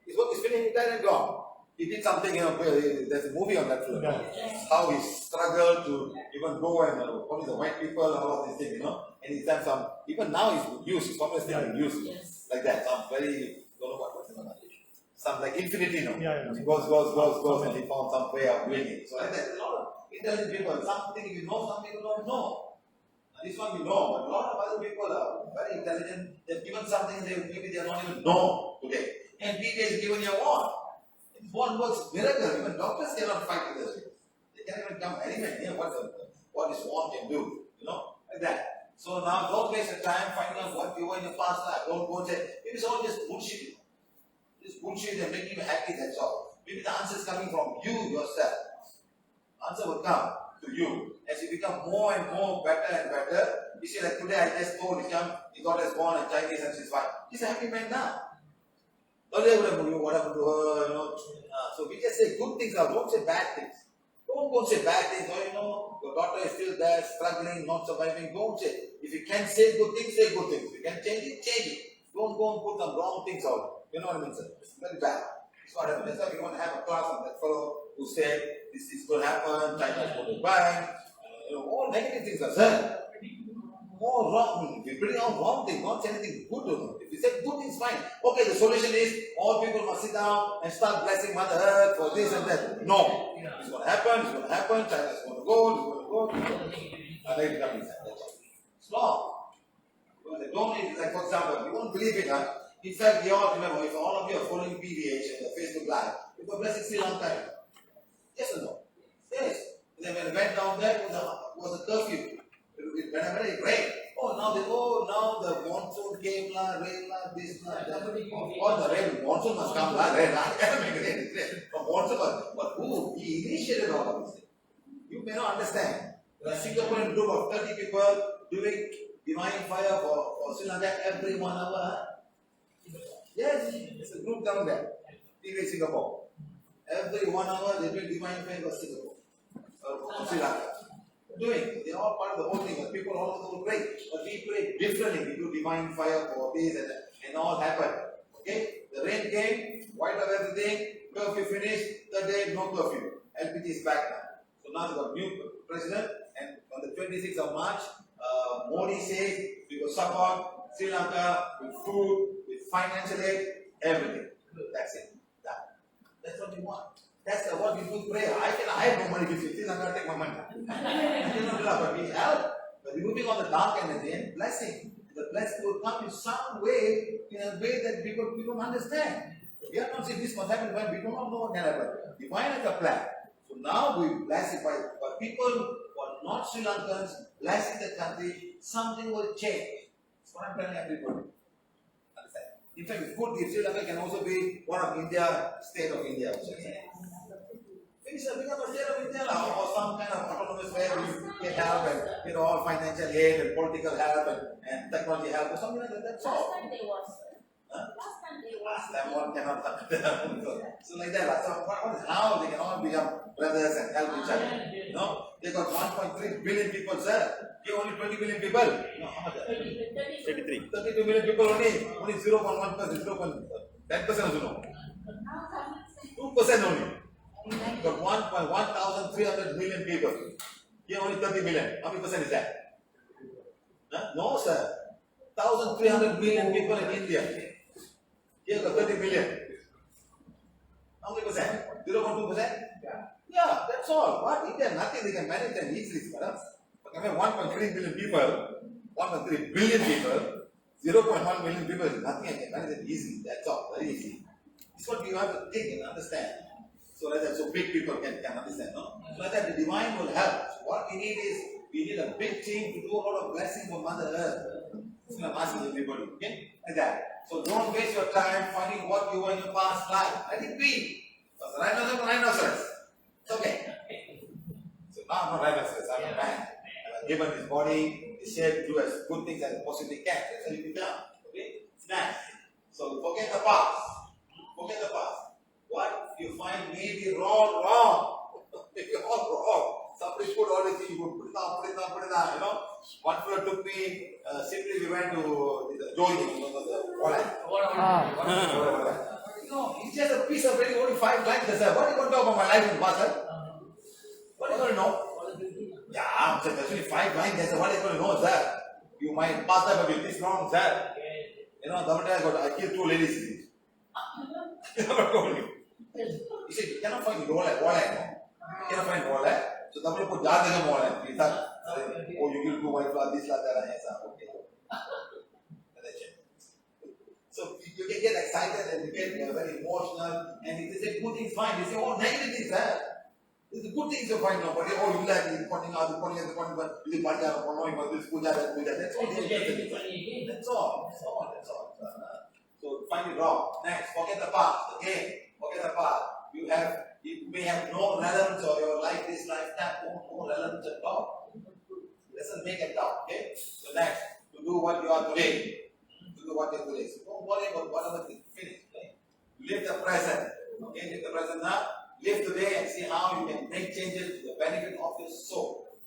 His work is finished, he died and gone. He did something, you know, there's a movie on that film. How he struggled to even go and what is the white people and all of these things, you know. And he's done some, even now he's used, his formula is still being used. Like that, some very, don't know what's the name. Some like infinity, you know. Goes, and he found some way of doing it. So like that, a lot of intelligent people, something you know, some people don't know. And this one we know, but a lot of other people are very intelligent. They've given something maybe they don't even know today. And PVH is given you a wand. One works miracle. Even doctors cannot fight with this. They can't even come anywhere near what this wand can do. You know, like that. So now don't waste your time finding out what you were in your past life. Don't go and say, maybe it's all just bullshit. Just bullshit and making you happy, that's all. Maybe the answer is coming from you yourself. Answer will come to you. As you become more and more better and better, you see like today I just told his daughter is born in Chinese and she's fine. He's a happy man now. Earlier would have been what happened to her, you know. So we just say good things out, don't say bad things. Don't go say bad things, or you know, your daughter is still there, struggling, not surviving. Don't say. If you can say good things, say good things. If you can change it, change it. Don't go and put some wrong things out. You know what I mean, sir? It's very bad. It's what I mean. That's why we want to have a class on that fellow who said this is going to happen, China is going to buy. You know, all negative things are said. More wrong. We bring out wrong things, not say anything good. If you say good things, fine. Okay, the solution is all people must sit down and start blessing Mother Earth for this and that. No. It's going to happen, China is going to go, And then it comes. It's wrong. Because they don't need, like for example, you won't believe it, huh? In fact, you all remember, if all of you are following PVH and the Facebook Live, you were blessing Sri Lanka. Yes or no? Yes. And then when I went down there, it was a curfew. Whenever it rained, now the monsoon came, rain, this, that. All the rain, monsoon must come, rain. Monsoon, but who? He initiated all of this. You may not understand. There are a Singaporean group of 30 people doing divine fire for Sri Lanka every 1 hour. Yes, it's a group down there. TV Singapore. Every 1 hour they do divine fire for Singapore. For Sri Lanka. They're all part of the whole thing. The people all over the world pray. But we pray differently. We do divine fire for this and all happened. Okay? The rain came, wiped out everything, curfew finished, third day, no curfew. LPG is back now. So now we've got new president, and on the 26th of March, Modi says we will support Sri Lanka with food, with financial aid, everything. That's it. That's what we want. That's what we do prayer. I have no money with you. Please, I'm going to take my money. But we help. But removing all the dark energy and blessing. The blessing will come in some way, in a way that people don't understand. We are not saying this must happen when we do not know what can happen. Divine has a plan. So now we bless it by people who are not Sri Lankans blessing the country, something will change. That's what I'm telling everybody. Understand? In fact, it's good if Sri Lanka can also be one of India, state of India. Maybe become a state of India or some kind of autonomous where you get help and get all financial aid and political help and technology help or something like that. That's all. Last time they was. Last time one cannot. So like that. So what is now they can all become brothers and help each other. You know, they got 1.3 billion people, sir. Here only 20 million people. You know, how much? 32 million people only 0.1%, 10% also no. 2% only. Got 1,300 million people. Here only 30 million. How many percent is that? No, sir. 1,300 million people in India. Here got 30 million. How many percent? 0.2%? Yeah, that's That's all. What? India, nothing, they can manage them easily, madam. But I mean, 1.3 billion people, 1.3 billion people, 0.1 million people, nothing, I can manage them easily. That's all, very easy. It's what you have to think and understand. So that so big people can understand, no? So that the divine will help. So what we need is, we need a big team to do a lot of blessing for Mother Earth. So I'm asking everybody, okay? Like that. So don't waste your time finding what you were in your past life. Let it be. Because rhinoceros. It's okay. So now I'm not rhinoceros, I'm a man. I'm given his body, his shape, do as good things as possibly can. That's how you become. Okay? It's nice. So forget the past. Forget the past. What you find may be wrong. Maybe all wrong. Somebody put all these things, you put it down, you know. One fellow took me, simply we went to the joining, you know, the wallet. No, it's just a piece of really only 5 lines, sir. What are you going to talk about my life in the past, sir? What are you going to know? Yeah, sir, there's only 5 lines, sir. What are you going to know, sir? You might pass that, but this wrong, sir. You know, the other day I killed 2 ladies. You never told me. He said, you cannot find wallet, no? You cannot find wallet. So somebody put Jadagam wallet. He said, oh, you will do white flower, this, that, yes, okay. So you can get excited and you get very emotional, and if they say good things, fine. They say, oh, negative things, sir. The good things you find nobody. Oh, you like it, pointing out, but you want this puja, that puja. That's all. That's all. So find it wrong. Next, forget the past. Again, forget the past. You may have no relevance or your life is lifetime, no relevance at all. Doesn't make it down. Okay? So next, to do what you are today. To do what you are today. So don't worry about whatever thing. Finish. Okay? Live the present. Okay? Live the present now. Live today and see how you can make changes to the benefit of your soul.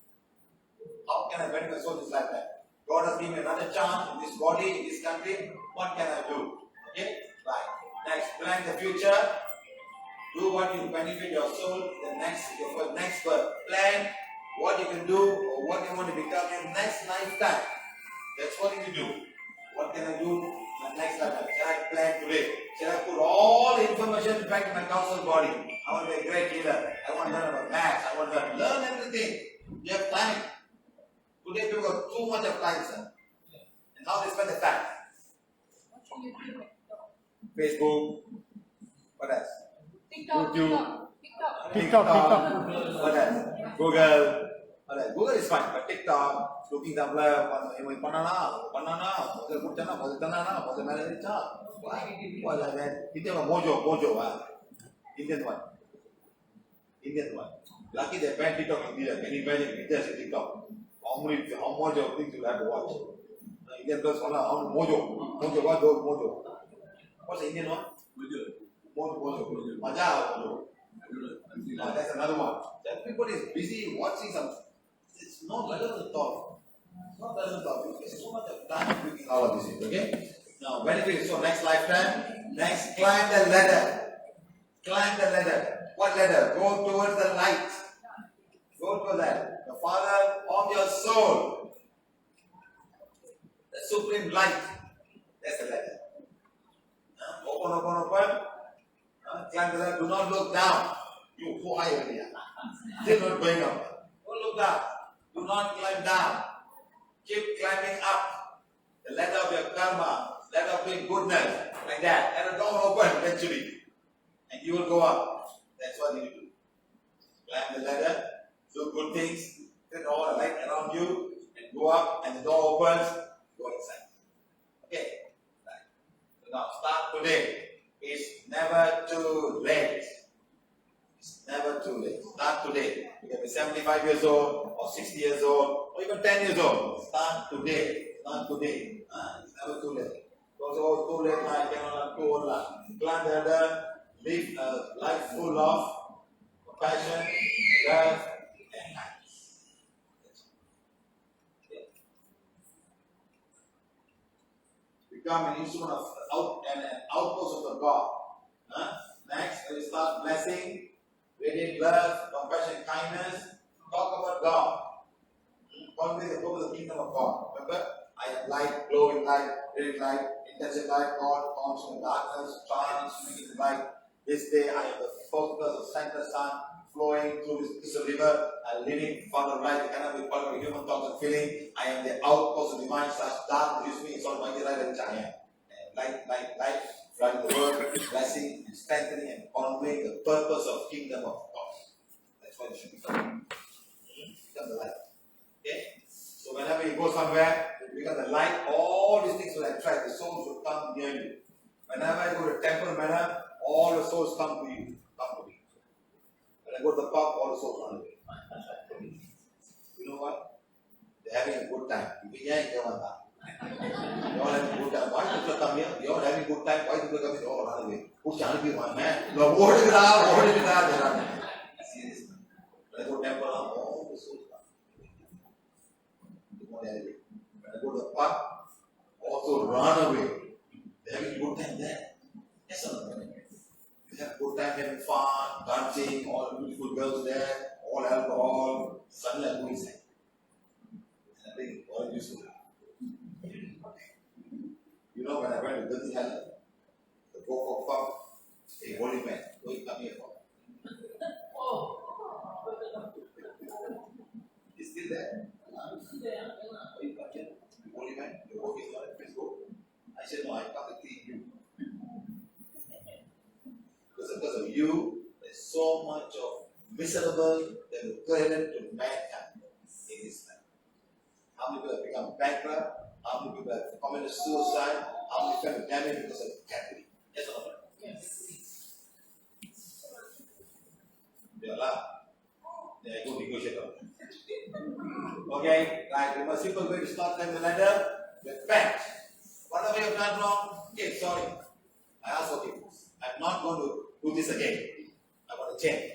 How can I benefit my soul this lifetime? God has given me another chance in this body, in this country. What can I do? Okay? Right. Next, plan the future. Do what you benefit your soul. Your next birth. Plan what you can do or what you want to become in next lifetime. That's what you do. What can I do in my next lifetime? Shall I plan today? Shall I put all the information back in my council body? I want to be a great leader. I want to learn about maths. I want to learn everything. You have time. Today people have too much of time, sir. And how they spend the time? Facebook. What else? YouTube. TikTok. What else? Google. What else? Google is fine, but TikTok, looking down banana. What like that? Indian mojo. Indian one. Lucky they banned TikTok in India. Can you imagine India is TikTok? How much of things you have to watch? Indian girls mojo. Mojo. What's the Indian one? Mojo. Maja. That's another one. Everybody is busy watching something. It's not relevant at all. It's not relevant at all. There's so much of time looking all of these things. Okay? Now, benefit. So next lifetime. Next, climb the ladder. What ladder? Go towards the light. Go to that. The Father of your soul. The supreme light. That's the ladder. Open. Climb the ladder. Do not look down. You go high already. Still not going up. Don't look down. Do not climb down. Keep climbing up. The ladder of your karma. Ladder of doing goodness. Like that. And the door will open eventually. And you will go up. That's what you do. Climb the ladder. Do good things. Turn all the light around you. And go up. And the door opens. Go inside. Okay. Right. So now start today. It's never too late. It's never too late. Start today. You can be 75 years old, or 60 years old, or even 10 years old. Start today. It's never too late. Because too late, I cannot too old. Climb the ladder. Live a life full of compassion, love, and kindness. Become an instrument of an outpost of the God. Next, we start blessing, radiate love, compassion, kindness. Talk about God. Always go to the kingdom of God. Remember, I am light, glowing light, radiant light, intensive light, God comes from darkness, trance, making light. This day I am the focus of center sun, flowing through this river and living for the life that cannot be part of human thoughts and feeling. I am the outpost of divine such dark use me, it's all mighty light and giant. Light, flooding the world, blessing and strengthening and conveying the purpose of kingdom of God. That's what it should become. Become the light. Okay? So whenever you go somewhere, you become the light, all these things will attract, the souls will come near you. Whenever I go to temple manor, all the souls come to you. Come to me. When I go to the pub, all the souls run away. You know what? They're having a good time. You all having a good time. Why people come here? You all having a good time. Why people come here? All run away. Who's trying to be one man? No, what is that? They run. Seriously. When I go to temple, all the souls come. When I go to the pub, also run away. They're having a good time there. Yes or no? They have a good time having fun, dancing, all the beautiful girls there, all alcohol. Suddenly I go inside. And I think, all useful. You know, when I went to Dirty Hell, the Coco pub, a holy man, what you come here for? He's still there. Holy man, your work is not at Facebook. I said, no, I come to clean you. Because of you, there's so much of miserable that will threaten to mankind in this life. How many people have become bankrupt? How many people have committed suicide? How many people have damaged because of gambling? Yes or no? Yes. They are allowed. They are good negotiators. Okay, right. We must simple way to start them the ladder with facts. Whatever you have done wrong, okay, sorry. I ask forgiveness. I'm not going to do this again. I want to change.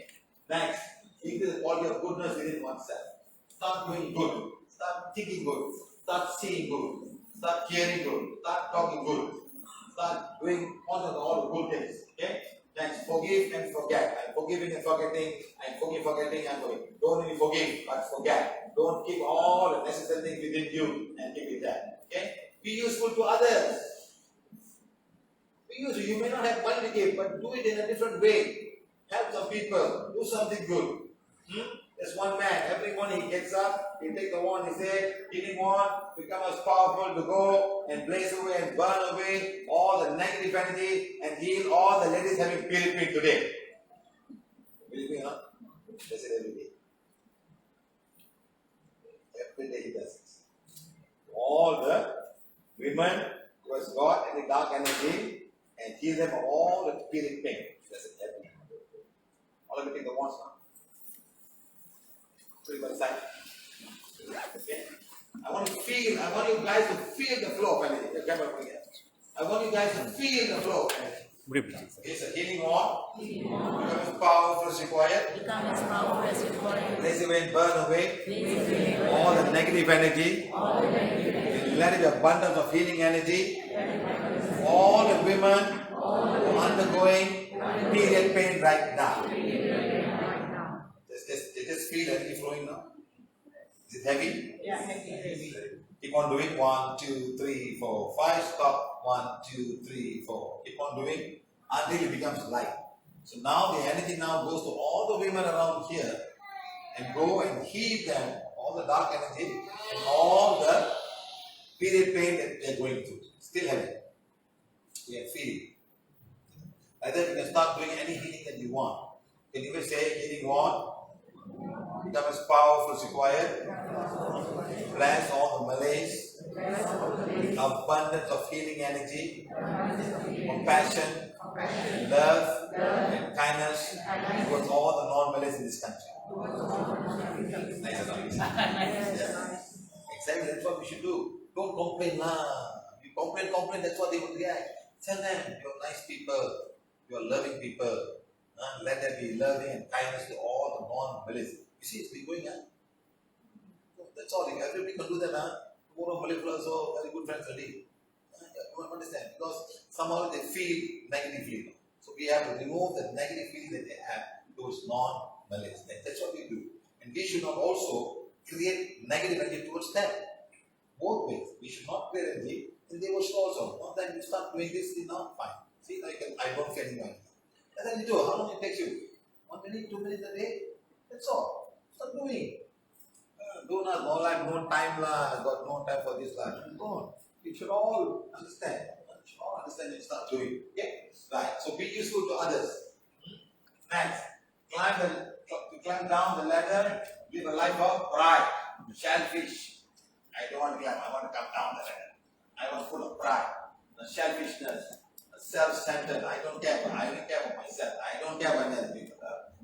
Next, increase the quality of goodness within oneself. Start doing good. Start thinking good. Start seeing good. Start hearing good. Start talking good. Start doing all the good things. Okay? Next, forgive and forget. I'm forgiving and forgetting. I'm forgetting and forgetting. Don't only forgive, but forget. Don't keep all the necessary things within you and keep it there. Okay? Be useful to others. Be useful. You may not have money to give, but do it in a different way. Help some people. Do something good. There's one man. Every morning he gets up, he takes the wand, he says, healing wand, become as powerful to go and blaze away and burn away all the negative energy and heal all the ladies having period pain today. Believe me or not? Does it every day. Every day he does this. All the women who has got any dark energy and heal them of all the period pain. Does it every day. All of you take the wands now. Put it by the side. Okay. I want you guys to feel the flow of energy. I want you guys to feel the flow of energy. It's a healing wand. Become as powerful as required. Blaze away and burn away all the negative energy. Let it be abundance of healing energy. All the women who are undergoing period pain right now. Just feel energy flowing now. Is it heavy? Yeah, heavy. Keep on doing 1, 2, 3, 4, 5. Stop. 1, 2, 3, 4. Keep on doing until it becomes light. So now the energy now goes to all the women around here and go and heal them, all the dark energy and all the period pain that they are going through. Still heavy. We are feeling. Like that you can start doing any healing that you want. You can even say healing wand. Become as powerful as required. Bless all the malaise. Abundance of healing energy. Compassion. Love. And kindness towards all the non-malays in this country. Nice enough. Exactly, that's what we should do. Don't complain lah. You complain, that's what they will react. Tell them, you're nice people. You're loving people. Let there be loving and kindness to all the non-Malays. You see, it's been going on. That's all. If everybody can do that, tomorrow Malay people are so very good friends already. You won't understand. Because somehow they feel negatively. So we have to remove the negative feeling that they have towards non-Malays. That's what we do. And we should not also create negative energy towards them. Both ways. We should not create energy, and they will also. Not that you start doing this, now fine. See, now you can, I don't feel anything. And then you do. How long it takes you? 1 minute, 2 minutes a day. That's all. Stop doing. Do not, no life, no time lah. Got no time for this life. Go on. You should all understand. You should all understand and start doing. Okay? Right. So be useful to others. Next. Climb down the ladder. Live a life of pride. Selfish. I don't want to climb. I want to come down the ladder. I was full of pride. Selfishness. Self-centered. I don't care. I only care about myself. I don't care about other people.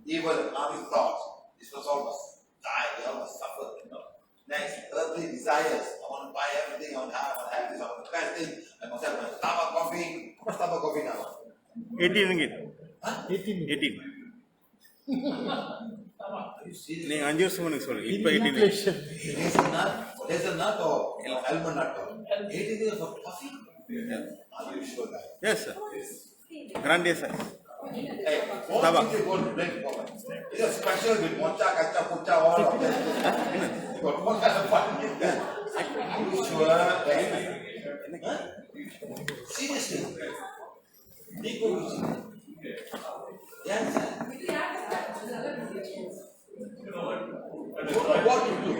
Evil and harming thoughts. This was all must die. They all must suffer. Next, earthly desires. I want to buy everything. I want to have this. I want the best thing. I must have my Starbucks coffee. How much Starbucks coffee now? 18 ringgit. Huh? 18. Are you serious? நீங்க 5 வருஷம் முன்னாடி சொல்லுங்க இப்போ 18 There's a nut or almond nut. 18 years of coffee? Are you sure that? Yes sir. Grande sir. Hey, what you going to drink for? It's a special with mocha, kacha, pucha, all of that. You got what kind of fun is that? Are you sure? Huh? Seriously? Nico, yes, sir. What you do?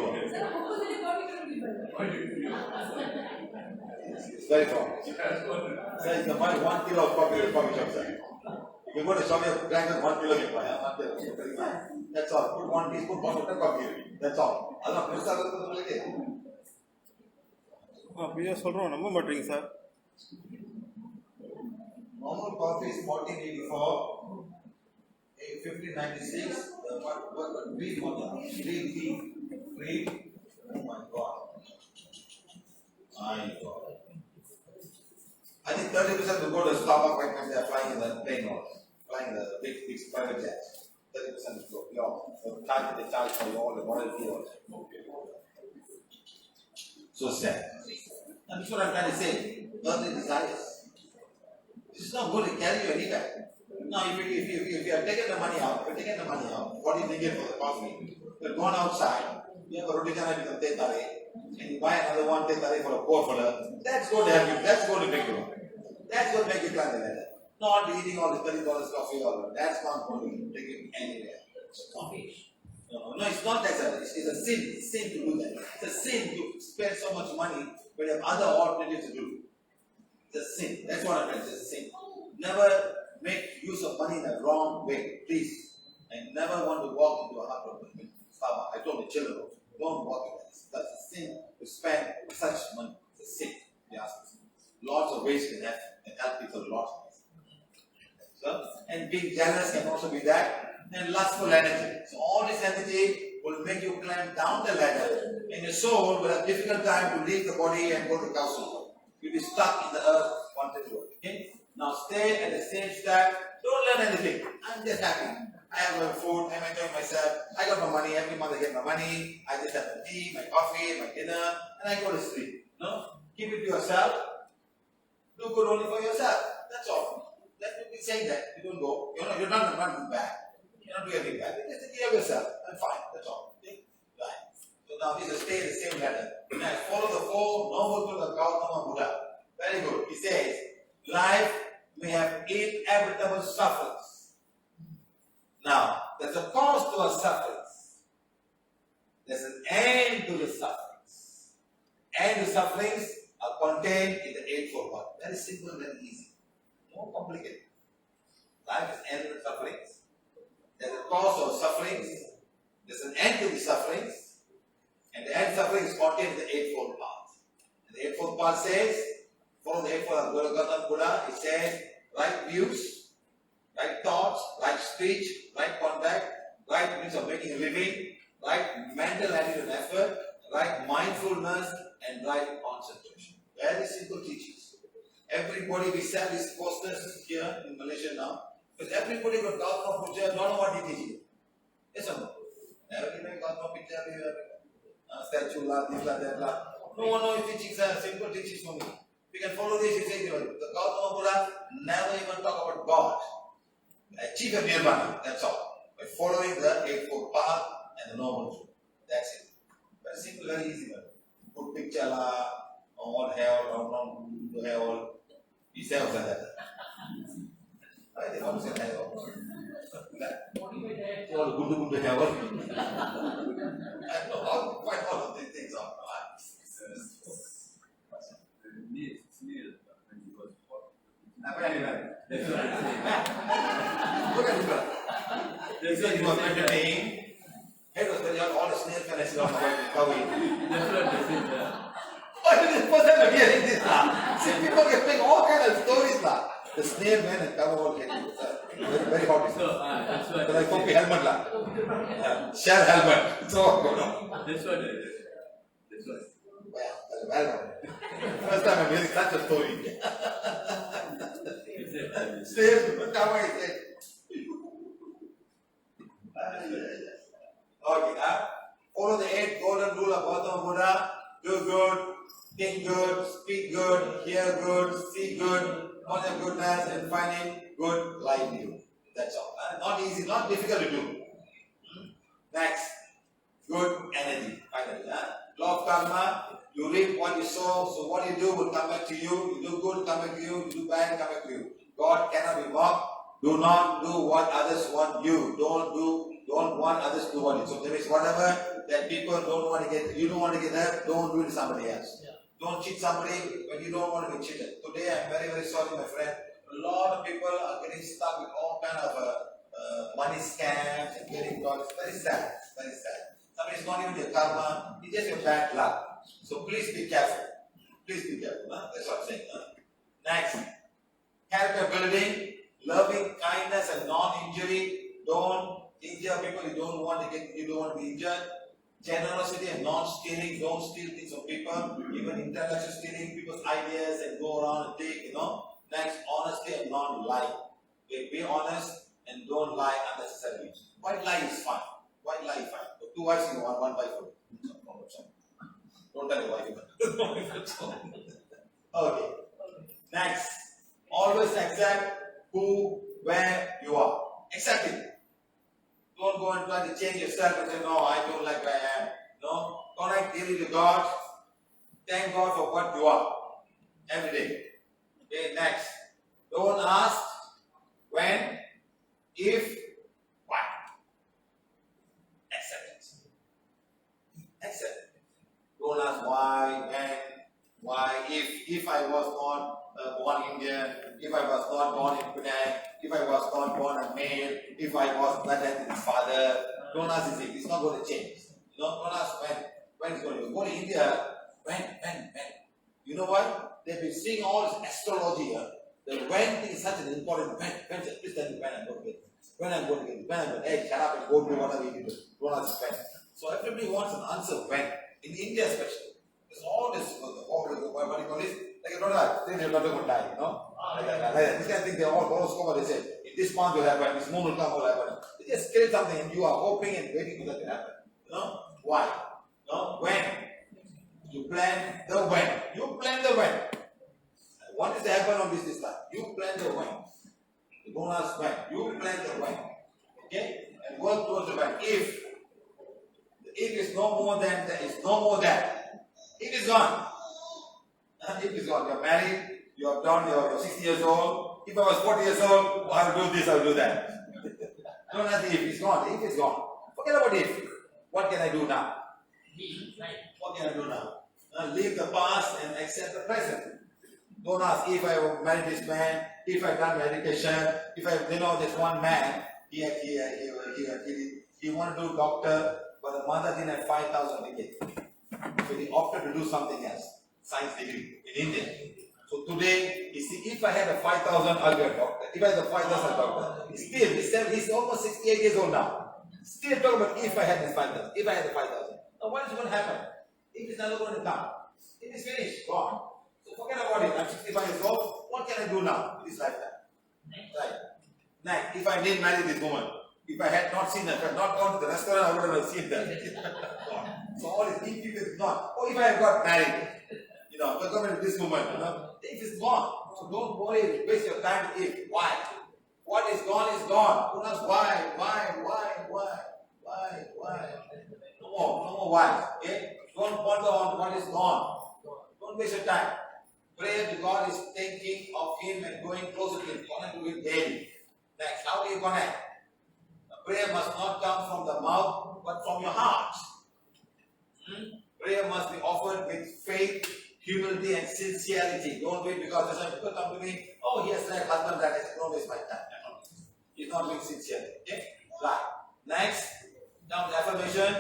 It's very wrong. Sir, you can buy 1 kilo of coffee in the coffee shop, sir. You go to shop, you grind 1 kilo, you buy. That's all. Put 1 teaspoon of coffee. That's all. Allah, அப்படியே சொல்றோம் நம்ப மாட்டீங்க sir. normal coffee is 1484, 1596. Green water, green tea, green. Oh my God. My God. I think 30% will go to Starbucks when they are flying in the plane or flying in the big private jets. 30% will go. They charge for all the model fee also. So sad. And that's what I'm trying to say. Earthly desires. This is not going to carry you anywhere. Now, if you have taken the money out, what do you think for the coffee? You have gone outside, you have a roti canai with a tetare, and you buy another one tetare for a poor fella. That's going to help you. That's going to make you. That's going to make you climb the ladder. Not eating all the $30 coffee or that's not going to take you anywhere. Coffee. No, it's not that. It's a sin. It's a sin to do that. It's a sin to spend so much money when you have other alternatives to do. It's a sin. That's what I'm saying. It's a sin. Never make use of money in a wrong way, please. And never want to walk into a hard work. I told the children, don't walk into this. That's a sin to spend such money. It's a sin. Yes. Lots of ways can help people lots of ways. So, and being jealous can also be that. And lustful energy. So all this energy will make you climb down the ladder. And your soul will have difficult time to leave the body and go to council. You'll be stuck in the earth wanting to work. Okay? Now stay at the same step. Don't learn anything. I'm just happy. I have my food. I'm enjoying myself. I got my money. Every month I get my money. I just have my tea, my coffee, my dinner, and I go to sleep. No? Keep it to yourself. Do good only for yourself. That's all. Let me be saying that. You don't go. You're not do bad. You're not doing anything bad. You just take care of yourself. I'm fine. That's all. Okay? Right. So now we just stay in the same ladder. Now follow the four noble truths of Gautama Buddha. Very good. He says, life may have inevitable sufferings. Now, there's a cause to our sufferings. There's an end to the sufferings. End to sufferings are contained in the Eightfold Path. Very simple, very easy. No complicated. Life is end to sufferings. There's a cause of sufferings. There's an end to the sufferings. And the end suffering is contained in the Eightfold Path. And the Eightfold Path says, follow the Eightfold Path of Buddha, it says, right views, right thoughts, right speech, right conduct, right means of making a living, right mental attitude and effort, right mindfulness, and right concentration. Very simple teachings. Everybody, we sell these posters here in Malaysia now, because everybody got Gautama Buddha, don't know what he teaches. Yes or no? Everybody got Gautama Buddha, statue la, this la, that la. No one knows teachings are simple teachings for me. We can follow this, you say, the Gautama Buddha never even talk about God. Achieve a nirvana, that's all. By following the Eightfold Path and the Noble Truth. That's it. Very simple, very easy. Put picture la, all hair, all hair, all. He says like that. Why they want to say hair? All good hair. I know how quite all of these things are. Look at this one. He was entertaining. Head was very all the snail fellas on my cover. What is the first time I'm hearing this? See, people can make all kinds of stories. The snail man and cover all getting very, very hot. So I hope you helmet. Share helmet. So, this one. Well done. First time I'm hearing such a story. Snail cover is it. Okay, follow the 8 golden rule of Gautama Buddha. Do good, think good, speak good, hear good, see good, all the goodness, and finding good livelihood. That's all. Not easy, not difficult to do. Next, good energy. Finally, law of karma. You reap what you sow, so what you do will come back to you. You do good, come back to you. You do bad, come back to you. God cannot be mocked. Do not do what others want you. Don't want others to do what you. So there is whatever that people don't want to get, you don't want to get that, don't do it to somebody else. Yeah. Don't cheat somebody when you don't want to be cheated. Today I'm very, very sorry, my friend. A lot of people are getting stuck with all kind of money scams and getting caught. It's very sad. Very sad. Somebody's not even your karma, it's just your bad luck. So please be careful. Please be careful. That's what I'm saying. Next, character building, loving kindness and non-injury. Don't injure people you don't want to be injured. Generosity and non-stealing. Don't steal things from people. Even intellectual stealing people's ideas and go around and take, Next, honesty and non-lying. Be honest and don't lie unnecessarily. White lie is fine. White lie is fine. So 2 wives you want, 1 wife for you. Don't tell your wife. Okay. Next, always accept who, where you are. Accept it. Don't go and try to change yourself and say, no, I don't like where I am. No, connect daily to God. Thank God for what you are every day. Okay, next. Don't ask when, if, why. Accept it. Accept it. Don't ask why, when, why, if I was not born Indian, if I was not born in Penang, if I was not born a male, if I was not his father. Don't ask this. It's not going to change. Don't ask when it's going to go. Go to India, when. You know what? They've been seeing all this astrology here. The when thing is such an important when. Please tell me when I'm going to get it. When I'm going to get it. When I'm going to, hey, shut up and go do whatever you do. Don't ask when. So everybody wants an answer when. In India especially. There's all this, what do you call this? Like you don't know, then you're not going to die, This kind of thing, they all horoscope, they say, if this month will happen, this moon will come, will happen. They just create something and you are hoping and waiting for that to happen. Why? When? You plan the when. You plan the when. What is to happen on this time? You plan the when. You don't ask when. You plan the when. Okay? And work towards the when. If is no more than that, is no more than. If is gone. If is gone. You're married, you're done, you're 60 years old. If I was 40 years old, I'll do this, I'll do that. Don't ask if it's gone. If it's gone. Forget about if. What can I do now? What can I do now? Leave the past and accept the present. Don't ask if I married this man, if I done my education, if I, there's one man, he wanted to do doctor, but the mother didn't have 5,000 tickets. So he opted to do something else, science degree in India. So today, you see, if I had a 5,000, I'll be a doctor. If I had a 5,000 doctor, he's almost 68 years old now. Still talking about if I had this 5,000, if I had the 5,000. Now what is going to happen? If it's never going to come, it is finished, gone. So forget about it. I'm 65 years old. What can I do now in this lifetime? Right. Next, if I didn't marry this woman, if I had not seen her, if I had not gone to the restaurant, I would have seen her. So all this if is not. Or if I have got married, welcome to this woman, if it's gone. So don't worry, waste your time to if. Why? What is gone is gone. Who knows why? No more why. Okay? Don't ponder on what is gone. Don't waste your time. Pray that God is thinking of Him and going closer to Him. Connect to Him daily. Next, how do you connect? The prayer must not come from the mouth, but from your heart. Prayer must be offered with faith, humility, and sincerity. Don't wait because some people come to me, oh, he has like husband that is don't waste my time. He's not being sincere. Okay? Right. Next, now the affirmation,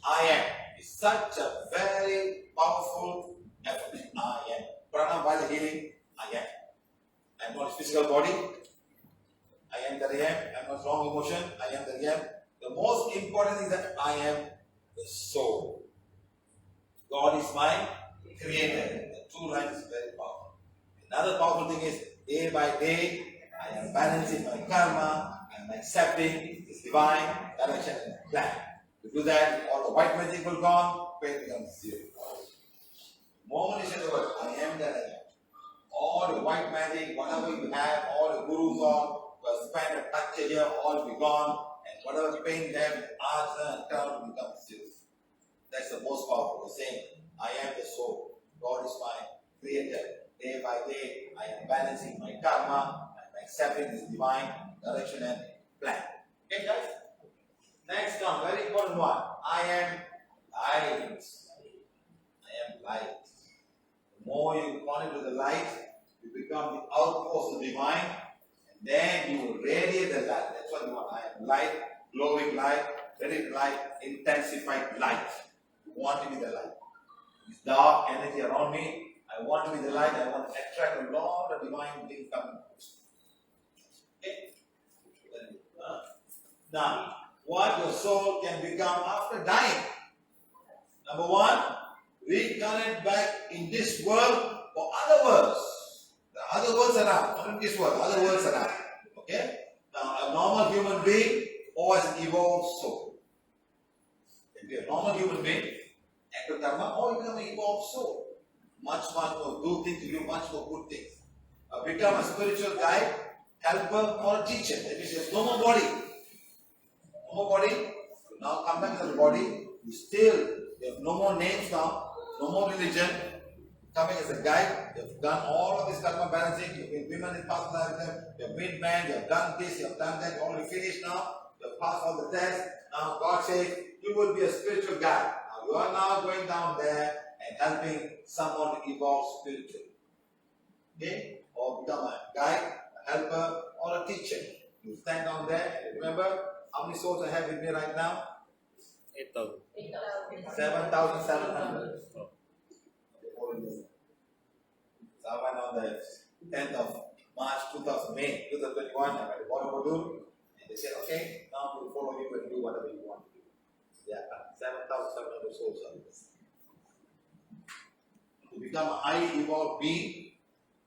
I am. It's such a very powerful affirmation. I am. Prana while healing, I am. I am not his physical body. I am that I am. I am not wrong emotion. I am that I am. The most important thing is that I am the soul. God is my creator. The two lines is very powerful. Another powerful thing is day by day, I am balancing my karma, I am accepting His divine direction and plan. To do that, all the white magic will gone, pain becomes zero. The moment you say the word, I am that I am. All the white magic, whatever you have, all the gurus on, will spend a touch here, all will be gone, and whatever pain there, asana and crown will become zero. That's the most powerful saying. I am the soul. God is my creator. Day by day, I am balancing my karma. I am accepting His divine direction and plan. Okay, guys? Next one, very important one. I am light. I am light. The more you connect to the light, you become the outpost of the divine, and then you will radiate the light. That's what you want. I am light, glowing light, radiant light, intensified light. You want to be the light. It's dark energy around me. I want to be the light. I want to attract a lot of divine things coming. Okay? Now, what your soul can become after dying. Number one, reconnect back in this world or other worlds. The other worlds around, not in this world, other worlds around. Okay? Now, a normal human being or as an evolved soul. You can be a normal human being, active karma, or you become an evolved soul. Much more good things to do, much more good things. Become a spiritual guide, helper, or a teacher. That means there's no more body. No more body. Now come back to the body. You have no more names now, no more religion. Coming as a guide, you have done all of this karma balancing. You have been women in past lifetime, you have been man, you have done this, you have done that, you already finished now. You have passed all the tests. Now God says you will be a spiritual guide. Now you are now going down there and helping someone to evolve spiritually. Okay? Or become a guide, a helper, or a teacher. You stand down there and remember how many souls I have with me right now? 8,000. 7,700. So I went on the 10th of March 2021, I went to Borobudur, and they said, okay, now we'll follow you and do whatever you want to do. Yeah, 7,700 souls are with us. To become a highly evolved being,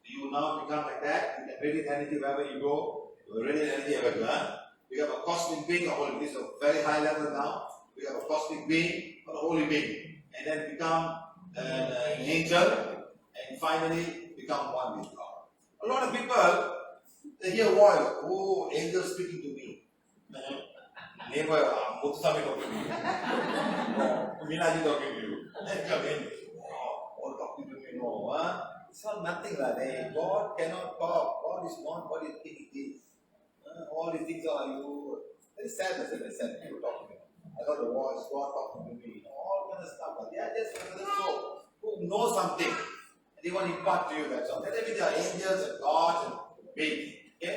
you now become like that. You can radiate energy wherever you go. You radiate energy everywhere. Become a cosmic being, a holy being, so very high level now. Become a cosmic being or a holy being, and then become an angel, and finally become one with God. A lot of people, they hear a voice, oh, angel speaking to me. Neighbor, Mutsami talking to you. Oh, Minaji talking to you. Then come in. Oh, talking to me, no. It's not nothing like that. God cannot talk. God is not what you think it is. All these things are you. Very sad, very sad. People talking to me. I got the voice, God talking to me. All kind of stuff. But they are just another soul who knows something. And they want to impart to you that song. Let them be the angels and gods and beings. Okay?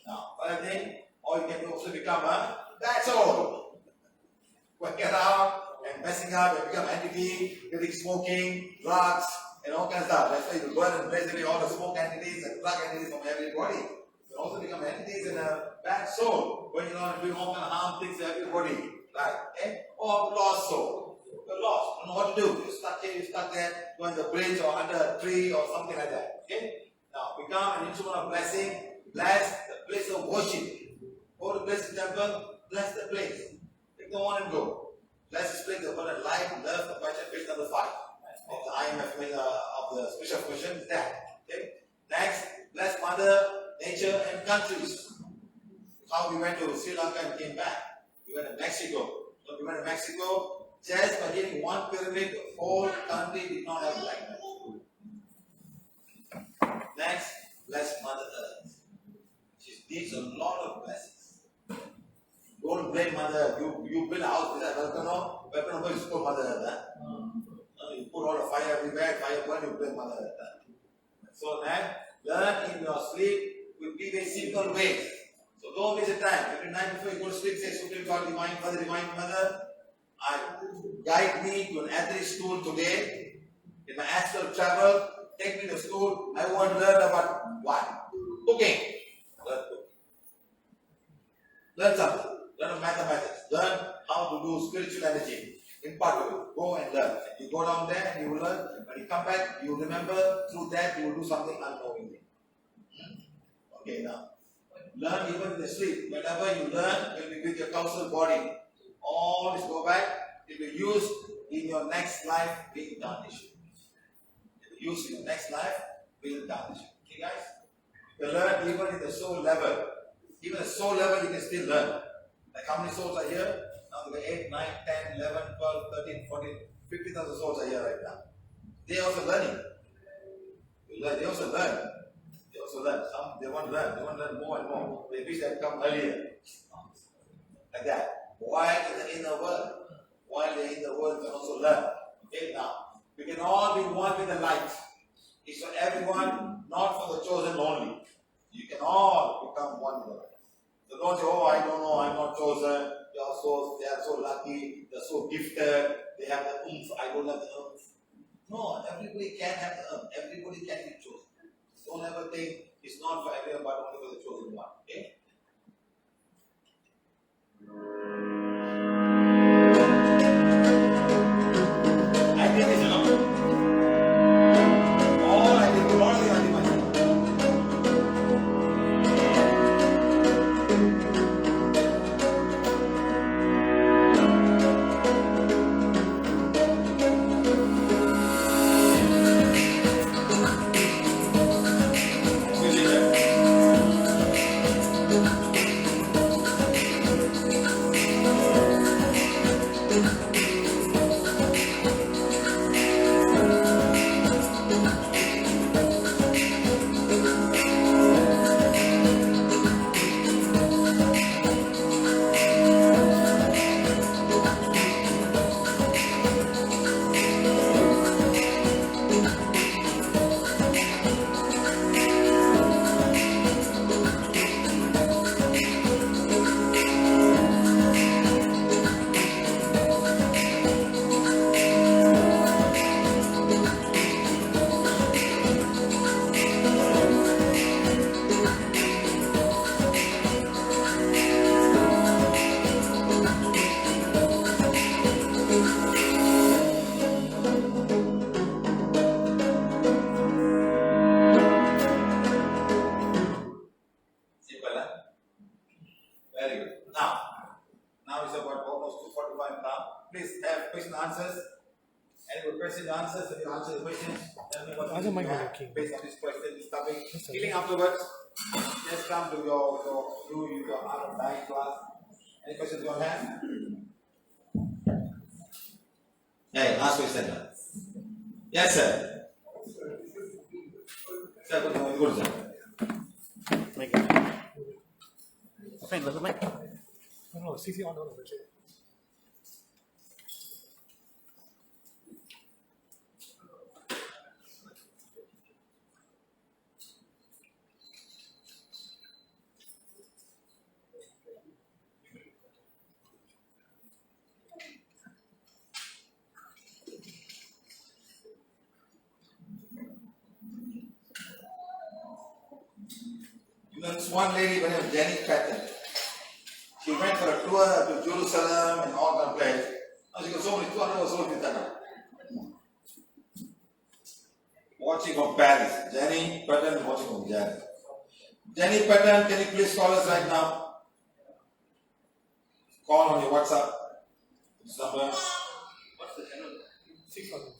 Now, other thing, or you can also become a bad soul. Working around and messing up and become entity, getting smoking, drugs, and all kinds of stuff. That's why you burn and blaze away all the smoke entities and drug entities from everybody. You also become entities in a bad soul, going around and doing all kinds of harm things to everybody. Right? Okay? Or lost soul. You're lost. You don't know what to do. You're stuck here, you're stuck there, you're on the bridge or under a tree or something like that. Okay? Now become an instrument of blessing, bless the place of worship. Go to bless the temple, bless the place. Take the one and go. Bless this place, the abundant life, love, compassion, page number 5. Of the IMF of the special question is that. Okay? Next, bless mother, nature, and countries. How we went to Sri Lanka and came back. We went to Mexico. So we went to Mexico, just by getting one pyramid, the whole country did not have like that. Next, bless Mother Earth. She's needs a lot of blessings. Don't blame mother. You build a house with a volcano, weapon is called mother. You put all the fire everywhere, fire burn, you blame mother. So then, learn in your sleep with PVH simple ways. So don't waste the time. Every night before you go to sleep, say, Supreme God, divine mother, guide me to an athletic school today. In my astral travel, take me to school. I want to learn about what? Cooking. Learn cooking. Learn something. Learn mathematics. Learn how to do spiritual energy. Impart to it. Go and learn. You go down there and you will learn. When you come back, you remember. Through that, you will do something unknowingly. Okay, now. Learn even in the sleep. Whenever you learn, will be with your causal body. All this go back. It will be used in your next life reincarnation. It will be used in your next life reincarnation. Okay, guys? You learn even in the soul level. Even the soul level, you can still learn. Like how many souls are here? Now there are 8, 9, 10, 11, 12, 13, 14, 50,000 souls are here right now. They are also learning. They also learn. They also learn. Some they want to learn. They want to learn more and more. They wish they had come earlier. Like that. While in the inner world. While they're in the world, they can also learn. Okay, now. We can all be one with the light. It's for everyone, not for the chosen only. You can all become one with the light. So don't say, oh, I don't know, I'm not chosen. They are so lucky, they're so gifted, they have the oomph, I don't have the oomph. No, everybody can have the oomph, everybody can be chosen. Don't ever think it's not for everyone but only for the chosen one. Okay? I think it's enough. All I can do, all the only myself. Very good. Now it's about almost 2:45 now. Please have question answers. Any question answers? If you answer the questions, tell me what Other mic you have working. based on this question, this topic. Healing afterwards. Just come to your art of dying class. Any questions you all have? Hey, ask question. Yes, sir. Sir, good, sir. Fine, what's the mic? No, CC on. There's one lady by the name of Jenny Patton. She went for a tour to Jerusalem and all that place. Now she got so many 200 souls with her now. Watching from Paris. Jenny Patton is watching from Paris. Jenny Patton, can you please call us right now? Call on your WhatsApp. This number. What's the channel? 619.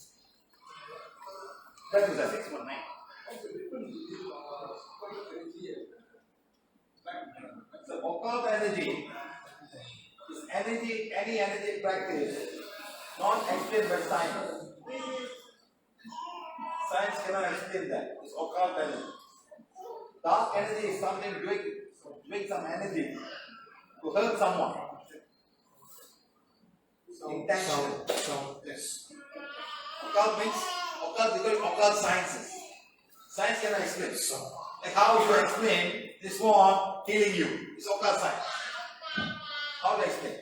That is a 619. The occult energy is energy, any energy practice, not explained by science. Science cannot explain that. It's occult energy. Dark energy is something doing bring some energy to hurt someone. Intention. Yes. Occult means occult sciences. Science cannot explain. Like how you explain this one healing you? It's occult science. How do I explain?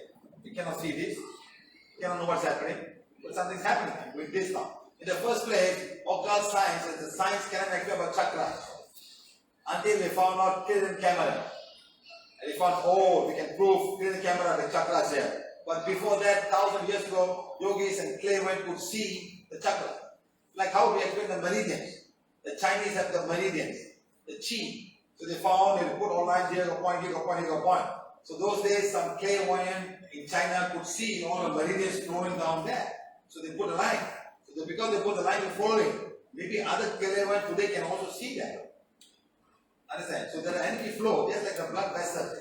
You cannot see this. You cannot know what's happening. But something's happening with this now. In the first place, occult science is the science cannot explain about chakras. Until they found out hidden camera. And they found, oh, we can prove hidden camera the chakras here. But before that, 1,000 years ago, yogis and clairvoyants could see the chakra. Like how we explain the meridians. The Chinese have the meridians, the chi. So they found, they put all lines here, a point, here, a point, here, a point. So those days, some clairvoyant in China could see all the meridians flowing down there. So they put a line. So because they put the line and following, maybe other clairvoyants today can also see that. Understand? So there are energy flow, just like the blood vessels.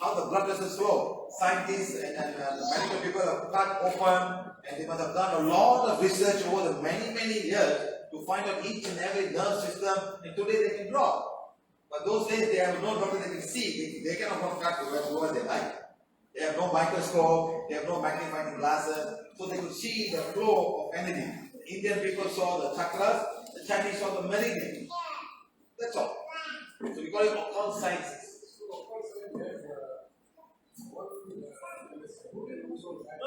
How the blood vessels flow. Scientists and medical people have cut open, and they must have done a lot of research over the many years to find out each and every nerve system, and today they can draw. But those days they have no doctor they can see, they cannot go cut whoever they like. They have no microscope, they have no magnifying glasses, so they could see the flow of energy. The Indian people saw the chakras, the Chinese saw the meridian. That's all. So we call it occult sciences.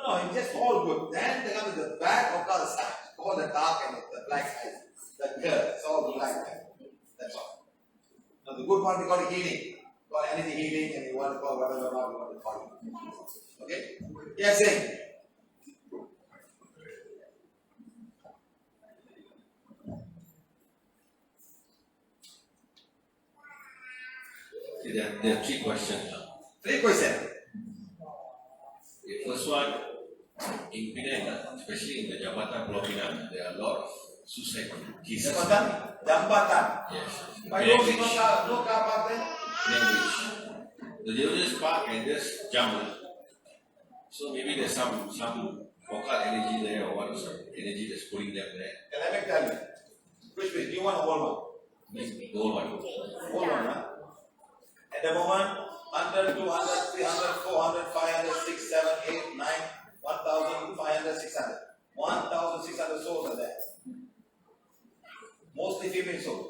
No, it's just all good. Then they come with the bad occult side, all the dark and the black side, the good, it's all black. That's all. Now the good part we call it healing. We call energy healing, and you want to call whatever you want to call it. Okay? Yes, sing. There are 3 questions. 3 questions. The first one, in Penang, especially in the Jambatan Pulau Pinang, there are a lot of suicide cases. Jambatan. Yes. But no car park there? Language. They'll just park and just jump. So maybe there's some occult energy there, or what, some energy that's pulling them there. Let me tell you. Which way? Do you want a whole one? Maybe the old one. Whole one, huh? At the moment, 100, 200, 300, 400, 500, 6, 7, 8, 9, 1,500, 600. 1,600 souls are there. Mostly female souls.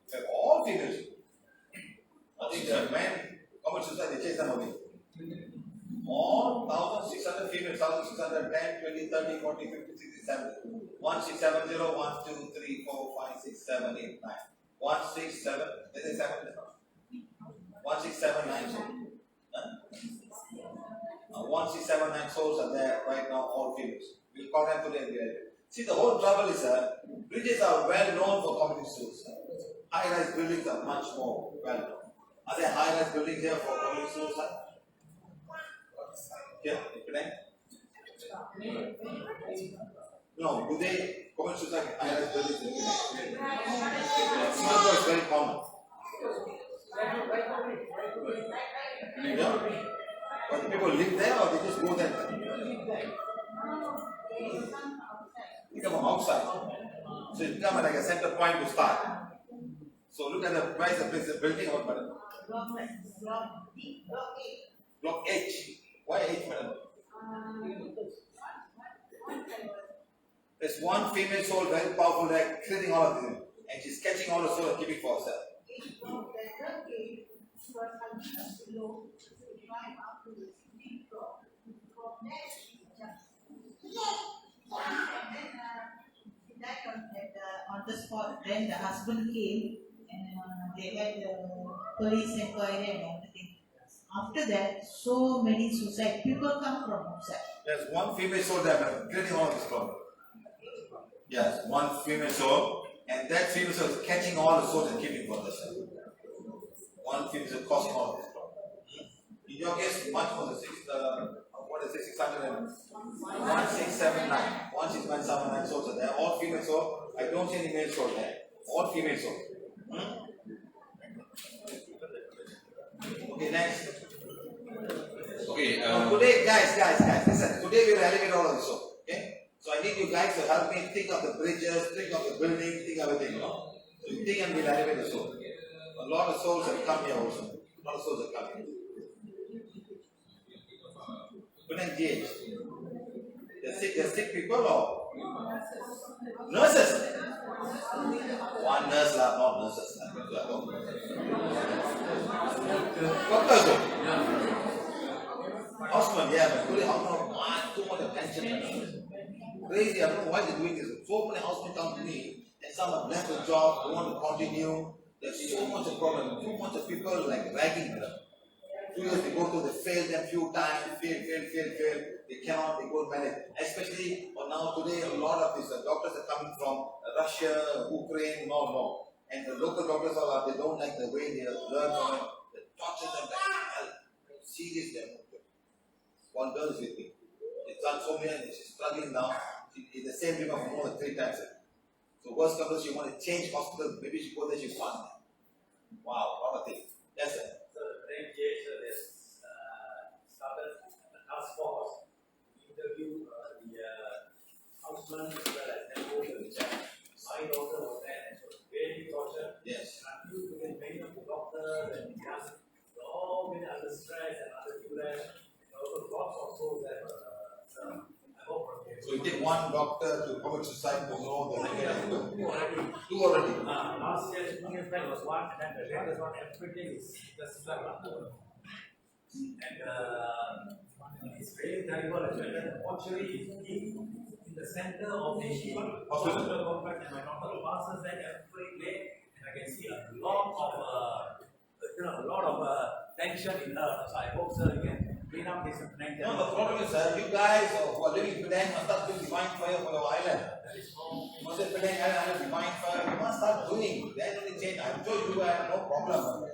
They're all female souls. I think the men commit suicide, they chase them away. All 1,600 females, 1,600, 10, 20, 30, 40, 50, 60, 70. 1,670, 1, 2, 3, 4, 5, 6, 7, 8, 9. 1, 6, 7, is it 7? 1, 6, 7, 9 souls. 1, 6, 7, 9 souls are there right now, all females. We'll call them today and later. See, the whole trouble is bridges are well known for committing suicide. High-rise buildings are much more well known. Are there high-rise buildings here for committing suicide? Yeah, in Penang? No, do they commit suicide in high-rise buildings in Penang? Singapore is very common. Yeah. But people live there or they just go there? They come from outside. So it becomes like a center point to start. So look at the price of this building or madam? Block H. Why H, madam? There's one female soul very powerful there, clearing all of them. And she's catching all the soul and keeping for herself. On the spot, then the husband came and they had the police inquiry and everything. After that, so many suicide people come from outside. There's one female soul there, clearing all of this problem. Yes, one female soul, and that female soul is catching all the souls and keeping for herself. One female soul causing all of this problem. In your case, much more than 600 and 1679. 1679 souls are there. All female souls. I don't see any male soul there. All female souls. Okay, next. Okay. Today, guys, listen. Today we will elevate all of this soul. Okay? So I need you guys to help me think of the bridges, think of the buildings, think of everything. So you think and we'll elevate the soul. lot of souls have come here also. A lot of souls have come here. Penang GH. They're sick people or nurses? One nurse lah, not nurses. Doctors though. Houseman, yeah, but really houseman, too much attention. Crazy, I don't know why they're doing this. So many housemen come to me, and some have left the job, they want to continue. There's so much of problem, too much of people like ragging them. 2 years they go through, they fail them few times, fail. They cannot, they go manage. Especially now today, a lot of these doctors are coming from Russia, Ukraine, no. And the local doctors are, they don't like the way they learn from it. They torture them like hell. Serious them. One girl is with me. She's done so many and she's struggling now. She's in the same room for more than 3 times. So worst comes to she want to change hospital, maybe she go there, she's fine. Wow, what a thing. Yes, sir. So the same case started a task force interview the houseman as well as then go to the chat. My daughter was there and she was very tortured. Yes. And you can many of the doctors and the others, all been under stress and under duress. And also lots of souls that I hope from here. So you take one doctor to commit suicide to know the Two already. Last year, 2 years back was one, and then the latest one, everything is just like and it's very terrible as well. The mortuary is in the center of the hospital complex, and my daughter passes there every day, and I can see a lot of tension in her. So I hope, sir, you can clean up this Penang. No, the problem is, sir, you guys who are living in Penang must start doing divine fire for your island. You must say Penang Island divine fire. You must start doing. Then only change. I'm sure you have no problem.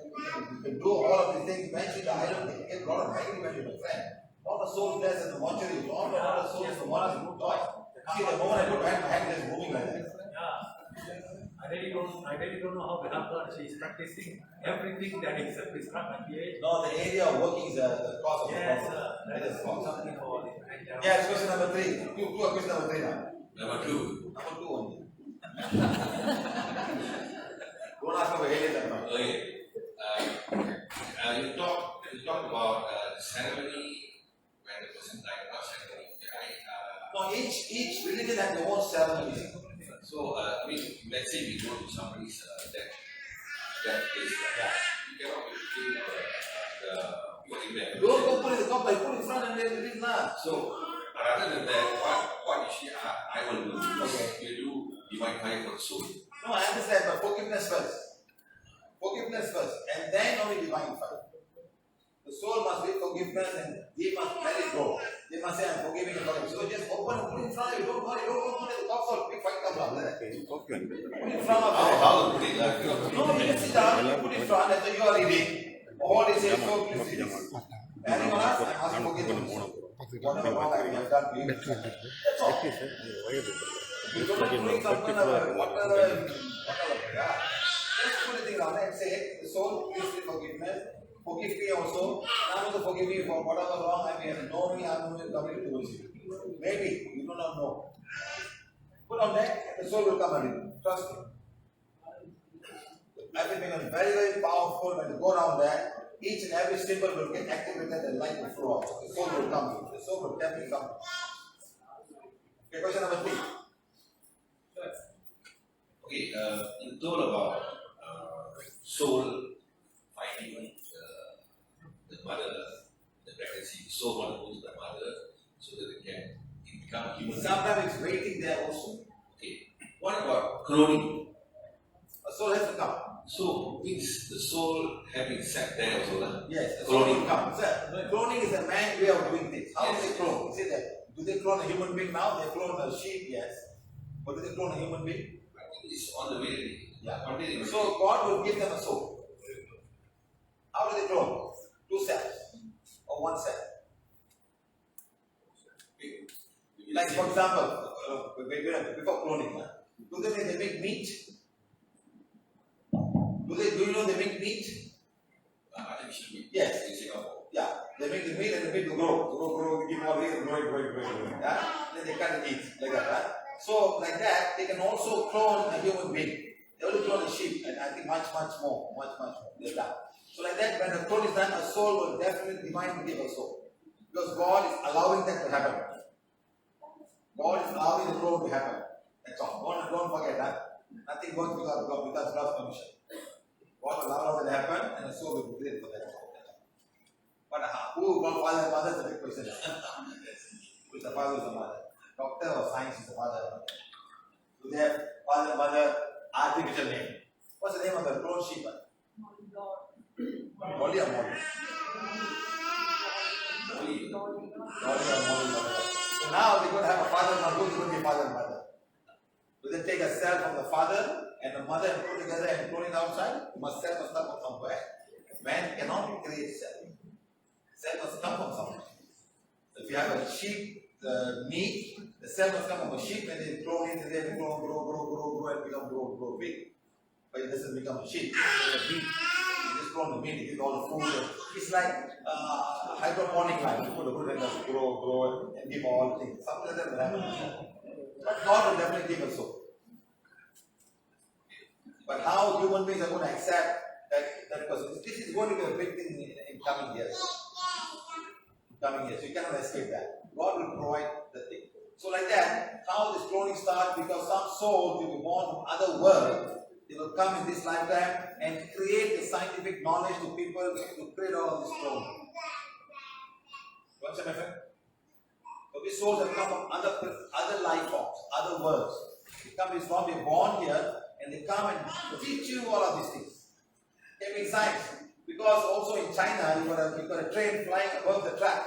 You can do all of these things. Eventually, the island will get a lot of money when you're a friend. All the souls there in the mortuary, all the souls in the one is a good toy. See, the moment I put my hand is moving like that. I really don't know how to help her. She is practicing everything that is prescribed by PVH. No, the area of working is the cause of the problem. Yes, that is something for the Yeah, question number 3. You do a question number 3 now. Number 2. Number 2 only. Don't ask about alien that much. Okay. You talk about the ceremony when the person died, not ceremony. No, each religion has their own ceremony. So, I mean, let's say we go to somebody's that place. You cannot be doing the Don't go put it in the cup, like put it in front and then it is not. So, rather than that, what usually I will do is you do divine fire for the soul. No, I understand, but forgiveness first. Forgiveness first, and then only divine fire. The soul must be forgiveness and he must let it go. They must say, I'm forgiving and forgiving. So just open and put it in front of you. Don't worry, don't put it in the cup or big fight comes up. Put it in front of you. How to put it like No, you just sit down, you put it in front and then you are reading. All they say, so please read this. Anything on us, I ask forgiveness. Whatever wrong I have done, please. That's all. You don't have to bring something whatever. Yeah. Just put it in down and say, the soul, please be forgiveness. Forgive me also. I'm also forgive me for whatever wrong I may have known me, I'm going to commit towards you. Maybe, you do not know. Put on that, the soul will come again. Trust me. Everything is very, very powerful. When you go down there, each and every symbol will get activated and light will flow out. The soul will come. The soul will definitely come. Okay, question number 3. Okay, you told about soul finding the mother, the pregnancy. The soul want to go to the mother so that it can become a human. Sometimes it's waiting there also. Okay, what about cloning? A soul has to come. So means the soul having sat there also. Yes, the soul will come. Sir, cloning is a man's way of doing things. How do they clone? Say that. Do they clone a human being now? They clone a sheep, yes. But do they clone a human being? I think it's on the way. Yeah. Continue. So God will give them a soul. How do they clone? 2 cells or 1 cell. Like for example, before cloning, do they make meat? Do you know they make meat? Artificial meat. Yes. In Singapore. Yeah. They make the meat and the meat will grow, give more weight, grow. Yeah. Then they cut and eat like that. Right? So like that, they can also clone a human being. They only clone a sheep, and I think much more. They've done. So like that, when the clone is done, a soul will definitely divine will give a soul. Because God is allowing that to happen. God is allowing the clone to happen. That's all. Don't forget that. Nothing goes without God's permission. God will allow that to happen, and the soul will be created for that. But who got father and mother is a big question. Who is the father, who is the mother? Doctor or science is the father and mother. Do they have father and mother artificial name? What's the name of the clone sheep? Dolly or Molly? Dolly or Molly. So now they're going to have a father and mother. Who's going to be father and mother? Do they take a cell from the father and the mother and put together and clone it outside? You must cell must come from somewhere. Man cannot create cell. Cell must come from somewhere. So if you have a sheep meat, the cell must come from a sheep and they clone it and then grow and grow big. But it doesn't become a sheep. It's a meat. You just clone the meat, you give all the food. It's like hydroponic line. You put the food and just grow and give all the things. Something like that will happen. But God will definitely give a soul. But how human beings are going to accept that person? This is going to be a big thing in coming years. So you cannot escape that. God will provide the thing. So like that, how this cloning starts, because some souls will be born from other worlds. They will come in this lifetime and create the scientific knowledge to people to create all this cloning. You understand, my friend? So these souls have come from other life forms, other worlds. They come this form, they're born here, and they come and teach you all of these things. They make science. Because also in China, you got a train flying above the track.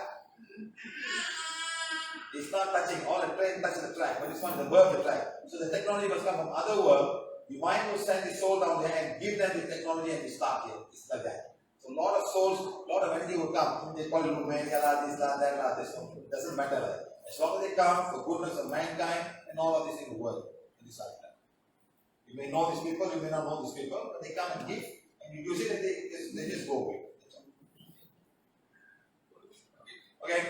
It's not touching, all the train touches the track, but this one is above the track. So the technology must come from other world. You might will send the soul down there and give them the technology and you start here. It's like that. So a lot of souls, a lot of energy will come. They call it Lumania, this, that, this one. It doesn't matter. As long as they come, the goodness of mankind and all of this in the world. In this lifetime. You may know these people, you may not know these people, but they come and give. And you use it and they just go away. Okay?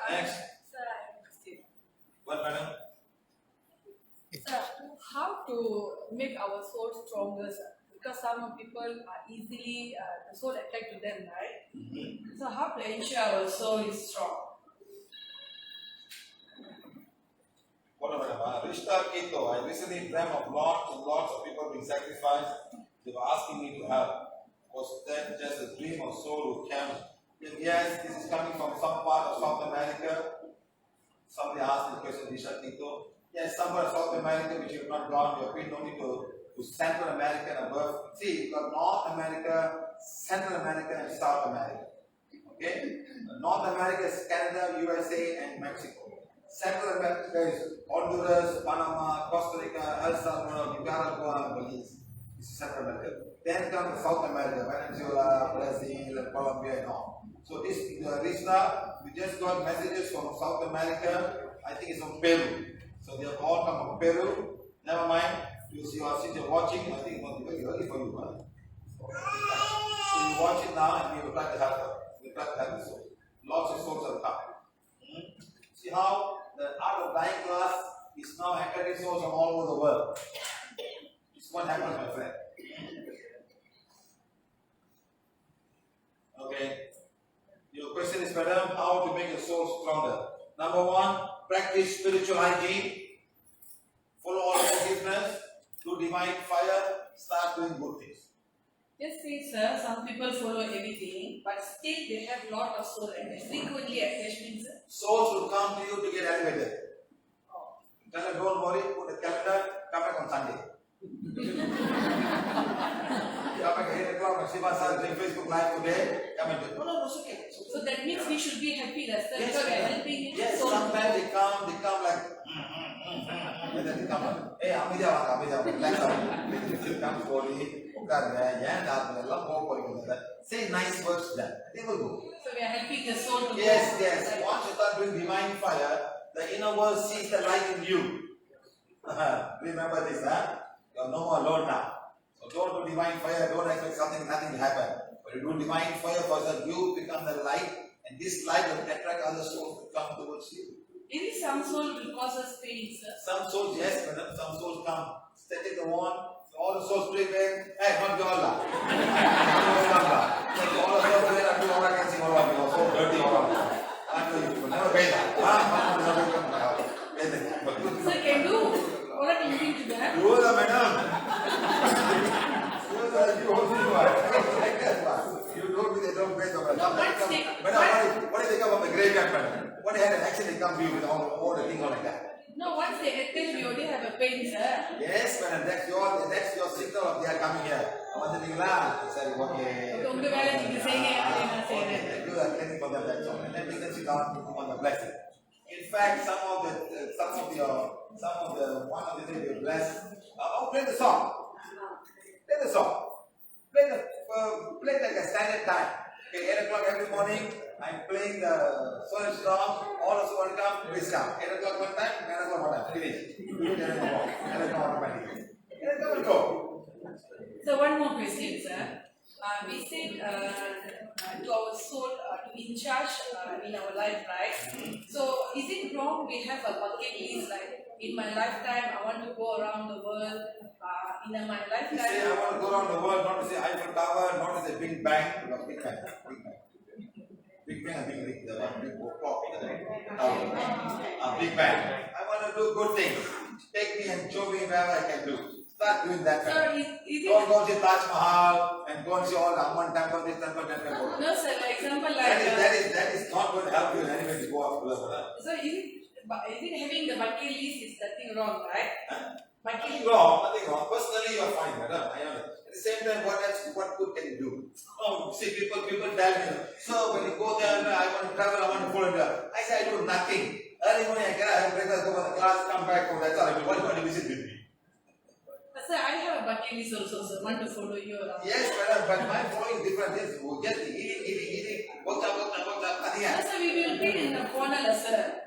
Next. What, madam? Sir, how to make our soul stronger, sir? Because some people are easily, the soul attached to them, right? So how to ensure our soul is strong? What about Rishta Keto? I recently dreamt of lots and lots of people being sacrificed. They were asking me to help. Was that just a dream of soul who came? Yes, this is coming from some part of South America. Somebody asked the question, Rishta Keto. Yes, somewhere South America which you have not gone, you have been only to Central America and above. See, you've got North America, Central America, and South America. Okay? North America is Canada, USA, and Mexico. Central America is Honduras, Panama, Costa Rica, El Salvador, Nicaragua, and Belize. This is Central America. Then comes South America, Venezuela, Brazil, Colombia, and all. So this Rishna, we just got messages from South America. I think it's from Peru. So they have all come from Peru. Never mind. Since you're watching, I think it must be very early for you. Huh? So you watch it now and we will try to help her. We will try to help the soul. Lots of souls have come. See how the art of dying class is now attracting souls from all over the world. This one happens, my friend. Okay. Your question is, madam, how to make your soul stronger? Number one, practice spiritual hygiene. Follow all forgiveness. Do divine fire. Start doing good things. Just see, sir, some people follow everything, but still they have lot of soul and frequently attachments. Souls will come to you to get elevated. Tell them, don't worry, put the calendar, come back on Sunday. Come back at 8 o'clock, Siva is doing Facebook Live today. Come and do it. No, it's okay. So that means we should be happy, that's the Yes, because we are helping him. yes, So sometimes they come like, and then they come like, hey, Amida, relax out. You come slowly, say nice words to them. They will go. So we are helping the soul to Yes, go. yes. Once you start doing divine fire, the inner world sees the light in you. Remember this, huh? You are no more alone now. So don't do divine fire, don't expect nothing to happen. But you do divine fire, first you become the light, and this light will attract other souls to come towards you. Is it some soul will cause us pain, sir? Some souls, yes, madam, some souls come, step in the wall, all the souls prepare, hey, not you all lah. All the souls there are 2 hours, I can see all of you, so dirty all of you. I know you people, never pay that. Never come to my house. Sir, can do what are you doing to that? You the madam. You also do like that one. You don't, they don't pay the madam. Madam, what if they come from the graveyard, madam? What had an accident come to you with all the thing all like that? No, once they attach, we already have a pain, sir. Yes, madam, that's your signal of they are coming here. Sorry, okay. உங்க வேலை நீங்க செய்யுங்க அப்படின்னு நான் செய்றேன். Do that cleaning for them, that's all. And then we can sit down on the blessing. In fact, some of the one of the things we bless. Play the song. Play the song. Play like a standard time. Okay, 8 o'clock every morning. I'm playing the soul song. All of you want to come, please come. 8 o'clock one time, 9 o'clock one time. Finish. Do it 10 o'clock. 10 o'clock automatically. 8 o'clock will go. So one more question, sir. We said to our soul to be in charge in our life, right? So is it wrong we have a bucket list like in my lifetime I want to go around the world? In my lifetime, You say I want to go around the world, not to say Eiffel Tower, not to say Big Bang, because Big Bang, Big Bang, I think the one big clock, Big Bang. I want to do good things. Take me and show me wherever I can do. Start doing that. Sir, Don't go to Taj Mahal and go and see all Amman temple, this temple, that temple. No, sir. For example, like that is not going to help you in any way to go up to the level. So is it having the bucket list is nothing wrong, right? Nothing wrong. Personally, you are fine, madam. I know. At the same time, what good can you do? Oh, see, people tell me, so when you go there, I want to travel, I want to volunteer. I say, I do nothing. Early morning, I get up, I breakfast, go to the class, come back, that's all I do. What do you want to visit with me? Sir, I have a bucket list also, sir. Want to follow you around. Yes, madam, but my following different things. Just eating, work up, nothing else. Sir, we will be in the corner, sir.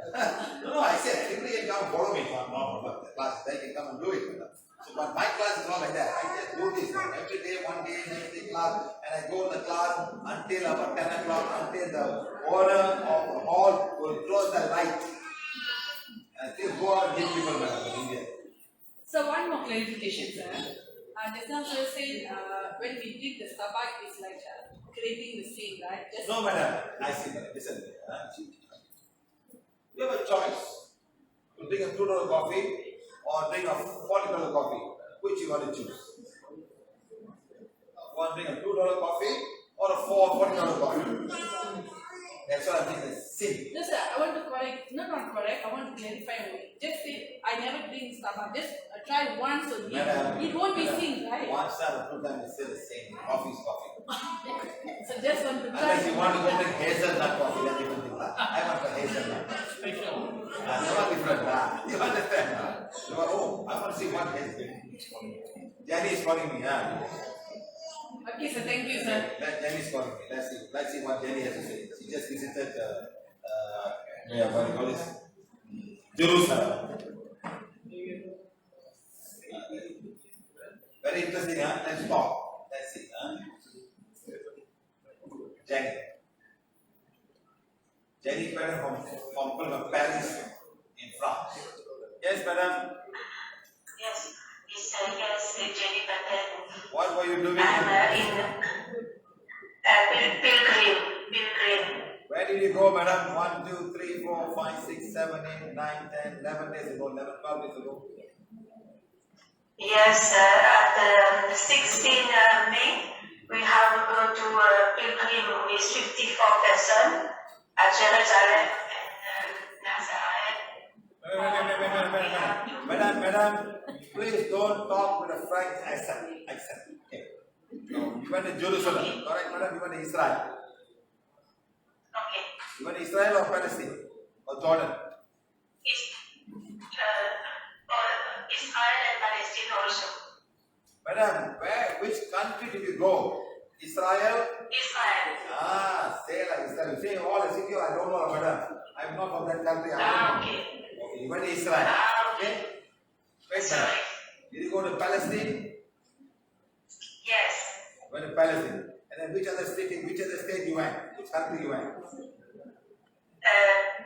No, I said, everybody can come follow me from the class. They can come and do it. So, but my class is not like that. I just do this. Every day, one day, next day class, and I go to the class until about 10 o'clock, until the owner of the hall will close the light. And still go out and give people in India. So one more clarification, sir. Just now sir said when we drink the Starbucks, it's like creating the same, right? No, madam. I see, madam. Listen. You have a choice. You drink a $2 coffee or drink a $40 coffee. Which you want to choose? You want to drink a $2 coffee or a $40 coffee? That's what I think is sin. No, sir. I want to correct. No, not correct. I want to clarify. Just say I never drink Starbucks. Just try once only. It won't be sin, right? Once or two times is still the same. Coffee is coffee. So just want to try. Unless you want to go drink hazelnut coffee, that's different thing. I want the hazelnut. Special. That's not different. You understand? You are, oh, I want to see what hazelnut. Jenny is calling me. Okay, sir. Thank you, sir. Jenny is calling me. Let's see what Jenny has to say. She just visited what do you call this? Jerusalem. Very interesting, huh? Let's talk. Let's see, Jenny. Jenny Penang from Paris in France. Yes, madam. Yes, it's Jenny Penang. What were you doing? I'm in Pilgrim. Where did you go, madam? 1, 2, 3, 4, 5, 6, 7, 8, 9, 10, 11 days ago, 11, 12 days ago? Yes, at 16 May, we have to go to Pilgrim with 54 persons at Jerusalem and Nazareth. Madam, please don't talk with a French accent. Okay. No, you went to Jerusalem, correct, madam? You went to Israel. Okay. You went to Israel or Palestine or Jordan? Israel and Palestine also. Madam, which country did you go? Israel? Israel. Say like Israel. Say all the city, I don't know, madam. I'm not from that country. Okay. Okay, you went to Israel. Okay? Wait, madam. Did you go to Palestine? Yes. You went to Palestine. And then which other state you went? Which country you went?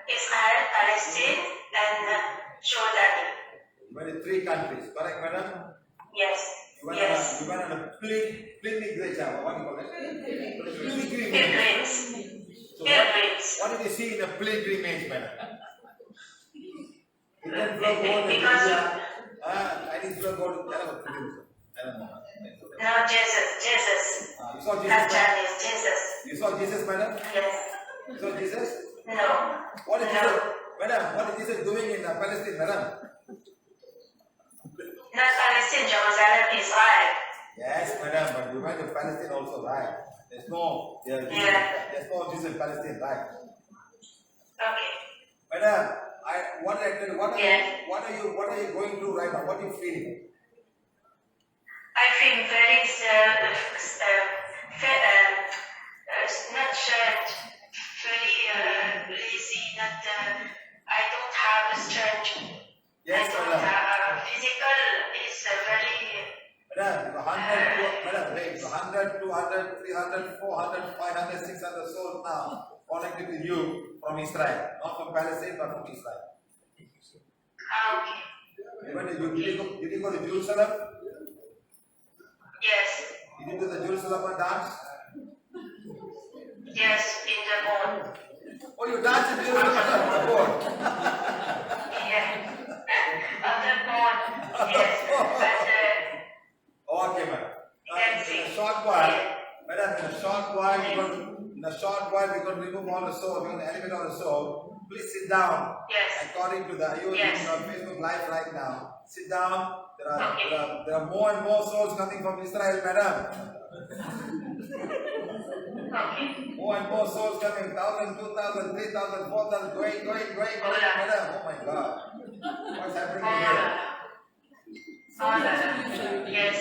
Israel, Palestine, and Jordan. You went to 3 countries, correct, madam? Yes. You went Yes. on a pilgrimage, what do you call it? Pilgrims. So Pilgrims. what did you see in a pilgrimage, madam? Indian flow go to Because India, Chinese flow go to pilgrimage. I don't know. no, Jesus. You saw Not Jesus? Chinese, Jesus. You saw Jesus, madam? Yes. You saw Jesus? No. What is No. Jesus, madam? What is Jesus doing in Palestine, madam? Not Palestine, Jerusalem, Israel. Yes, madam, but you went to Palestine also, right? There's no, there's no Jesus in Palestine, right? Okay. Madam, what are you going through right now? What are you feeling? I feel very not strength, very lazy, not I don't have strength. Yes, I don't madam. have physical is very Madam, 100, 200, 300, 400, 500, 600 souls now connected to you from Israel, not from Palestine, but from Israel. okay. Did you go to Jerusalem? Yes. Did you do the Jerusalem dance? Yes, in the morning. Oh, you dance in Jerusalem on the board. Yeah. On the board. Yes. Okay, madam. In a short while, madam, in a short while, we're going to remove all the soul, we're going to eliminate all the soul. Please sit down. Yes. According to you Yes. on Facebook Live right now. Sit down. There are more and more souls coming from Israel, madam. Okay. More and more souls coming. 1,000, 2,000, 3,000, 4,000, going, madam. Oh my God. What's happening here? Yes.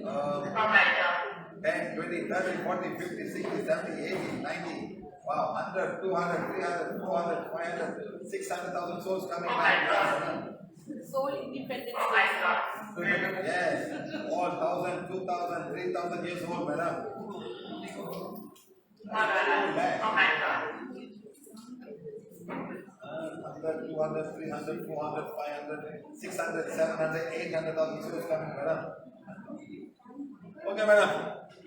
Oh my God. 10, 20, 30, 40, 50, 60, 70, 80, 90. Wow, 100, 200, 300, 400, 500, 600,000 souls coming right now. Soul independent. Oh my God. Yes, all 1,000, 2,000, 3,000 years old, madam. Oh my God. 100, 200, 300, 400, 500, 600, 700, 800,000 souls coming, madam. Okay, madam.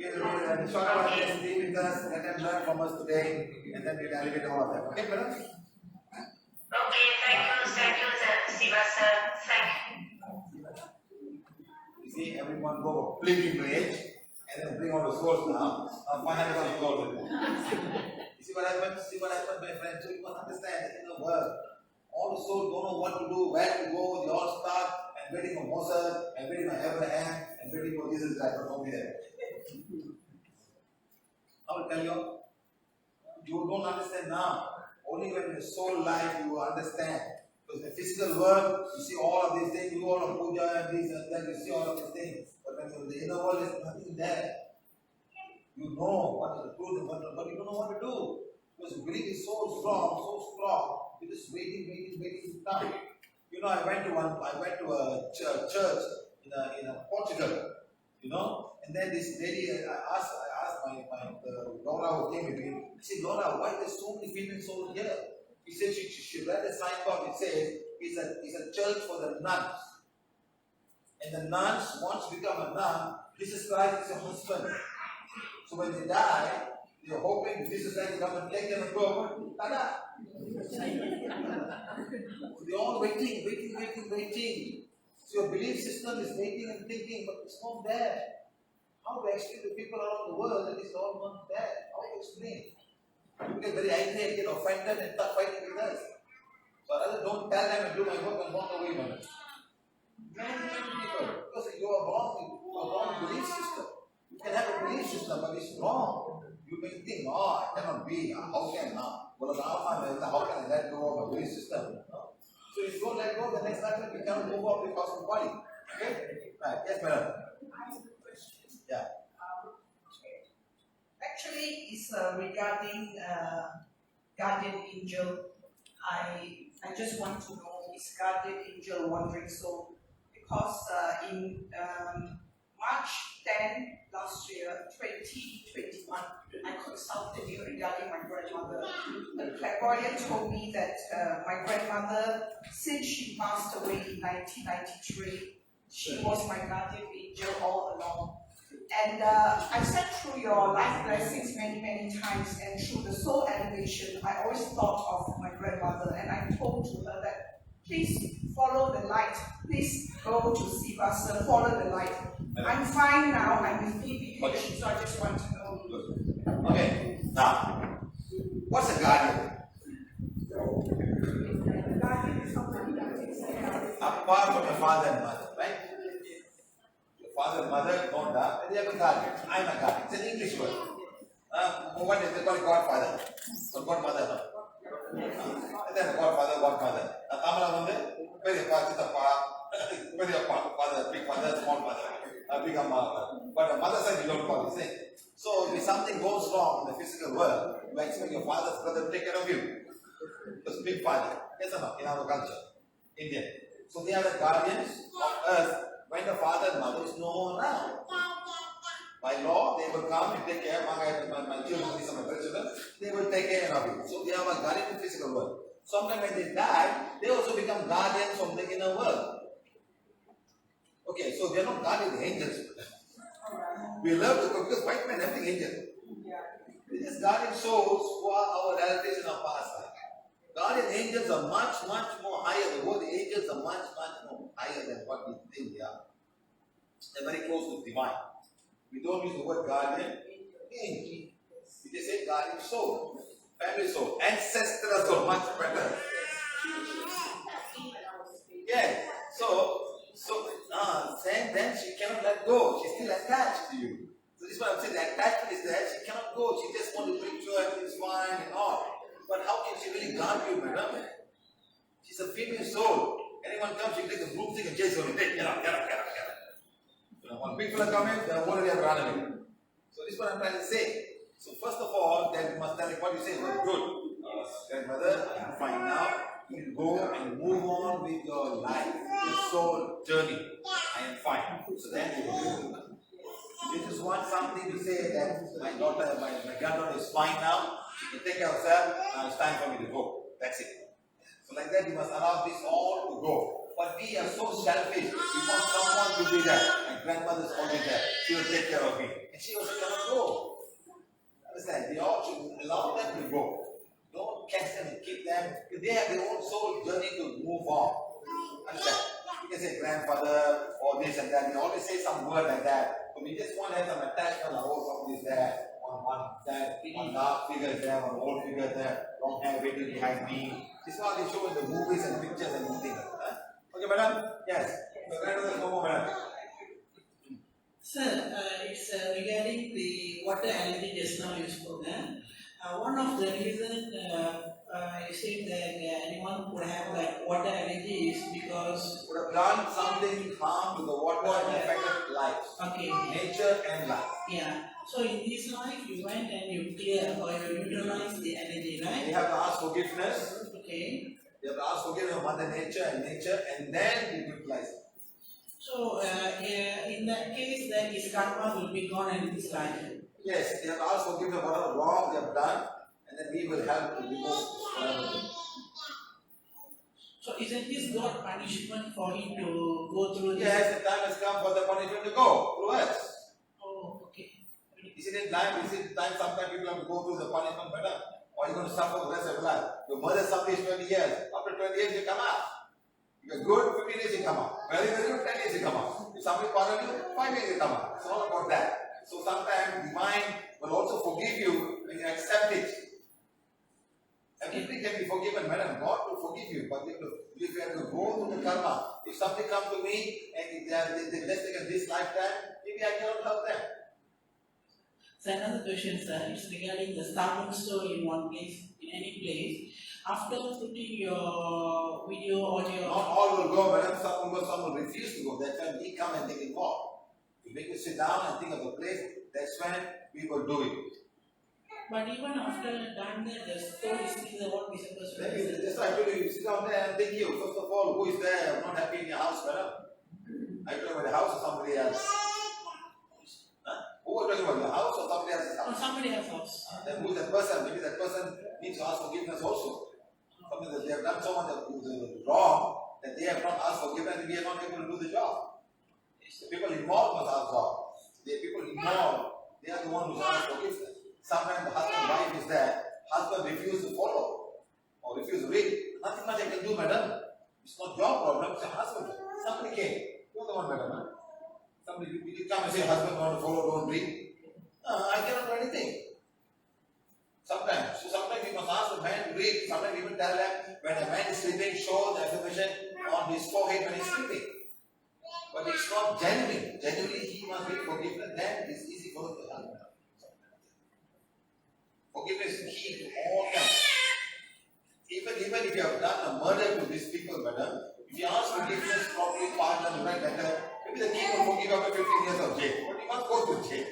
We'll short about this, be with us, let them learn from us today, and then we'll elevate all of them. Okay, madam? Okay, thank you, Siva sir. Thank you. You see, everyone go pilgrimage, and then bring all the souls now. Now 500,000 souls. You see what happened? My friend? So you must understand that in the world, all the souls don't know what to do, where to go, they all start and waiting for Moses, and waiting for Abraham, and waiting for Jesus Christ, but nobody there. I will tell you, you don't understand now. Only when the soul life you will understand. Because in the physical world, you see all of these things, you all of puja and this and that, you see all of these things. But when you're in the inner world, there's nothing there. You know what is the truth, but you don't know what to do. Because belief is so strong, you're just waiting to come. You know, I went to a church in Portugal, you know, and then this lady, I asked my Laura who came with me, I said, Laura, why there's so many female souls here? He said she read the signboard, it says, it's a church for the nuns. And the nuns, once you become a nun, Jesus Christ is your husband. So when they die, they're hoping Jesus Christ will come and take them and go, tada! They're all waiting. So your belief system is waiting and thinking, but it's not there. How to explain to people around the world that it's all not there? How to explain? People get very angry and get offended and start fighting with us. So rather don't tell them and do my work and walk away from it. Many people, because you are wrong belief system. You can have a belief system, but it's wrong. You may think, oh, it cannot be. How can now? Well, how can I let go of a belief system? No? So if you don't let go, the next time you cannot move up the cosmic body. Okay? Right. Yes, madam. Yeah. Actually, it's regarding guardian angel. I just want to know, is guardian angel wandering soul? Because in March 10 last year, 2021, I consulted to me regarding my grandmother. The clairvoyant told me that my grandmother, since she passed away in 1993, she was my guardian angel all along. And I sat through your life blessings many times, and through the soul elevation, I always thought of my grandmother, and I told to her that please follow the light. Please go to Siva, sir, follow the light. I'm fine now, I'm with PVH, so I just want to know. Okay, now, what's a guardian? Guardian is somebody that takes care of. Apart from your father and mother, right? Your father and mother don't die, and they have a guardian. I'm a guardian. It's an English word. What is they call it? Godfather. Or godmother. Then godfather, godmother. Tamala வந்து பெரியப்பா, சித்தப்பா, பெரியப்பா, father, big father, small father, big amma. But the mother side you don't call it same. So if something goes wrong in the physical world, you expect your father's brother to take care of you. Because big father, yes or no, in our culture, Indian. So they are the guardians of earth when the father and mother is no more around. By law, they will come and take care of my children, these are my grandchildren, they will take care of you. So they are a guardian in the physical world. Sometimes when they die, they also become guardians from the inner world. Okay, so they are not guardian angels. We love to go because white men have the angel. These are guardian souls who are our relatives in our past life. Guardian angels are much more higher. The word angels are much more higher than what we think they are. They're very close to divine. We don't use the word guardian angel. We just say guardian soul, family soul, ancestral soul, much better. Yeah. Then she cannot let go. She's still attached to you. So this is what I'm saying. The attachment is there. She cannot go. She just wants to make sure everything's fine and all. But how can she really guard you, madam? She's a female soul. Anyone comes, she takes a broomstick and chases her. Get up. When big fella come in, they're already run away. So this is what I'm trying to say. So first of all, then you must tell what you say was good. Grandmother, I'm fine now. You go and move on with your life, your soul journey. I am fine. So then you will. You just want something to say that my daughter, my granddaughter is fine now. She can take care of herself. Now it's time for me to go. That's it. So like that, you must allow this all to go. But we are so selfish. We want someone to be there. My grandmother is always there. She will take care of me. And she also cannot go. Understand? We all should allow them to go. Don't catch them and keep them. They have their own soul journey to move on. Understand? You can say grandfather or this and that. We always say some word like that. So we just want to have some attachment. Oh, somebody is there. One dark figure is there. One old figure is there. Long hair waiting behind me. This is what they show in the movies and pictures and things. Okay, madam? Yes. So, grandmother, no more, madam. Sir, it's regarding the water allergy just now you spoke. One of the reasons you said that anyone could have like water allergy is because would have done something harm to the water and affected life. Okay. Nature and life. Yeah. So in this life you went and you clear or you neutralize the allergy, right? You have to ask forgiveness. Okay. You have to ask forgiveness of Mother Nature, and then you utilize it. So in that case, then his karma will be gone in this life. Yes, they have to ask forgiveness of whatever wrong they have done, and then we will help to remove whatever. So isn't this God punishment for him to go through this? Yes, the time has come for the punishment to go through us. Oh, okay. Isn't it time? Sometimes people have to go through the punishment better? Or you're going to suffer the rest of your life. Your mother suffered 20 years. After 20 years, you come out. If you're good, 15 years you come out. Very good, 10 years you come out. If somebody bothers you, 5 years you come out. It's all about that. So sometimes divine will also forgive you when you accept it. Everything can be forgiven, madam. God will forgive you, but if you have to go through the karma, if somebody comes to me and they just taken this lifetime, maybe I cannot help them. So another question, sir, is regarding the starting store in one place, in any place. After putting your video or your... Not all will go, madam. Some will refuse to go. That's when we come and take involved. We make you sit down and think of the place. That's when we will do it. But even after done that, the store is still what we supposed to do. Just like you sit down there and think you. First of all, who is there? I'm not happy in your house, madam. Are you talking about the house or somebody else? Who are talking about, your house or somebody else's house? Somebody else's house. then who is that person? Maybe that person needs to ask forgiveness also. Something that they have done so much wrong that they have not asked forgiveness and we are not able to do the job. The people involved must ask God. The people involved, they are the ones who ask forgiveness. Sometimes the husband and wife is there, husband refuses to follow or refuses to read. Nothing much I can do, madam. It's not your problem, it's your husband. Somebody came. You're the one, madam. Huh? Somebody, you come and say, husband, want to follow, don't read. I cannot do anything. Sometimes. So sometimes we must ask the man to read. Sometimes we even tell them, when a man is sleeping, show the affirmation on his forehead when he's sleeping. But it's not genuine. Genuinely, he must be forgiven. Then it's easy for him to help. Forgiveness is key to all times. Even if you have done a murder to these people, madam, if you ask forgiveness properly, pardon, right better, maybe the king will forgive after 15 years of jail. But you must go to jail.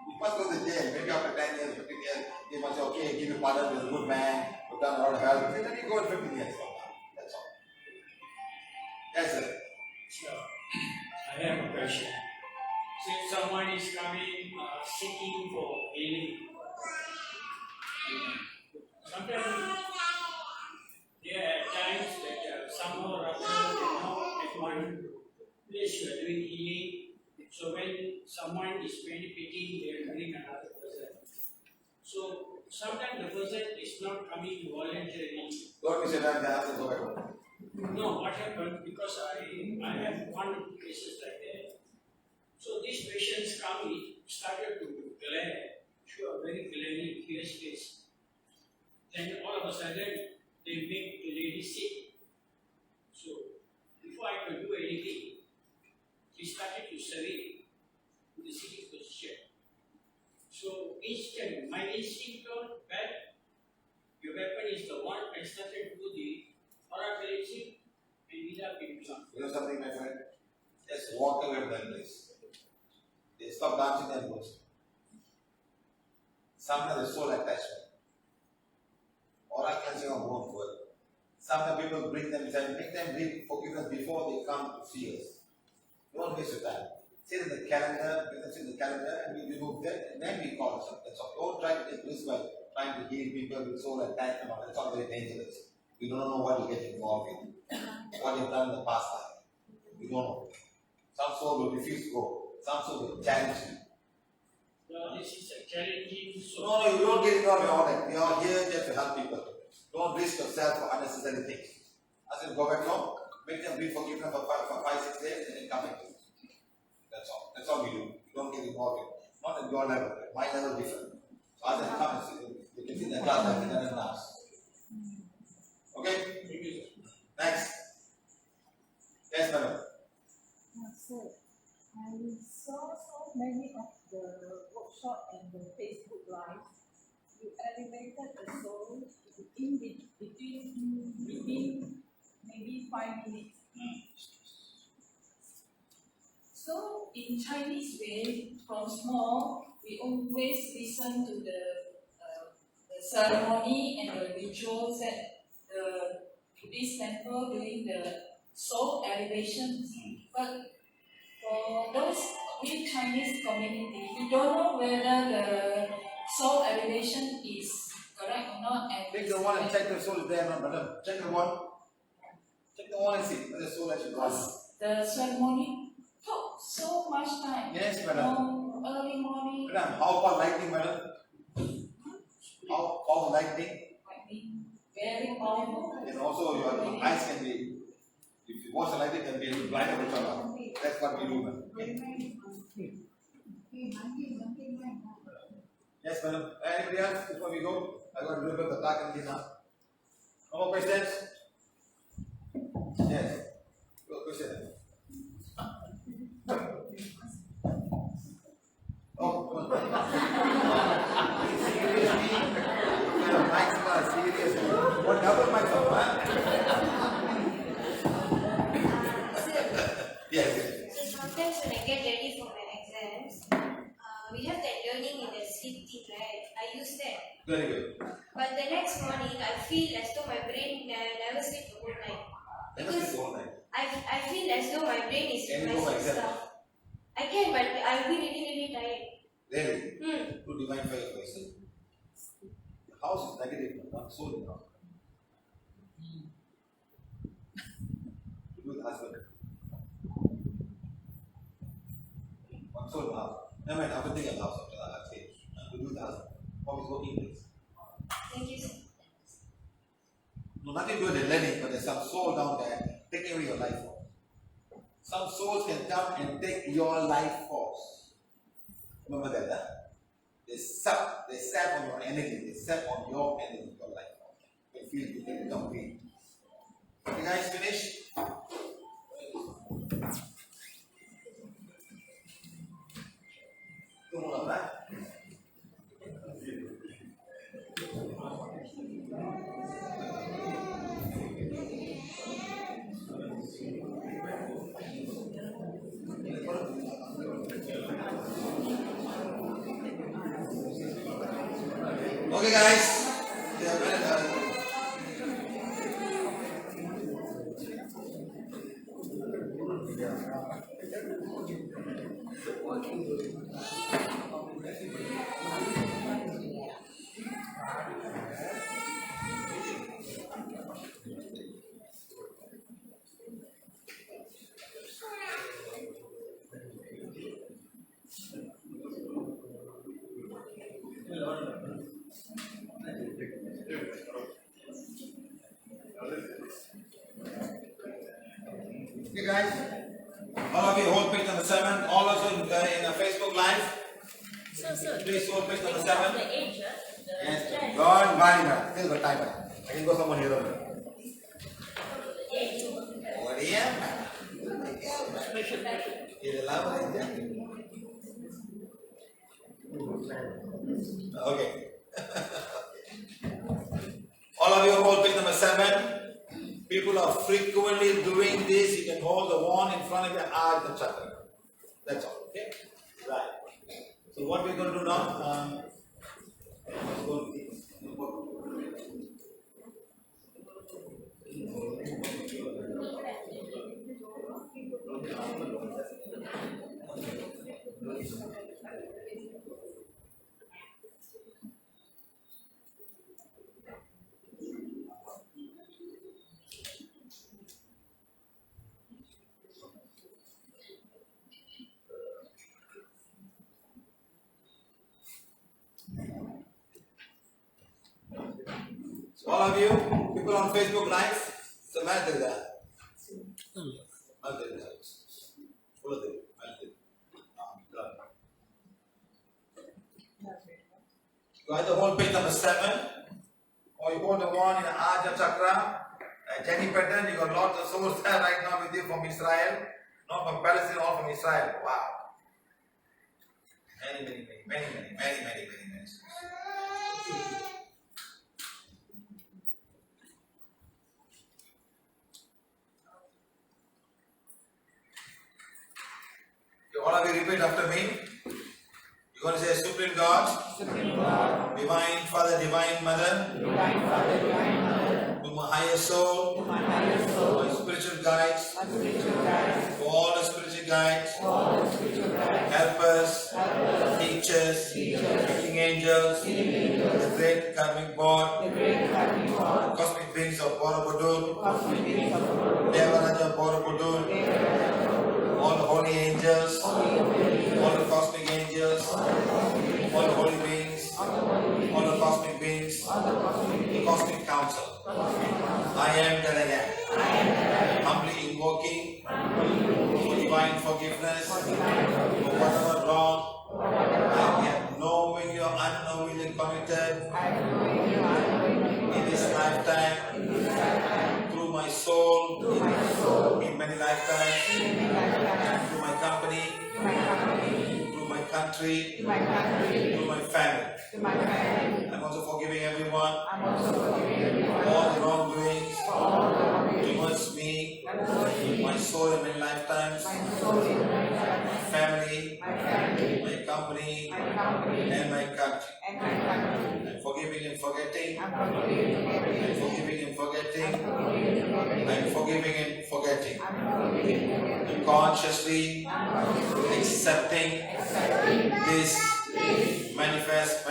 You must go to jail. Maybe after 10 years, 15 years, they must say, okay, give you pardon, you're a good man, you've done a lot of help. And then you go in 15 years from now. That's all. Yes, sir. Sure. I have a question. So if someone is coming seeking for healing, sometimes there are times that somehow or other they know at one place you are doing healing. So when someone is benefiting, they are doing another person. So sometimes the person is not coming voluntarily. Don't be that answer go back home. No, what happened, because I have one cases like that. So these patients come in, started to glare, show a very glaring fierce face. Then all of a sudden, they make the lady sick. So before I could do anything, she started to surrey to the sitting position. So each time, my instinct told that your weapon is the one. I started to do the paraplegic and without being drunk. You know something, my friend? Just walk away from that place. They stop dancing and goes. Sometimes the soul attachment. Oral cleansing of both world. Sometimes people bring them inside, make them read forgiveness before they come to see us. Don't waste your time. Sit in the calendar, let them sit in the calendar, and we remove that, and then we call it something. That's all. Don't try to take risk by trying to heal people with soul attachment and all. That's all very dangerous. We don't know what you get involved in. What you've done in the past life. We don't know. Some soul will refuse to go. Some soul will challenge you. No, this is a challenging soul. No, you don't get involved in all that. We are here just to help people. Don't risk yourself for unnecessary things. I said, go back home, make them read forgiveness for 5-6 days, and then come back. That's all. That's all we do. We don't get involved in. Not at your level. My level is different. So I said, come and sit. You can sit in the class like that and dance. Okay? Next. Yes, madam. Sir, I saw so many of the workshop and the Facebook Live. You elevated the soul in between maybe 5 minutes. So in Chinese way, from small, we always listen to the ceremony and the rituals that the Buddhist temple doing the soul elevation. But for those in Chinese community, we don't know whether the soul elevation is correct or not. And take the one and check the soul is there or not, madam. Check the one. Check the one and see whether the soul actually gone. The ceremony took so much time. Yes, madam. Early morning. Madam, how about lightning, madam? How about lightning? Lightning. Very powerful. And also your eyes can be, if you watch the lightning, can be blind with color. That's what we do, madam. Yes, madam. Anybody else before we go? I got to remember the black and now. No more questions? Yes. Good question. Oh, seriously? Seriously? What double mic up, huh? Yes. So sometimes when I get ready for my exams, we have that learning in the sleep thing, right? I use that. Very good. But the next morning, I feel as though my brain never sleep the whole night. Because I feel as though my brain is memorizing stuff. I can, but I'll be really, really tired. Really? To divine fire person. House is negative, one soul in the house. To do with the husband. One soul in the house. Never mind, have to think of the house after that, I'll say. To do with the husband. How is working place? Thank you, sir. No, nothing to do with the learning, but there's some soul down there taking away your life force. Some souls can come and take your life force. Remember that, huh? They sap on your energy, they sap on your energy, your life force. You can feel it, you can become weak. You guys finished? Two more, right? Okay, guys. Okay, guys. All of you hold page number 7. All also in a Facebook Live. Please hold page number 7. Yes. Don't worry, man. Still got time. I can go someone here. What do you have? Okay. All of you hold page number 7. People are frequently doing this. You can hold the wand in front of your eyes and chakra. That's all. Okay? Right. So what we're going to do now? Let's go. So all of you, people on Facebook Live, so matter that. You either hold page number 7, or you hold the one in the Ajna Chakra, Jenny pattern. You got lots of souls there right now with you from Israel, not from Palestine, all from Israel. Wow. Many. All of you repeat after me. You're going to say Supreme God, Divine Father, Divine Mother, to my higher soul, my spiritual guides, to all the spiritual guides, helpers, teachers, teaching angels, the great karmic board, the cosmic beings of Borobudur, Devaraja Borobudur, all the holy angels, all the cosmic angels, all the holy beings, all the cosmic beings, the cosmic council. I am that I am. Humbly invoking for divine forgiveness for whatever wrong I have knowingly or unknowingly committed in this lifetime, through my soul, in many lifetimes, through my company, through my country, through my family. I'm also forgiving everyone, all the wrongdoings towards me, my soul in many lifetimes, my family, my company, and my country. I'm forgiving and forgetting. I'm forgiving and forgetting. I'm forgiving and forgetting. I'm consciously accepting this manifest.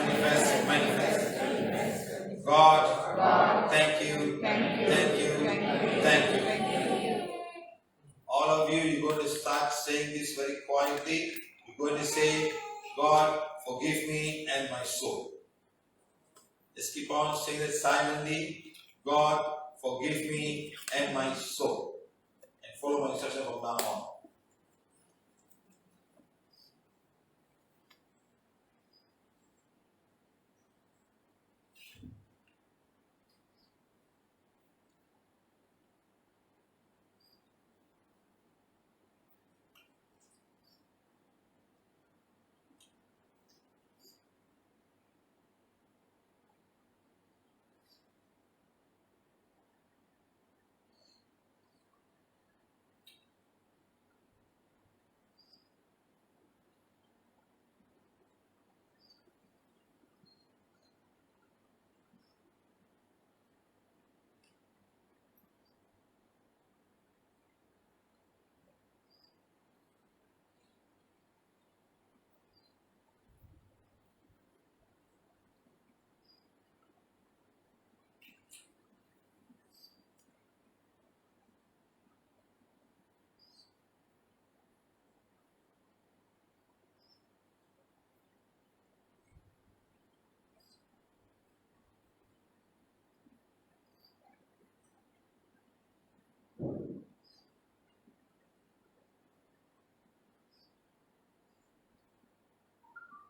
Just keep on saying it silently. God, forgive me and my soul. And follow my instruction from now on.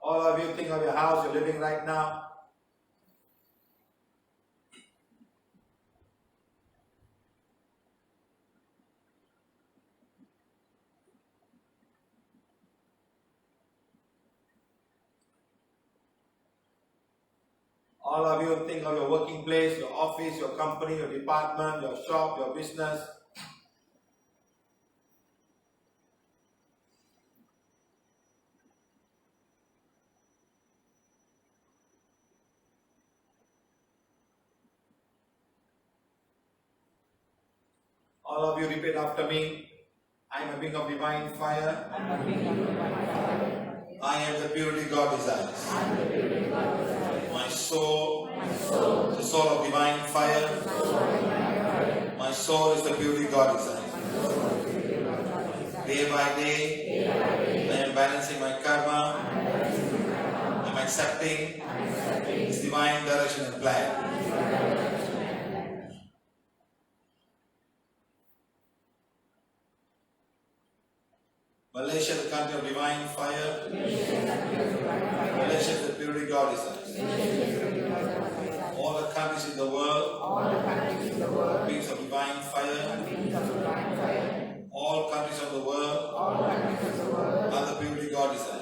All of you think of your house you're living right now. All of you think of your working place, your office, your company, your department, your shop, your business. All of you repeat after me. I am a being of divine fire. I am the purity God desires. My soul, the soul of divine fire. My soul is the purity God desires. Day by day, I am balancing my karma. I am accepting His divine direction and plan. Malaysia, the country of divine fire. Malaysia is the purity God desires. All the countries in the world, beings of divine fire. All countries of the world are the purity God desires.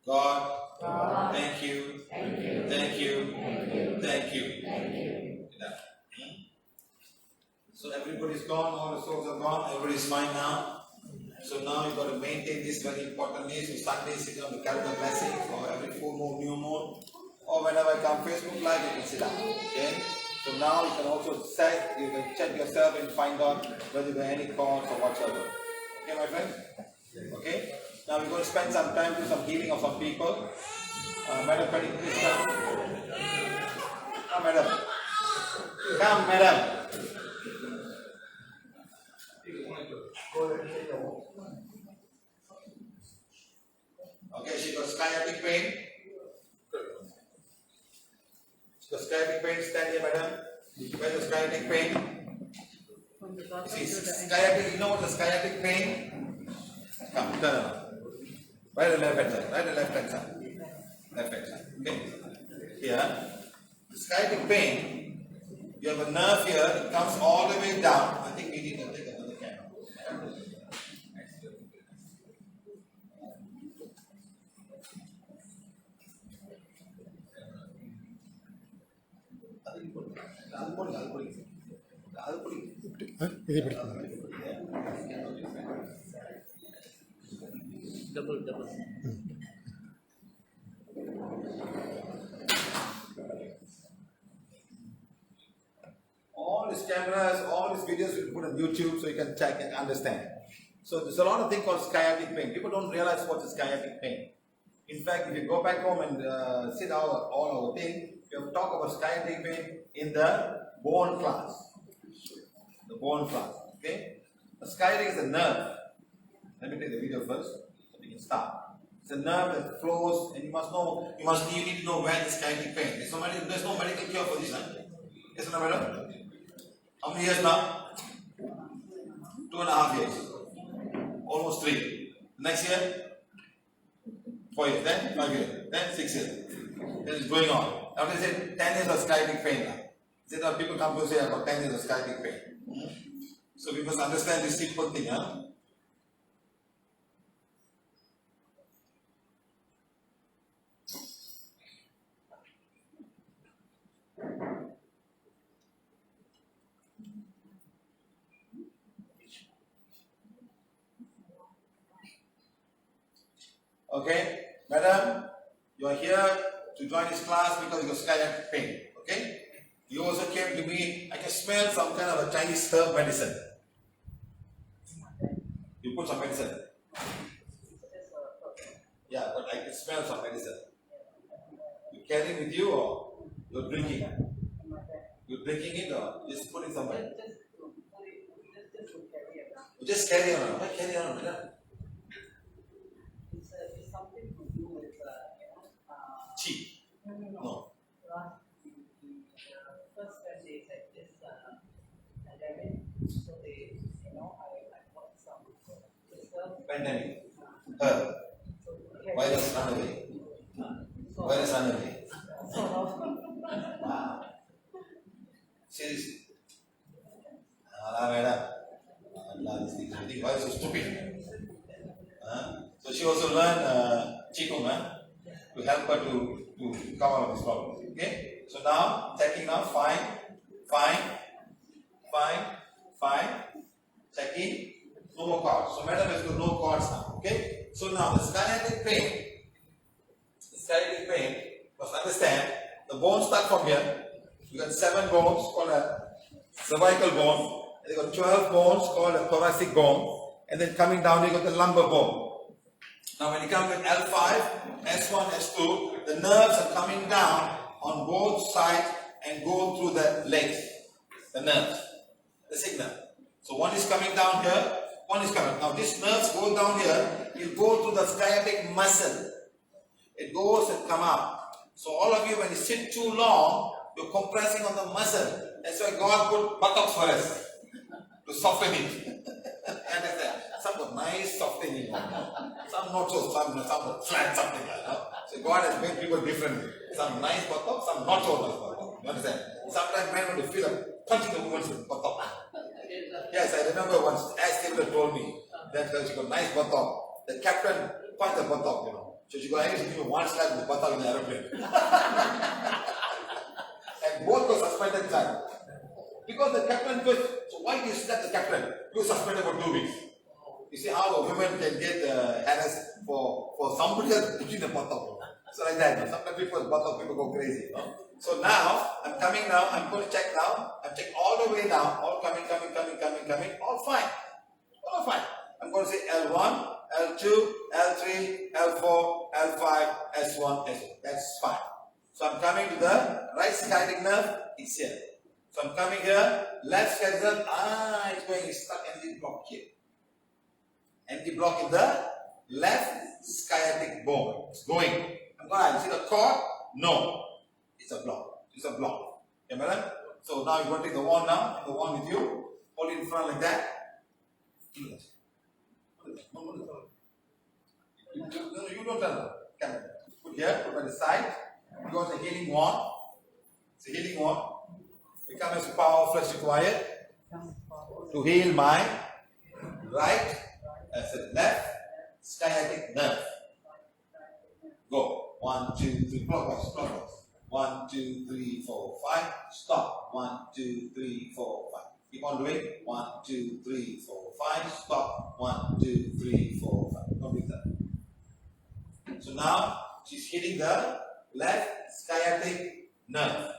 God, thank you, thank you, thank you. Enough. So everybody's gone, all the souls are gone, everybody's fine now. So now you've got to maintain this very importantly. So Sunday sit on the calendar blessing, or every full moon, new moon, or whenever I come Facebook Live, you can sit down. Okay? So now you can also set, you can check yourself and find out whether there are any calls or whatsoever. Okay, my friend? Okay? Now we're going to spend some time to some healing of some people. Madam, can you please come? Come, madam. Come, madam. Okay, she got sciatic pain. She got sciatic pain. Stand here, madam. Where's the sciatic pain? See, sciatic, you know what the sciatic pain? Come, turn around. Right the left hand side. Right the left hand side. Left hand side. Okay. Here, the sciatic pain. You have a nerve here. It comes all the way down. I think we need to take another camera. Double. All these cameras, all these videos we put on YouTube so you can check and understand. So there's a lot of things called sciatic pain. People don't realize what is sciatic pain. In fact, if you go back home and sit all our thing, we have talked about sciatic pain in the bone class. The bone flux. Okay? The sciatic is a nerve. Let me take the video first so we can start. It's a nerve that flows, and you need to know where the sciatic pain. There's no medical cure for this, huh? Yes or no, madam? How many years now? 2.5 years. Almost 3. Next year? 4 years. Then 5 years. Then 6 years. Then it's going on. Now they say 10 years of sciatic pain now. Say that people come to say I've got 10 years of sciatic pain. So we must understand this simple thing, huh? Okay, madam, you are here to join this class because you have sciatic pain. Okay? You also came to me, I can smell some kind of a Chinese herb medicine. You put some medicine. Yeah, but I can smell some medicine. You carry with you or you're drinking? You're drinking it or just put it somewhere? Just carry on. Why carry on, madam? Chi? No. Pandemic. Virus run away. Virus run away. Wow. Seriously. Madam. I think why so stupid? So she also learned Qigong to help her to come out of this problem. Okay? So now, checking now, fine. Checking. No more cords. So madam has got no cords now. Okay? So now the sciatic pain, must understand the bone start from here. You got 7 bones called a cervical bone. And you got 12 bones called a thoracic bone. And then coming down you got the lumbar bone. Now when you come with L5, S1, S2, the nerves are coming down on both sides and go through the legs. The nerves. The signal. So one is coming down here, one is coming. Now these nerves go down here, you go to the sciatic muscle. It goes and come out. So all of you, when you sit too long, you're compressing on the muscle. That's why God put buttocks for us to soften it. Understand? Some got nice softening on. Some not so, some got flat something like that. So God has made people differently. Some nice buttocks, some not so nice buttocks. You understand? Sometimes men want to feel like punching a woman's buttock. Yes, I remember once, as Taylor told me that she got nice buttock. The captain punched the buttock, you know. So she got actually give me one slap in the buttock in the aeroplane. And both were suspended time. Because the captain goes, so why do you slap the captain? You were suspended for 2 weeks. You see how a woman can get harassed for somebody else pushing the buttock. So like that, sometimes people go crazy. So now, I'm coming now, I'm going to check now. I'm checking all the way down, all coming, all fine. All fine. I'm going to say L1, L2, L3, L4, L5, S1, S2. That's fine. So I'm coming to the right sciatic nerve, it's here. So I'm coming here, left sciatic nerve, it's stuck empty block here. Empty block in the left sciatic bone. It's going. I'm going to see the cord? No. It's a block. It's a block. Okay, madam? So now you're going to take the wand now, the wand with you. Hold it in front like that. You don't turn. Put here, put by the side. You got a healing wand. It's a healing wand. Become as power flesh required to heal my right, as a left sciatic nerve. Go. 1, 2, 3, clockwise. 1, 2, 3, 4, 5. Stop. 1, 2, 3, 4, 5. Keep on doing. 1, 2, 3, 4, 5. Stop. 1, 2, 3, 4, 5. Don't do that. So now she's hitting the left sciatic nerve.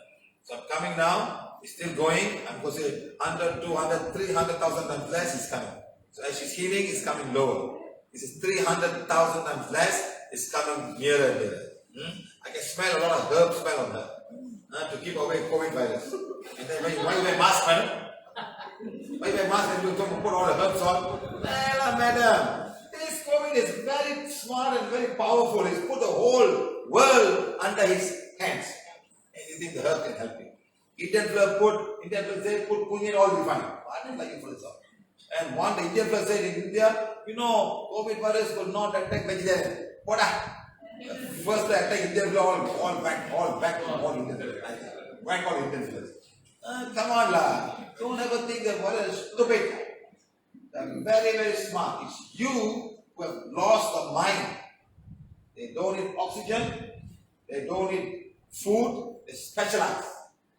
So I'm coming now. It's still going. I'm going to say 100, 200, 300,000 times less is coming. So as she's healing, it's coming lower. This is 300,000 times less. It's coming nearer and nearer. I can smell a lot of herb smell on her to keep away COVID virus. And then why you wear mask, madam? Why wear mask and you put all the herbs on. Madam, this COVID is very smart and very powerful. He's put the whole world under his hands. And you think the herb can help you. Indian flag put punyet, all will be fine. I don't like it for this. And one, the Indian flag said in India, COVID virus could not attack vegetarian. What? First they attack Indian flag, all back, all Indian flag. Back all Indian flags. Come on, la. Don't ever think that what is stupid. They're very, very smart. It's you who have lost the mind. They don't need oxygen. They don't need food. They specialize.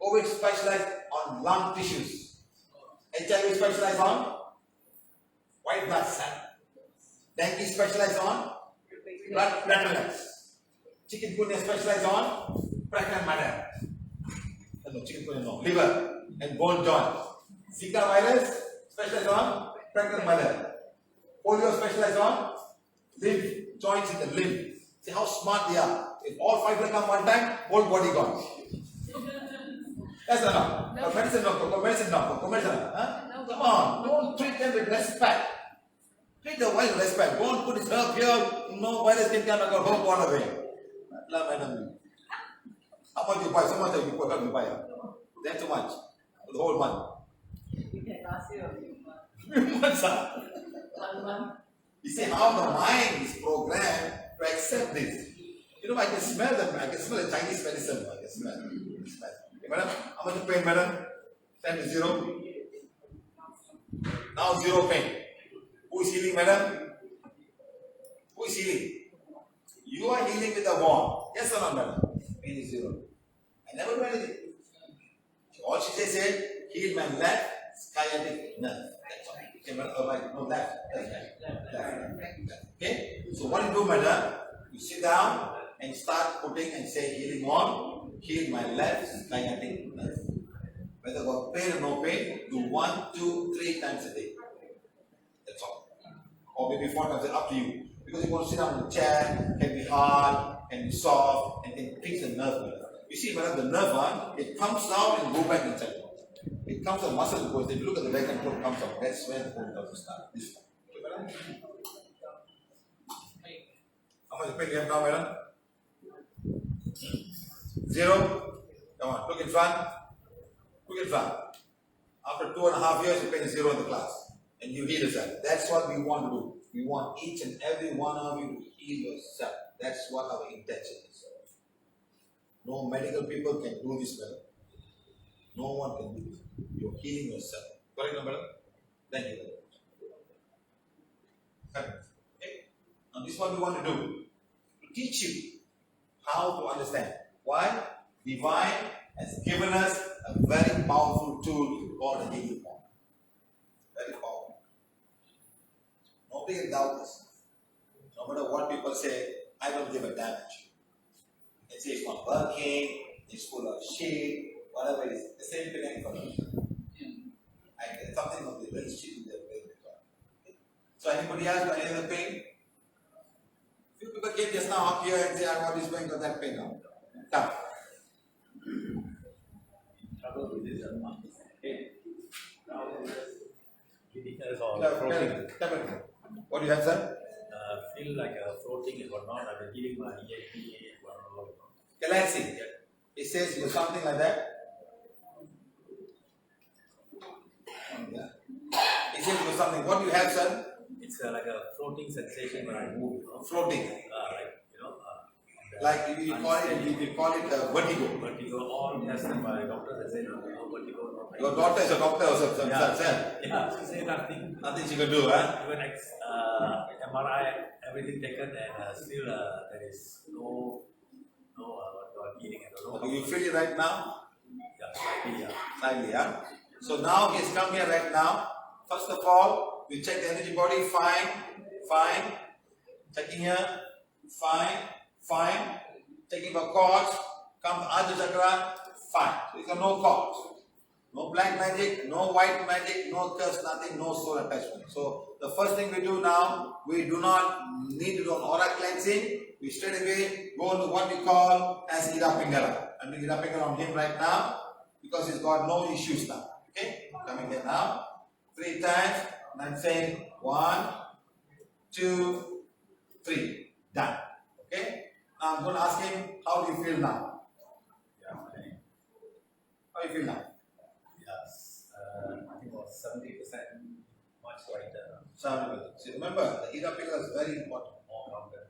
COVID specialize on lung tissues. HIV specialize on white blood cell. Dengue specialize on blood platelets. Chikungunya specialize on pregnant mother. No, chikungunya no. Liver and bone joint. Zika virus specialize on pregnant mother. Polio specialize on lymph, joints in the lymph. See how smart they are. If all five will come one time, whole body gone. Yes or no? For medicine, no. For medicine, no. For medicine, huh? Come on, don't treat them with respect. Treat the virus with respect. Don't put this herb here. No virus can come and go herb all away. Madam. How much you buy? So much you put herb you buy. That's too much. For the whole month. You can last you a few months. Few months, huh? 1 month. You see how the mind is programmed to accept this. I can smell them. I can smell the Chinese medicine. I can smell. Okay, madam, how much pain, madam? 10 to 0. Now 0 pain. Who is healing, madam? Who is healing? You are healing with a wand. Yes or no, madam? Pain is 0. I never do anything. All she said, heal my left sciatic nerve. That's all. Okay, madam? Oh, right. No, left. Left. Okay? So what you do, madam? You sit down and start putting and say healing on, heal my left sciatic nerve. Whether got pain or no pain, do 1, 2, 3 times a day. That's all. Or maybe 4 times, up to you. Because you want to sit down in a chair, can be hard, can be soft, and can fix the nerve. You see, whether the nerve, it comes out and go back inside. It comes out muscle because if you look at the leg and foot comes out. That's when the bone doesn't start. This one. How much pain do you have now, madam? 0. Come on, look in front. Look in front. After 2.5 years, you pain is 0 in the class. And you heal yourself. That's what we want to do. We want each and every one of you to heal yourself. That's what our intention is. No medical people can do this, madam. No one can do this. You're healing yourself. Correct, no, madam? Thank you very much. Okay. Now, this is what we want to do. To teach you how to understand. Why? Divine has given us a very powerful tool called the healing form. Very powerful. Nobody can doubt this. No matter what people say, I don't give a damage. They say it's not working, it's full of shit, whatever it is. The same feeling for me. And there's something of the very shit in their brain. So anybody else got any other pain? Few people came just now up here and say, I want this pain, got that pain now. Come. Trouble with this okay. Now giddiness or Tell floating. me. What do you have, sir? Feel like floating and whatnot. I've been healing my EAP and whatnot. Galaxy. It says you something like that. Yeah. It says you something. What do you have, sir? It's like a floating sensation when I move. Floating. Like you call it vertigo. Vertigo. All tested by doctors. They say no vertigo. No. Your daughter is a doctor or something. Yeah, she said nothing. Nothing she can do, huh? Even MRI, everything taken, and still there is no healing at all. Do you feel it right now? Yeah, slightly, yeah. Slightly, yeah. So now he's come here right now. First of all, we check the energy body. Fine. Checking here. Fine. Checking for cords. Come to Ajna Chakra. Fine. So you got no cords. No black magic, no white magic, no curse, nothing, no soul attachment. So the first thing we do now, we do not need to do an aura cleansing. We straight away go into what we call as Ida Pingala. I'm doing Ida Pingala on him right now because he's got no issues now. Okay? Coming here now. 3 times, and I'm saying 1, 2, 3. Done. Okay? Now I'm going to ask him, how do you feel now? How do you feel now? Yes, I think about 70%, much lighter. 70%. See, remember, the Ida figure is very important. More rounded.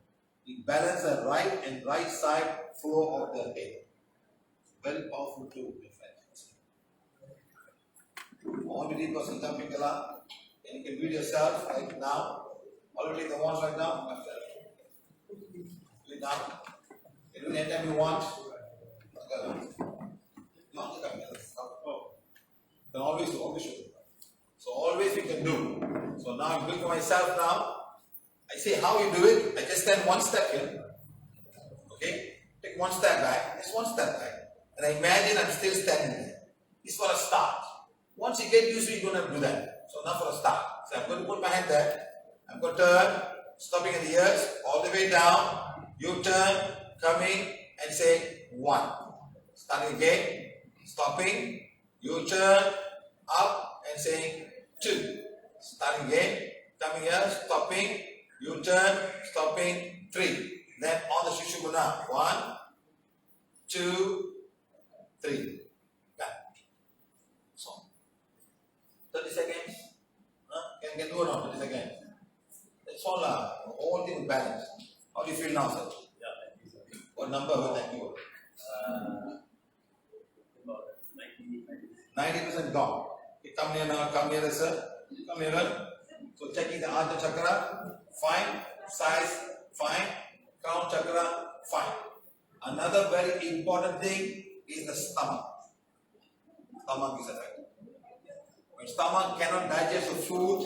We balance the right and right side flow of the head. Very powerful tool, my friends. All we did was Ida Pingala, and you can read yourself right now. Already the ones right now. Do it now. You do it anytime you want. Then always show. So always we can do. So now I'm doing for myself now. I say how you do it. I just stand one step here. Okay? Take one step back. Just one step back. And I imagine I'm still standing there. This is for a start. Once you get used to it, you don't have to do that. So now for a start. So I'm going to put my hand there. I'm going to turn, stopping at the ears, all the way down. You turn, coming, and say 1. Starting again, stopping. You turn, up, and saying 2. Starting again, coming here, stopping. You turn, stopping, 3. Then on the Shishubuna. 1, 2, 3. Back. So 30 seconds. Can do it now, 30 seconds. That's all. The whole thing is balanced. How do you feel now, sir? Yeah, thank you, sir. What number will thank you? About 90%. 90% gone. Okay, come here now, come here, sir. Come here. So checking the Ajna chakra, fine. Size, fine. Crown chakra, fine. Another very important thing is the stomach. Stomach is affected. When stomach cannot digest the food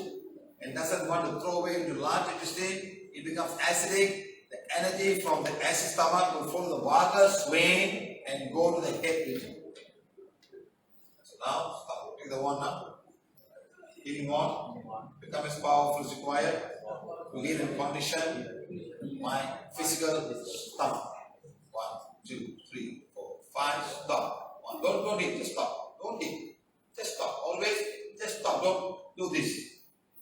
and doesn't want to throw away into large intestine, it becomes acidic. The energy from the acid stomach will follow the water, swing, and go to the head region. So now, stop. Take the one now. Healing on. Become as powerful as required to heal and condition my physical stomach. 1, 2, 3, 4, 5. Stop. 1. Don't hit. Just stop. Don't hit. Just stop. Always just stop. Don't do this.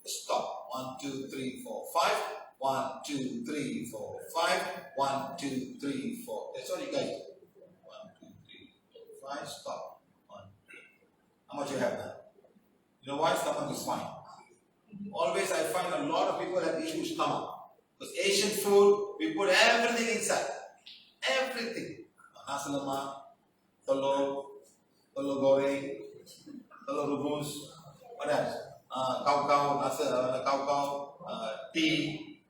Just stop. 1, 2, 3, 4, 5. 1, 2, 3, 4, 5. 1, 2, 3, 4. That's all you guys do. 1, 2, 3, 4, 5. Stop. 1, 2. How much you have now? You know why? Stomach is fine. Always I find a lot of people have issue with stomach. Because Asian food, we put everything inside. Everything. Nasi lemak, telur goreng, telur rebus, what else? Kau-kau, tea,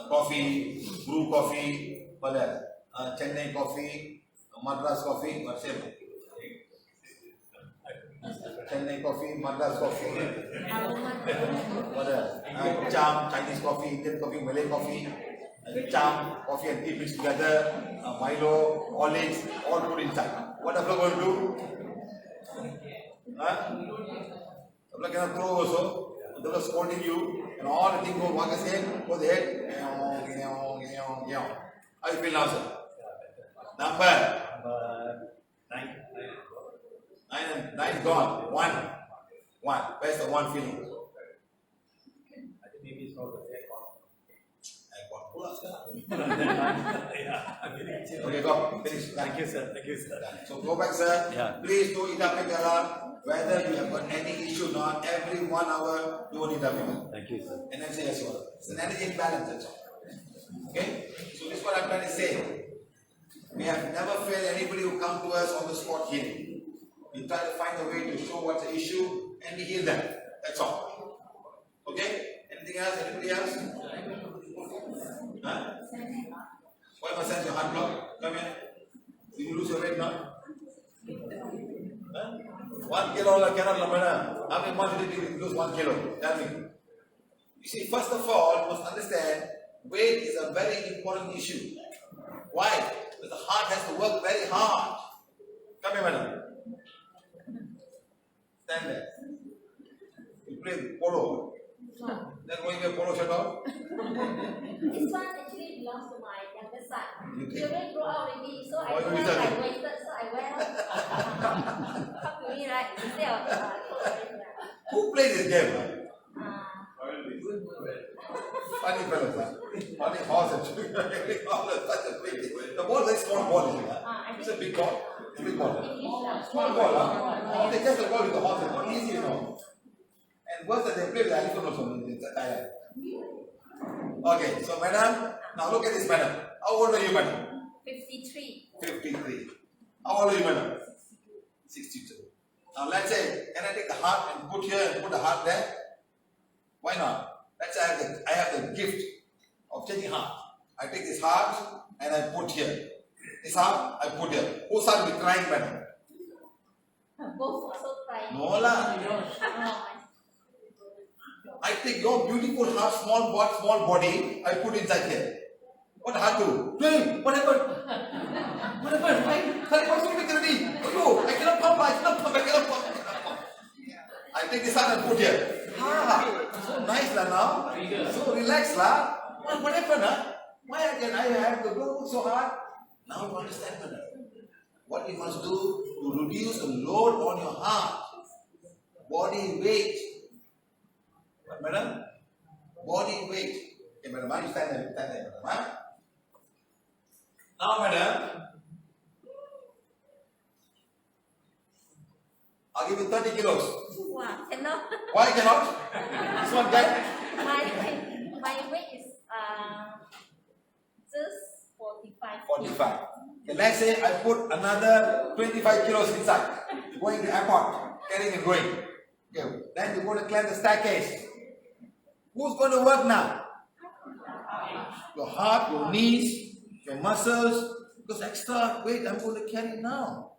coffee, brew coffee, what else? Chennai coffee, Madras coffee, what's it? Chennai coffee, Madras coffee, what else? Cham, Chinese coffee, Indian coffee, Malay coffee, cham, coffee and tea mixed together, Milo, Horlicks, all put inside. What are you going to do? You cannot throw also. They are scolding you, and all the things go walk the same, go the head. How you feel now, sir? Number 9. 9 is gone. 1. Where's the 1 feeling? I think maybe it's not the Okay, go. Finish. Thank you, sir. Thank you, sir. So go back, sir. Yeah. Please do Ida Pingala. Whether you have got any issue or not, every 1 hour do Ida Pingala. Thank you, sir. And then say yes, sir. It's an energy imbalance, that's all. Okay? So this is what I'm trying to say. We have never failed anybody who come to us on the spot healing. We try to find a way to show what's the issue and we heal them. That's all. Okay? Anything else? Anybody else? Huh? Why must I send your heart block? Come here. Did you lose your weight now? Huh? 1 kilo cannot lamana. How many months did you lose 1 kilo? Tell me. You see, first of all, you must understand weight is a very important issue. Why? Because the heart has to work very hard. Come here, madam. Stand there. You play polo. Then going to polo shirt off. This one actually belongs to my younger son. You He already grow out already, so I Why don't you like return I wasted, so I wear. Come to me, right? Instead of Who plays this game? Funny fellows, huh? Funny horse actually. Such a big. The ball is a small ball, isn't it? It's a big ball. It's a big ball. Small ball, huh? They catch the ball with the horse. It's not easy, you know. And worse that they play with the elephant also in Thailand. Okay, so madam, now look at this madam. How old are you, madam? 53. 53. How old are you, madam? 62. Now let's say, can I take the heart and put here and put the heart there? Why not? Let's say I have the gift of taking heart. I take this heart and I put here. This heart I put here. Whose heart will be crying, madam? Both also crying. No lah. I take your beautiful heart, small body, I put inside here. What heart do? Hey, what happened? What happened? Sorry, what's going to be ready? Oh, I cannot pump. I take this heart and put here. So nice lah now. So relaxed lah. What happened, huh? Why I have to go so hard? Now you understand, madam. What you must do to reduce the load on your heart. Body weight. What, madam? Body weight. Okay, madam, you stand there, madam. Huh? Now, madam, I'll give you 30 kilos. Wow, cannot. Why cannot? This one can? My weight is just 45. 45. Okay, let's say I put another 25 kilos inside. Going to the airport, carrying and going. Okay, then you're going to climb the staircase. Who's going to work now? Your heart, your knees, your muscles. Because extra weight I'm going to carry now.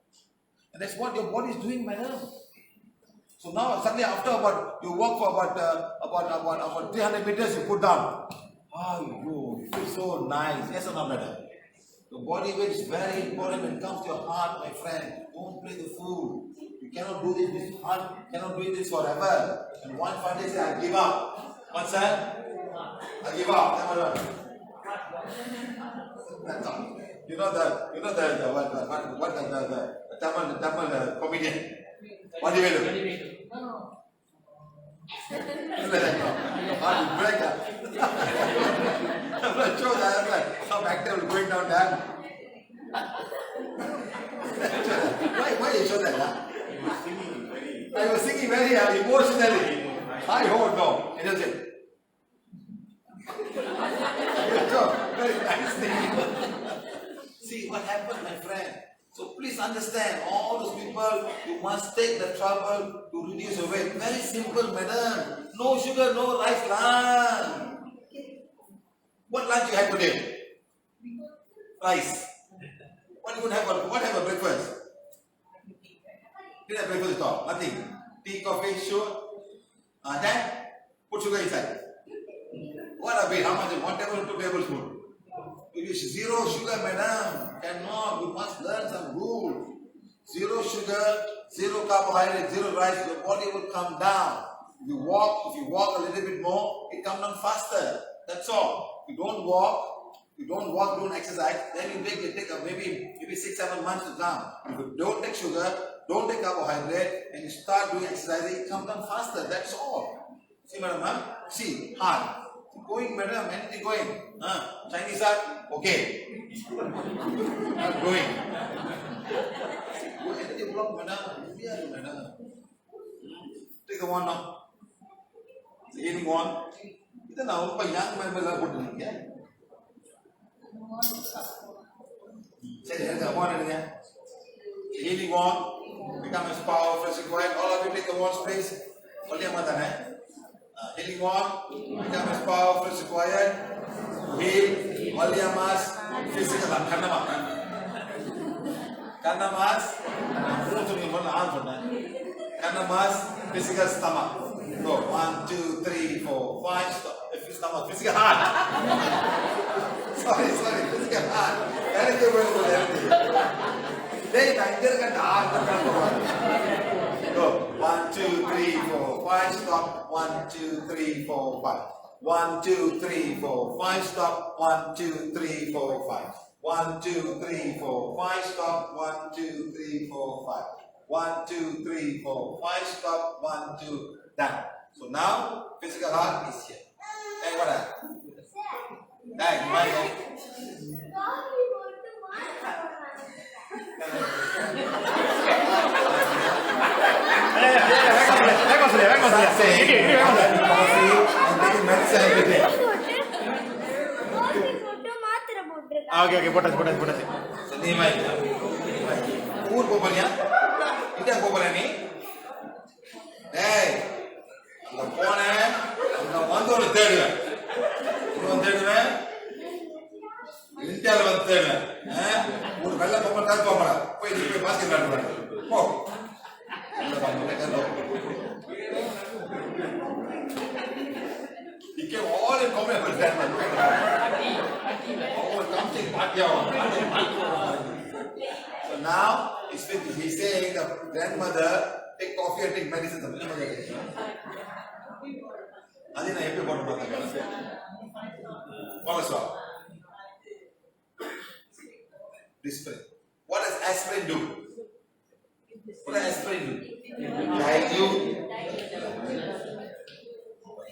And that's what your body is doing, madam. So now suddenly after you walk for about 300 meters, you put down. Oh, you feel so nice. Yes or no, madam? The body weight is very important when it comes to your heart, my friend. Don't play the fool. You cannot do this heart cannot do this forever. And one fine day say, I give up. What's that? I give up. That's all. You know the Tamil comedian. What do you do? How to break up? I'm not sure that some actor will going down there. Why you show that? Huh? I was singing very emotionally. I hope no. It doesn't. Very nice thing. See what happened, my friend. So please understand, all those people, you must take the trouble to reduce your weight. Very simple, madam. No sugar, no rice lunch. What lunch you had today? Rice. What you have a breakfast? Didn't have breakfast at all. Nothing. Tea, coffee, sugar. Then put sugar inside. What a bit? How much? 1 tablespoon. It is zero sugar, madam. Cannot. You must learn some rule. Zero sugar, zero carbohydrate, zero rice. Your body will come down. If you walk a little bit more, it comes down faster. That's all. If you don't walk, don't exercise, then you take maybe 6-7 months to down. If you don't take sugar, don't take carbohydrate, and you start doing exercising, it comes down faster. That's all. See, madam, huh? See, hard. Going, madam, anything going. Chinese art, okay. Not going. Go anything block, madam. Yeah, madam. Take the one now. The healing one. It's now, young man will put it in. Say the one again. The healing one. Become as powerful as required. All of you take the ones, please. Only a mother, healing one, become as powerful as required. Heal, Valyamas, physical, Kanamas, Kanamas, physical stomach. Go, 1, 2, 3, 4, 5, stop. Stomach, physical heart. sorry, physical heart. Very good. Then I get the heart. Go, 1, 2, 3, 4, 5, stop. 1, 2, 3, 4, 5. 1, 2, 3, 4, 5, stop. 1, 2, 3, 4, 5. 1, 2, 3, 4, 5, stop. 1, 2, 3, 4, 5. 1, 2, 3, 4, 5, stop. 1, 2, done. So now physical heart is here. And what happened? Hey, Mysia. Okay, போட்டாச்சு. So, நீ Mysia. ஊர் போறியா? இங்க போறியா நீ? டேய், அங்க போனேன், அங்க வந்து ஒரு தேடுவேன். தேடுவேன். இந்தியாவில் வந்து தேடுவேன். ஒரு வெள்ளை பொம்பளை கருப்பு பொம்பளை போய் நீ போய் பாஸ்கெட் விளையாடுவேன். போ. You can all in common with that. Oh, something party on. So now it's finished. He's saying the grandmother take coffee and take medicine. அது நான் எப்படி போட பார்த்தேன். Discipline. What does aspirin do? What does aspirin do? Dilute.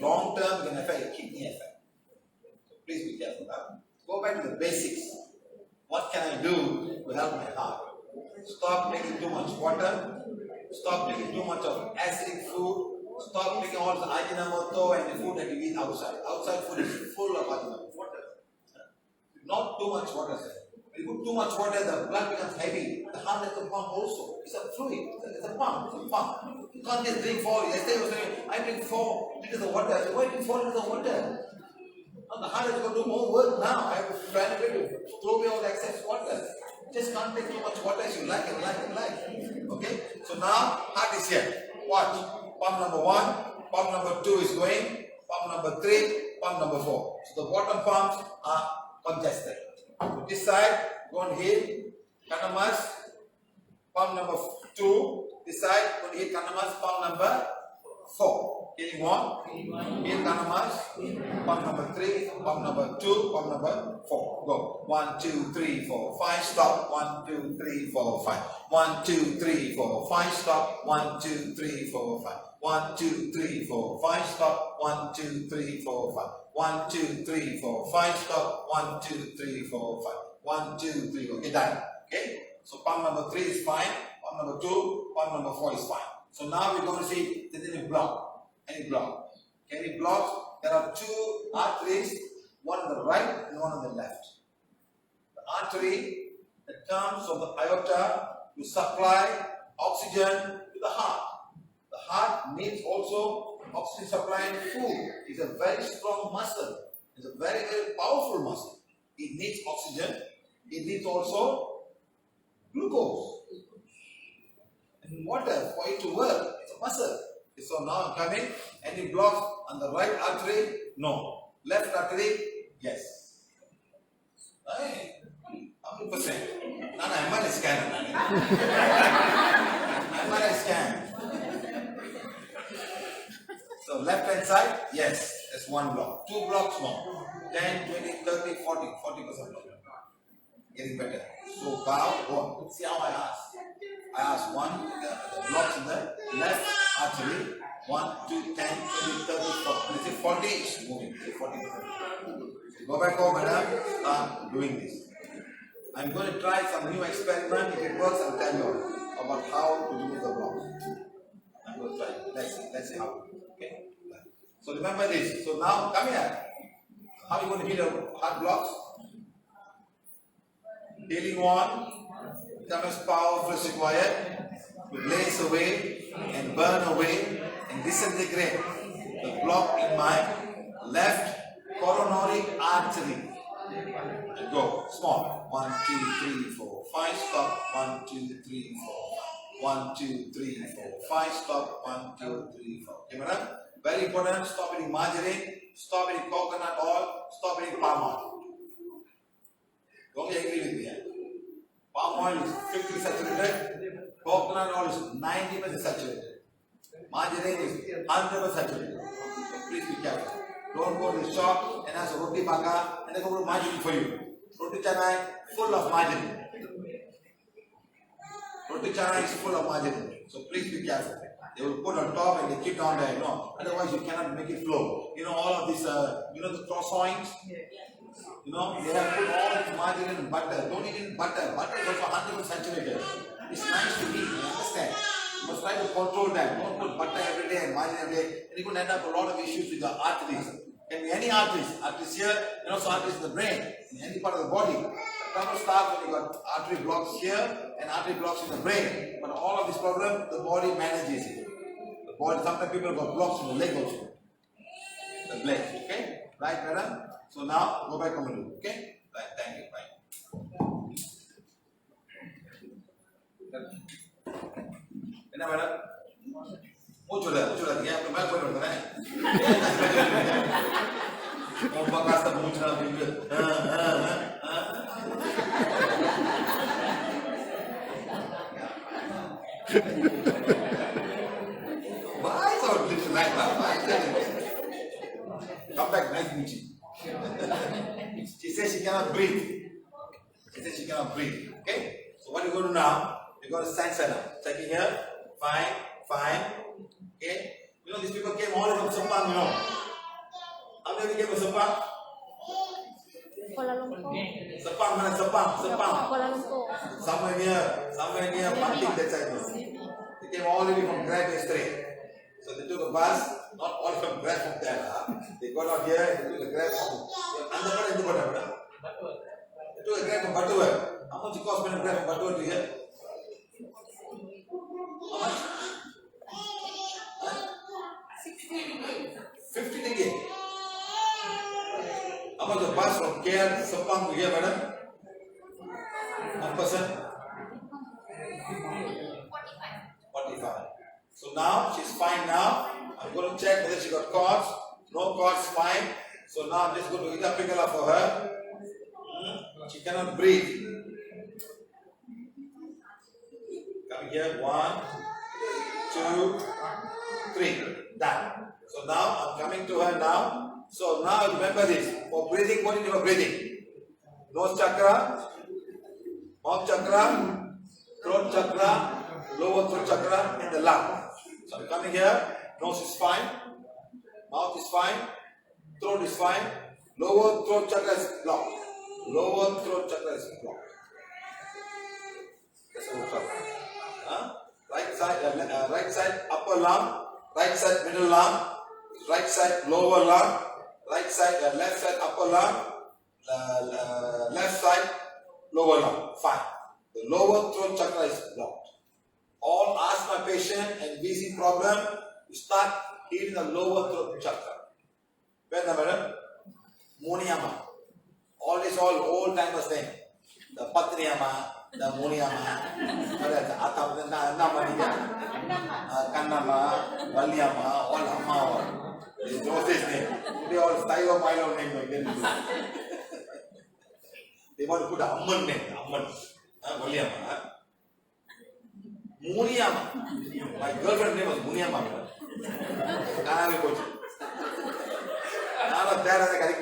Long term can affect kidney effect. So please be careful. Go back to the basics. What can I do to help my heart? Stop taking too much water. Stop taking too much of acidic food. Stop taking all the ajinomoto and the food that you eat outside. Outside food is full of ajinomoto. Water. Not too much water, sir. When you put too much water, the blood becomes heavy. The heart has to pump also. It's a fluid. It's a pump. You can't just drink 4. Yesterday you were saying, I drink 4 liters of water. Why drink 4 liters of water? Now the heart has got to do more work now. I have to try to throw away all the excess water. Just can't take too much water as you like and like and like. Okay? So now, heart is here. Watch. Pump number 1, pump number 2 is going, pump number 3, pump number 4. So the bottom pumps are congested. This side, go and hit Kanamas, pump number 2. This side, go and hit Kanamas, pump number 4. Hitting 1, hit Kanamas, pump number 3, pump number 2, pump number 4. Go. 1, 2, 3, 4, 5, stop. 1, 2, 3, 4, 5. 1, 2, 3, 4, 5, stop. 1, 2, 3, 4, 5. 1, 2, 3, 4, 5, stop. 1, 2, 3, 4, 5. 1, 2, 3, 4, 5, stop. 1, 2, 3, 4, 5. 1, 2, 3, okay, done. Okay? So pump number 3 is fine. Pump number 2, pump number 4 is fine. So now we're going to see if there's any block. Any block. Any blocks? There are 2 arteries, one on the right and one on the left. The artery that comes from the aorta to supply oxygen to the heart. The heart needs also oxygen supply and food. It's a very strong muscle. It's a very, very powerful muscle. It needs oxygen. It needs also glucose and water for it to work. It's a muscle. So now I'm coming. Any blocks on the right artery? No. Left artery? Yes. Hey, how many percent? No, MRI scan. MRI scan. So left hand side? Yes. That's 1 block. 2 blocks more. 10, 20, 30, 40. 40% block. Getting better. So bow, go. See how I ask. I ask 1, the blocks in the left artery. 1, 2, 10, 20, 30, 40. When I say 40, it's moving. 40. Go back home, madam. Start doing this. I'm going to try some new experiment. If it works, I'll tell you about how to remove the blocks. I'm going to try. Let's see how. Okay. So remember this. So now, come here. How are you going to heal the heart blocks? Healing 1. Become as powerful as required. To blaze away and burn away and disintegrate the block in my left coronary artery. And go small. 1, 2, 3, 4, 5. Stop. 1, 2, 3, 4. 1, 2, 3, 4, 5. Stop. 1, 2, 3, 4. Okay, madam? Very important. Stop eating margarine. Stop eating coconut oil. Stop eating palm oil. Don't agree with me. Palm oil is 50 saturated. Coconut oil is 90% saturated. Margarine is 100% saturated. So please be careful. Don't go to the shop and ask roti baka and they go to margarine for you. Roti canai full of margarine. Roti canai is full of margarine. So please be careful. They will put on top and they keep down there, otherwise you cannot make it flow. All of this, the croissants, You know, they have put all this margarine and butter. Don't eat in butter. Butter is also 100% saturated. It's nice to eat, you understand? You must try to control that. Don't put butter every day and margarine every day. And you could end up a lot of issues with your arteries. Can be any arteries. Arteries here and also arteries in the brain, in any part of the body. The trouble starts when you got artery blocks here and artery blocks in the brain. But all of this problem, the body manages it. The body, sometimes people got blocks in the leg also. The leg, okay? Right, madam? So now, go back and do, okay? Right, thank you, bye. என்ன madam மூச்சு விடாதீங்க அப்புறம் மேலே போயிட்டு வந்துடுறேன் ரொம்ப கஷ்டம் மூச்சுனா அப்படின்னு why so little like come back nice meeting. She says she cannot breathe. Okay, so what you're going to do now, you're going to stand up. Check it here. Fine. Okay, you know these people came all from Sepang, you know. How many came from Sepang? Kuala Lumpur. Sepang mana? Sepang. Kuala Lumpur. Somewhere near Panting that side. They came all the way from Grab yesterday. So they took a bus, not all from Grab from there. They got out here and they took a Grab from they took a Grab from Batuar. How much it cost when a Grab from Batuar to here? How much? 50 ringgit. How much the bus from KL Sepang to here, madam? One person? 45. So now she's fine now. I'm going to check whether she got cords. No cords, fine. So now I'm just going to eat a pickle for her. She cannot breathe. Come here, 1, 2, 3. Done. So now I'm coming to her now. So now remember this. For breathing, what is your breathing? Nose chakra, mouth chakra, throat chakra, lower throat chakra, and the lung. So I'm coming here. Nose is fine. Mouth is fine. Throat is fine. Lower throat chakra is blocked. That's what we're talking. Right side upper lung, right side middle lung, right side lower lung, right side left side upper lung, left side lower lung. Fine. The lower throat chakra is blocked. All asthma patient and wheezing problem, you start healing the lower throat chakra. When the madam? Muniyama. All this old timers thing. The Patniyama, the Muniyama, Kannama, Valyama, all Amma. They know this name. They all style of my own name. They want to put Amman name. Amman. Valyama. Muniyama. My girlfriend's name was Muniyama. Kana coach. Nala there are correct.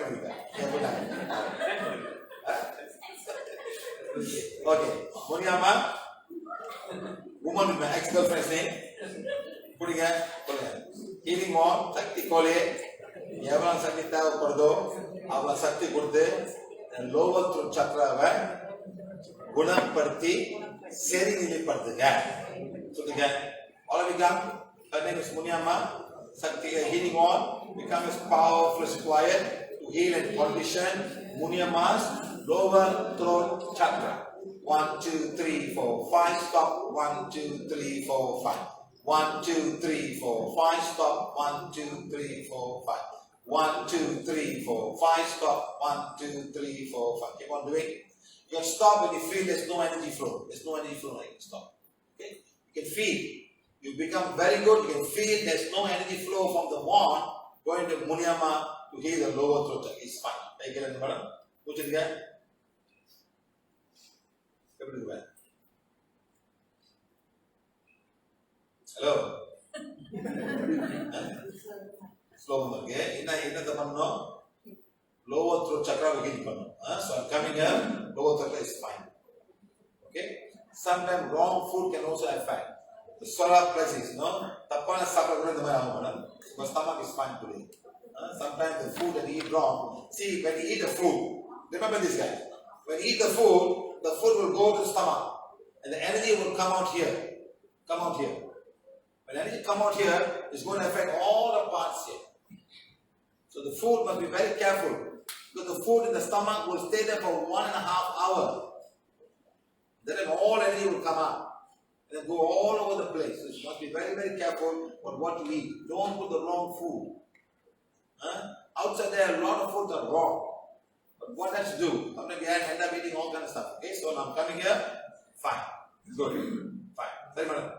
Okay, Muniyama, woman with my ex-girlfriend's name. Putting it, healing more, Sakti Kole, Yavan Sakita Kordo, Ava Sakti Gurde, and lower throat chakra, Gunam Parti, Seri Partiga. So again, all of you come, her name is Muniyama, Sakti healing on, becomes powerful, required to heal and condition Muniyama's lower throat chakra. 1, 2, 3, 4, 5, stop. 1, 2, 3, 4, 5. 1, 2, 3, 4, 5, stop. 1, 2, 3, 4, 5. 1, 2, 3, 4, 5, stop. 1, 2, 3, 4, 5. Keep on doing. You can stop when you feel there's no energy flow. There's no energy flow, you can stop. Okay? You can feel. You become very good. You can feel there's no energy flow from the wand going to Muniyama to heal the lower throat. It's fine. Take it, madam. Put it again. Hello. Slow okay. Inna the lower throat chakra begin. So I'm coming here. Lower chakra is fine. Okay. Sometimes wrong food can also affect the solar plexus. No. Tapana supper madam. My stomach is fine today. Sometimes the food that you eat wrong. See, when you eat the food, remember this guy. When you eat the food will go to the stomach. And the energy will come out here. Come out here. When energy come out here, it's going to affect all the parts here. So the food must be very careful. Because the food in the stomach will stay there for 1.5 hours. Then all energy will come out. And then go all over the place. So you must be very, very careful on what you eat. Don't put the wrong food. Outside there, a lot of foods are wrong. But what has to do? Sometimes we end up eating all kinds of stuff. Okay, so now I'm coming here. Fine. Good. Fine. Sorry, madam.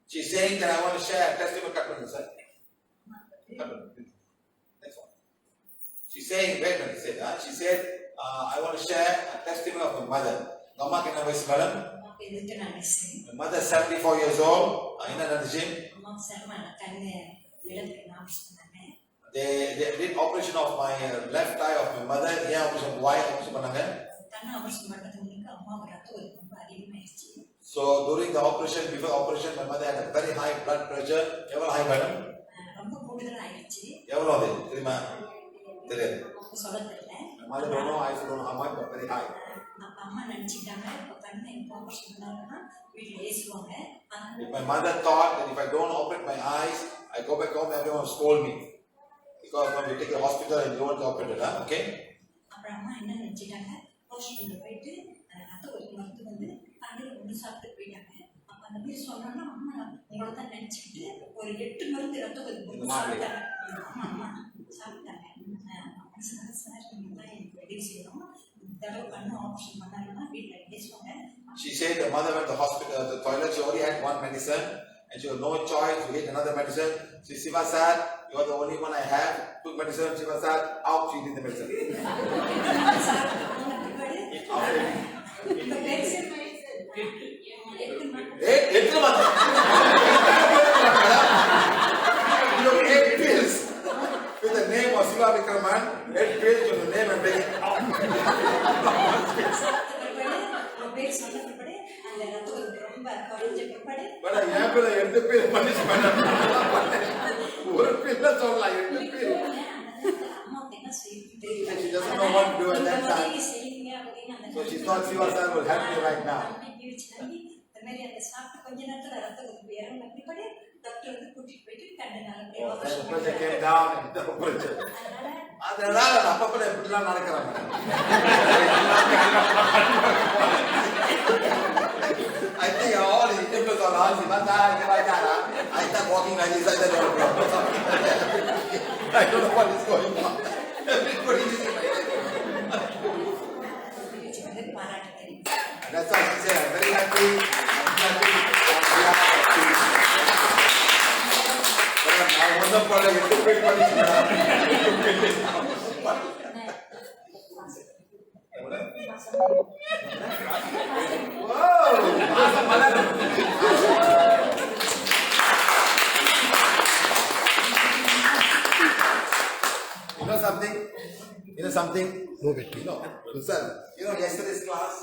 She's saying that I want to share a testimony. Next one. She's saying, wait a minute. She said, I want to share a testimony of my mother. Mama, can I voice, madam? My mother is 74 years old. They did operation of my left eye of my mother. Yeah, operation. Why operation? So during the operation, before operation, my mother had a very high blood pressure. Ever high, madam? Ever high? My mother don't know, I don't know how much, but very high. If my mother thought that if I don't open my eyes, I go back home, everyone will scold me. Because when we take the hospital and you don't open it, okay? She said the mother went to the hospital, the toilet, she already had one medicine and she had no choice to get another medicine. She said, Siva sir, you are the only one I have. Took medicine, Siva sir, out she did the medicine. You know, 8 pills with the name of Siva Vikraman, 8 pills with the name and bring it out. But I have to get the pill punishment. She doesn't know what to do at that time. So she thought Siva sir will help me right now. Oh, then the pressure came down and the pressure. I think all the temples are all I start walking like this, I don't know what is going on. Everybody is in my life. That's why she said, I'm very happy. I was not part of it. You know something? Move it. Sir, yesterday's class?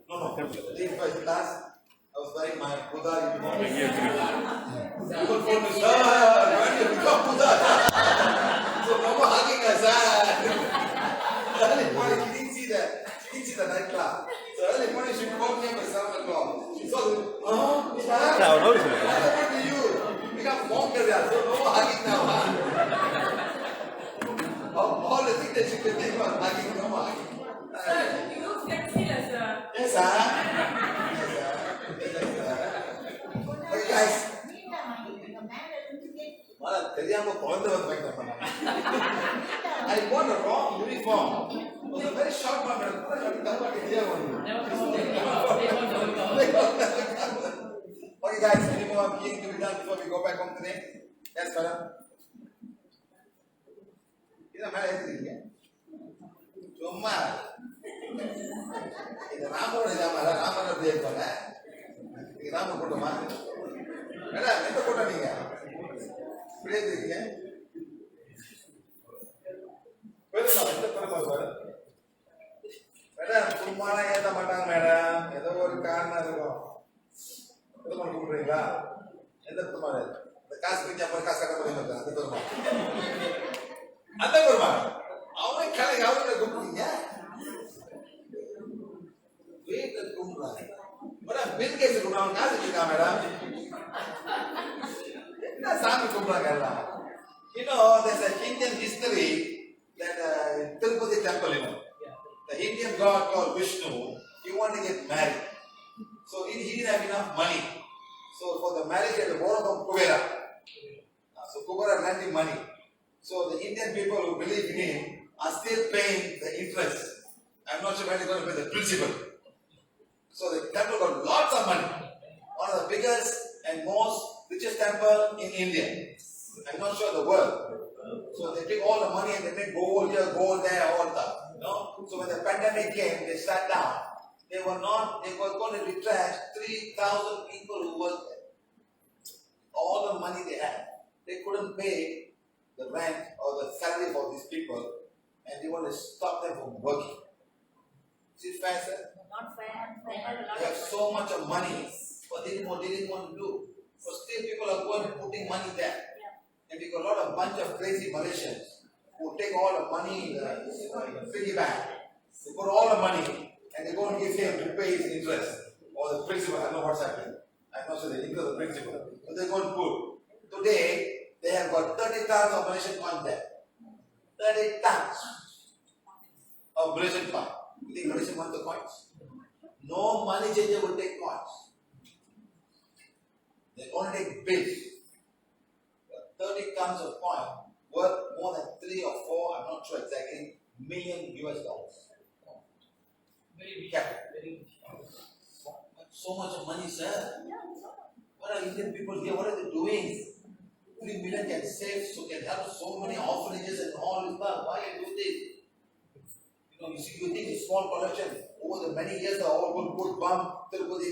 No. Today's class, I was wearing my Buddha uniform. People told me, sir, when you become Buddha? So no more hugging us, early morning, she didn't see the night class. So early morning, she called me at 7 o'clock. She saw me, what happened to you? You become monk, so no more hugging now, all the things that she could think was hugging, no more hugging. Sir, you look flexible, sir. Yes, sir. Okay, guys. I bought a wrong uniform. It was a very short one, but I okay, guys, any more cleaning to be done before we go back home today? Yes, madam. Cuma இது ராமோட ஜாமான் ராமனோட தேய்ப்பாங்க இது ராம கூட்டமா madam எந்த கூட்டம் நீங்க இப்படியே இருக்கீங்க மேடம் சும்மாலாம் ஏற்ற மாட்டாங்க மேடம் ஏதோ ஒரு காரணம் இருக்கும் எது பண்ண கூப்பிடுறீங்களா எந்த பெருமாள்? இந்த காசு பிடிச்சா போய் காசு கட்ட போய் அந்த பெருமாள். அந்த பெருமாள் அவனை கலை அவனை கூப்பிடுங்க. வீட்டுல கூப்பிடுறாங்க. மேடம் பில் கேஸ் கூப்பிடுறாங்க, காசு வச்சிருக்கான் மேடம். என்ன சாமி கூப்பிடுறாங்க எல்லாம்? You know, there's a Indian history that Tirupati temple, you know. The Indian god called Vishnu, he wanted to get married. So he didn't have enough money. So for the marriage, he had to borrow from Kubera. So Kubera lent him money. So the Indian people who believe in him are still paying the interest. I'm not sure when they're going to pay the principal. So the temple got lots of money. One of the biggest and most richest temple in India. I'm not sure the world. So they take all the money and they make gold here, gold there, all that. You know? So when the pandemic came, they sat down. They were going to retrench 3,000 people who worked there. All the money they had. They couldn't pay the rent or the salary for these people, and they want to stop them from working. Is it fair, sir? Not fair. They have a lot They have of so much of money, but they didn't want to do. But still people are going and putting money there. And we got a lot of bunch of crazy Malaysians who take all the money in the piggy bank. They put all the money and they go and give him to pay his interest. Or the principal, I don't know what's happening. I'm not sure they think of the principal. But they go and put. Today, they have got 30 tons of Malaysian coins there. 30 tons of Malaysian coins. You think Malaysian wants the coins? No money changer will take coins. They only take bills. 30 tons of coin worth more than 3 or 4, I'm not sure exactly, million US dollars. Very big. So much of money, sir. What are Indian people here? What are they doing? 3 million can save, so can help so many orphanages and all this stuff. Why are you doing this? You know, you think a small collection over the many years are all going to put bump, Tirupati,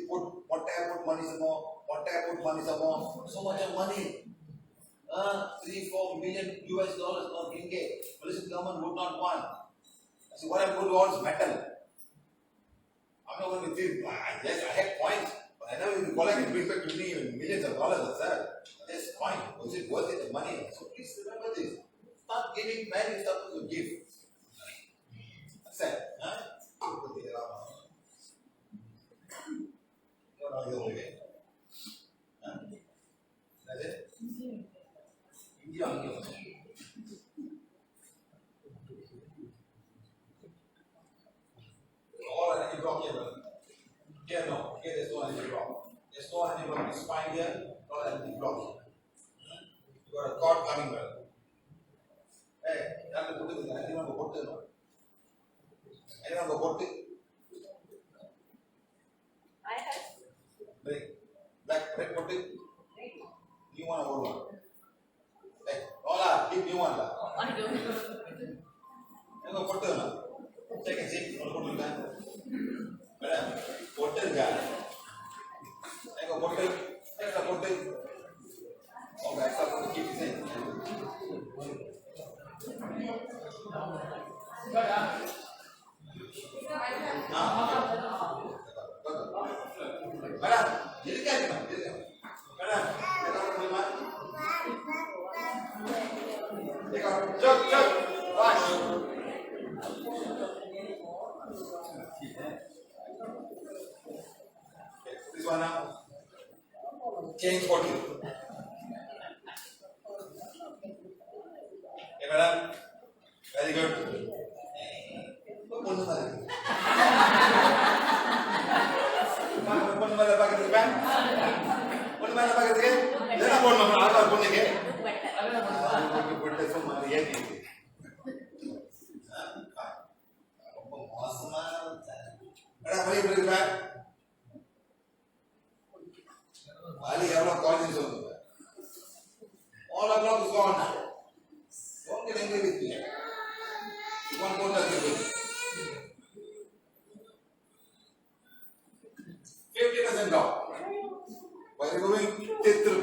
put, one time put money some more, one time put money some more. So much of money. 3-4 million US dollars not being get. Malaysian government would not want. So what I'm going to do all is metal. I'm not going to think, yes, I have coins, but I never will collect and bring back to me millions of dollars, sir. Yes, coin. Was it worth it, the money? So please remember this. Start giving value, start to give. Sir, you're not the only way. That's it? India. All energy block here. Here no. Here there's no energy block. There's no energy block. This spine here, no energy block here. You got a cord coming well. Hey, you have to put it in the energy block. Put it. Anyone go put it? I have. Black red put it. New one or old one? Hey, Ola, give new one. I don't know. You go put it. Check and see. Put it. Madam, put it. You go put it. Extra put it. Okay, extra put it. Keep it in. Madam, jadi kan? Madam, Jog, wash. This one now. Change 40. Okay, madam. Very good. Pun mana pakai tu kan? Pun mana pakai tu kan? Jangan pun mana ada pun ni kan? Ada pun tu semua dia ni. Ada boleh kan? Ali eவ்வளவு college சொல்லுங்க. All o'clock is gone now. Don't get angry with me. You want more than you 50% off. Why are you going to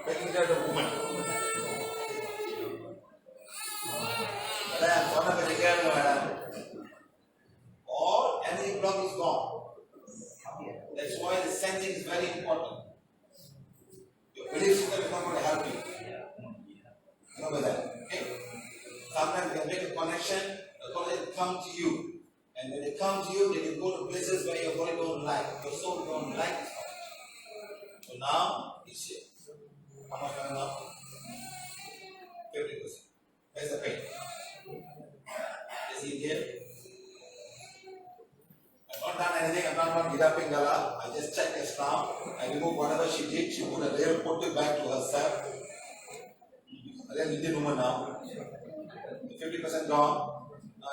making that a woman? Madam, one of the madam. All energy block is gone. That's why the sensing is very important. Your belief system is not going to help you. Remember that. Okay? Sometimes you can make a connection come to you. And when they come to you, they can go to places where your body don't like, your soul don't like this connection. So now, it's here. How much are now? 50%. Where's the pain? Is he here? I've not done anything, I've not done Gita Pingala. I just checked just now. I removed whatever she did. She put a real put it back to herself. A real Indian woman now. 50% gone.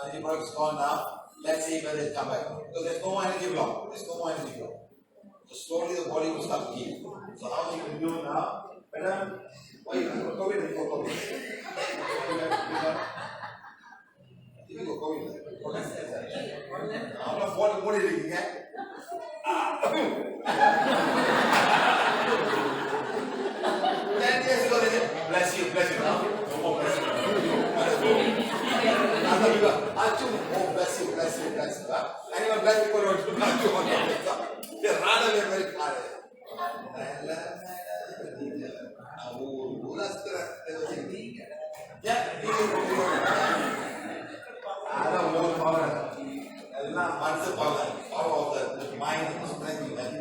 Energy products gone now. Let's see whether it come back. Because there's no more energy block. There's no more energy block. So slowly the body will start healing. So how you can do now? Madam, why you go COVID and go COVID? You go COVID. I'm not what are you looking at? 10 years ago, they said, bless you. No more bless you. Oh, bless you. Anyone bless people don't do not do one. They run away very far. Yeah, I don't know power. Power of the mind and strength you have.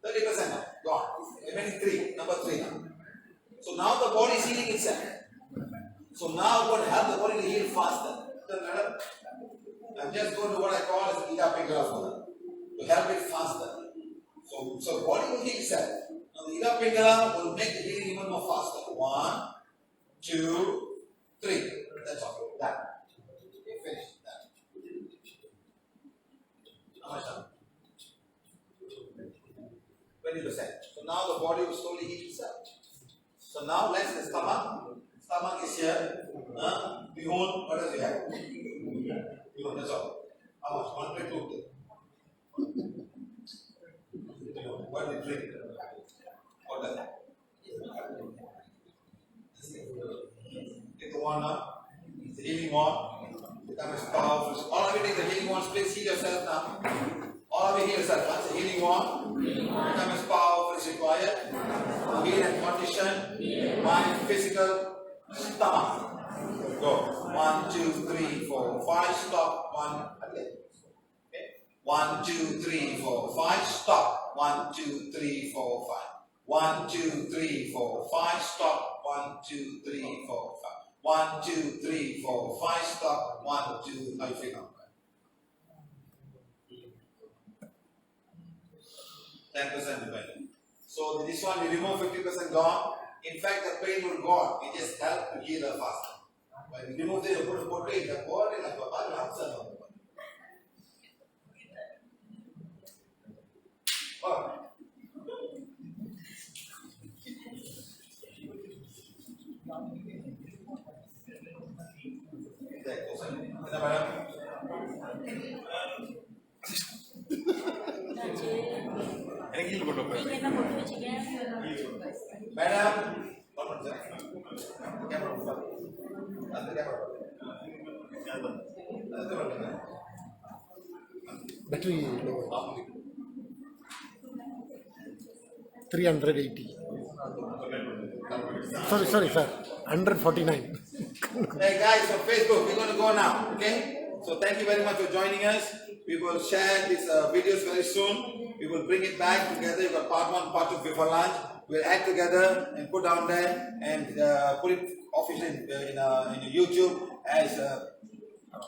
30% now, gone. Remaining 3, number 3 now. So now the body is healing itself. So now what help the body to heal faster? I'm just going to what I call as Gita Pingala for them, to help it faster. So body will heal itself. Now the Gita Pingala will make the healing even more faster. 1, 2, 3. That's all. That. You finish that. How much time? 20%. So now the body will slowly heal itself. So now let's the stomach. Stomach is here. Behold, what does it have? Behold, that's all. How much? 1, 2, 3. What did you drink? What does that? Take the one up. It's the healing one. Become as powerful. All of you take the healing one. Please heal yourself now. All of you heal yourself. That's the healing one. Become as powerful as required. Heal and condition. Mind, physical, stomach. Go. 1, 2, 3, 4, 5. Stop. 1. Okay. 1, 2, 3, 4, 5. Stop. 1, 2, 3, 4, 5. 1, 2, 3, 4, 5. Stop. 1, 2, 3, 4, 5. 1, 2, 3, 4, 5. Stop. 1, 2. How you feel now? 10% dependent. So this one we remove 50% gone. In fact, the pain will go on. It just helps to heal her faster. When we remove this, you put a pain, the body like a body upset on the body. Madam, battery low. 380. Sorry, sir. 149. Hey guys, on Facebook, we're going to go now, okay? So thank you very much for joining us. We will share these videos very soon. We will bring it back together. You got part 1, part 2 before lunch. We'll add together and put down there and put it officially in YouTube as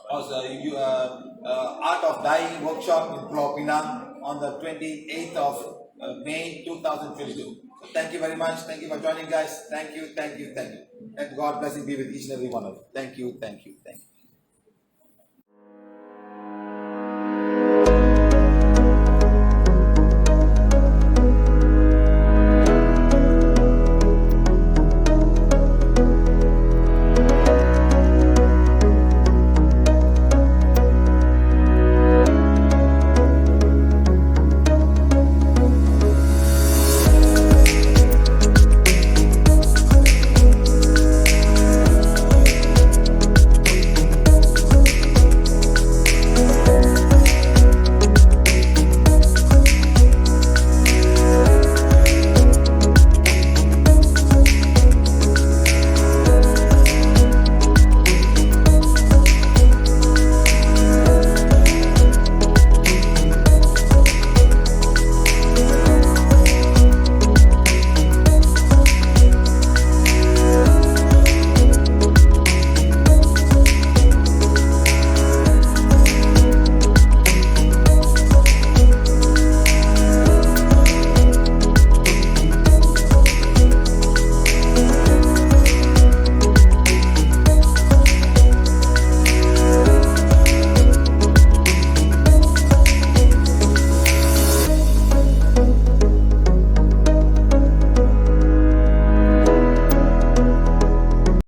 Art of Dying workshop in Penang on the 28th of May 2022. So thank you very much. Thank you for joining, guys. Thank you. And God blessing be with each and every one of you. Thank you.